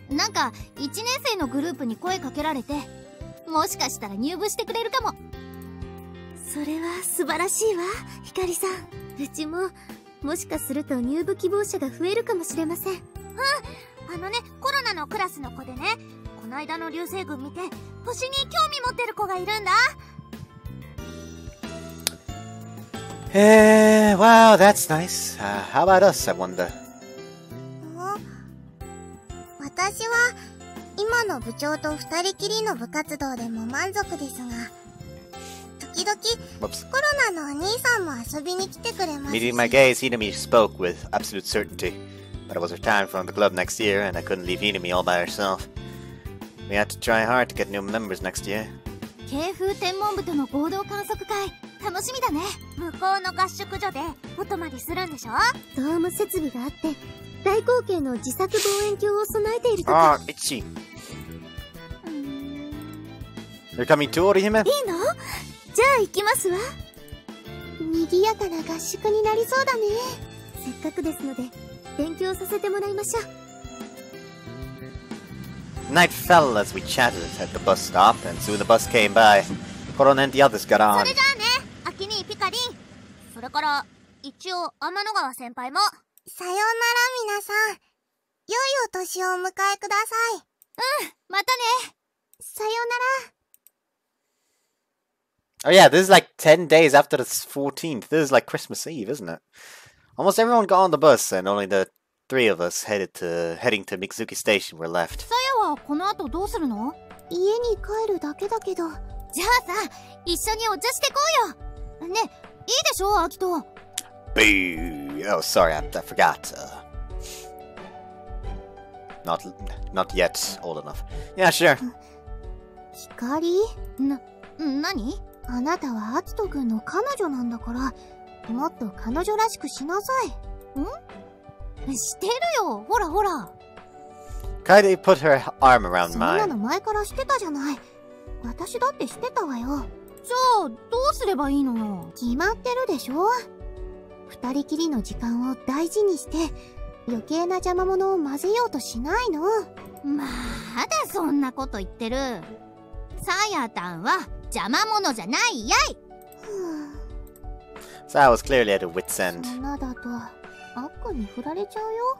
なんか1年生のグループに声かけられて、もしかしたら入部してくれるかも。それは素晴らしいわ、ひかりさん。うちももしかすると入部希望者が増えるかもしれません。コロナのクラスの子でね、この間の流星群見て星に興味持ってる子がいるんだ。Wow, that's nice. How about us, I wonder? 私は今の部長と二人きりの部活動でも満足ですが、時々コロナのお兄さんも遊びに来てくれますし。Meeting my gaze, Hinami spoke with absolute certainty. But I was retired from the club next year, and I couldn't leave Hinami all by herself. We had to try hard to get new members next year. 京風天文部との合同観測会、楽しみだね。向こうの合宿所でお泊まりするんでしょ。ドーム設備があって大口径の自作望遠鏡を備えているとか。itchy. You're coming too, Orihime? いいの？じゃあ行きますわ。賑やかな合宿になりそうだね。せっかくですので勉強させてもらいましょう。Night fell as we chatted at the bus stop, and soon the bus came by. Korona and the others got on. それじゃあね、アキニー、ピカリン。それから一応天の川先輩も。さようなら皆さん。良いお年をお迎えください。またね。さようなら。Oh yeah, this is like 10 days after the 14th. This is like Christmas Eve, isn't it? Almost everyone got on the bus, and only the 3 of us heading to Mikuzuki Station were left. さやはこの後どうするの？家に帰るだけだけど。じゃあさ、一緒にお茶してこうよ。ね、いいでしょ、アキト。Boo! Oh, sorry, I forgot. Not yet old enough. Yeah, sure. 光？何？あなたはアキト君の彼女なんだから、もっと彼女らしくしなさい。してるよ、ほらほら。Kaede put her arm around そんな mine. の前からしてたじゃない。私だってしてたわよ。じゃあ、どうすればいいのよ。決まってるでしょ。二人きりの時間を大事にして、余計な邪魔者を混ぜようとしないの。まだそんなこと言ってる。さやたんは邪魔者じゃないやい。So I was clearly at a wit's end. そんなだと、アッコに振られちゃうよ。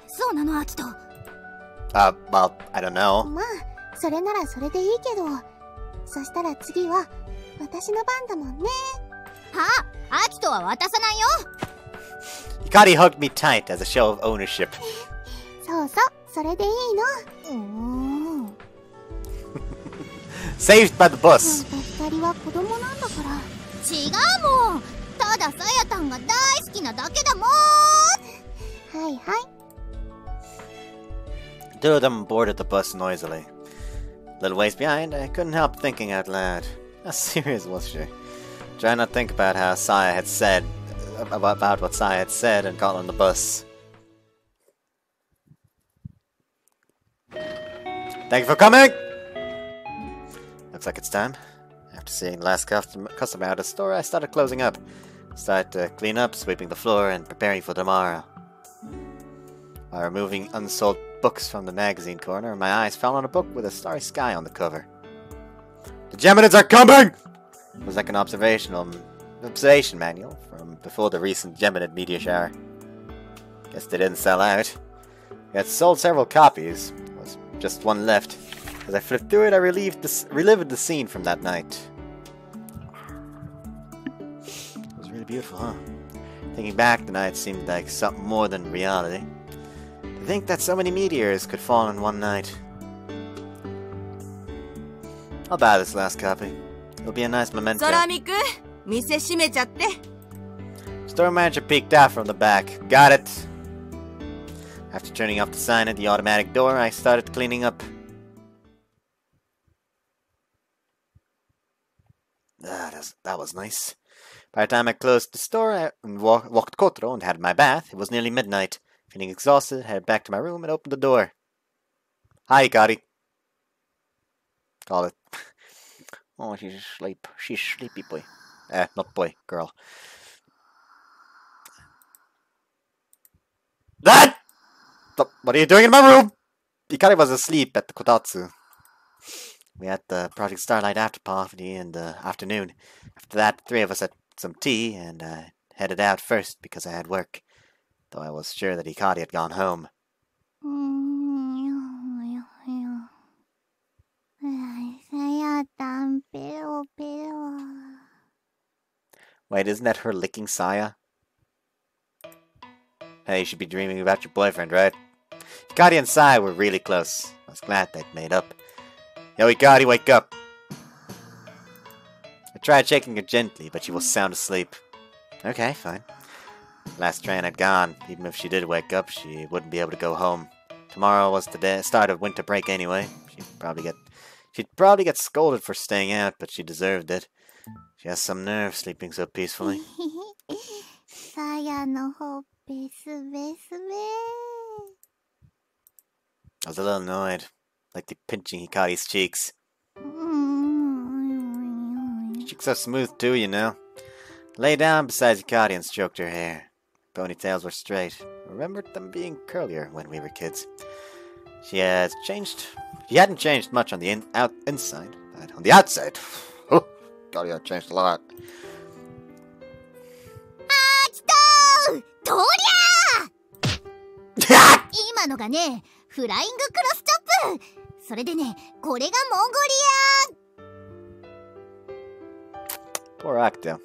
そうなの、アキト。Well, I don't know. まあ、それならそれでいいけど、そしたら次は、私の番だもんね。アキトは渡さないよ。Hikari hugged me tight as a show of ownership. そうそう、それでいいの。Saved by the bus. 光は子供なんだから。違うもん。たださやたんが大好きなだけだもん。はいはい。Two of them boarded the bus noisily. A little ways behind, I couldn't help thinking out loud. How serious was she? Trying not to think about how Saya had said, about what Saya had said and got on the bus. Thank you for coming! Looks like it's time. After seeing the last customer out of the store, I started closing up. Started to clean up, sweeping the floor, and preparing for tomorrow. While removing unsold books from the magazine corner, my eyes fell on a book with a starry sky on the cover. The Geminids are coming! It was like an observation manual from before the recent Geminid meteor shower. Guess they didn't sell out. We had sold several copies. There was just one left. As I flipped through it, I relived the scene from that night. It was really beautiful, huh? Thinking back, the night seemed like something more than reality. To think that so many meteors could fall in one night. I'll buy this last copy. It'll be a nice memento. ソラミク、店閉めちゃって。 Store manager peeked out from the back. Got it. After turning off the sign at the automatic door, I started cleaning up. That was nice. By the time I closed the store and walked Kotaro and had my bath, it was nearly midnight. Feeling exhausted, I headed back to my room and opened the door. Hi, Hikari. Call it. Oh, she's asleep. She's sleepy, boy. Not boy, girl. That! What are you doing in my room? Hikari was asleep at the Kotatsu. We had the Project Starlight after party in the afternoon. After that, the three of us had some tea and headed out first because I had work. Though I was sure that Hikari had gone home. Wait, isn't that her licking Saya? Hey, you should be dreaming about your boyfriend, right? Hikari and Saya were really close. I was glad they'd made up. Yo, Hikari, wake up! I tried shaking her gently, but she was sound asleep. Okay, fine. Last train had gone. Even if she did wake up, she wouldn't be able to go home. Tomorrow was the start of winter break anyway. She'd probably get scolded for staying out, but she deserved it. She has some nerve sleeping so peacefully. I was a little annoyed, like pinching Hikari's cheeks. Cheeks are smooth too, you know. Lay down beside Hikari and stroked her hair. Ponytails were straight. I remembered them being curlier when we were kids. She hadn't changed much on the inside, but on the outside, oh, Hikari had changed a lot. とりゃー今のがね、フライングクロスチョップ。それでね、これがモンゴリア。 Poor Octo.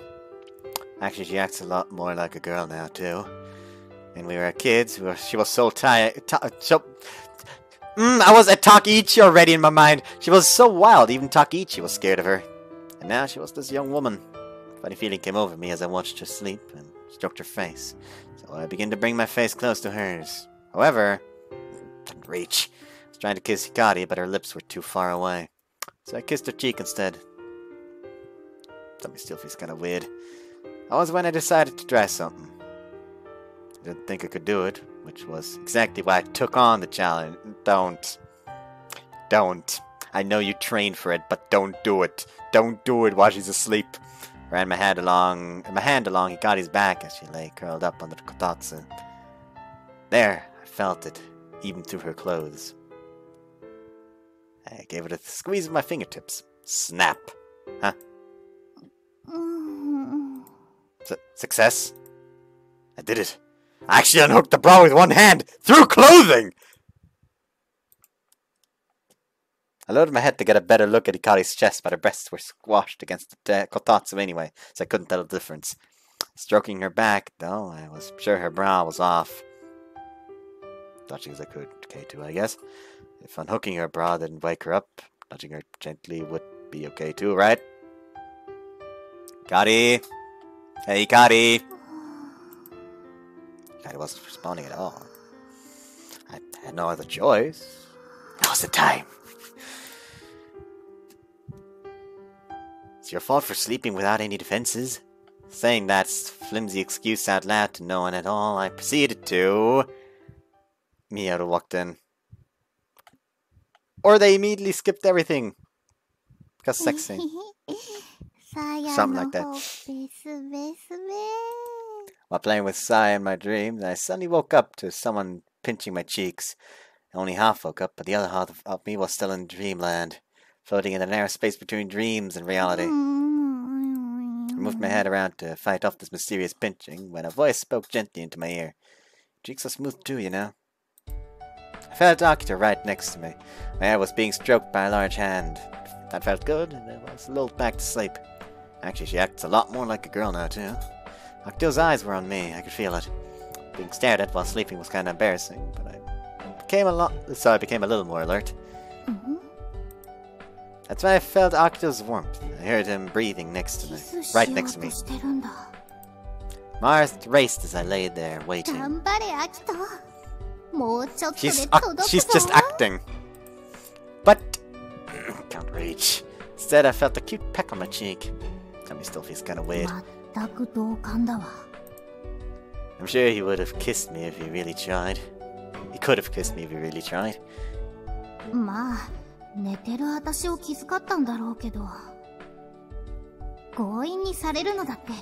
Actually, she acts a lot more like a girl now, too. When we were kids, she was so tired. I was at Takeichi already in my mind. She was so wild, even Takeichi was scared of her. And now she was this young woman. Funny feeling came over me as I watched her sleep and stroked her face. So I began to bring my face close to hers. However, didn't reach. I was trying to kiss Hikari, but her lips were too far away. So I kissed her cheek instead. Something still feels kind of weird. That was when I decided to try something. I didn't think I could do it, which was exactly why I took on the challenge. Don't. I know you trained for it, but don't do it. Don't do it while she's asleep. I ran my hand along Hikari's back as she lay curled up under the kotatsu. There, I felt it, even through her clothes. I gave it a squeeze with my fingertips. Snap. Huh? Success? I did it. I actually unhooked the bra with one hand, through clothing! I lowered my head to get a better look at Hikari's chest, but her breasts were squashed against the kotatsu anyway, so I couldn't tell the difference. Stroking her back, though, I was sure her bra was off. Touching as I could, okay too, I guess. If unhooking her bra didn't wake her up, touching her gently would be okay too, right? Hikari! Hey, Hikari! Hikari wasn't responding at all. I had no other choice. Now's the time. It's your fault for sleeping without any defenses. Saying that flimsy excuse out loud to no one at all, I proceeded to... Miyaru walked in. Or they immediately skipped everything. Because sexy. Something like that. While playing with Sai in my dreams, I suddenly woke up to someone pinching my cheeks. I only half woke up, but the other half of me was still in dreamland, floating in the narrow space between dreams and reality. I moved my head around to fight off this mysterious pinching when a voice spoke gently into my ear. Cheeks are smooth too, you know. I felt Akito right next to me. My hair was being stroked by a large hand. That felt good, and I was lulled back to sleep. Actually, she acts a lot more like a girl now, too. Akito's eyes were on me, I could feel it. Being stared at while sleeping was kind of embarrassing, but I became a little more alert. That's when I felt Akito's warmth. I heard him breathing next to me, right next to me. Mars raced as I lay there, waiting. She's just acting. But can't reach. Instead, I felt a cute peck on my cheek. Tummy still feels kind of weird. I'm sure he would have kissed me if he really tried. He could have kissed me if he really tried. まあ、寝てる私を気遣ったんだろうけど、強引にされるのだって好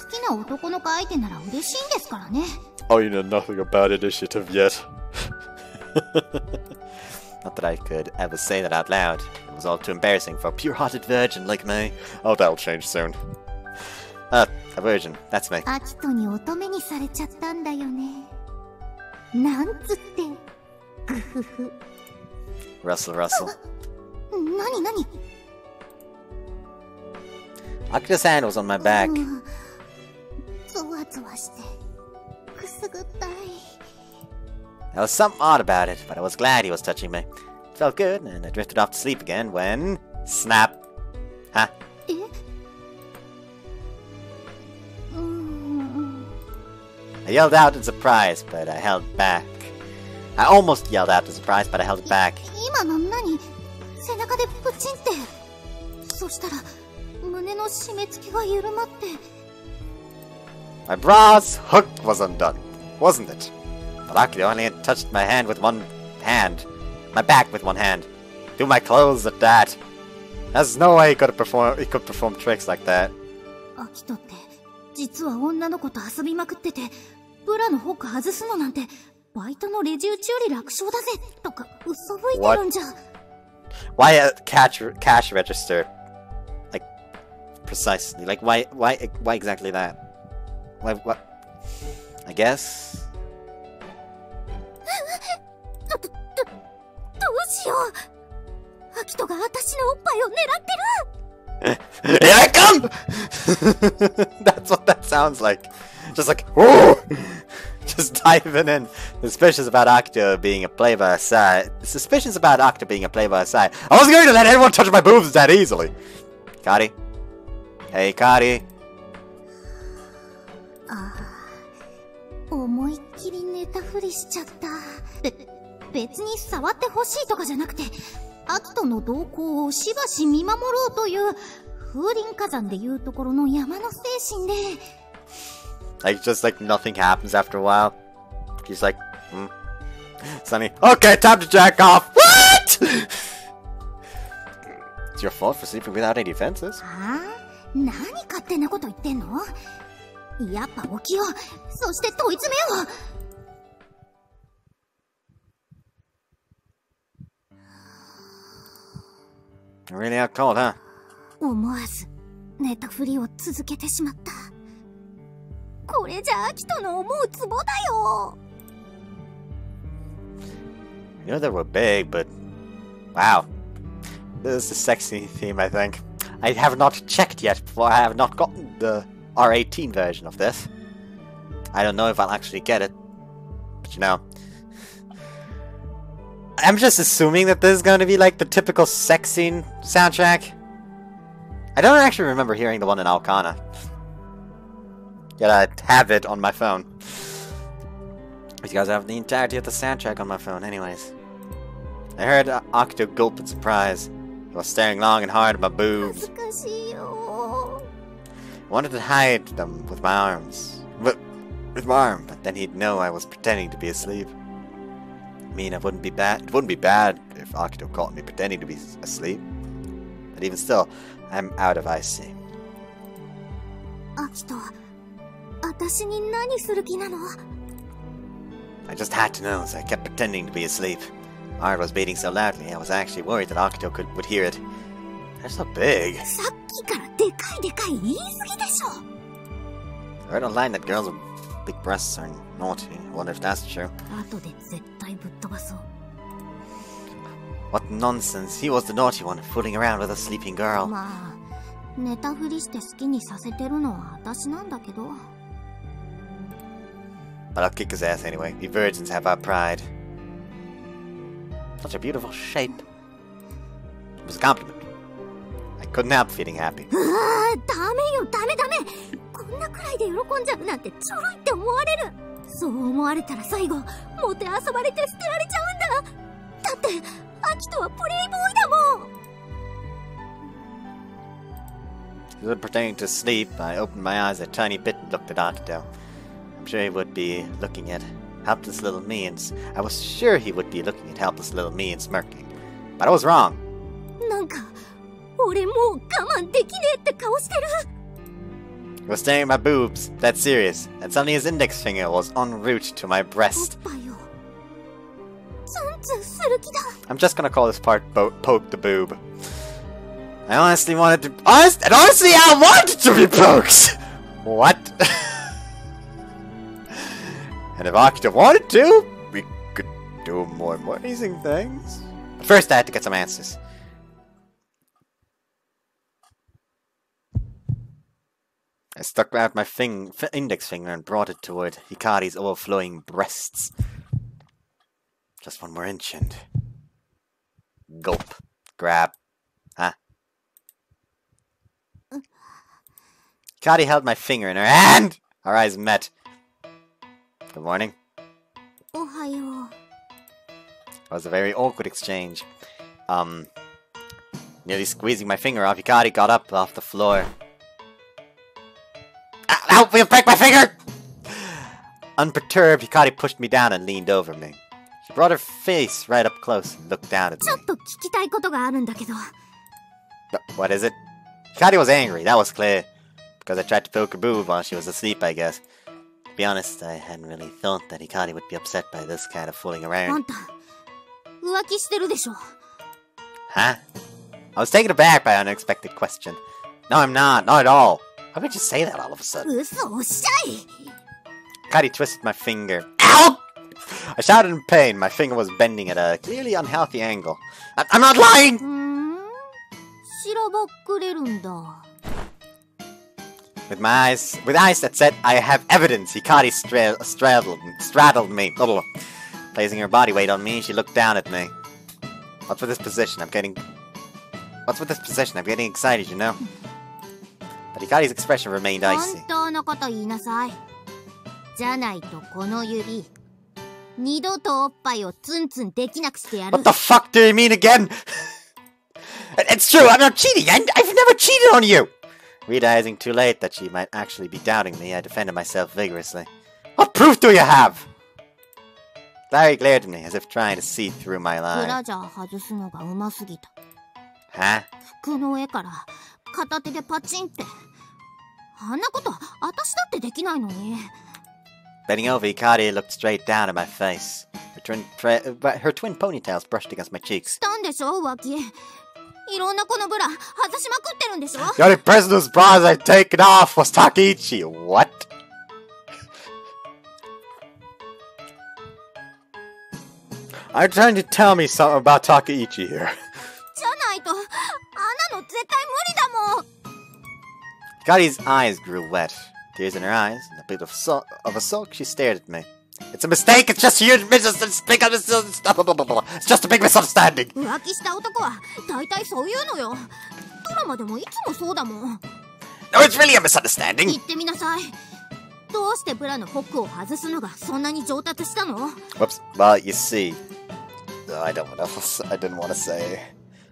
きな男の子相手なら嬉しいんですからね。Oh, you know nothing about initiative yet. Not that I could ever say that out loud. It was all too embarrassing for a pure-hearted virgin like me. Oh, that'll change soon. A virgin. That's me. アキトに乙女にされちゃったんだよね。なんつって。グフフ。Russell, Russell. なになに Akito's hand was on my back. ゾワゾワして、くすぐったい。There was something odd about it, but I was glad he was touching me. It felt good, and I drifted off to sleep again when... Snap! Huh? I yelled out in surprise, but I held back. I almost yelled out in surprise, but I held it back. 今の何？背中でプチンって。そしたら、胸の締め付けが緩まって。My bra's hook was undone, wasn't it? But Akito only had touched my hand with one hand. My back with one hand. Do my clothes at that. There's no way he could perform tricks like that. アキトって、実は女の子と遊びまくってて、ブラのホック外すのなんて、バイトのレジ打ちより楽勝だぜとか嘘吹いてるんじゃ。Why a cash register? Like, precisely. Like, why exactly that? Why, what? I guess? どうしよう。アキトが私のおっぱいを狙ってる。 Here I come! That's what that sounds like. Just like, whoa! Just diving in. Suspicions about Akito being a play by side. Suspicions about Akito being a play by side. I wasn't going to let anyone touch my boobs that easily. Hikari? Hey, Hikari. ああ、思いっきり寝たふりしちゃった。別に触ってほしいとかじゃなくて、アキトの動向をしばし見守ろうという風林火山でいうところの山の精神で。Like, just like nothing happens after a while. He's like, Sunny, okay, time to jack off. What? It's your fault for sleeping without any defenses. はあ？何勝手なこと言ってんの？やっぱ起きよう。そして問い詰めよう。Really out cold, huh? 思わず寝たふりを続けてしまった。これじゃアキトの思うツボだよ。You know they were big, but wow, this is a sexy theme. I think I have not checked yet. I have not gotten the R18 version of this. I don't know if I'll actually get it, but you know. I'm just assuming that this is going to be like the typical sex scene soundtrack. I don't actually remember hearing the one in Alcana. Yet I have it on my phone. Because I have the entirety of the soundtrack on my phone anyways. I heard Akito gulp in surprise. He was staring long and hard at my boobs. I wanted to hide them with my arms. With my arm, but then he'd know I was pretending to be asleep. I mean, it wouldn't be bad if Akito caught me pretending to be asleep. But even still, I'm out of IC. Akito, 私に何する気なの? I just had to know, so I kept pretending to be asleep. My heart was beating so loudly, I was actually worried that Akito would hear it. They're so big. さっきからでかいでかい言い過ぎでしょ. I read online that girls with big breasts are naughty. I wonder if that's true. 後で絶対対ぶっ飛ばそう。What nonsense. He was the naughty one, fooling around with a sleeping girl. まあ、寝たふりして好きにさせてるのは私なんだけど。But I'll kick his ass anyway. We virgins have our pride. Such a beautiful shape. It was a compliment. I couldn't help feeling happy. ダメよ、ダメ。こんなくらいで喜んじゃうなんてちょろいって思われる。そう思われたら最後、もてあそばれて捨てられちゃうんだ。だって、アキトはプレイボーイだもん。As I was pretending to sleep, I opened my eyes a tiny bit and looked at Akito. I'm sure he would be looking at helpless little me and I was sure he would be looking at helpless little me and smirking. But I was wrong. なんか、俺もう我慢できねえって顔してる。He was staring at my boobs, that serious, and suddenly his index finger was en route to my breast. I'm just gonna call this part poke the boob. I honestly wanted to... honestly, I wanted to be poked! What? And if Akito wanted to, we could do more amazing things. But first, I had to get some answers. I stuck out my index finger and brought it toward Hikari's overflowing breasts. Just one more inch and... Gulp. Grab. Huh? Hikari held my finger in her hand! Our eyes met. Good morning. Ohayo. It was a very awkward exchange. Nearly squeezing my finger off, Hikari got up off the floor. Ow! You'll break my finger! Unperturbed, Hikari pushed me down and leaned over me. She brought her face right up close and looked down at me. ちょっと聞きたいことがあるんだけど。What is it? Hikari was angry, that was clear. Because I tried to poke her boob while she was asleep, I guess. To be honest, I hadn't really thought that Hikari would be upset by this kind of fooling あ around. んた、浮気してるでしょ。Huh? I was taken aback by an unexpected question. No, I'm not. Not at all. Why would you say that all of a sudden? 嘘おっしゃい。Hikari twisted my finger. Ow! I shouted in pain. My finger was bending at a clearly unhealthy angle. I'm not lying! しらばっくれるんだ。With eyes that said, I have evidence, Hikari straddled me. Placing her body weight on me, she looked down at me. What's with this position? I'm getting excited, you know? But Hikari's expression remained icy. 本当のこと言いなさい。じゃないとこの指、二度とおっぱいをツンツンできなくしてやる。 What the fuck do you mean again? It's true, I'm not cheating. I've never cheated on you. Realizing too late that she might actually be doubting me, I defended myself vigorously. What proof do you have? Larry glared at me as if trying to see through my lie. ブラジャー外すのがうますぎた。 Huh? 服の上から片手でパチンって。あんなこと私だってできないのに。 Bending over, Hikari looked straight down at my face. Her twin ponytails brushed against my cheeks. したんでしょ浮気。いろんな子のブラ外しまくってるんでしょ。 The only person whose bras I'd taken off was Takichi. What? Are you trying to tell me something about Takeichi here? じゃないと、あんなの絶対無理だもん。 Hikari's eyes grew wet. Tears in her eyes, and a bit of a sulk, she stared at me. It's a mistake, it's just a huge misunderstanding. It's just a big misunderstanding. 浮気した男は大体そういうのよ。ドラマでもいつもそうだもん。 No, it's really a misunderstanding. 言ってみなさい。どうしてブラのホックを外すのがそんなに上達したの？ Whoops. Well, you see, I didn't want to say.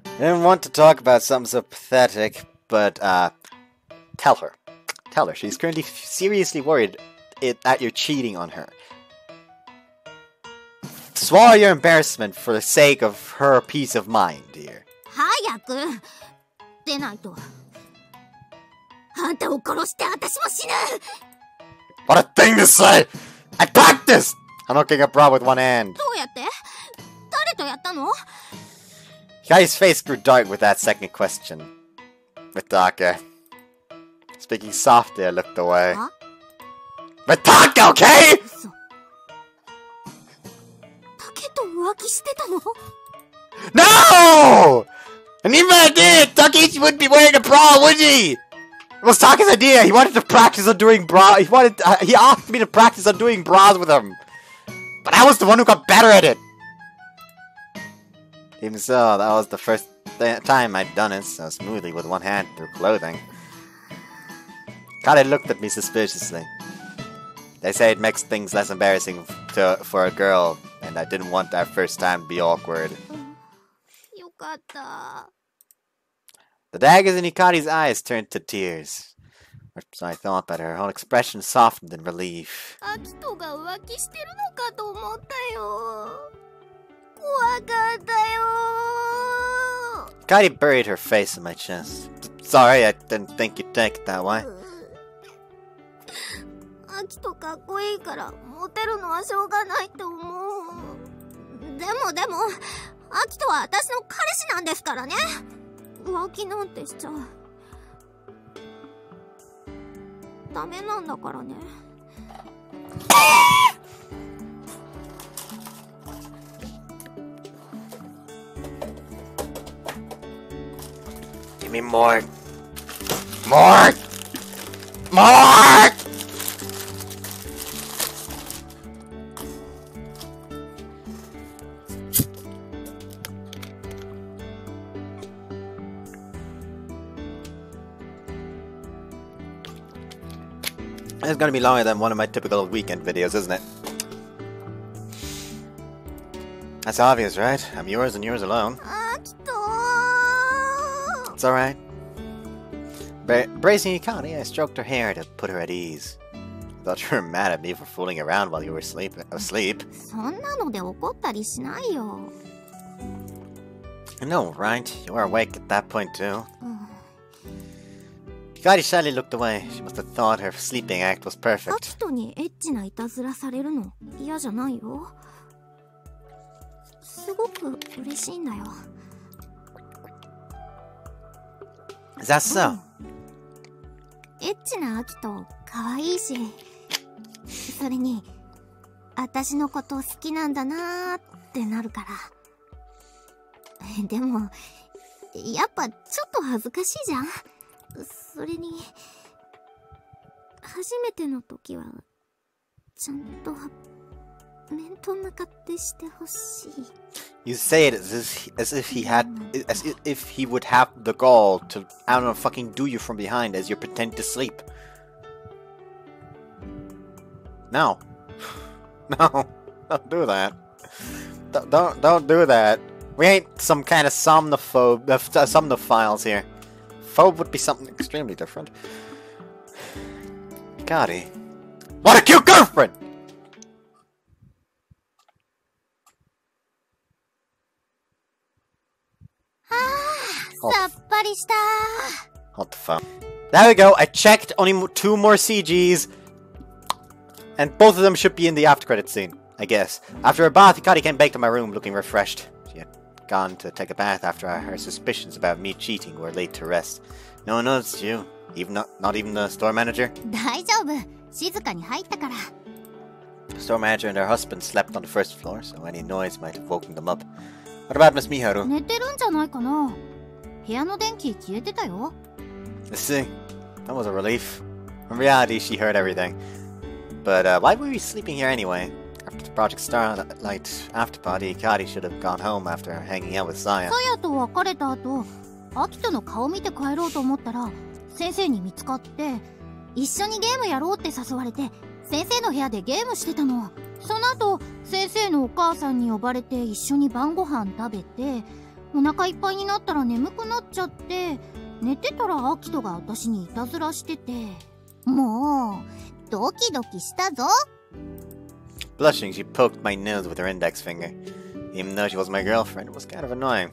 I didn't want to talk about something so pathetic, but tell her. She's currently seriously worried that you're cheating on her. Swallow your embarrassment for the sake of her peace of mind, dear. 早く出ないと。あんたを殺して私も死ぬ。 What a thing to say! I practiced! I'm hooking a bra with one hand. どうやって？誰とやったの？ Hikari's face grew dark with that second question. With Taka. Speaking softly, I looked away. Huh? With Taka, okay? タケ浮気してたの？ No! And even if I did, Takeshi wouldn't be wearing a bra, would he? It was Take's idea. He wanted to practice on doing bra. He asked me to practice on doing bras with him. But I was the one who got better at it. Even so, that was the first time I'd done it so smoothly with one hand through clothing. Hikari looked at me suspiciously. They say it makes things less embarrassing for a girl, and I didn't want our first time to be awkward. The daggers in Hikari's eyes turned to tears. Or so I thought, but her whole expression softened in relief. Hikari buried her face in my chest. Sorry, I didn't think you'd take it that way. アキトかっこいいからモテるのはしょうがないと思う。でもアキトは私の彼氏なんですからね。浮気なんてしちゃダメなんだからね。Give me more. More! More! It's gonna be longer than one of my typical weekend videos, isn't it? That's obvious, right? I'm yours and yours alone. It's alright. Bracing Hikari, I stroked her hair to put her at ease. I thought you were mad at me for fooling around while you were asleep. そんなので怒ったりしないよ。I know, right? You were awake at that point too. Hikari shyly looked away. She must have thought her sleeping act was ア perfect. キトにエッチないたずらされるの嫌じゃないよ。すごく嬉しいんだよ。Is that so? エッチなアキト可愛いし、それに私のこと好きなんだなーってなるから。でもやっぱちょっと恥ずかしいじゃん。それに初めての時はちゃんと面と向かってしてほしい。You say it as if he would have the gall to, I don't know, fucking do you from behind as you pretend to sleep. No. No. Don't do that. Don't do that. We ain't some kind of somnophiles here. Phobe would be something extremely different. Hikari. What a cute girlfriend! Hold the phone. There we go. I checked. Only 2 more CGs. And both of them should be in the after credit scene, I guess. After a bath, Hikari came back to my room looking refreshed. She had gone to take a bath after her suspicions about me cheating were laid to rest. No one noticed you. Not even the store manager? 大丈夫。静かに入ったから。The store manager and her husband slept on the first floor, so any noise might have woken them up. What about Miss Miharu? 寝てるんじゃないかな。部屋の電気消えてたよ。I see. That was a relief. In reality, she heard everything. But why were we sleeping here anyway? After the Project Starlight after party, Hikari should have gone home after hanging out with Saya. サヤと別れた後、アキトの顔見て帰ろうと思ったら、先生に見つかって、一緒にゲームやろうって誘われて、先生の部屋でゲームしてたの。その後、先生のお母さんに呼ばれて一緒に晩ご飯食べて、お腹いっぱいになったら眠くなっちゃって、寝てたらアキトが私にいたずらしてて。もう、ドキドキしたぞ。Blushing, she poked my nose with her index finger. Even though she was my girlfriend, it was kind of annoying.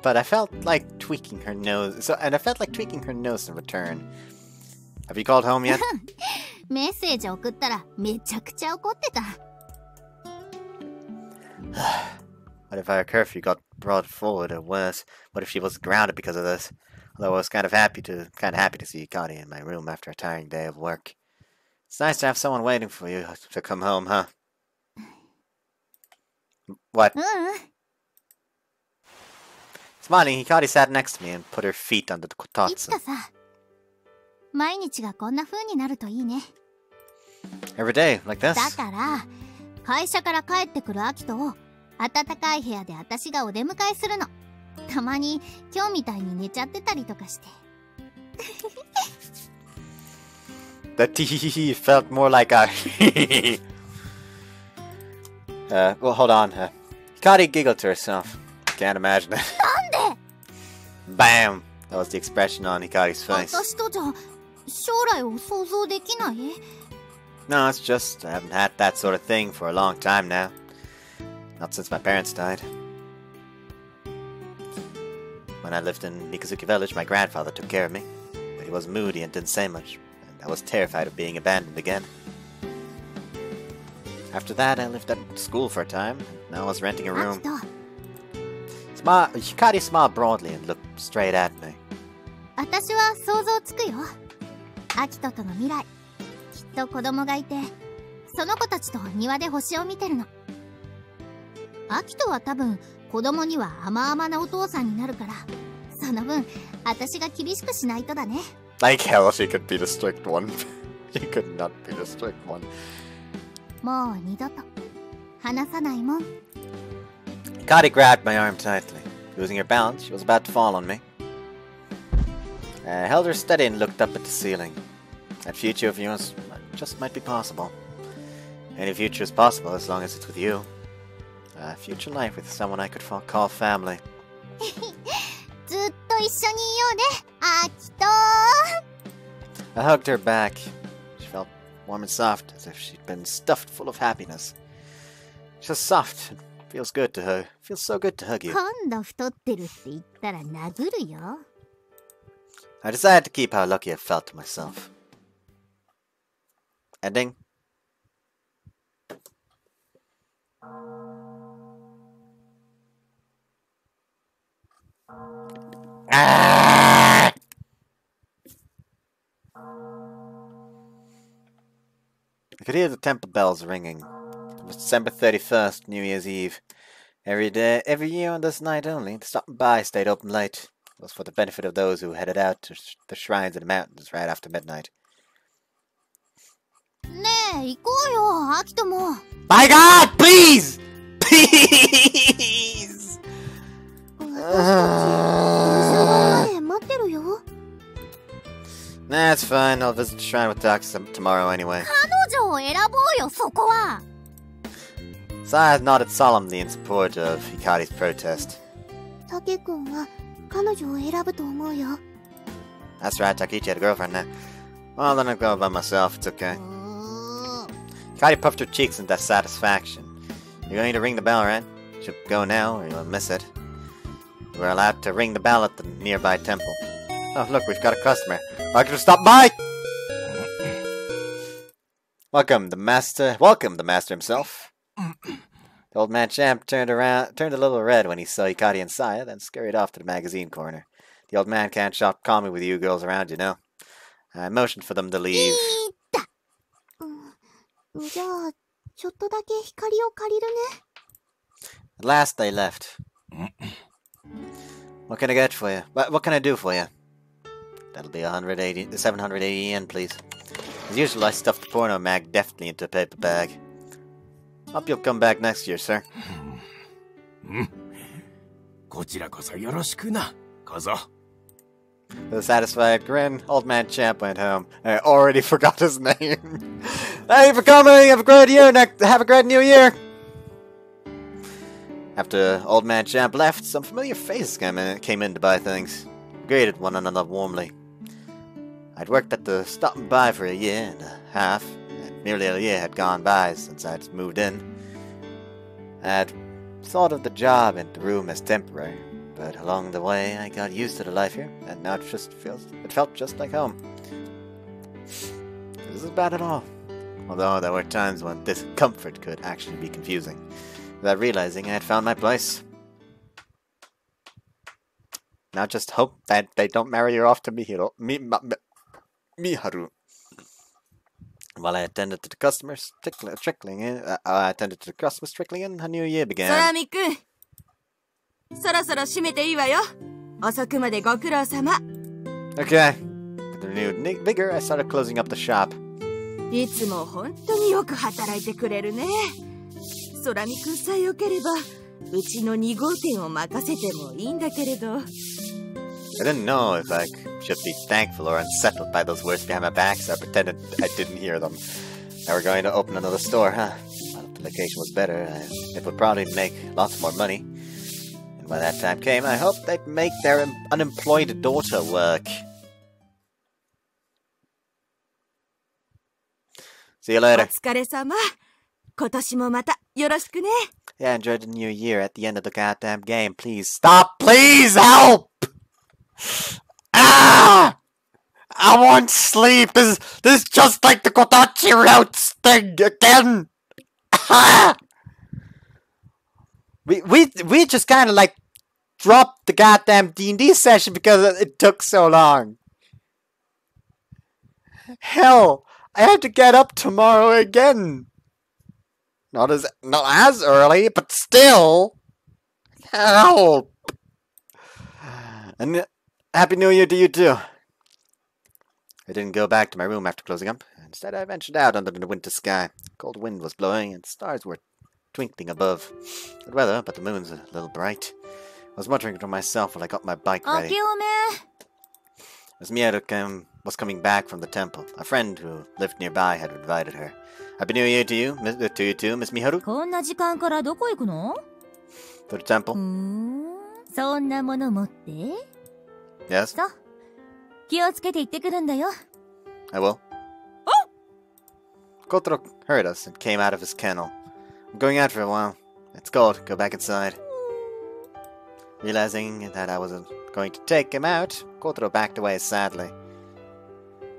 But I felt like tweaking her nose. And I felt like tweaking her nose in return. Have you called home yet? メッセージ送ったらめちゃくちゃ怒ってた。What if our curfew got brought forward, or worse, what if she was grounded because of this? Although I was kind of happy to see Hikari in my room after a tiring day of work. It's nice to have someone waiting for you to come home, huh? What? ううん。 Smiling, Hikari sat next to me and put her feet under the いつ kotatsu. かさ、毎日がこんな風になるといいね。 Every day, like だ this. から、会社から帰ってくるアキトを暖かい部屋で私がお出迎えするの。たまに今日みたいに寝ちゃってたりとかして。That tee felt more like a well, hold on. Hikari giggled to herself. Can't imagine it. なんで Bam! That was the expression on Hikari's face. 私とじゃ将来を想像できない？ No, it's just I haven't had that sort of thing for a long time now. Not since my parents died. When I lived in Mikazuki Village, my grandfather took care of me. But he was moody and didn't say much, and I was terrified of being abandoned again. After that, I lived at school for a time. Now I was renting a ア room. キト、 Hikari smiled broadly and looked straight at me. 私は想像つくよ。アキトとの未来、きっと子供がいて、その子たちと庭で星を見てるの。アキトは多分子供には甘々なお父さんになるから、その分私が厳しくしないとだね。 Like hell, she could be the strict one. She could not be the strict one. もう二度と離さないもん。 Hikari grabbed my arm tightly. Losing her balance, she was about to fall on me. I held her steady and looked up at the ceiling. That future of yours just might be possible. Any future is possible as long as it's with you. A future life with someone I could call family. ずっと一緒にいようね、アキト。 I hugged her back. She felt warm and soft, as if she'd been stuffed full of happiness. Just soft. It feels good to hug. Feels so good to hug you. 今度太ってるって言ったら殴るよ。 I decided to keep how lucky I felt to myself. Ending. Ah! I could hear the temple bells ringing. It was December 31st, New Year's Eve. Every year on this night only, the stop and by stayed open late. It was for the benefit of those who headed out to the shrines in the mountains right after midnight. ねえ、行こうよ、アキトも。 My God, please! Please! 前待ってるよ。 Nah, it's fine. I'll visit the shrine with Doc tomorrow anyway. 彼女を選ぼうよ、そこは。 Saya nodded solemnly in support of Hikari's protest. タケ君は彼女を選ぶと思うよ。 That's right, Takichi had a girlfriend now. Well, then I'll go by myself. It's okay. Hikari puffed her cheeks in dissatisfaction. You're going to ring the bell, right? You should go now, or you'll miss it. We're allowed to ring the bell at the nearby temple. Oh, look, we've got a customer. I could stop by! Welcome, the master himself. The old man champ turned a little red when he saw Hikari and Saya, then scurried off to the magazine corner. The old man can't shop calmly with you girls around, you know. I motioned for them to leave. じゃあ、ちょっとだけ光を借りるね。 At last they left. What can I get for you? What can I do for you? That'll be 780 yen, please. As usual, I stuffed the porno mag deftly into a paper bag. Hope you'll come back next year, sir. こちらこそよろしくな、小僧。 With a satisfied grin, old man Champ went home. I already forgot his name. Thank you for coming. Have a great year. Have a great new year. After old man Champ left, some familiar faces came in to buy things. Greeted one another warmly. I'd worked at the stop and by for a year and a half, and nearly a year had gone by since I'd moved in. I'd thought of the job and the room as temporary, but along the way I got used to the life here, and now it felt just like home. This isn't bad at all, although there were times when discomfort could actually be confusing. Without realizing I had found my place. Now just hope that they don't marry her off to Miharu. While I attended to the customers trickling in, a new year began. 空見くん、そろそろ閉めていいわよ。遅くまでご苦労様。Okay. With renewed vigor, I started closing up the shop. いつも本当によく働いてくれるね。空見くんさえよければ、うちの2号店を任せてもいいんだけれど。I didn't know if I should be thankful or unsettled by those words behind my back, so I pretended I didn't hear them. Now we're going to open another store, huh? Well, if the location was better, it would probably make lots more money. And when that time came, I hoped they'd make their unemployed daughter work. See you later. お疲れ様。今年もまたよろしくね。Yeah, enjoy the new year at the end of the goddamn game. Please stop. Please help! Ah! I want sleep. This is just like the Hikari-Route thing again. Ah! We just kind of like dropped the goddamn D&D session because it took so long. Hell, I have to get up tomorrow again. Not as early, but still. Help. And Happy New Year to you too. I didn't go back to my room after closing up. Instead, I ventured out under the winter sky. Cold wind was blowing, and stars were twinkling above. Good weather, but the moon's a little bright. I was muttering to myself while I got my bike ready. As Miyato was coming back from the temple, a friend who lived nearby had invited her. Happy New Year to you too, Miss Miharu. こんな時間からどこ行くの? To the temple. そんなもの持って? Yes. そう。気をつけて行ってくるんだよ。I will. Kotaro heard us and came out of his kennel. I'm going out for a while. It's cold. Go back inside. Realizing that I wasn't going to take him out, Kotaro backed away sadly.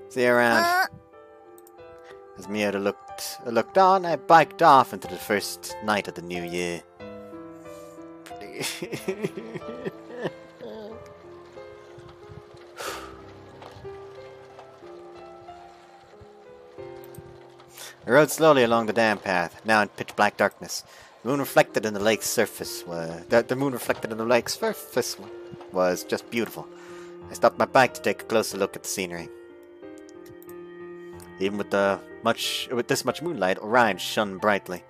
See you around. As Miyato looked on, I biked off into the first night of the new year. I rode slowly along the damp path, now in pitch black darkness. The moon reflected in the lake's surface was just beautiful. I stopped my bike to take a closer look at the scenery. Even with this much moonlight, Orion shone brightly.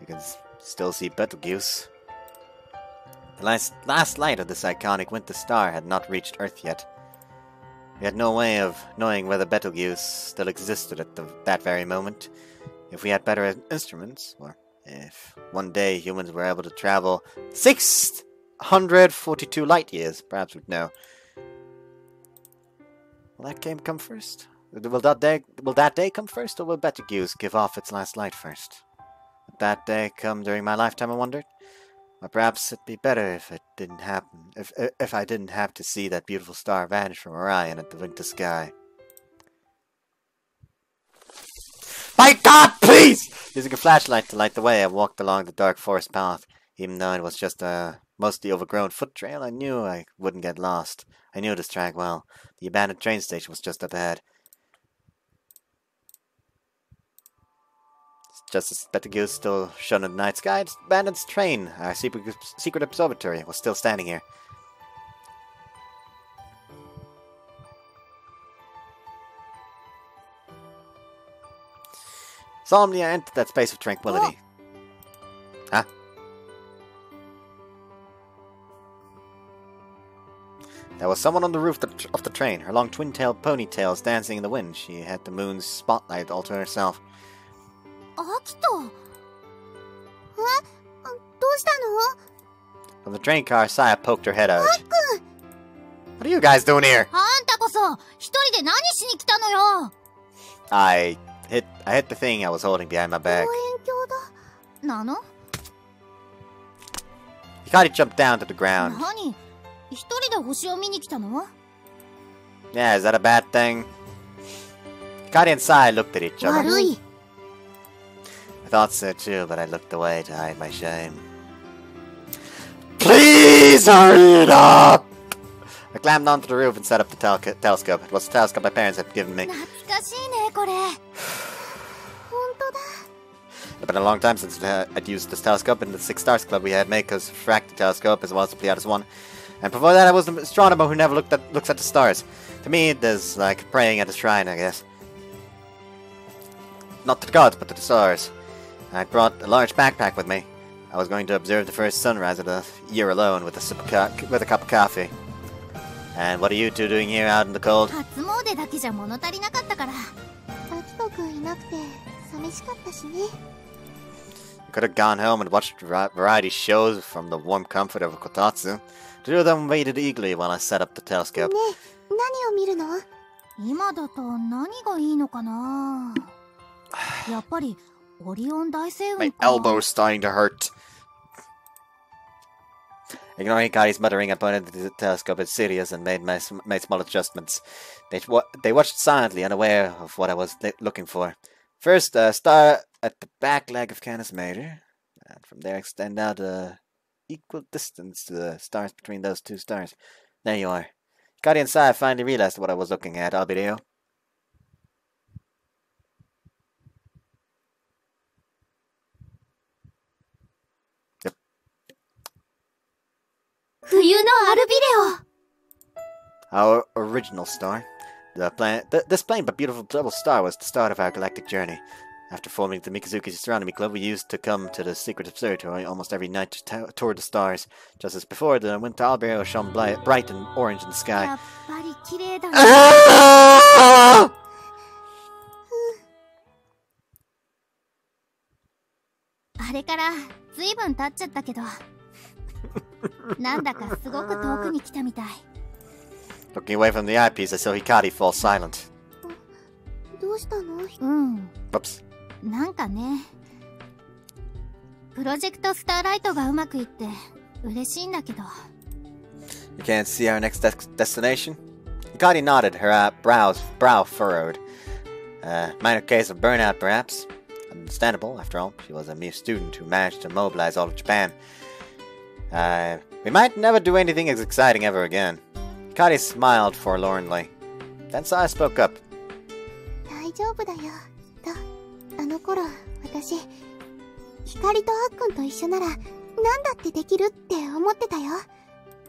You can still see Betelgeuse. The last light of this iconic winter star had not reached Earth yet. We had no way of knowing whether Betelgeuse still existed at that very moment. If we had better instruments, or if one day humans were able to travel 642 light years, perhaps we'd know. Will that game come first? Will that day come first, or will Betelgeuse give off its last light first? Would that day come during my lifetime, I wondered? Or perhaps it'd be better if it didn't happen, if I didn't have to see that beautiful star vanish from Orion at the winter sky. My God, please! Using a flashlight to light the way, I walked along the dark forest path. Even though it was just a mostly overgrown foot trail, I knew I wouldn't get lost. I knew this track well. The abandoned train station was just up ahead. Just as Betelgeuse still shone in the night sky, the abandoned train, our secret observatory, was still standing here. Solemnly, I entered that space of tranquility. Huh? There was someone on the roof of the train, her long twin-tailed ponytails dancing in the wind. She had the moon's spotlight all to herself. アキト。どうしたの? From the train car, Saya poked her head out. What are you guys doing here? あんたこそ一人で何しに来たのよ。 I hit the thing I was holding behind my back. 望遠鏡だ。なの? Hikari jumped down to the ground. 何? 一人で星を見に来たの? Yeah, is that a bad thing? Hikari and Sai looked at each other. 悪い。I thought so too, but I looked away to hide my shame. Please hurry it up! I climbed onto the roof and set up the telescope. It was the telescope my parents had given me. 懐かしいね、これ。It's been a long time since I'd used this telescope. In the Six Stars Club, we had Mako's refracting telescope as well as the Pleiades one. And before that, I was an astronomer who never looks at the stars. To me, it is like praying at a shrine, I guess. Not to the gods, but to the stars. I brought a large backpack with me. I was going to observe the first sunrise of the year alone with a cup of coffee. And what are you two doing here out in the cold? I could have gone home and watched variety shows from the warm comfort of a kotatsu. The two of them waited eagerly while I set up the telescope. My elbow's starting to hurt. Ignoring Hikari's muttering, I pointed to the telescope at Sirius and made small adjustments. They watched silently, unaware of what I was looking for. First, a star at the back leg of Canis Major, and from there extend out equal distance to the stars between those two stars. There you are. Hikari and Sai finally realized what I was looking at, Albideo. Yep. Our original star. This plain but beautiful double star was the start of our galactic journey. After forming the Mikazuki Astronomy Club, we used to come to the secret observatory almost every night to tour the stars. Just as before, the winter Albireo shone bright and orange in the sky. Looking away from the eyepiece, I saw Hikari fall silent. Oops. なんかね、プロジェクトスターライトがうまくいって嬉しいんだけど。You can't see our next destination? Hikari nodded, her brow furrowed. Minor case of burnout, perhaps. Understandable, after all. She was a mere student who managed to mobilize all of Japan. We might never do anything as exciting ever again. Hikari smiled forlornly. Then Sai spoke up. 大丈夫だよ。あの頃、私、光とあっくんと一緒なら、何だってできるって思ってたよ。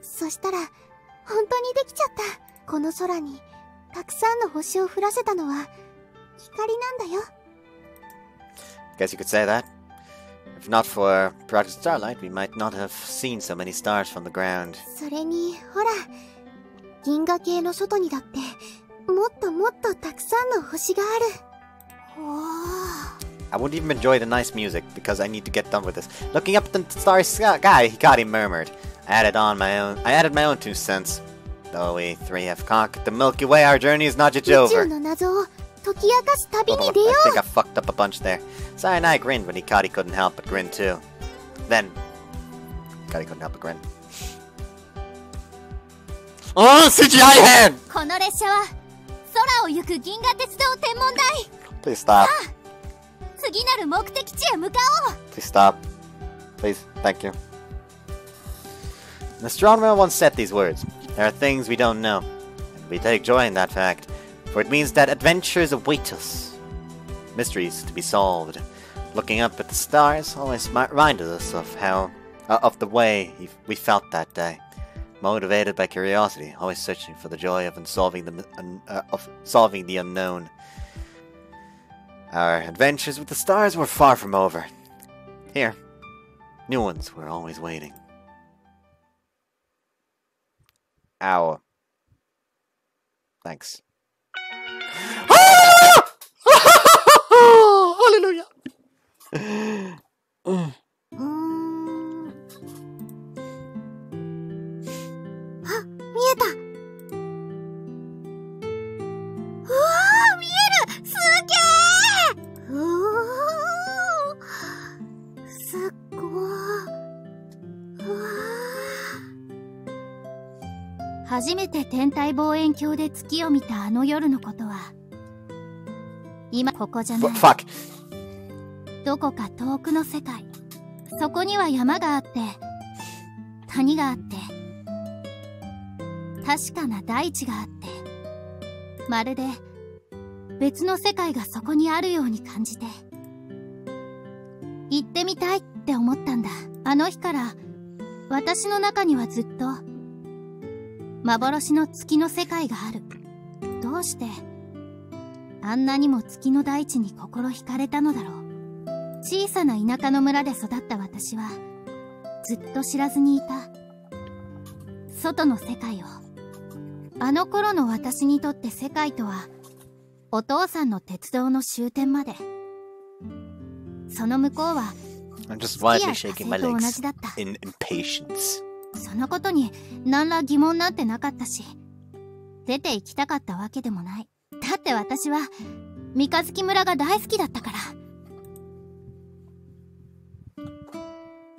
そしたら、本当にできちゃった。この空に、たくさんの星を降らせたのは、光なんだよ。Guess you could say that. If not for Project Starlight, we might not have seen so many stars from the ground. それに、ほら、銀河系の外にだって、もっともっとたくさんの星がある。I won't even enjoy the nice music because I need to get done with this. Looking up at the starry sky, Hikari murmured. I added my own 2 cents. Though we 3 have conquered the Milky Way, our journey is not yet over. I think I fucked up a bunch there. Sai and I grinned when Hikari couldn't help but grin too. Then, Hikari couldn't help but grin. Oh, CGI hand! この列車は空を行く銀河鉄道天文台。 Please stop. 次なる目的地へ向かおう。 Please stop. Please, thank you. An astronomer once said these words. There are things we don't know, and we take joy in that fact, for it means that adventures await us. Mysteries to be solved. Looking up at the stars always reminded us of the way we felt that day. Motivated by curiosity, always searching for the joy of solving the unknown. Our adventures with the stars were far from over. Here, new ones were always waiting. Ow. Thanks. Hallelujah! あ、見えた。うわー、見える。すげー。すっごー。うわー。初めて天体望遠鏡で月を見たあの夜のことは、今ここじゃない。どこか遠くの世界。そこには山があって、谷があって、確かな大地があって、まるで別の世界がそこにあるように感じて。行ってみたいって思ったんだ。あの日から私の中にはずっと幻の月の世界がある。どうしてあんなにも月の大地に心惹かれたのだろう。小さな田舎の村で育った私はずっと知らずにいた外の世界を。あの頃の私にとって世界とはお父さんの鉄道の終点まで。その向こうは月や火星と同じだった。そのことに何ら疑問なんてなかったし、出て行きたかったわけでもない。だって私は三日月村が大好きだったから。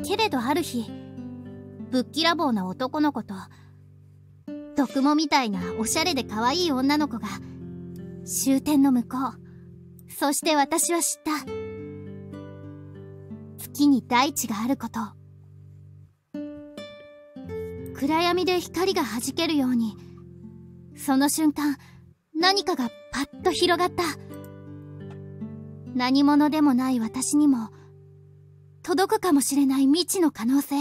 けれどある日、ぶっきらぼうな男の子と毒もみたいなおしゃれで可愛い女の子が終点の向こう、そして私は知った。月に大地があること。暗闇で光が弾けるように、その瞬間何かがパッと広がった。何者でもない私にも届くかもしれない未知の可能性。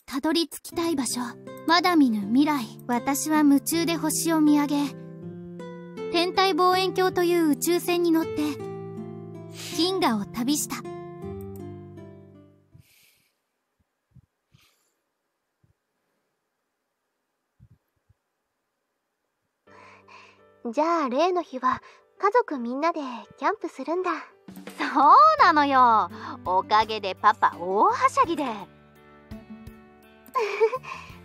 たどり着きたい場所、まだ見ぬ未来。私は夢中で星を見上げ、天体望遠鏡という宇宙船に乗って銀河を旅した。じゃあ例の日は家族みんなでキャンプするんだ。そうなのよ。おかげでパパ大はしゃぎで。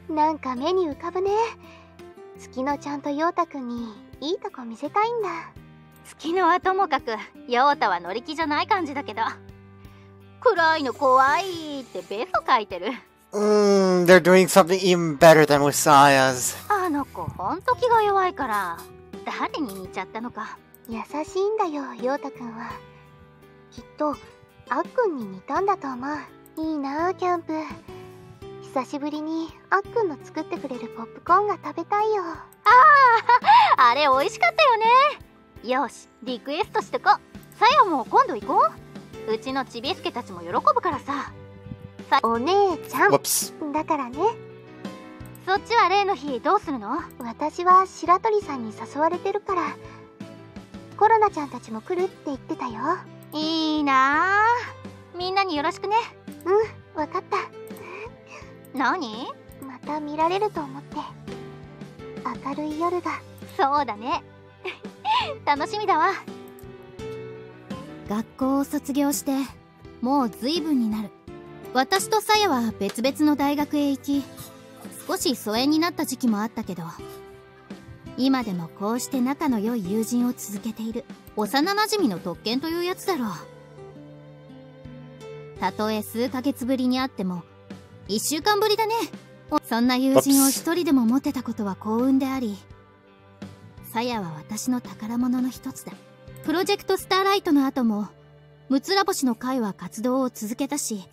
なんか目に浮かぶね。月乃ちゃんと陽太くんにいいとこ見せたいんだ。月乃はともかく陽太は乗り気じゃない感じだけど、暗いの怖いってベソ書いてる。They're doing something even better than Messiah's. あの子ほんと気が弱いから誰に似ちゃったのか。優しいんだよ、陽太くんは。きっとあっくんに似たんだと思う。いいなあ、キャンプ。久しぶりにあっくんの作ってくれるポップコーンが食べたいよ。あれ美味しかったよね。よし、リクエストしてこ。さやも今度行こう。うちのちびすけたちも喜ぶからさ。お姉ちゃんだからね。そっちは例の日どうするの？私は白鳥さんに誘われてるから。コロナちゃんたちも来るって言ってたよ。いいなあ。みんなによろしくね。うん、わかった。何？また見られると思って。明るい夜が。そうだね。楽しみだわ。学校を卒業してもう随分になる。私とさやは別々の大学へ行き、少し疎遠になった時期もあったけど、今でもこうして仲の良い友人を続けている。幼馴染の特権というやつだろう。たとえ数ヶ月ぶりに会っても1週間ぶりだね。そんな友人を一人でも持てたことは幸運であり、さやは私の宝物の一つだ。プロジェクトスターライトの後もむつら星の会は活動を続けたし、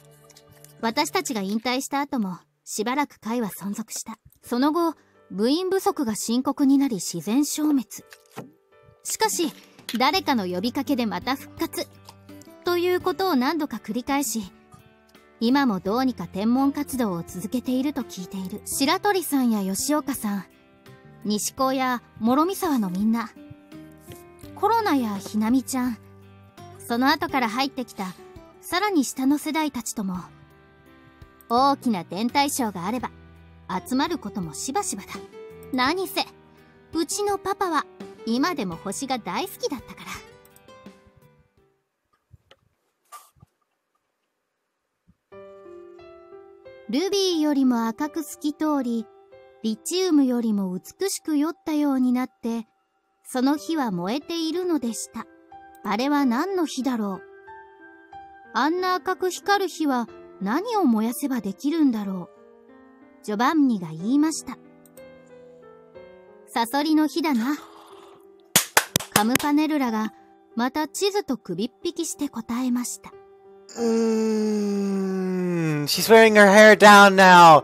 私たちが引退した後もしばらく会は存続した。その後部員不足が深刻になり自然消滅。しかし誰かの呼びかけでまた復活ということを何度か繰り返し、今もどうにか天文活動を続けていると聞いている。白鳥さんや吉岡さん、西高や諸見沢のみんな、コロナやひなみちゃん、その後から入ってきたさらに下の世代たちとも、大きな天体ショーがあれば集まることもしばしばだ。何せうちのパパは今でも星が大好きだったから。ルビーよりも赤く透き通り、リチウムよりも美しく酔ったようになって、その火は燃えているのでした。あれは何の火だろう。あんな赤く光る火は何を燃やせばできるんだろう。ジョバンニが言いました。サソリの火だな。カムパネルラがまた地図と首っ引きして答えました。She's wearing her hair down now.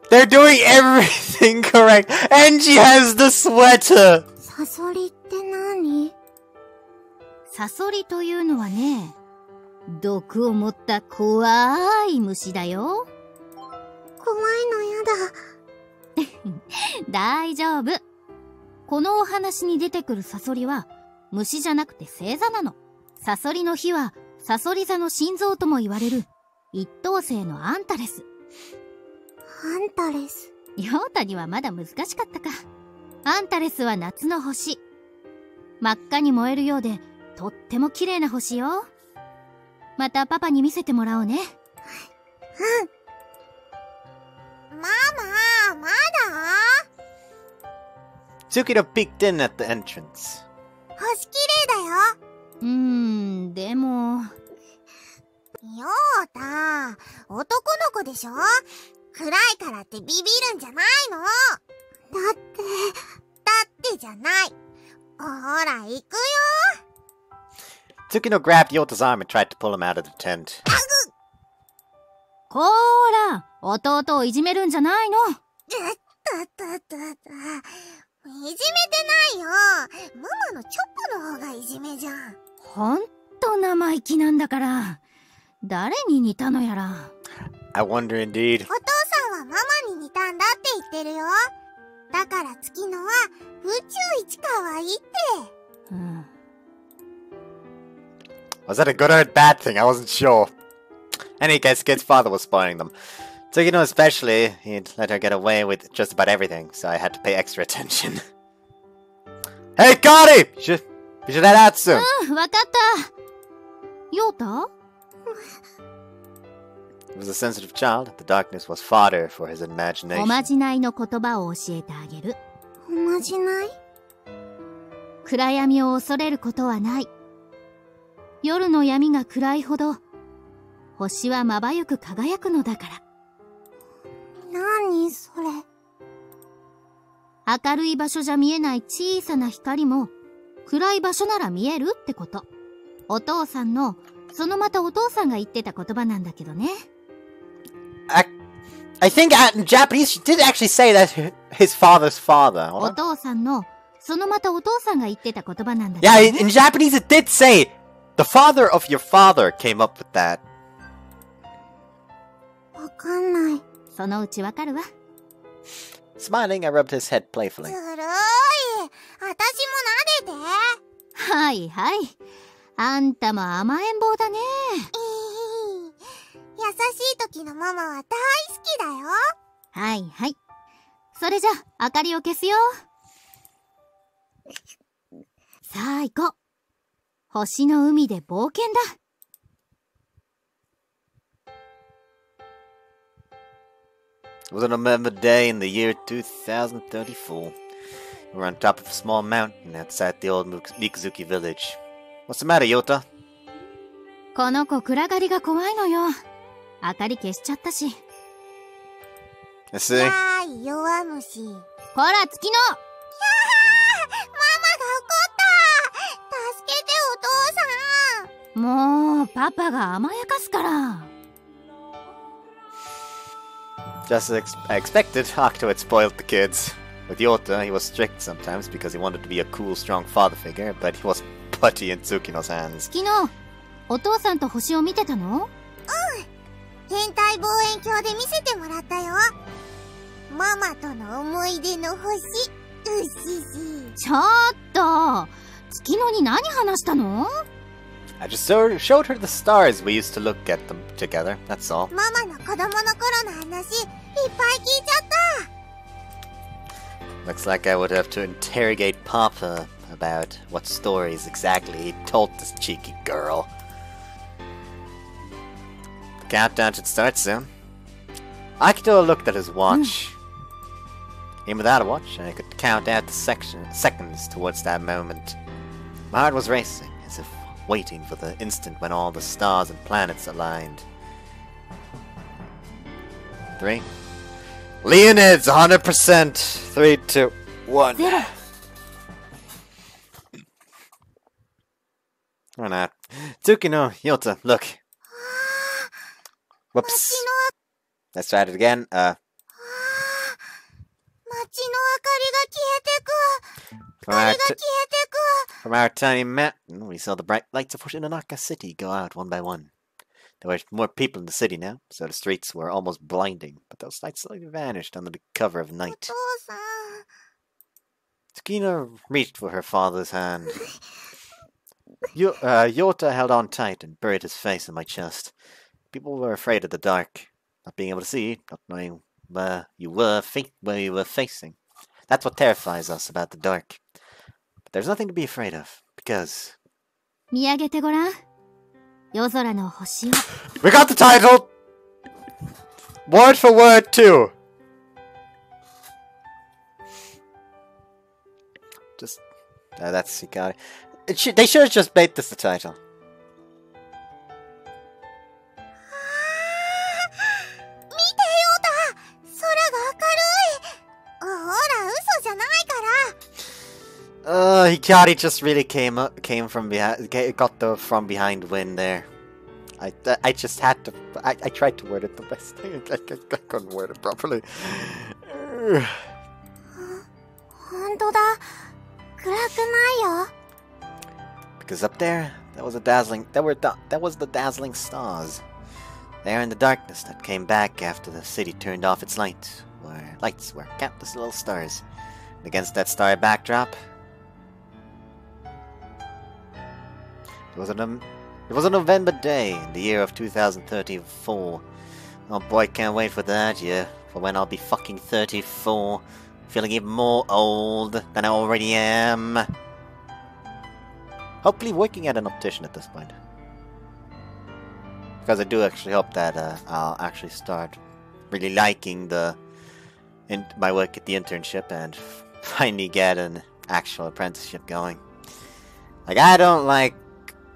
They're doing everything correct. And she has the sweater. サソリって何？サソリというのはね、毒を持った怖い虫だよ。怖いのやだ。大丈夫。このお話に出てくるサソリは虫じゃなくて星座なの。サソリの火はサソリ座の心臓とも言われる一等星のアンタレス。アンタレス。ヨータにはまだ難しかったか。アンタレスは夏の星。真っ赤に燃えるようでとっても綺麗な星よ。またパパに見せてもらおうね。うん。ママ、まだTsukino peeked in at the entrance. 星綺麗だよ。でも。ヨータ、男の子でしょ？暗いからってビビるんじゃないの？だってじゃない。ほら、行くよ。Tsukino grabbed Yota's arm and tried to pull him out of the tent. こーら、弟をいじめるんじゃないの？いじめてないよ。ママのチョップの方がいじめじゃん。ほんと生意気なんだから。誰に似たのやら。I wonder indeed. お父さんはママに似たんだって言ってるよ。だから月野は宇宙一可愛いって。Was that a good or a bad thing? I wasn't sure. Any case, kid's father was spoiling them. Tsukino especially, he'd let her get away with just about everything, so I had to pay extra attention. Hey, Hikari! We should head out soon. わかった。ヨータ? He was a sensitive child. The darkness was fodder for his imagination. おまじないの言葉を教えてあげる。おまじない？暗闇を恐れることはない。夜の闇が暗いほど、星はまばゆく輝くのだから。何それ？明るい場所じゃ見えない小さな光も、暗い場所なら見えるってこと。お父さんの、そのまたお父さんが言ってた言葉なんだけどね。I think in Japanese she did actually say that his father's father. お父さんの、そのまたお父さんが言ってた言葉なんだけどね。Yeah, in Japanese it did say, the father of your father came up with that. わかんない。そのうちわかるわ。Smiling, I rubbed his head playfully. ずるーい。私も撫でて。はいはい。あんたも甘えん坊だね。優しい時のママは大好きだよ。はいはい。それじゃ、明かりを消すよ。さあ行こう。星の海で冒険だ。It was a November day in the year 2034. We were on top of a small mountain outside the old Mikuzuki village. What's the matter, Yota? この子暗がりが怖いのよ。明かり消しちゃったし。I see. やーい、弱虫。ほら、月野！ママが怒った！助けてお父さん！もう、パパが甘やかすから。Just as I expected, Hakuto had spoiled the kids. With Yota, he was strict sometimes because he wanted to be a cool, strong father figure, but he was putty in Tsukino's hands. 月野、お父さんと星を見てたの？天体望遠鏡で見せてもらったよ。ママとの思い出の星。うしし。ちょっと、月野に何話したの？ I just showed her the stars we used to look at them together, that's all. ママの子供の頃の話、いっぱい聞いちゃった。Looks like I would have to interrogate Papa about what stories exactly he told this cheeky girl. The countdown should start soon. Akito looked at his watch. Even without a watch, I could count out the seconds towards that moment. My heart was racing, as if waiting for the instant when all the stars and planets aligned. 3. Leonids, 100%! 3, 2, 1. Or not. Tsukino, Yota, look. Whoops. Let's try it again. 街の明かりが消えてく。光が消えてく。 From our tiny mountain, we saw the bright lights of Hoshinonaka City go out one by one. There were more people in the city now, so the streets were almost blinding, but those lights slowly vanished under the cover of night. Tsukino reached for her father's hand. Yota held on tight and buried his face in my chest. People were afraid of the dark, not being able to see, not knowing where you were facing. That's what terrifies us about the dark. But there's nothing to be afraid of, because...見上げてごらん。夜空の星を。We got the title! Word for word, too! Just... that's Hikari. They should have just made this the title. 空が明るい。ほら、嘘じゃないから。Hikari just really came from behind, got the from behind win there. I just had to, I tried to word it the best thing. I couldn't word it properly. 本当だ。暗くないよ。Because up there, that was the dazzling stars. There in the darkness that came back after the city turned off its lights were countless little stars. And against that starry backdrop, it was a November day in the year of 2034. Oh boy, can't wait for that year, for when I'll be fucking 34, feeling even more old than I already am. Hopefully working at an optician at this point. Because I do actually hope that I'll actually start really liking my work at the internship and finally get an actual apprenticeship going. Like, I don't like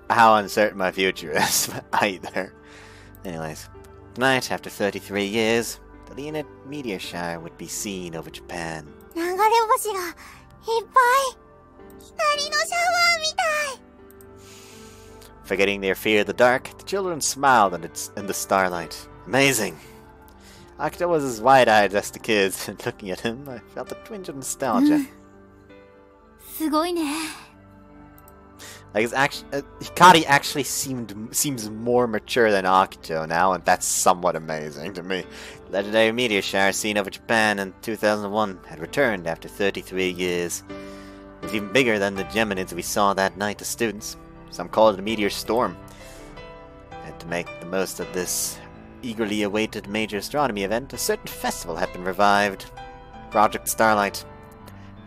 how uncertain my future is either. Anyways, tonight, after 33 years, the Leonid meteor shower would be seen over Japan. 流れ星がいっぱい。光のシャワーみたい。 Forgetting their fear of the dark, the children smiled in the starlight. Amazing! Akita was as wide-eyed as the kids, and looking at him, I felt a twinge of nostalgia. すごいね。 Like, Hikari actually seems more mature than Akito now, and that's somewhat amazing to me. The legendary meteor shower seen over Japan in 2001 had returned after 33 years. It was even bigger than the Geminids we saw that night as students. Some call it a meteor storm. And to make the most of this eagerly awaited major astronomy event, a certain festival had been revived. Project Starlight.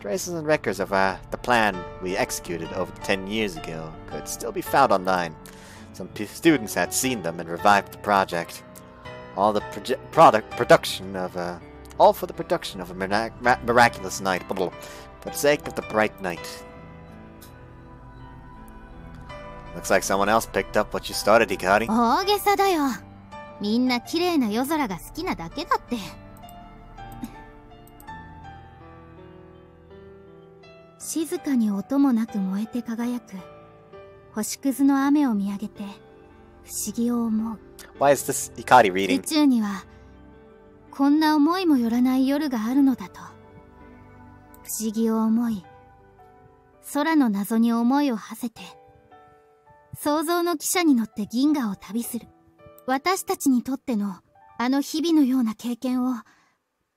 Traces and records of the plan we executed over 10 years ago could still be found online. Some students had seen them and revived the project. All for the production of a miraculous night, for the sake of the bright night. Looks like someone else picked up what you started, Hikari. 大げさだよ。みんな綺麗な夜空が好きなだけだって。静かに音もなく燃えて輝く星屑の雨を見上げて不思議を思う。Why is this Hikari reading? 宇宙にはこんな思いもよらない夜があるのだと不思議を思い、空の謎に思いを馳せて想像の汽車に乗って銀河を旅する。私たちにとってのあの日々のような経験を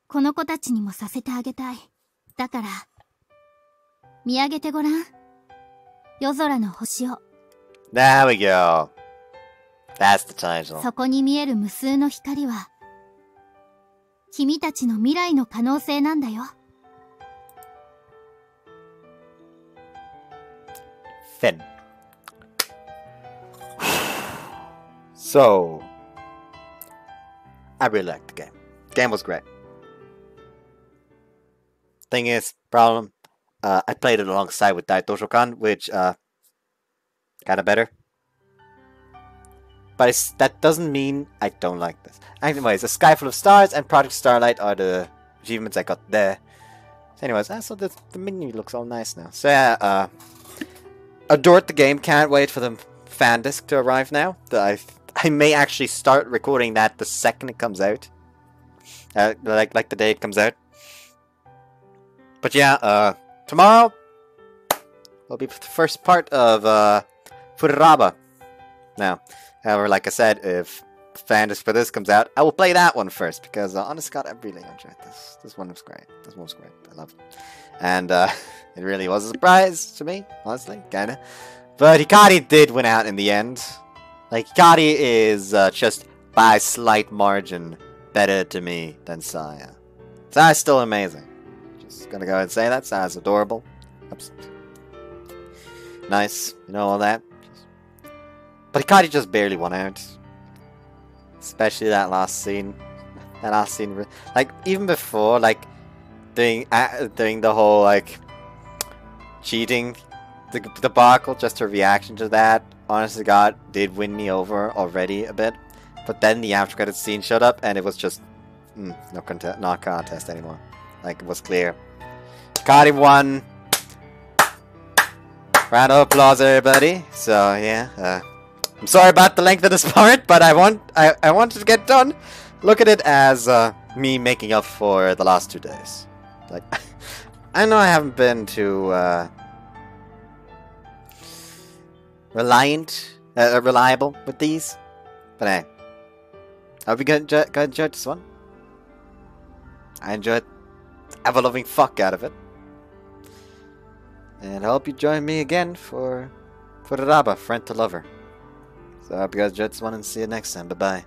この子たちにもさせてあげたい。だから見上げてごらん。夜空の星を。There we go. That's the title. そこに見える無数の光は君たちの未来の可能性なんだよ。Finn. So, I really liked the game. Game was great. Thing is, problem, I played it alongside with Daito Shokan, which, kinda better. But that doesn't mean I don't like this. Anyways, A Sky Full of Stars and Project Starlight are the achievements I got there. So anyways, so the menu looks all nice now. So yeah, adored the game, can't wait for the fan disc to arrive now. I may actually start recording that the second it comes out. Like the day it comes out. But yeah, tomorrow will be the first part of Fururaba. Now, However, like I said, if Fantasy for this comes out, I will play that one first, because honest God, I really enjoyed this. This one was great. This one was great. I love it. And it really was a surprise to me, honestly, kinda. But Hikari did win out in the end. Like, Hikari is just by a slight margin better to me than Saya. Saya's still amazing. Just gonna go ahead and say that. Saya's adorable. Oops. Nice, you know, all that. But Hikari just barely won out. Especially that last scene. That last scene, like, even before, like, doing the whole, like, cheating debacle, just her reaction to that, honest to God, did win me over already a bit. But then the after credits scene showed up, and it was just, not contest anymore. Like, it was clear. Hikari won. Round of applause, everybody. So, yeah, I'm sorry about the length of this part, but I wanted to get done. Look at it as me making up for the last 2 days. Like, I know I haven't been too reliable with these, but hey, I hope you enjoyed this one. I enjoyed ever-loving fuck out of it, and I hope you join me again for the Raba, Friend to Lover. So I hope you guys enjoyed this one, and see you next time. Bye-bye.